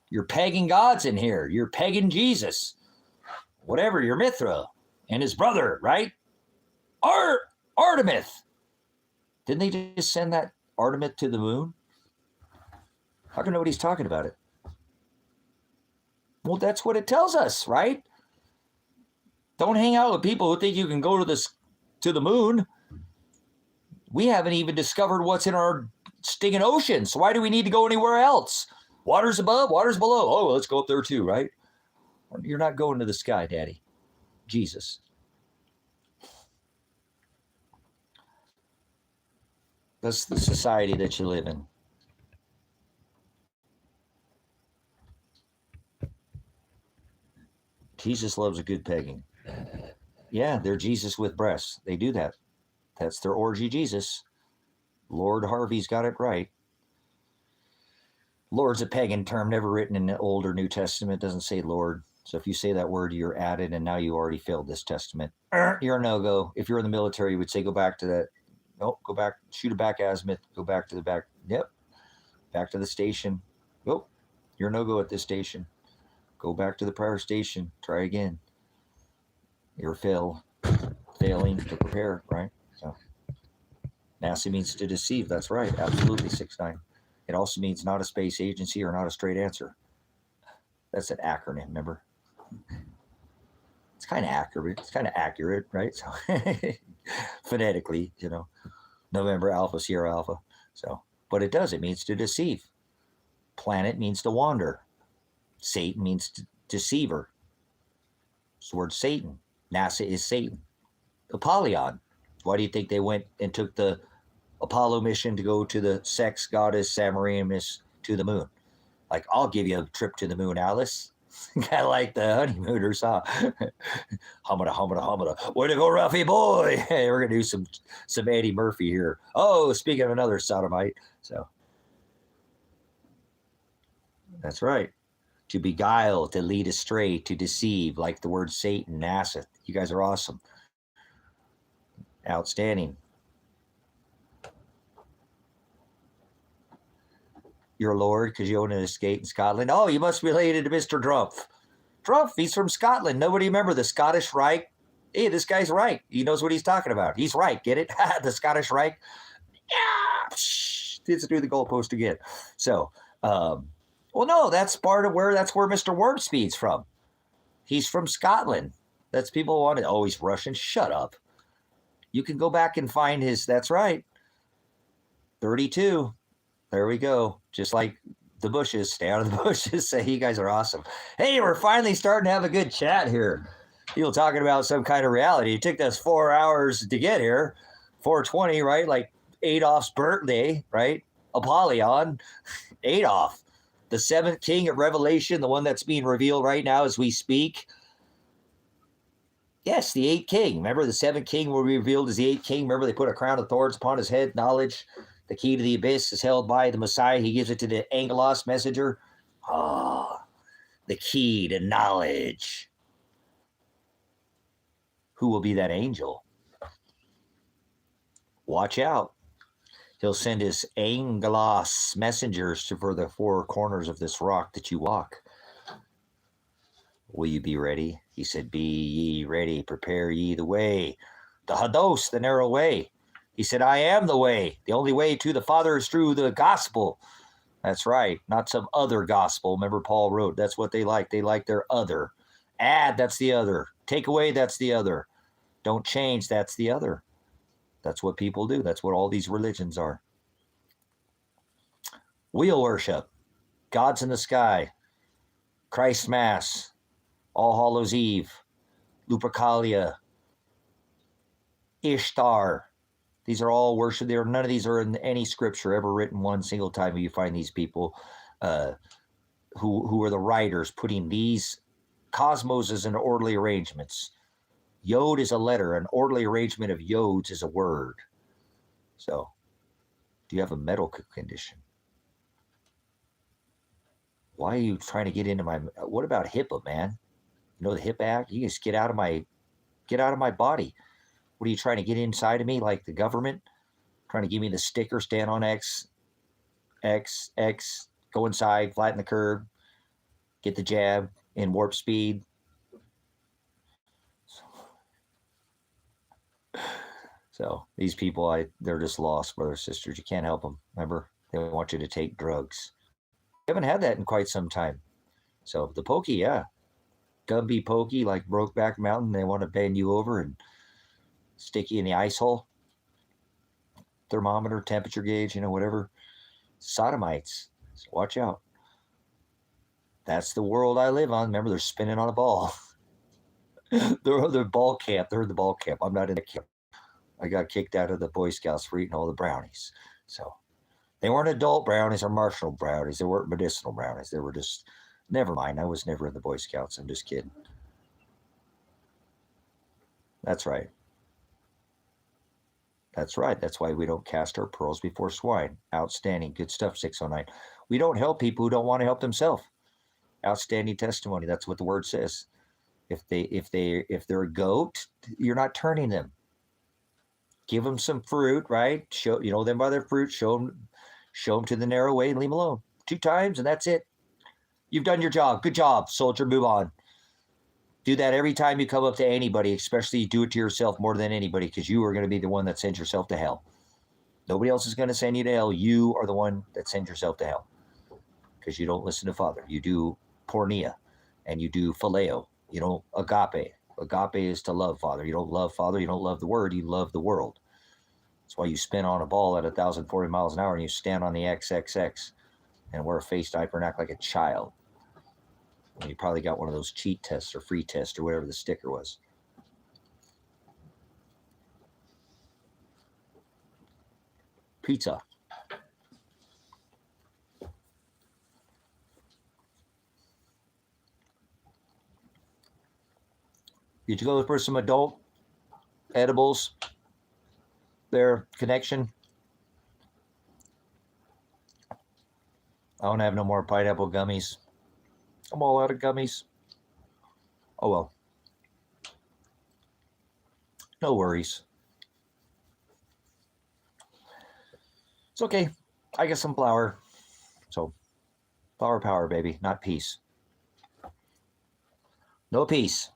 You're pagan gods in here. You're pagan Jesus. Whatever, you're Mithra and his brother, right? Artemis. Didn't they just send that Artemis to the moon? How can nobody's talking about it? Well, that's what it tells us, right? Don't hang out with people who think you can go to the moon. We haven't even discovered what's in our stinking oceans. So why do we need to go anywhere else? Water's above, water's below. Oh, well, let's go up there too, right? You're not going to the sky, Daddy. Jesus. That's the society that you live in. Jesus loves a good pegging. Yeah, they're Jesus with breasts. They do that. That's their orgy Jesus. Lord Harvey's got it right. Lord's a pagan term, never written in the Old or New Testament. It doesn't say Lord. So if you say that word, you're added, and now you already failed this testament. You're a no-go. If you're in the military, you would say go back to that. Nope, go back, shoot a back azimuth, go back to the back. Yep, back to the station. Nope, you're a no-go at this station. Go back to the prior station. Try again. You're failing to prepare, right? So NASA means to deceive. That's right. Absolutely, 6'9". It also means not a space agency or not a straight answer. That's an acronym, remember? It's kind of accurate. It's kind of accurate, right? So phonetically, November Alpha, Sierra Alpha. So, but it does. It means to deceive. Planet means to wander. Satan means deceiver. It's the word Satan. NASA is Satan. Apollyon. Why do you think they went and took the Apollo mission to go to the sex goddess Semiramis to the moon? Like, I'll give you a trip to the moon, Alice. Kind of like the honeymooners, huh? Humada, humada, humada. Way to go, Ruffy boy. Hey, we're going to do some Eddie Murphy here. Oh, speaking of another sodomite. So, that's right. To beguile, to lead astray, to deceive, like the word Satan, NASA. You guys are awesome. Outstanding. Your Lord, because you own an estate in Scotland. Oh, you must be related to Mr. Drumpf. Drumpf, he's from Scotland. Nobody remember the Scottish Reich? Hey, this guy's right. He knows what he's talking about. He's right. Get it? The Scottish Reich. Yeah. Let's do the goalpost again. So, well, no, that's part of that's where Mr. Warp Speed's from. He's from Scotland. That's people want it. Oh, he's Russian. Shut up. You can go back and find that's right. 32. There we go. Just like the bushes, stay out of the bushes. Say, you guys are awesome. Hey, we're finally starting to have a good chat here. People talking about some kind of reality. It took us 4 hours to get here. 4:20, right? Like Adolf's birthday, right? Apollyon, Adolf, the seventh king of Revelation, the one that's being revealed right now as we speak. Yes, the eighth king. Remember, the seventh king will be revealed as the eighth king. Remember, they put a crown of thorns upon his head, knowledge. The key to the abyss is held by the Messiah. He gives it to the Angelos messenger. Oh, the key to knowledge. Who will be that angel? Watch out. He'll send his Angelos messengers for the four corners of this rock that you walk. Will you be ready? He said, be ye ready, prepare ye the way. The Hados, the narrow way. He said, I am the way. The only way to the Father is through the gospel. That's right. Not some other gospel. Remember, Paul wrote, that's what they like. They like their other. Add, that's the other. Take away, that's the other. Don't change, that's the other. That's what people do. That's what all these religions are. Wheel worship. Gods in the sky. Christ Mass. All Hallows Eve. Lupercalia. Ishtar. These are all worship. None of these are in any scripture ever written one single time. You find these people who are the writers putting these cosmoses in orderly arrangements. Yod is a letter. An orderly arrangement of yods is a word. So, do you have a medical condition? Why are you trying to get into my? What about HIPAA, man? You know the HIPAA Act. You just get out of my body. What are you trying to get inside of me like the government? Trying to give me the sticker, stand on X, go inside, flatten the curve, get the jab in warp speed. So these people, they're just lost, brothers, sisters. You can't help them. Remember, they want you to take drugs. We haven't had that in quite some time. So the pokey, yeah. Gumby pokey, like Brokeback Mountain, they want to bend you over and stick you in the ice hole. Thermometer, temperature gauge, whatever. Sodomites. So watch out. That's the world I live on. Remember, they're spinning on a ball. They're ball camp. They're in the ball camp. I'm not in the camp. I got kicked out of the Boy Scouts for eating all the brownies. So they weren't adult brownies or marshmallow brownies. They weren't medicinal brownies. They were just, never mind. I was never in the Boy Scouts. I'm just kidding. That's right. That's right. That's why we don't cast our pearls before swine. Outstanding. Good stuff, 609. We don't help people who don't want to help themselves. Outstanding testimony. That's what the word says. If they're a goat, you're not turning them. Give them some fruit, right? Show them by their fruit. Show them to the narrow way and leave them alone. 2 times and that's it. You've done your job. Good job, soldier. Move on. Do that every time you come up to anybody, especially do it to yourself more than anybody, because you are going to be the one that sends yourself to hell. Nobody else is going to send you to hell. You are the one that sends yourself to hell because you don't listen to Father. You do pornea and you do phileo. You don't agape. Agape is to love Father. You don't love Father. You don't love the Word. You love the world. That's why you spin on a ball at 1,040 miles an hour and you stand on the XXX and wear a face diaper and act like a child. And you probably got one of those cheat tests or free tests or whatever the sticker was. Pizza. Did you go for some adult edibles? Their connection? I don't have no more pineapple gummies. I'm all out of gummies. Oh well. No worries. It's okay. I get some flour. So, flour power, baby, not peace. No peace.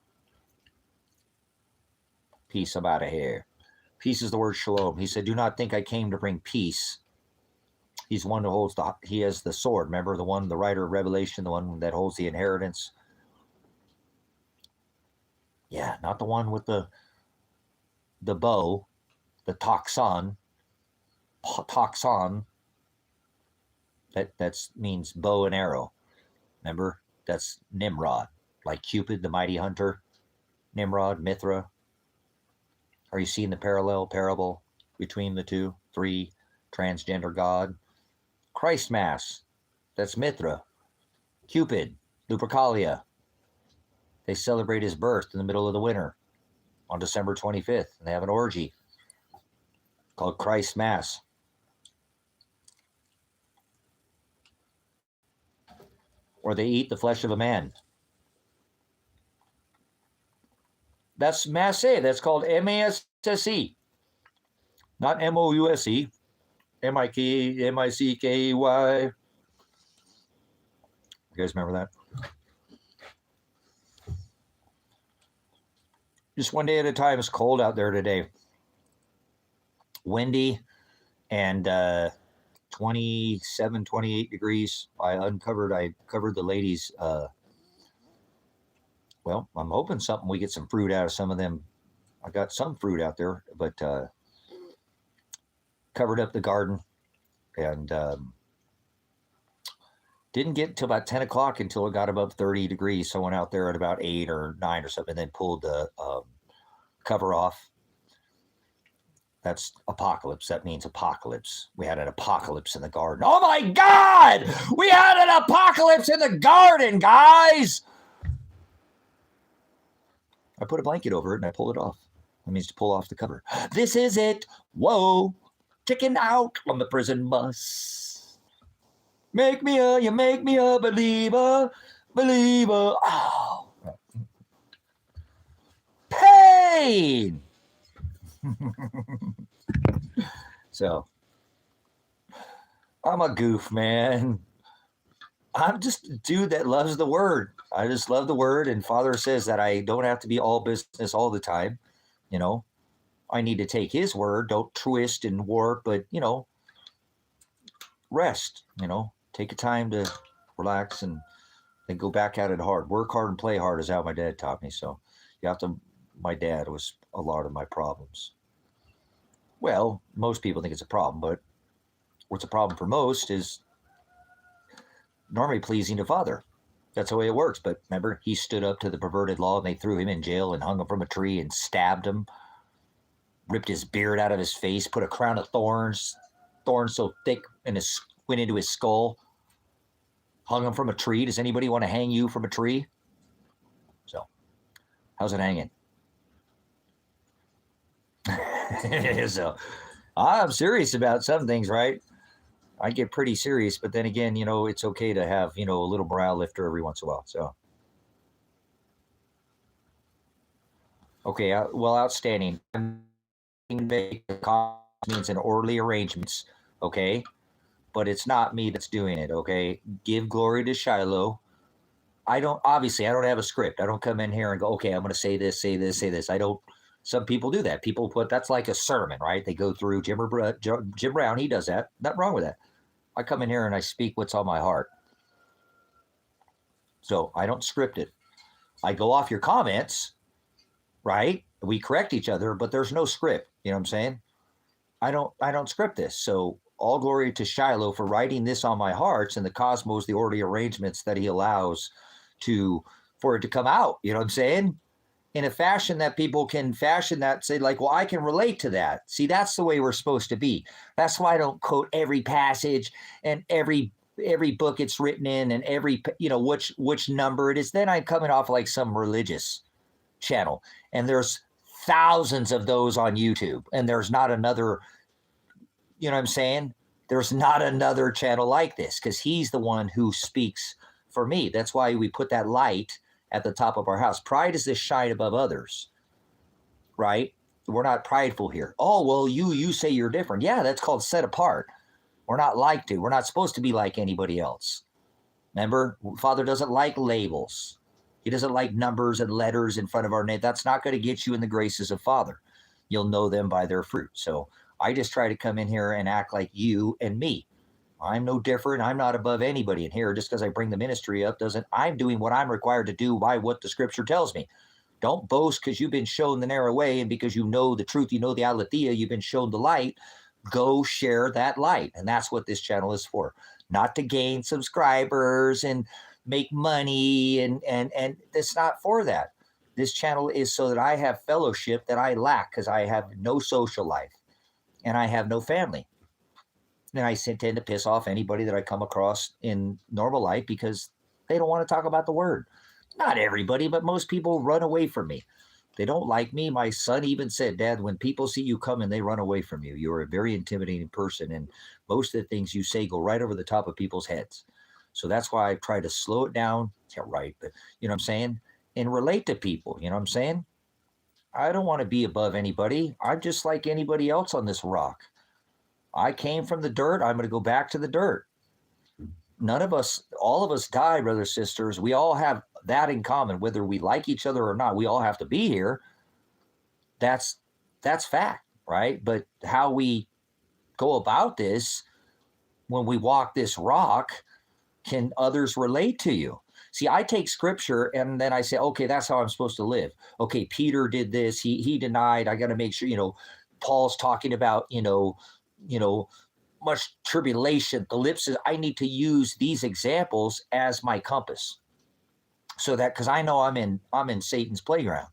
Peace, I'm out of here. Peace is the word shalom. He said, do not think I came to bring peace. He's one who holds he has the sword. Remember the writer of Revelation, the one that holds the inheritance. Yeah, not the one with the bow, the toxon. Toxon. That means bow and arrow. Remember, that's Nimrod, like Cupid, the mighty hunter. Nimrod, Mithra. Are you seeing the parable between the two? 3, transgender God. Christ Mass, that's Mithra. Cupid, Lupercalia. They celebrate his birth in the middle of the winter on December 25th, and they have an orgy called Christ Mass. Or they eat the flesh of a man. That's Masse. That's called M-A-S-S-E. Not M-O-U-S-E. M-I-C-K-E-Y. You guys remember that? Just one day at a time. It's cold out there today. Windy and 27, 28 degrees. I covered the ladies. Well, I'm hoping we get some fruit out of some of them. I got some fruit out there, but covered up the garden and didn't get to about 10 o'clock until it got above 30 degrees. So I went out there at about 8 or 9 or something, and then pulled the cover off. That's apocalypse. That means apocalypse. We had an apocalypse in the garden. Oh my God! We had an apocalypse in the garden, guys! I put a blanket over it and I pulled it off. That means to pull off the cover. This is it. Whoa. Chicken out on the prison bus. You make me a believer. Oh. Pain. So, I'm a goof, man. I'm just a dude that loves the word. I just love the word. And Father says that I don't have to be all business all the time. I need to take his word. Don't twist and warp, but, rest, take a time to relax and then go back at it hard. Work hard and play hard is how my dad taught me. So my dad was a lot of my problems. Well, most people think it's a problem, but what's a problem for most is normally pleasing to Father. That's the way it works. But remember, he stood up to the perverted law and they threw him in jail and hung him from a tree and stabbed him, ripped his beard out of his face, put a crown of thorns thorns so thick and it went into his skull. Hung him from a tree. Does anybody want to hang you from a tree? So, how's it hanging? So, I'm serious about some things, right? I get pretty serious, but then again, it's okay to have, a little morale lifter every once in a while. So, okay, well, outstanding. Means an orderly arrangements, okay? But it's not me that's doing it, okay? Give glory to Shiloh. I don't have a script. I don't come in here and go, okay, I'm going to say this, say this, say this. I don't. Some people do that. People that's like a sermon, right? They go through Jim Brown. He does that. Nothing wrong with that. I come in here and I speak what's on my heart. So I don't script it. I go off your comments, right? We correct each other, but there's no script. You know what I'm saying? I don't script this. So all glory to Shiloh for writing this on my hearts and the cosmos, the orderly arrangements that he allows for it to come out. You know what I'm saying? In a fashion that people can fashion that, say like, well, I can relate to that. See, that's the way we're supposed to be. That's why I don't quote every passage and every book it's written in and every, which number it is. Then I'm coming off like some religious channel, and there's thousands of those on YouTube, and there's not another, you know what I'm saying? There's not another channel like this, because he's the one who speaks for me. That's why we put that light at the top of our house. Pride is to shine above others, right? We're not prideful here. Oh, well, you say you're different. Yeah, that's called set apart. We're not we're not supposed to be like anybody else. Remember, Father doesn't like labels. He doesn't like numbers and letters in front of our name. That's not going to get you in the graces of Father. You'll know them by their fruit. So I just try to come in here and act like you and me. I'm no different. I'm not above anybody in here. Just because I bring the ministry up I'm doing what I'm required to do by what the scripture tells me. Don't boast because you've been shown the narrow way, and because you know the truth, you know the aletheia, you've been shown the light. Go share that light. And that's what this channel is for. Not to gain subscribers and make money, and it's not for that. This channel is so that I have fellowship that I lack, because I have no social life and I have no family. And I tend to piss off anybody that I come across in normal life because they don't want to talk about the word. Not everybody, but most people run away from me. They don't like me. My son even said, Dad, when people see you coming, they run away from you. You're a very intimidating person, and most of the things you say go right over the top of people's heads. So that's why I try to slow it down. Yeah, right. But you know what I'm saying? And relate to people. You know what I'm saying? I don't want to be above anybody. I'm just like anybody else on this rock. I came from the dirt. I'm going to go back to the dirt. All of us die, brothers, sisters. We all have that in common, whether we like each other or not. We all have to be here. That's fact, right? But how we go about this when we walk this rock, can others relate to you? See, I take scripture and then I say, okay, that's how I'm supposed to live. Okay, Peter did this. He denied. I got to make sure, Paul's talking about, much tribulation. The lips is, I need to use these examples as my compass. So that, because I know I'm in Satan's playground.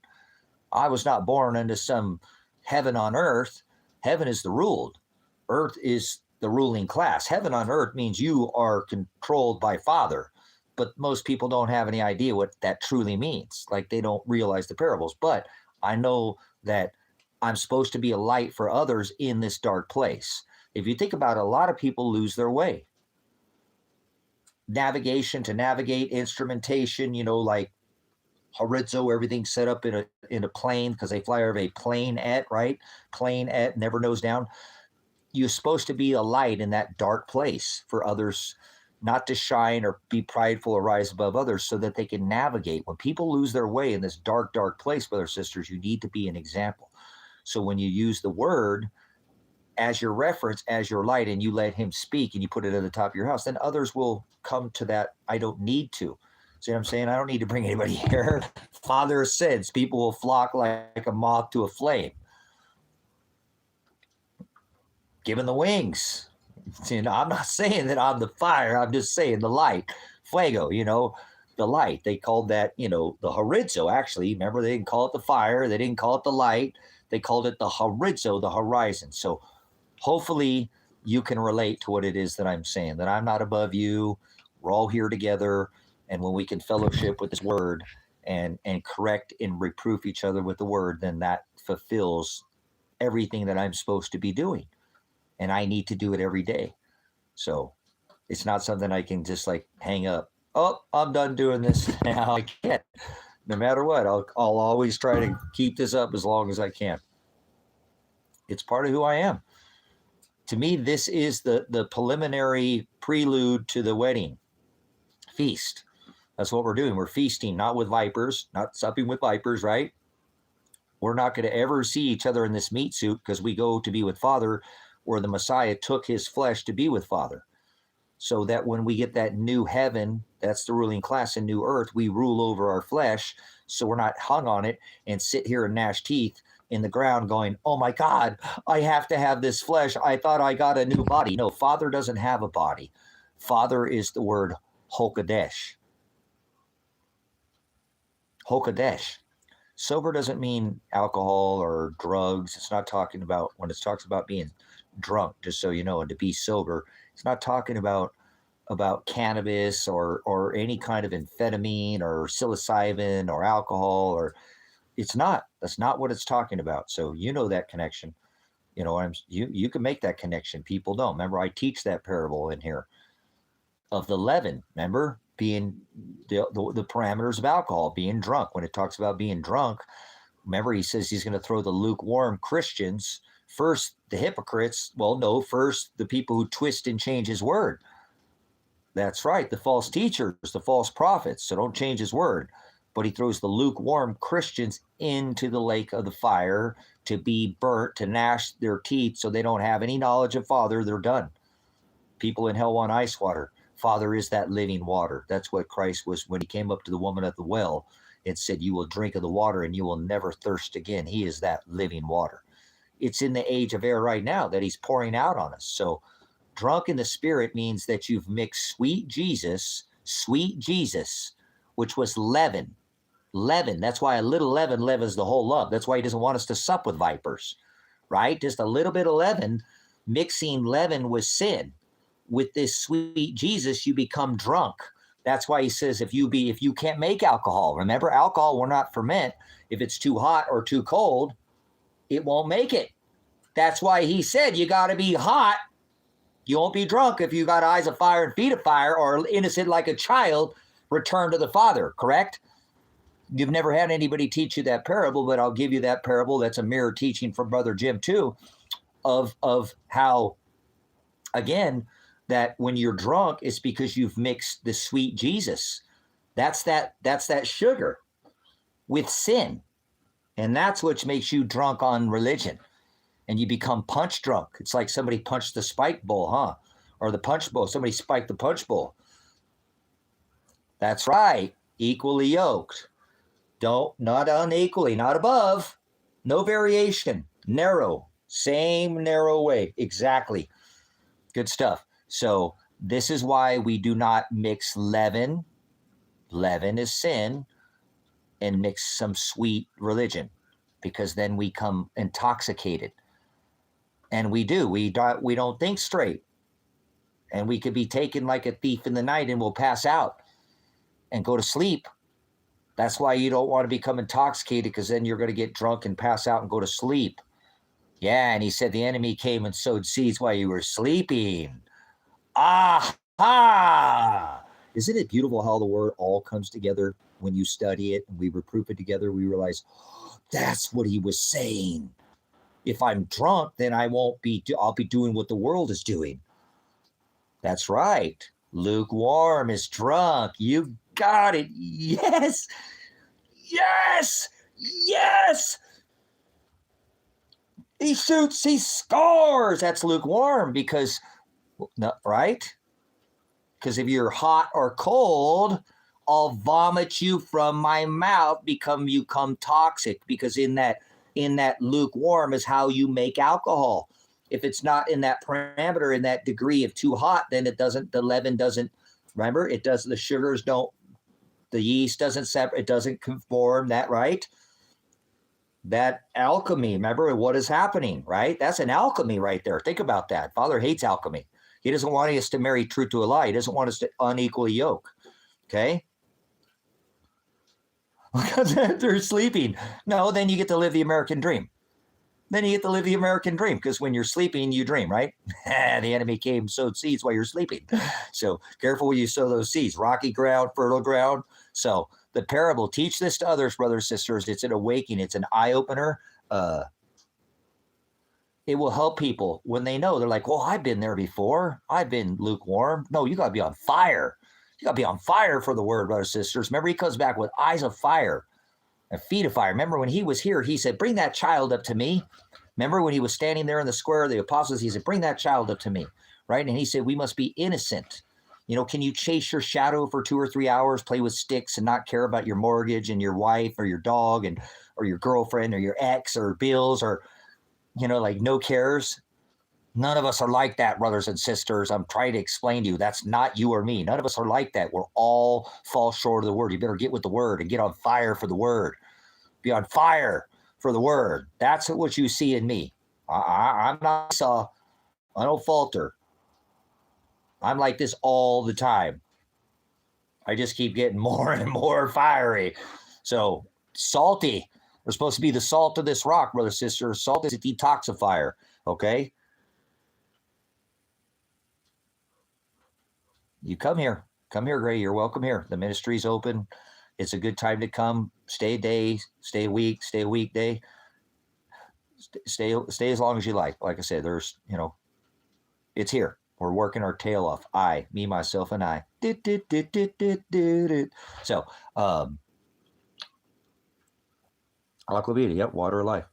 I was not born into some heaven on earth. Heaven is the ruled. Earth is the ruling class. Heaven on earth means you are controlled by Father. But most people don't have any idea what that truly means. Like, they don't realize the parables. But I know that I'm supposed to be a light for others in this dark place. If you think about it, a lot of people lose their way. Navigation, to navigate, instrumentation, like horizo, everything's set up in a plane, because they fly over a planette, right? Planette, never nose down. You're supposed to be a light in that dark place for others not to shine or be prideful or rise above others, so that they can navigate. When people lose their way in this dark, dark place, brothers and sisters, you need to be an example. So when you use the word as your reference, as your light, and you let him speak and you put it at the top of your house, then others will come to that. I don't need to. See what I'm saying? I don't need to bring anybody here. Father says people will flock like a moth to a flame. Given the wings. I'm not saying that I'm the fire. I'm just saying the light. Fuego, the light. They called that, the horizo, actually. Remember, they didn't call it the fire. They didn't call it the light. They called it the horizo, the horizon. So hopefully you can relate to what it is that I'm saying, that I'm not above you. We're all here together. And when we can fellowship with this word and correct and reproof each other with the word, then that fulfills everything that I'm supposed to be doing. And I need to do it every day. So it's not something I can just like hang up. Oh, I'm done doing this now. I can't. No matter what, I'll always try to keep this up as long as I can. It's part of who I am. To me, this is the preliminary prelude to the wedding feast. That's what we're doing. We're feasting, not with vipers, not supping with vipers, right? We're not going to ever see each other in this meat suit because we go to be with Father, where the Messiah took his flesh to be with Father. So that when we get that new heaven, that's the ruling class, and new earth, we rule over our flesh. So we're not hung on it and sit here and gnash teeth in the ground going, oh my God, I have to have this flesh. I thought I got a new body. No, Father doesn't have a body. Father is the word Hokadesh. Hokadesh. Sober doesn't mean alcohol or drugs. It's not talking about, when it talks about being drunk, just so you know, and to be sober, it's not talking about cannabis or any kind of amphetamine or psilocybin or alcohol, or it's not. That's not what it's talking about. So you know that connection. You know, you can make that connection. People don't. Remember, I teach that parable in here of the leaven. Remember, being the parameters of alcohol, being drunk. When it talks about being drunk, remember he says he's going to throw the lukewarm Christians first, the hypocrites. Well, no, first the people who twist and change his word. That's right, the false teachers, the false prophets. So don't change his word. But he throws the lukewarm Christians into the lake of the fire to be burnt, to gnash their teeth so they don't have any knowledge of Father. They're done. People in hell want ice water. Father is that living water. That's what Christ was when he came up to the woman at the well and said, you will drink of the water and you will never thirst again. He is that living water. It's in the age of air right now that he's pouring out on us. So drunk in the spirit means that you've mixed sweet Jesus, which was leaven. Leaven. That's why a little leaven leavens the whole lump. That's why he doesn't want us to sup with vipers, right? Just a little bit of leaven, mixing leaven with sin. With this sweet Jesus, you become drunk. That's why he says if you can't make alcohol, remember, alcohol will not ferment. If it's too hot or too cold, it won't make it. That's why he said you got to be hot. You won't be drunk if you got eyes of fire and feet of fire, or innocent like a child, return to the Father, correct? You've never had anybody teach you that parable, but I'll give you that parable. That's a mirror teaching from Brother Jim too, of how, again, that when you're drunk, it's because you've mixed the sweet Jesus. That's that sugar with sin. And that's what makes you drunk on religion. And you become punch drunk. It's like somebody punched the spike bowl, huh? Or the punch bowl. Somebody spiked the punch bowl. That's right. Equally yoked. Not unequally, not above. No variation. Narrow. Same narrow way. Exactly. Good stuff. So this is why we do not mix leaven. Leaven is sin. And mix some sweet religion. Because then we come intoxicated. And we don't think straight. And we could be taken like a thief in the night and we'll pass out and go to sleep. That's why you don't want to become intoxicated, because then you're going to get drunk and pass out and go to sleep. Yeah, and he said the enemy came and sowed seeds while you were sleeping. Aha! Isn't it beautiful how the word all comes together when you study it and we reproof it together? We realize, oh, that's what he was saying. If I'm drunk, then I'll be doing what the world is doing. That's right. Lukewarm is drunk. You got it. Yes. Yes. Yes. He shoots, he scores. That's lukewarm because, right? Because if you're hot or cold, I'll vomit you from my mouth, you come toxic, because in that lukewarm is how you make alcohol. If it's not in that parameter, in that degree of too hot, then the leaven doesn't, remember, the sugars don't, the yeast doesn't separate, it doesn't conform, that right? that alchemy, remember what is happening, right? That's an alchemy right there. Think about that. Father hates alchemy. He doesn't want us to marry truth to a lie. He doesn't want us to unequally yoke. Okay? Because they're sleeping. No, then you get to live the American dream. Then you get to live the American dream, because when you're sleeping, you dream, right? The enemy came and sowed seeds while you're sleeping. So careful when you sow those seeds. Rocky ground, fertile ground. So the parable, teach this to others, brothers, sisters. It's an awakening. It's an eye-opener. It will help people when they know. They're like, well, I've been there before. I've been lukewarm. No, you got to be on fire. You got to be on fire for the word, brothers, sisters. Remember, he comes back with eyes of fire and feet of fire. Remember when he was here, he said, bring that child up to me. Remember when he was standing there in the square of the apostles, he said, bring that child up to me, right? And he said, we must be innocent. Can you chase your shadow for 2 or 3 hours, play with sticks and not care about your mortgage and your wife or your dog or your girlfriend or your ex or bills or, like no cares? None of us are like that, brothers and sisters. I'm trying to explain to you, that's not you or me. None of us are like that. We're all fall short of the word. You better get with the word and get on fire for the word. Be on fire for the word. That's what you see in me. I'm not I don't falter. I'm like this all the time. I just keep getting more and more fiery. So salty. We're supposed to be the salt of this rock, brother, sister. Salt is a detoxifier. Okay. You come here. Come here, Gray. You're welcome here. The ministry's open. It's a good time to come. Stay a day, stay a week, stay a weekday. Stay as long as you like. Like I said, there's, it's here. We're working our tail off. I, me, myself, and I. So, aqua vita, yep, water of life,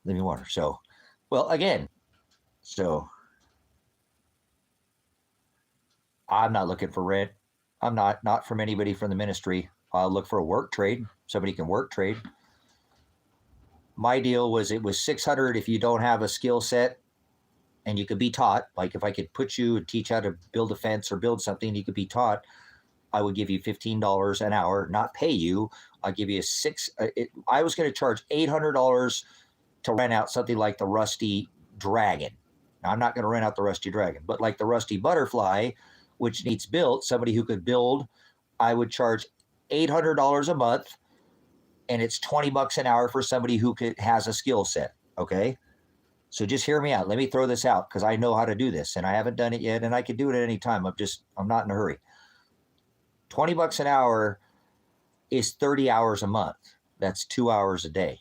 living water. So, well, again, I'm not looking for rent. I'm not from anybody from the ministry. I'll look for a work trade. Somebody can work trade. My deal was it was $600 if you don't have a skill set and you could be taught. Like if I could put you and teach how to build a fence or build something, you could be taught. I would give you $15 an hour, not pay you. I'll give you I was going to charge $800 to rent out something like the Rusty Dragon. Now, I'm not going to rent out the Rusty Dragon, but like the Rusty Butterfly, which needs built, somebody who could build, I would charge $800 a month, and it's $20 an hour for somebody who has a skill set. Okay. So just hear me out. Let me throw this out because I know how to do this and I haven't done it yet and I can do it at any time. I'm not in a hurry. $20 an hour is 30 hours a month. That's 2 hours a day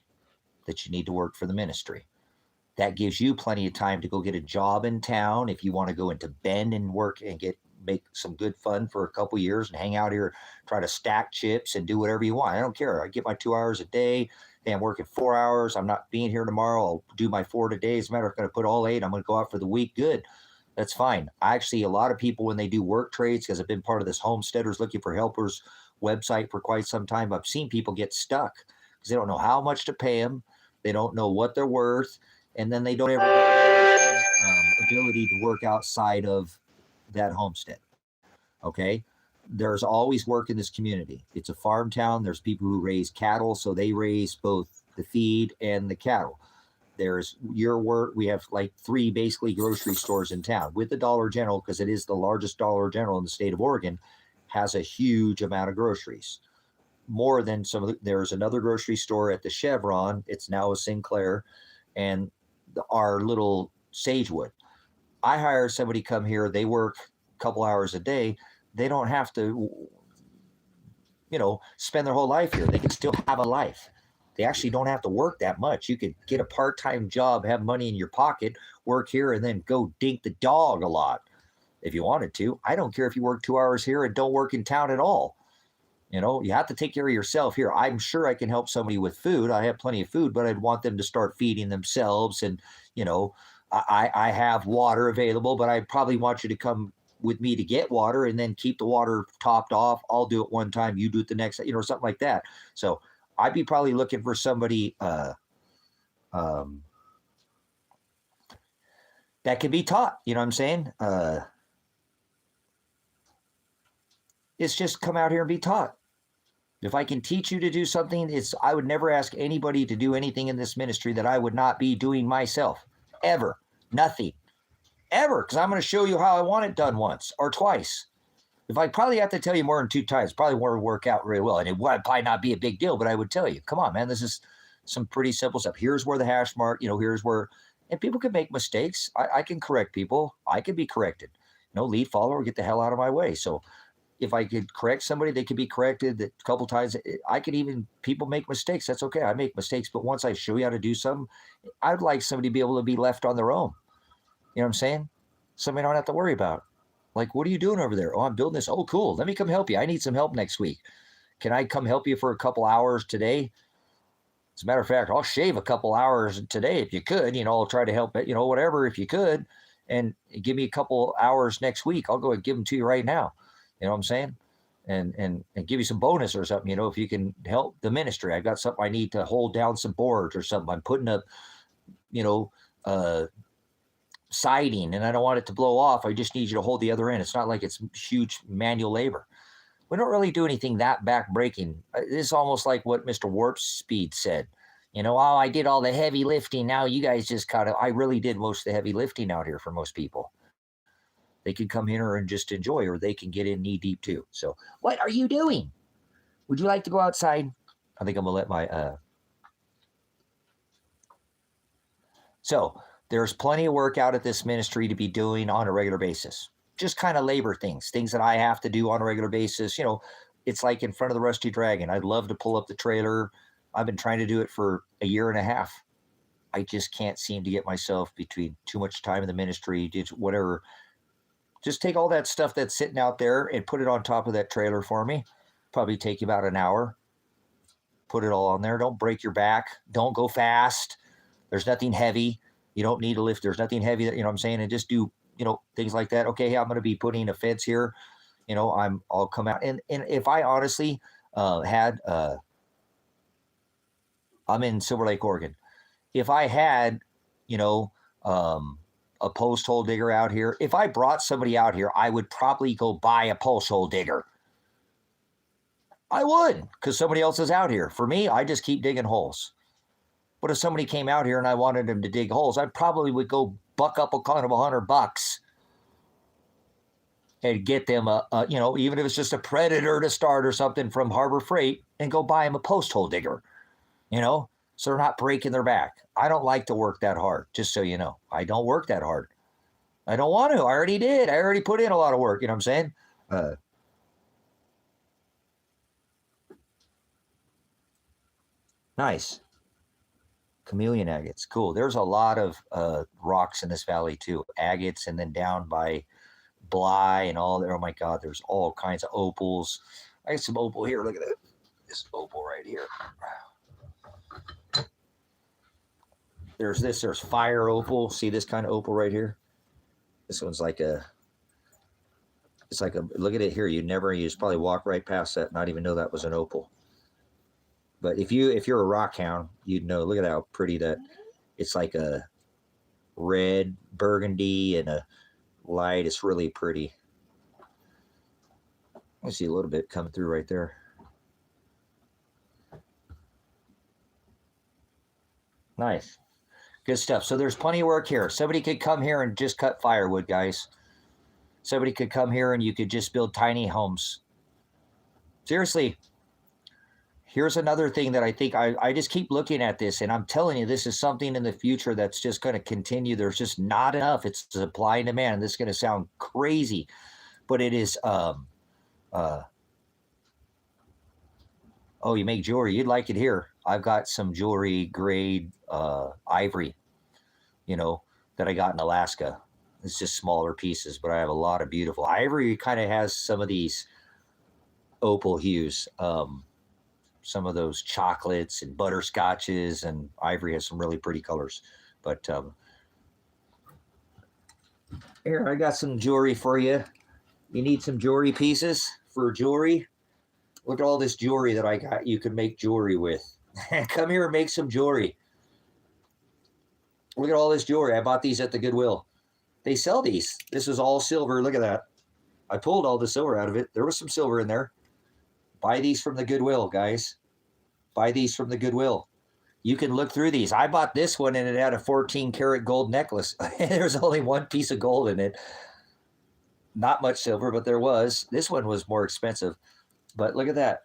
that you need to work for the ministry. That gives you plenty of time to go get a job in town. If you want to go into Bend and work and make some good fun for a couple years and hang out here, try to stack chips and do whatever you want. I don't care. I get my 2 hours a day. Hey, I'm working 4 hours. I'm not being here tomorrow. I'll do my 4 today. As a matter of fact, I'm going to put all 8. I'm going to go out for the week. Good. That's fine. Actually, a lot of people, when they do work trades, because I've been part of this Homesteaders Looking for Helpers website for quite some time, I've seen people get stuck because they don't know how much to pay them. They don't know what they're worth. And then they don't ever get ability to work outside of that homestead. Okay. There's always work in this community. It's a farm town. There's people who raise cattle, so they raise both the feed and the cattle. There's your work. We have like 3 basically grocery stores in town with the Dollar General, because it is the largest Dollar General in the state of Oregon, has a huge amount of groceries. More than there's another grocery store at the Chevron. It's now a Sinclair, and our little Sagewood. I hire somebody come here. They work a couple hours a day. They don't have to, spend their whole life here. They can still have a life. They actually don't have to work that much. You could get a part-time job, have money in your pocket, work here, and then go dink the dog a lot if you wanted to. I don't care if you work 2 hours here and don't work in town at all. You have to take care of yourself here. I'm sure I can help somebody with food. I have plenty of food, but I'd want them to start feeding themselves. And, I have water available, but I probably want you to come with me to get water and then keep the water topped off. I'll do it one time. You do it the next, something like that. So I'd be probably looking for somebody that can be taught. You know what I'm saying? It's just come out here and be taught. If I can teach you to do something, I would never ask anybody to do anything in this ministry that I would not be doing myself. Ever. Nothing. Ever. Because I'm going to show you how I want it done once or twice. If I probably have to tell you more than 2 times, probably won't work out really well. And it would probably not be a big deal, but I would tell you, come on, man, this is some pretty simple stuff. Here's where the hash mark, here's where, and people can make mistakes. I can correct people. I can be corrected. Lead follower, get the hell out of my way. So if I could correct somebody, they could be corrected a couple times. I could even, people make mistakes. That's okay. I make mistakes. But once I show you how to do something, I'd like somebody to be able to be left on their own. You know what I'm saying? Somebody I don't have to worry about. Like, what are you doing over there? Oh, I'm building this. Oh, cool. Let me come help you. I need some help next week. Can I come help you for a couple hours today? As a matter of fact, I'll shave a couple hours today if you could. I'll try to help it, whatever, if you could. And give me a couple hours next week. I'll go and give them to you right now. You know what I'm saying? And give you some bonus or something, if you can help the ministry. I got something I need to hold down some boards or something. I'm putting up, siding and I don't want it to blow off. I just need you to hold the other end. It's not like it's huge manual labor. We don't really do anything that backbreaking. This is almost like what Mr. Warp Speed said. Oh, I did all the heavy lifting. Now you guys just I really did most of the heavy lifting out here for most people. They can come here and just enjoy, or they can get in knee deep too. So what are you doing? Would you like to go outside? I think I'm gonna let my, So there's plenty of work out at this ministry to be doing on a regular basis. Just kind of labor things that I have to do on a regular basis. It's like in front of the Rusty Dragon. I'd love to pull up the trailer. I've been trying to do it for a year and a half. I just can't seem to get myself between too much time in the ministry, whatever. Just take all that stuff that's sitting out there and put it on top of that trailer for me. Probably take you about an hour. Put it all on there. Don't break your back. Don't go fast. There's nothing heavy. You don't need a lift. There's nothing heavy, you know what I'm saying? And just do, things like that. Okay, I'm going to be putting a fence here. I'll come out. And if I honestly had, I'm in Silver Lake, Oregon. If I had, a post hole digger out here, if I brought somebody out here, I would probably go buy a post hole digger. I would, because somebody else is out here. For me, I just keep digging holes. But if somebody came out here and I wanted them to dig holes, I probably would go buck up a kind of $100 and get them even if it's just a Predator to start or something from Harbor Freight, and go buy them a post hole digger, so they're not breaking their back. I don't like to work that hard, just so you know. I don't work that hard. I don't want to. I already did. I already put in a lot of work. You know what I'm saying? Nice. Chameleon agates. Cool. There's a lot of rocks in this valley too. Agates, and then down by Bly and all there. Oh my God, there's all kinds of opals. I got some opal here. Look at that. This opal right here. There's fire opal. See this kind of opal right here? This one's look at it here. You just probably walk right past that, not even know that was an opal. But if you're a rock hound, you'd know. Look at how pretty that. It's like a red burgundy and a light. It's really pretty. I see a little bit coming through right there. Nice. Good stuff. So there's plenty of work here. Somebody could come here and just cut firewood, guys. Somebody could come here and you could just build tiny homes. Seriously. Here's another thing that I think I just keep looking at this, and I'm telling you, this is something in the future that's just going to continue. There's just not enough. It's supply and demand. This is going to sound crazy, but it is. Oh, you make jewelry. You'd like it here. I've got some jewelry grade ivory, that I got in Alaska. It's just smaller pieces, but I have a lot of beautiful ivory. Kind of has some of these opal hues. Some of those chocolates and butterscotches, and ivory has some really pretty colors. But here, I got some jewelry for you. You need some jewelry pieces for jewelry? Look at all this jewelry that I got you can make jewelry with. Come here and make some jewelry. Look at all this jewelry. I bought these at the Goodwill. They sell these. This is all silver. Look at that. I pulled all the silver out of it. There was some silver in there. Buy these from the Goodwill, guys. Buy these from the Goodwill. You can look through these. I bought this one and it had a 14 karat gold necklace. There's only one piece of gold in it. Not much silver, but there was. This one was more expensive. But look at that.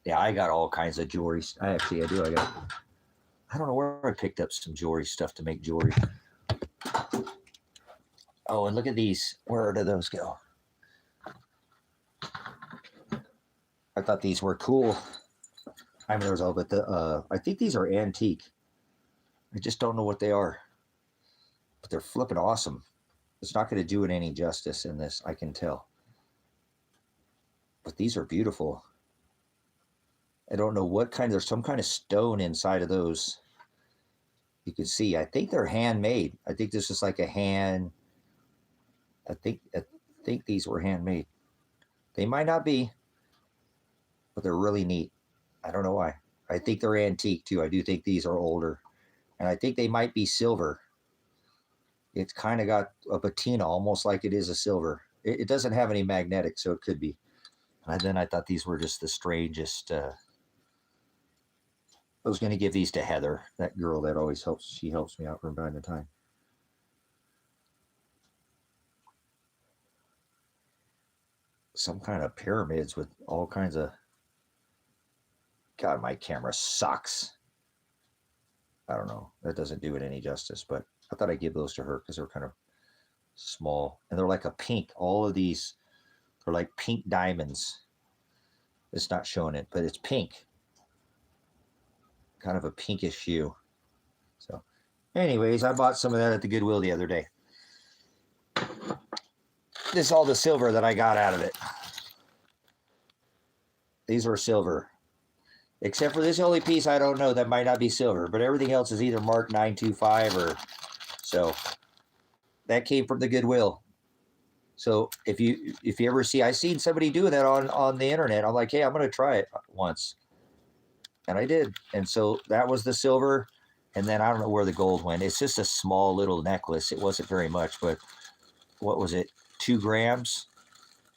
Yeah, I got all kinds of jewelry. I do. I don't know where I picked up some jewelry stuff to make jewelry. Oh, and look at these. Where do those go? I thought these were cool. I mean, there's all, but I think these are antique. I just don't know what they are, but they're flipping awesome. It's not going to do it any justice in this, I can tell. But these are beautiful. I don't know what kind. There's some kind of stone inside of those. You can see. I think they're handmade. I think this is like a hand. I think these were handmade. They might not be, but they're really neat. I don't know why. I think they're antique too. I do think these are older, and I think they might be silver. It's kind of got a patina, almost like it is a silver. It doesn't have any magnetic, so it could be. And then I thought these were just the strangest. I was going to give these to Heather, that girl that always helps. She helps me out from time to time. Some kind of pyramids with all kinds of. God, my camera sucks. I don't know. That doesn't do it any justice, but I thought I'd give those to her because they're kind of small. And they're like a pink. All of these are like pink diamonds. It's not showing it, but it's pink. Kind of a pinkish hue. So, anyways, I bought some of that at the Goodwill the other day. This is all the silver that I got out of it. These are silver. Except for this only piece I don't know that might not be silver, but everything else is either marked 925 or so. That came from the Goodwill. So if you ever see, I seen somebody do that on the internet. I'm like, hey, I'm gonna try it once. And I did. And so that was the silver. And then I don't know where the gold went. It's just a small little necklace. It wasn't very much, but what was it? 2 grams?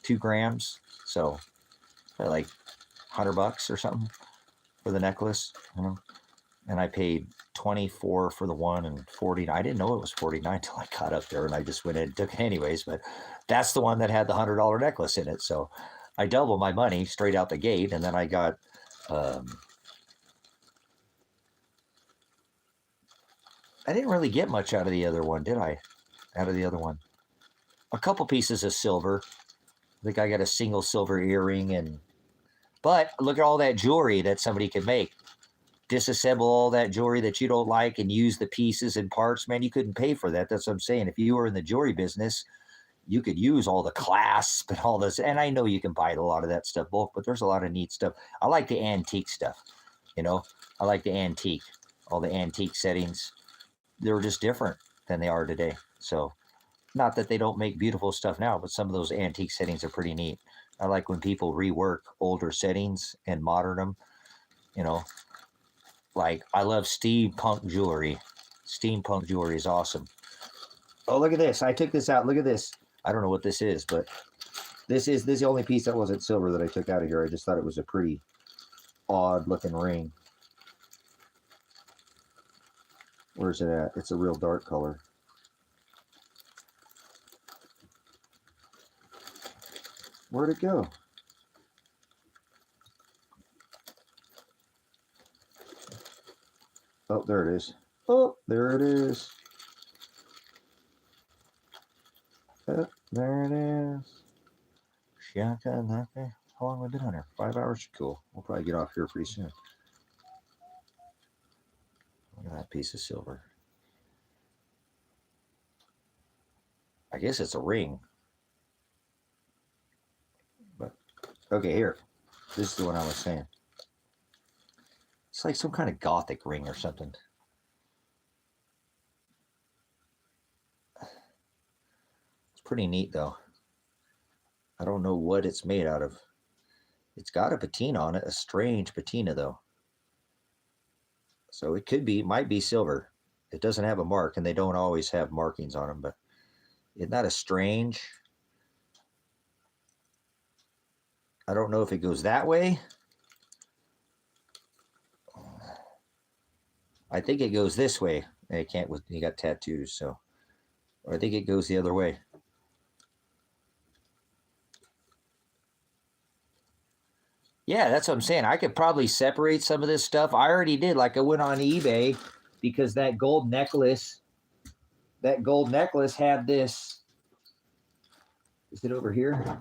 2 grams. So like $100 or something for the necklace, you know. And I paid $24 for the one and $49. I didn't know it was $49 until I got up there, and I just went in and took it anyways. But that's the one that had the $100 necklace in it. So I doubled my money straight out the gate, and then I got I didn't really get much out of the other one, did I? Out of the other one, a couple pieces of silver. I think I got a single silver earring, but look at all that jewelry that somebody could make. Disassemble all that jewelry that you don't like and use the pieces and parts. Man, you couldn't pay for that. That's what I'm saying. If you were in the jewelry business, you could use all the clasp and all this. And I know you can buy a lot of that stuff bulk, but there's a lot of neat stuff. I like the antique stuff. You know, I like the antique, all the antique settings. They're just different than they are today. So not that they don't make beautiful stuff now, but some of those antique settings are pretty neat. I like when people rework older settings and modern them, you know. Like, I love steampunk jewelry. Steampunk jewelry is awesome. Oh, look at this. I took this out. Look at this. I don't know what this is, but this is the only piece that wasn't silver that I took out of here. I just thought it was a pretty odd looking ring. Where's it at? It's a real dark color. Where'd it go? Oh, there it is. Oh, there it is. Oh, there it is. How long have we been on here? 5 hours? Cool. We'll probably get off here pretty soon. Look at that piece of silver. I guess it's a ring. But, okay, here. This is the one I was saying. It's like some kind of gothic ring or something. It's pretty neat, though. I don't know what it's made out of. It's got a patina on it, a strange patina, though. So it could be, might be silver. It doesn't have a mark, and they don't always have markings on them, but isn't that a strange? I don't know if it goes that way. I think it goes this way. I can't with you got tattoos, so or I think it goes the other way. Yeah, that's what I'm saying. I could probably separate some of this stuff. I already did. Like I went on eBay because that gold necklace had this. Is it over here?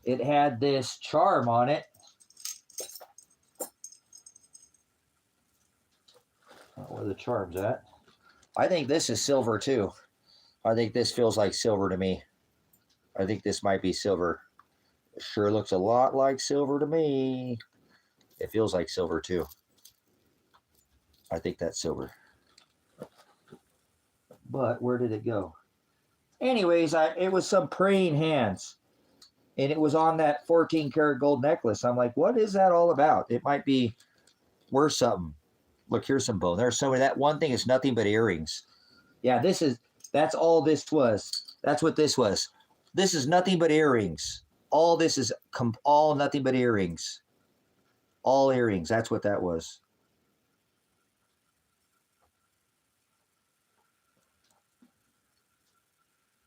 It had this charm on it. Where are the charms at? I think this is silver too. I think this feels like silver to me. I think this might be silver. It sure looks a lot like silver to me. It feels like silver too. I think that's silver. But where did it go? Anyways, it was some praying hands. And it was on that 14 karat gold necklace. I'm like, what is that all about? It might be worth something. Look, here's some bone. There's so many. That one thing is nothing but earrings. Yeah, that's all this was. That's what this was. This is nothing but earrings. All this is all nothing but earrings. All earrings. That's what that was.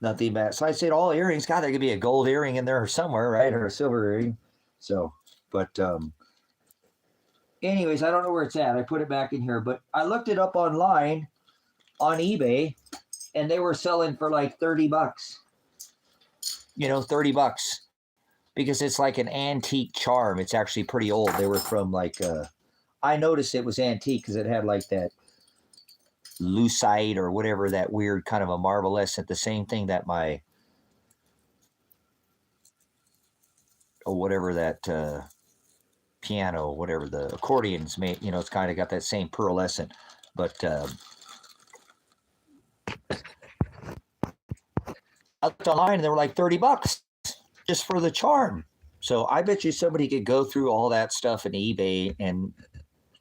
Nothing bad. So I said all earrings. God, there could be a gold earring in there somewhere, right? Or a silver earring. So, but anyways, I don't know where it's at. I put it back in here, but I looked it up online on eBay, and they were selling for like $30. You know, $30 because it's like an antique charm. It's actually pretty old. They were from like I noticed it was antique because it had like that lucite or whatever, that weird kind of a marvelescent, the same thing that my whatever that piano, whatever the accordion's made, you know, it's kind of got that same pearlescent. But I looked online and they were like $30 just for the charm. So I bet you somebody could go through all that stuff in eBay and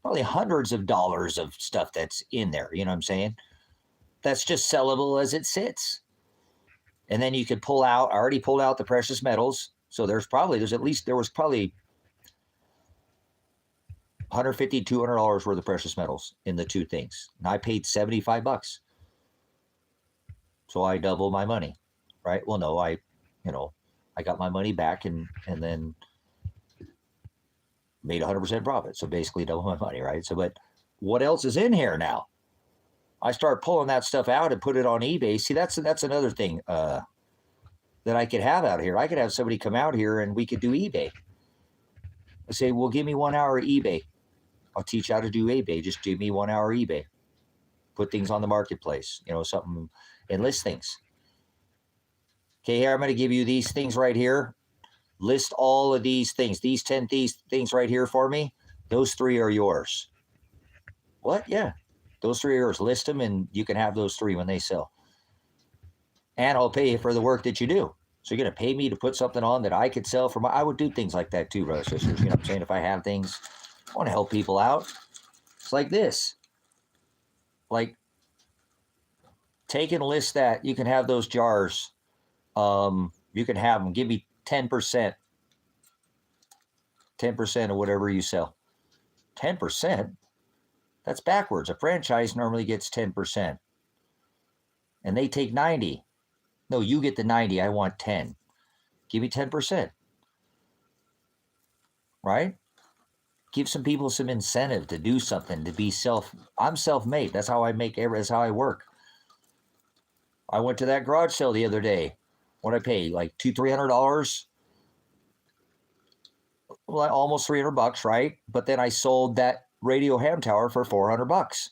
probably hundreds of dollars of stuff that's in there. You know what I'm saying? That's just sellable as it sits. And then you could pull out, I already pulled out the precious metals. So there was probably $150, $200 worth of precious metals in the two things. And I paid $75. So I doubled my money, right? Well, no, I got my money back and then made 100% profit. So basically double my money, right? So, but what else is in here now? I start pulling that stuff out and put it on eBay. See, that's another thing that I could have out here. I could have somebody come out here and we could do eBay. I say, well, give me 1 hour eBay. I'll teach you how to do eBay. Just give me 1 hour eBay. Put things on the marketplace, you know, something, and list things. Okay, here I'm going to give you these things right here. List all of these things. These 10 things right here for me. Those 3 are yours. What? Yeah. Those 3 are yours. List them and you can have those 3 when they sell. And I'll pay you for the work that you do. So you're going to pay me to put something on that I could sell for I would do things like that too, brothers and sisters. You know what I'm saying? If I have things, I want to help people out. It's like this. Like, take and list that. You can have those jars. You can have them. Give me 10%. 10% of whatever you sell. 10%? That's backwards. A franchise normally gets 10%. And they take 90. No, you get the 90. I want 10. Give me 10%. Right? Give some people some incentive to do something, to be I'm self-made. That's how I that's how I work. I went to that garage sale the other day. What'd I pay? Like $300? Well, almost $300, right? But then I sold that radio ham tower for $400.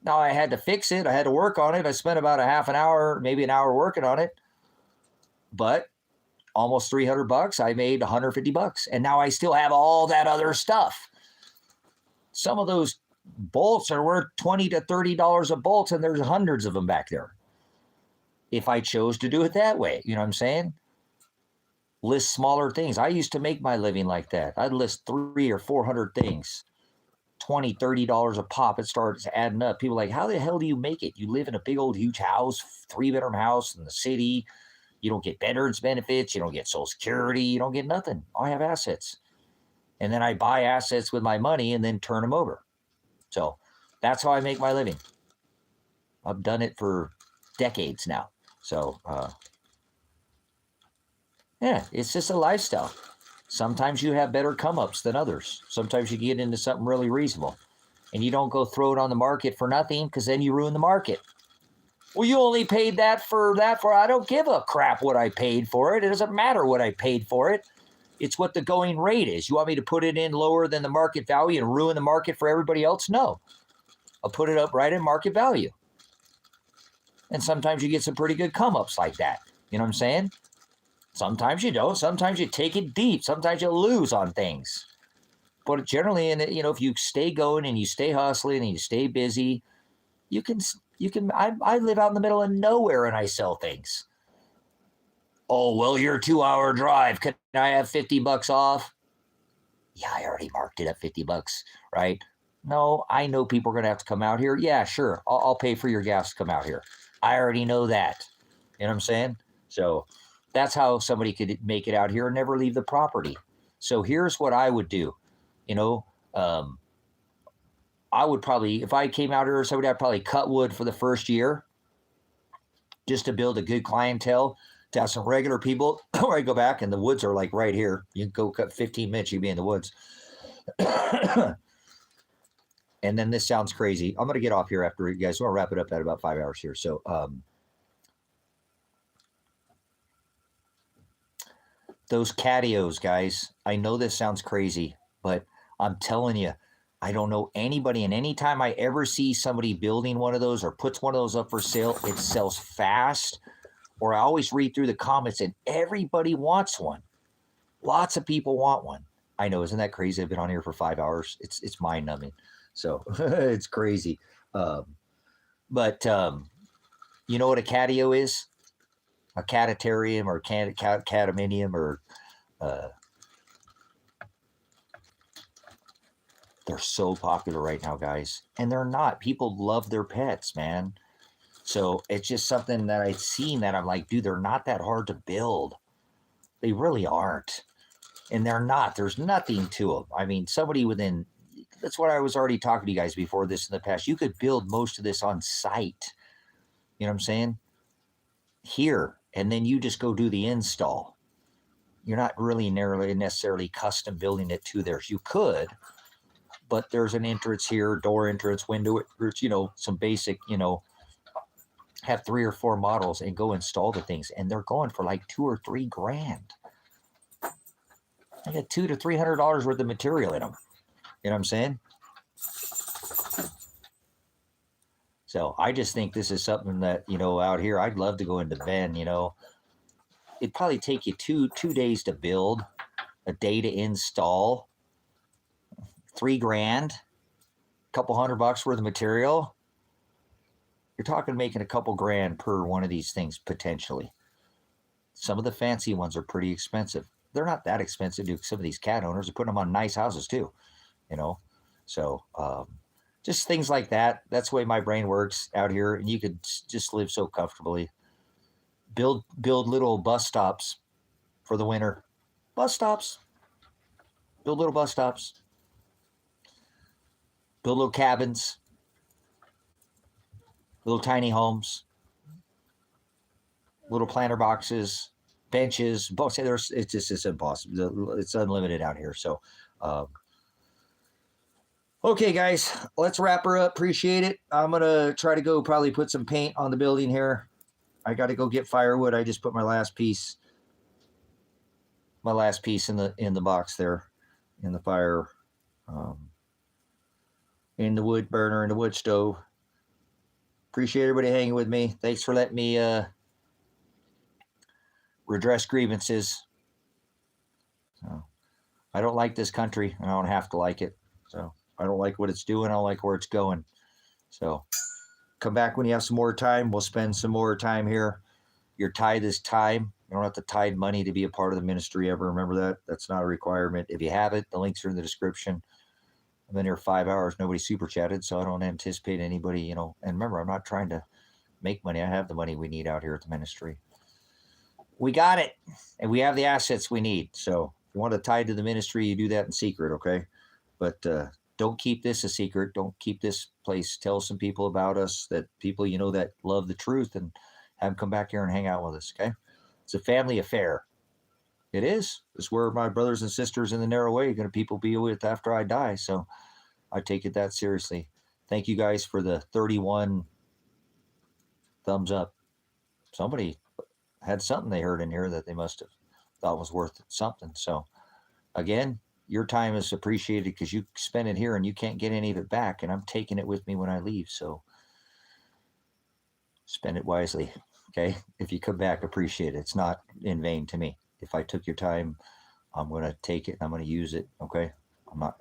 Now I had to fix it. I had to work on it. I spent about a half an hour, maybe an hour working on it. But almost $300. I made $150. And now I still have all that other stuff. Some of those bolts are worth $20 to $30 a bolt, and there's hundreds of them back there. If I chose to do it that way, you know what I'm saying? List smaller things. I used to make my living like that. I'd list 300 or 400 things, $20, $30 a pop. It starts adding up. People are like, how the hell do you make it? You live in a big old huge house, 3-bedroom house in the city. You don't get veterans benefits. You don't get Social Security. You don't get nothing. I have assets. And then I buy assets with my money and then turn them over. So that's how I make my living. I've done it for decades now. So, yeah, it's just a lifestyle. Sometimes you have better come-ups than others. Sometimes you get into something really reasonable. And you don't go throw it on the market for nothing, because then you ruin the market. Well, you only paid that for. I don't give a crap what I paid for it. It doesn't matter what I paid for it. It's what the going rate is. You want me to put it in lower than the market value and ruin the market for everybody else? No. I'll put it up right in market value. And sometimes you get some pretty good come-ups like that. You know what I'm saying? Sometimes you don't. Sometimes you take it deep. Sometimes you lose on things. But generally, if you stay going and you stay hustling and you stay busy, you can. I live out in the middle of nowhere and I sell things. Oh, well, you're a 2-hour drive. Can I have $50 off? Yeah, I already marked it at $50, right? No, I know people are going to have to come out here. Yeah, sure. I'll pay for your gas to come out here. I already know that. You know what I'm saying? So that's how somebody could make it out here and never leave the property. So here's what I would do. I would probably, if I came out here or somebody, I'd probably cut wood for the first year just to build a good clientele, to have some regular people. Or I go back and the woods are like right here. You can go cut 15 minutes, you'd be in the woods. And then this sounds crazy. I'm going to get off here after you guys. We'll wrap it up at about 5 hours here. So, those catios, guys, I know this sounds crazy, but I'm telling you, I don't know anybody, and anytime I ever see somebody building one of those or puts one of those up for sale, it sells fast. Or I always read through the comments and everybody wants one. Lots of people want one. I know, isn't that crazy? I've been on here for 5 hours. It's mind numbing. So it's crazy. But you know what a catio is? A catatarium or cataminium or they're so popular right now, guys. And they're not. People love their pets, man. So it's just something that I've seen that I'm like, dude, they're not that hard to build. They really aren't. And they're not. There's nothing to them. I mean, somebody within, that's what I was already talking to you guys before this in the past. You could build most of this on site. You know what I'm saying? Here. And then you just go do the install. You're not really necessarily custom building it to theirs. You could, but there's an entrance here, door entrance, window, some basic, have 3 or 4 models and go install the things. And they're going for like $2 or $3 grand. I got $200 to $300 worth of material in them. You know what I'm saying? So I just think this is something that, out here, I'd love to go into Bend, It'd probably take you two days to build, a day to install, $3 grand, a couple $100 worth of material. You're talking making a couple grand per one of these things potentially. Some of the fancy ones are pretty expensive. They're not that expensive. Some of these cat owners are putting them on nice houses too, So just things like that. That's the way my brain works out here, and you could just live so comfortably. Build little bus stops for the winter. Bus stops. Build little bus stops. Build little cabins. Little tiny homes. Little planter boxes. Benches. It's just impossible. It's unlimited out here. So, okay, guys, let's wrap her up. Appreciate it. I'm going to try to go probably put some paint on the building here. I got to go get firewood. I just put my last piece in the box there, in the fire, in the wood burner, in the wood stove. Appreciate everybody hanging with me. Thanks for letting me redress grievances. So, I don't like this country. I don't have to like it. So I don't like what it's doing. I don't like where it's going. So come back when you have some more time. We'll spend some more time here. Your tithe is time. You don't have to tithe money to be a part of the ministry ever. Remember that. That's not a requirement. If you have it, the links are in the description. I've been here 5 hours. Nobody super chatted, so I don't anticipate anybody, And remember, I'm not trying to make money. I have the money we need out here at the ministry. we got it, and we have the assets we need. So if you want to tie to the ministry, you do that in secret, okay? But don't keep this a secret. Don't keep this place. Tell some people about us, that people you know that love the truth, and have them come back here and hang out with us, okay? It's a family affair. It is. It's where my brothers and sisters in the narrow way are going to people be with after I die. So I take it that seriously. Thank you guys for the 31 thumbs up. Somebody had something they heard in here that they must have thought was worth something. So again, your time is appreciated because you spend it here and you can't get any of it back. And I'm taking it with me when I leave. So spend it wisely. Okay. If you come back, appreciate it. It's not in vain to me. If I took your time, I'm going to take it and I'm going to use it. Okay.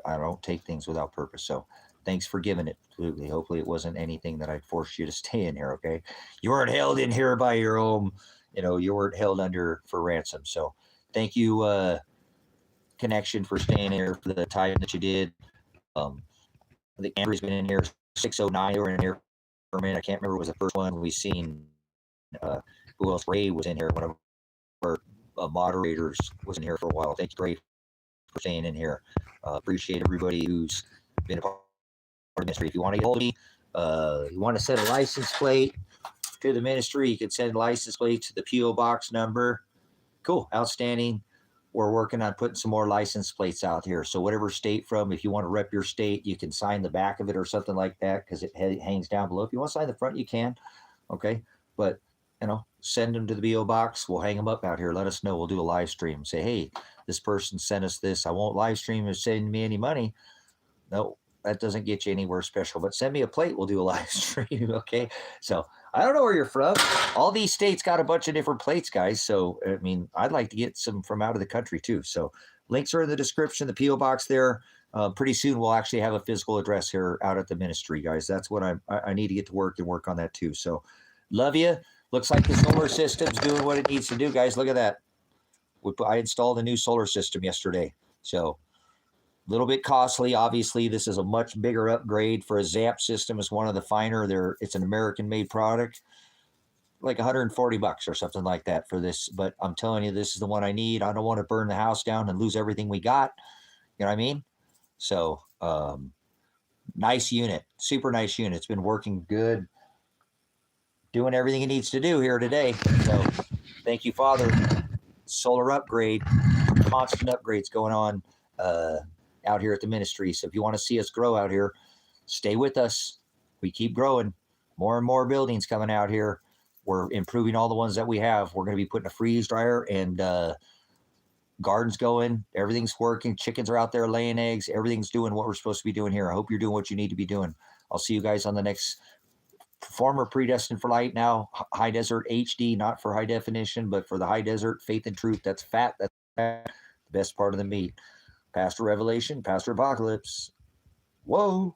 I don't take things without purpose. So thanks for giving it. Absolutely. Hopefully it wasn't anything that I'd forced you to stay in here. Okay. You weren't held in here by your own, you weren't held under for ransom. So thank you, Connection, for staying here for the time that you did. I think Andrew's been in here 609. They were in here for a minute. I can't remember. It was the first one we seen. Who else? Ray was in here. One of our moderators was in here for a while. Thank you, Ray, for staying in here. Appreciate everybody who's been a part of the ministry. If you want to get hold of me, you want to send a license plate to the ministry, you can send a license plate to the P.O.Box number. Cool. Outstanding. We're working on putting some more license plates out here. So whatever state from, if you want to rep your state, you can sign the back of it or something like that because it hangs down below. If you want to sign the front, you can. Okay. But, send them to the P.O. Box. We'll hang them up out here. Let us know. We'll do a live stream. Say, hey, this person sent us this. I won't live stream or send me any money. No, that doesn't get you anywhere special. But send me a plate. We'll do a live stream. Okay. So I don't know where you're from. All these states got a bunch of different plates, guys. So, I'd like to get some from out of the country too. So links are in the description, the P.O. Box there. Pretty soon we'll actually have a physical address here out at the ministry, guys. That's what I need to get to work and work on that too. So love you. Looks like the solar system's doing what it needs to do, guys. Look at that. I installed a new solar system yesterday. So a little bit costly. Obviously, this is a much bigger upgrade for a ZAP system. It's one of the finer. It's an American-made product, like $140 or something like that for this. But I'm telling you, this is the one I need. I don't want to burn the house down and lose everything we got. You know what I mean? So nice unit, super nice unit. It's been working good, doing everything it needs to do here today. So thank you, Father. Solar upgrade, constant upgrades going on out here at the ministry. So if you want to see us grow out here, stay with us. We keep growing. More and more buildings coming out here. We're improving all the ones that we have. We're going to be putting a freeze dryer and gardens going. Everything's working. Chickens are out there laying eggs. Everything's doing what we're supposed to be doing here. I hope you're doing what you need to be doing. I'll see you guys on the next former Predestined for Light, now High Desert HD, not for high definition, but for the High Desert Faith and Truth. That's fat. That's fat, the best part of the meat. Pastor Revelation, Pastor Apocalypse. Whoa.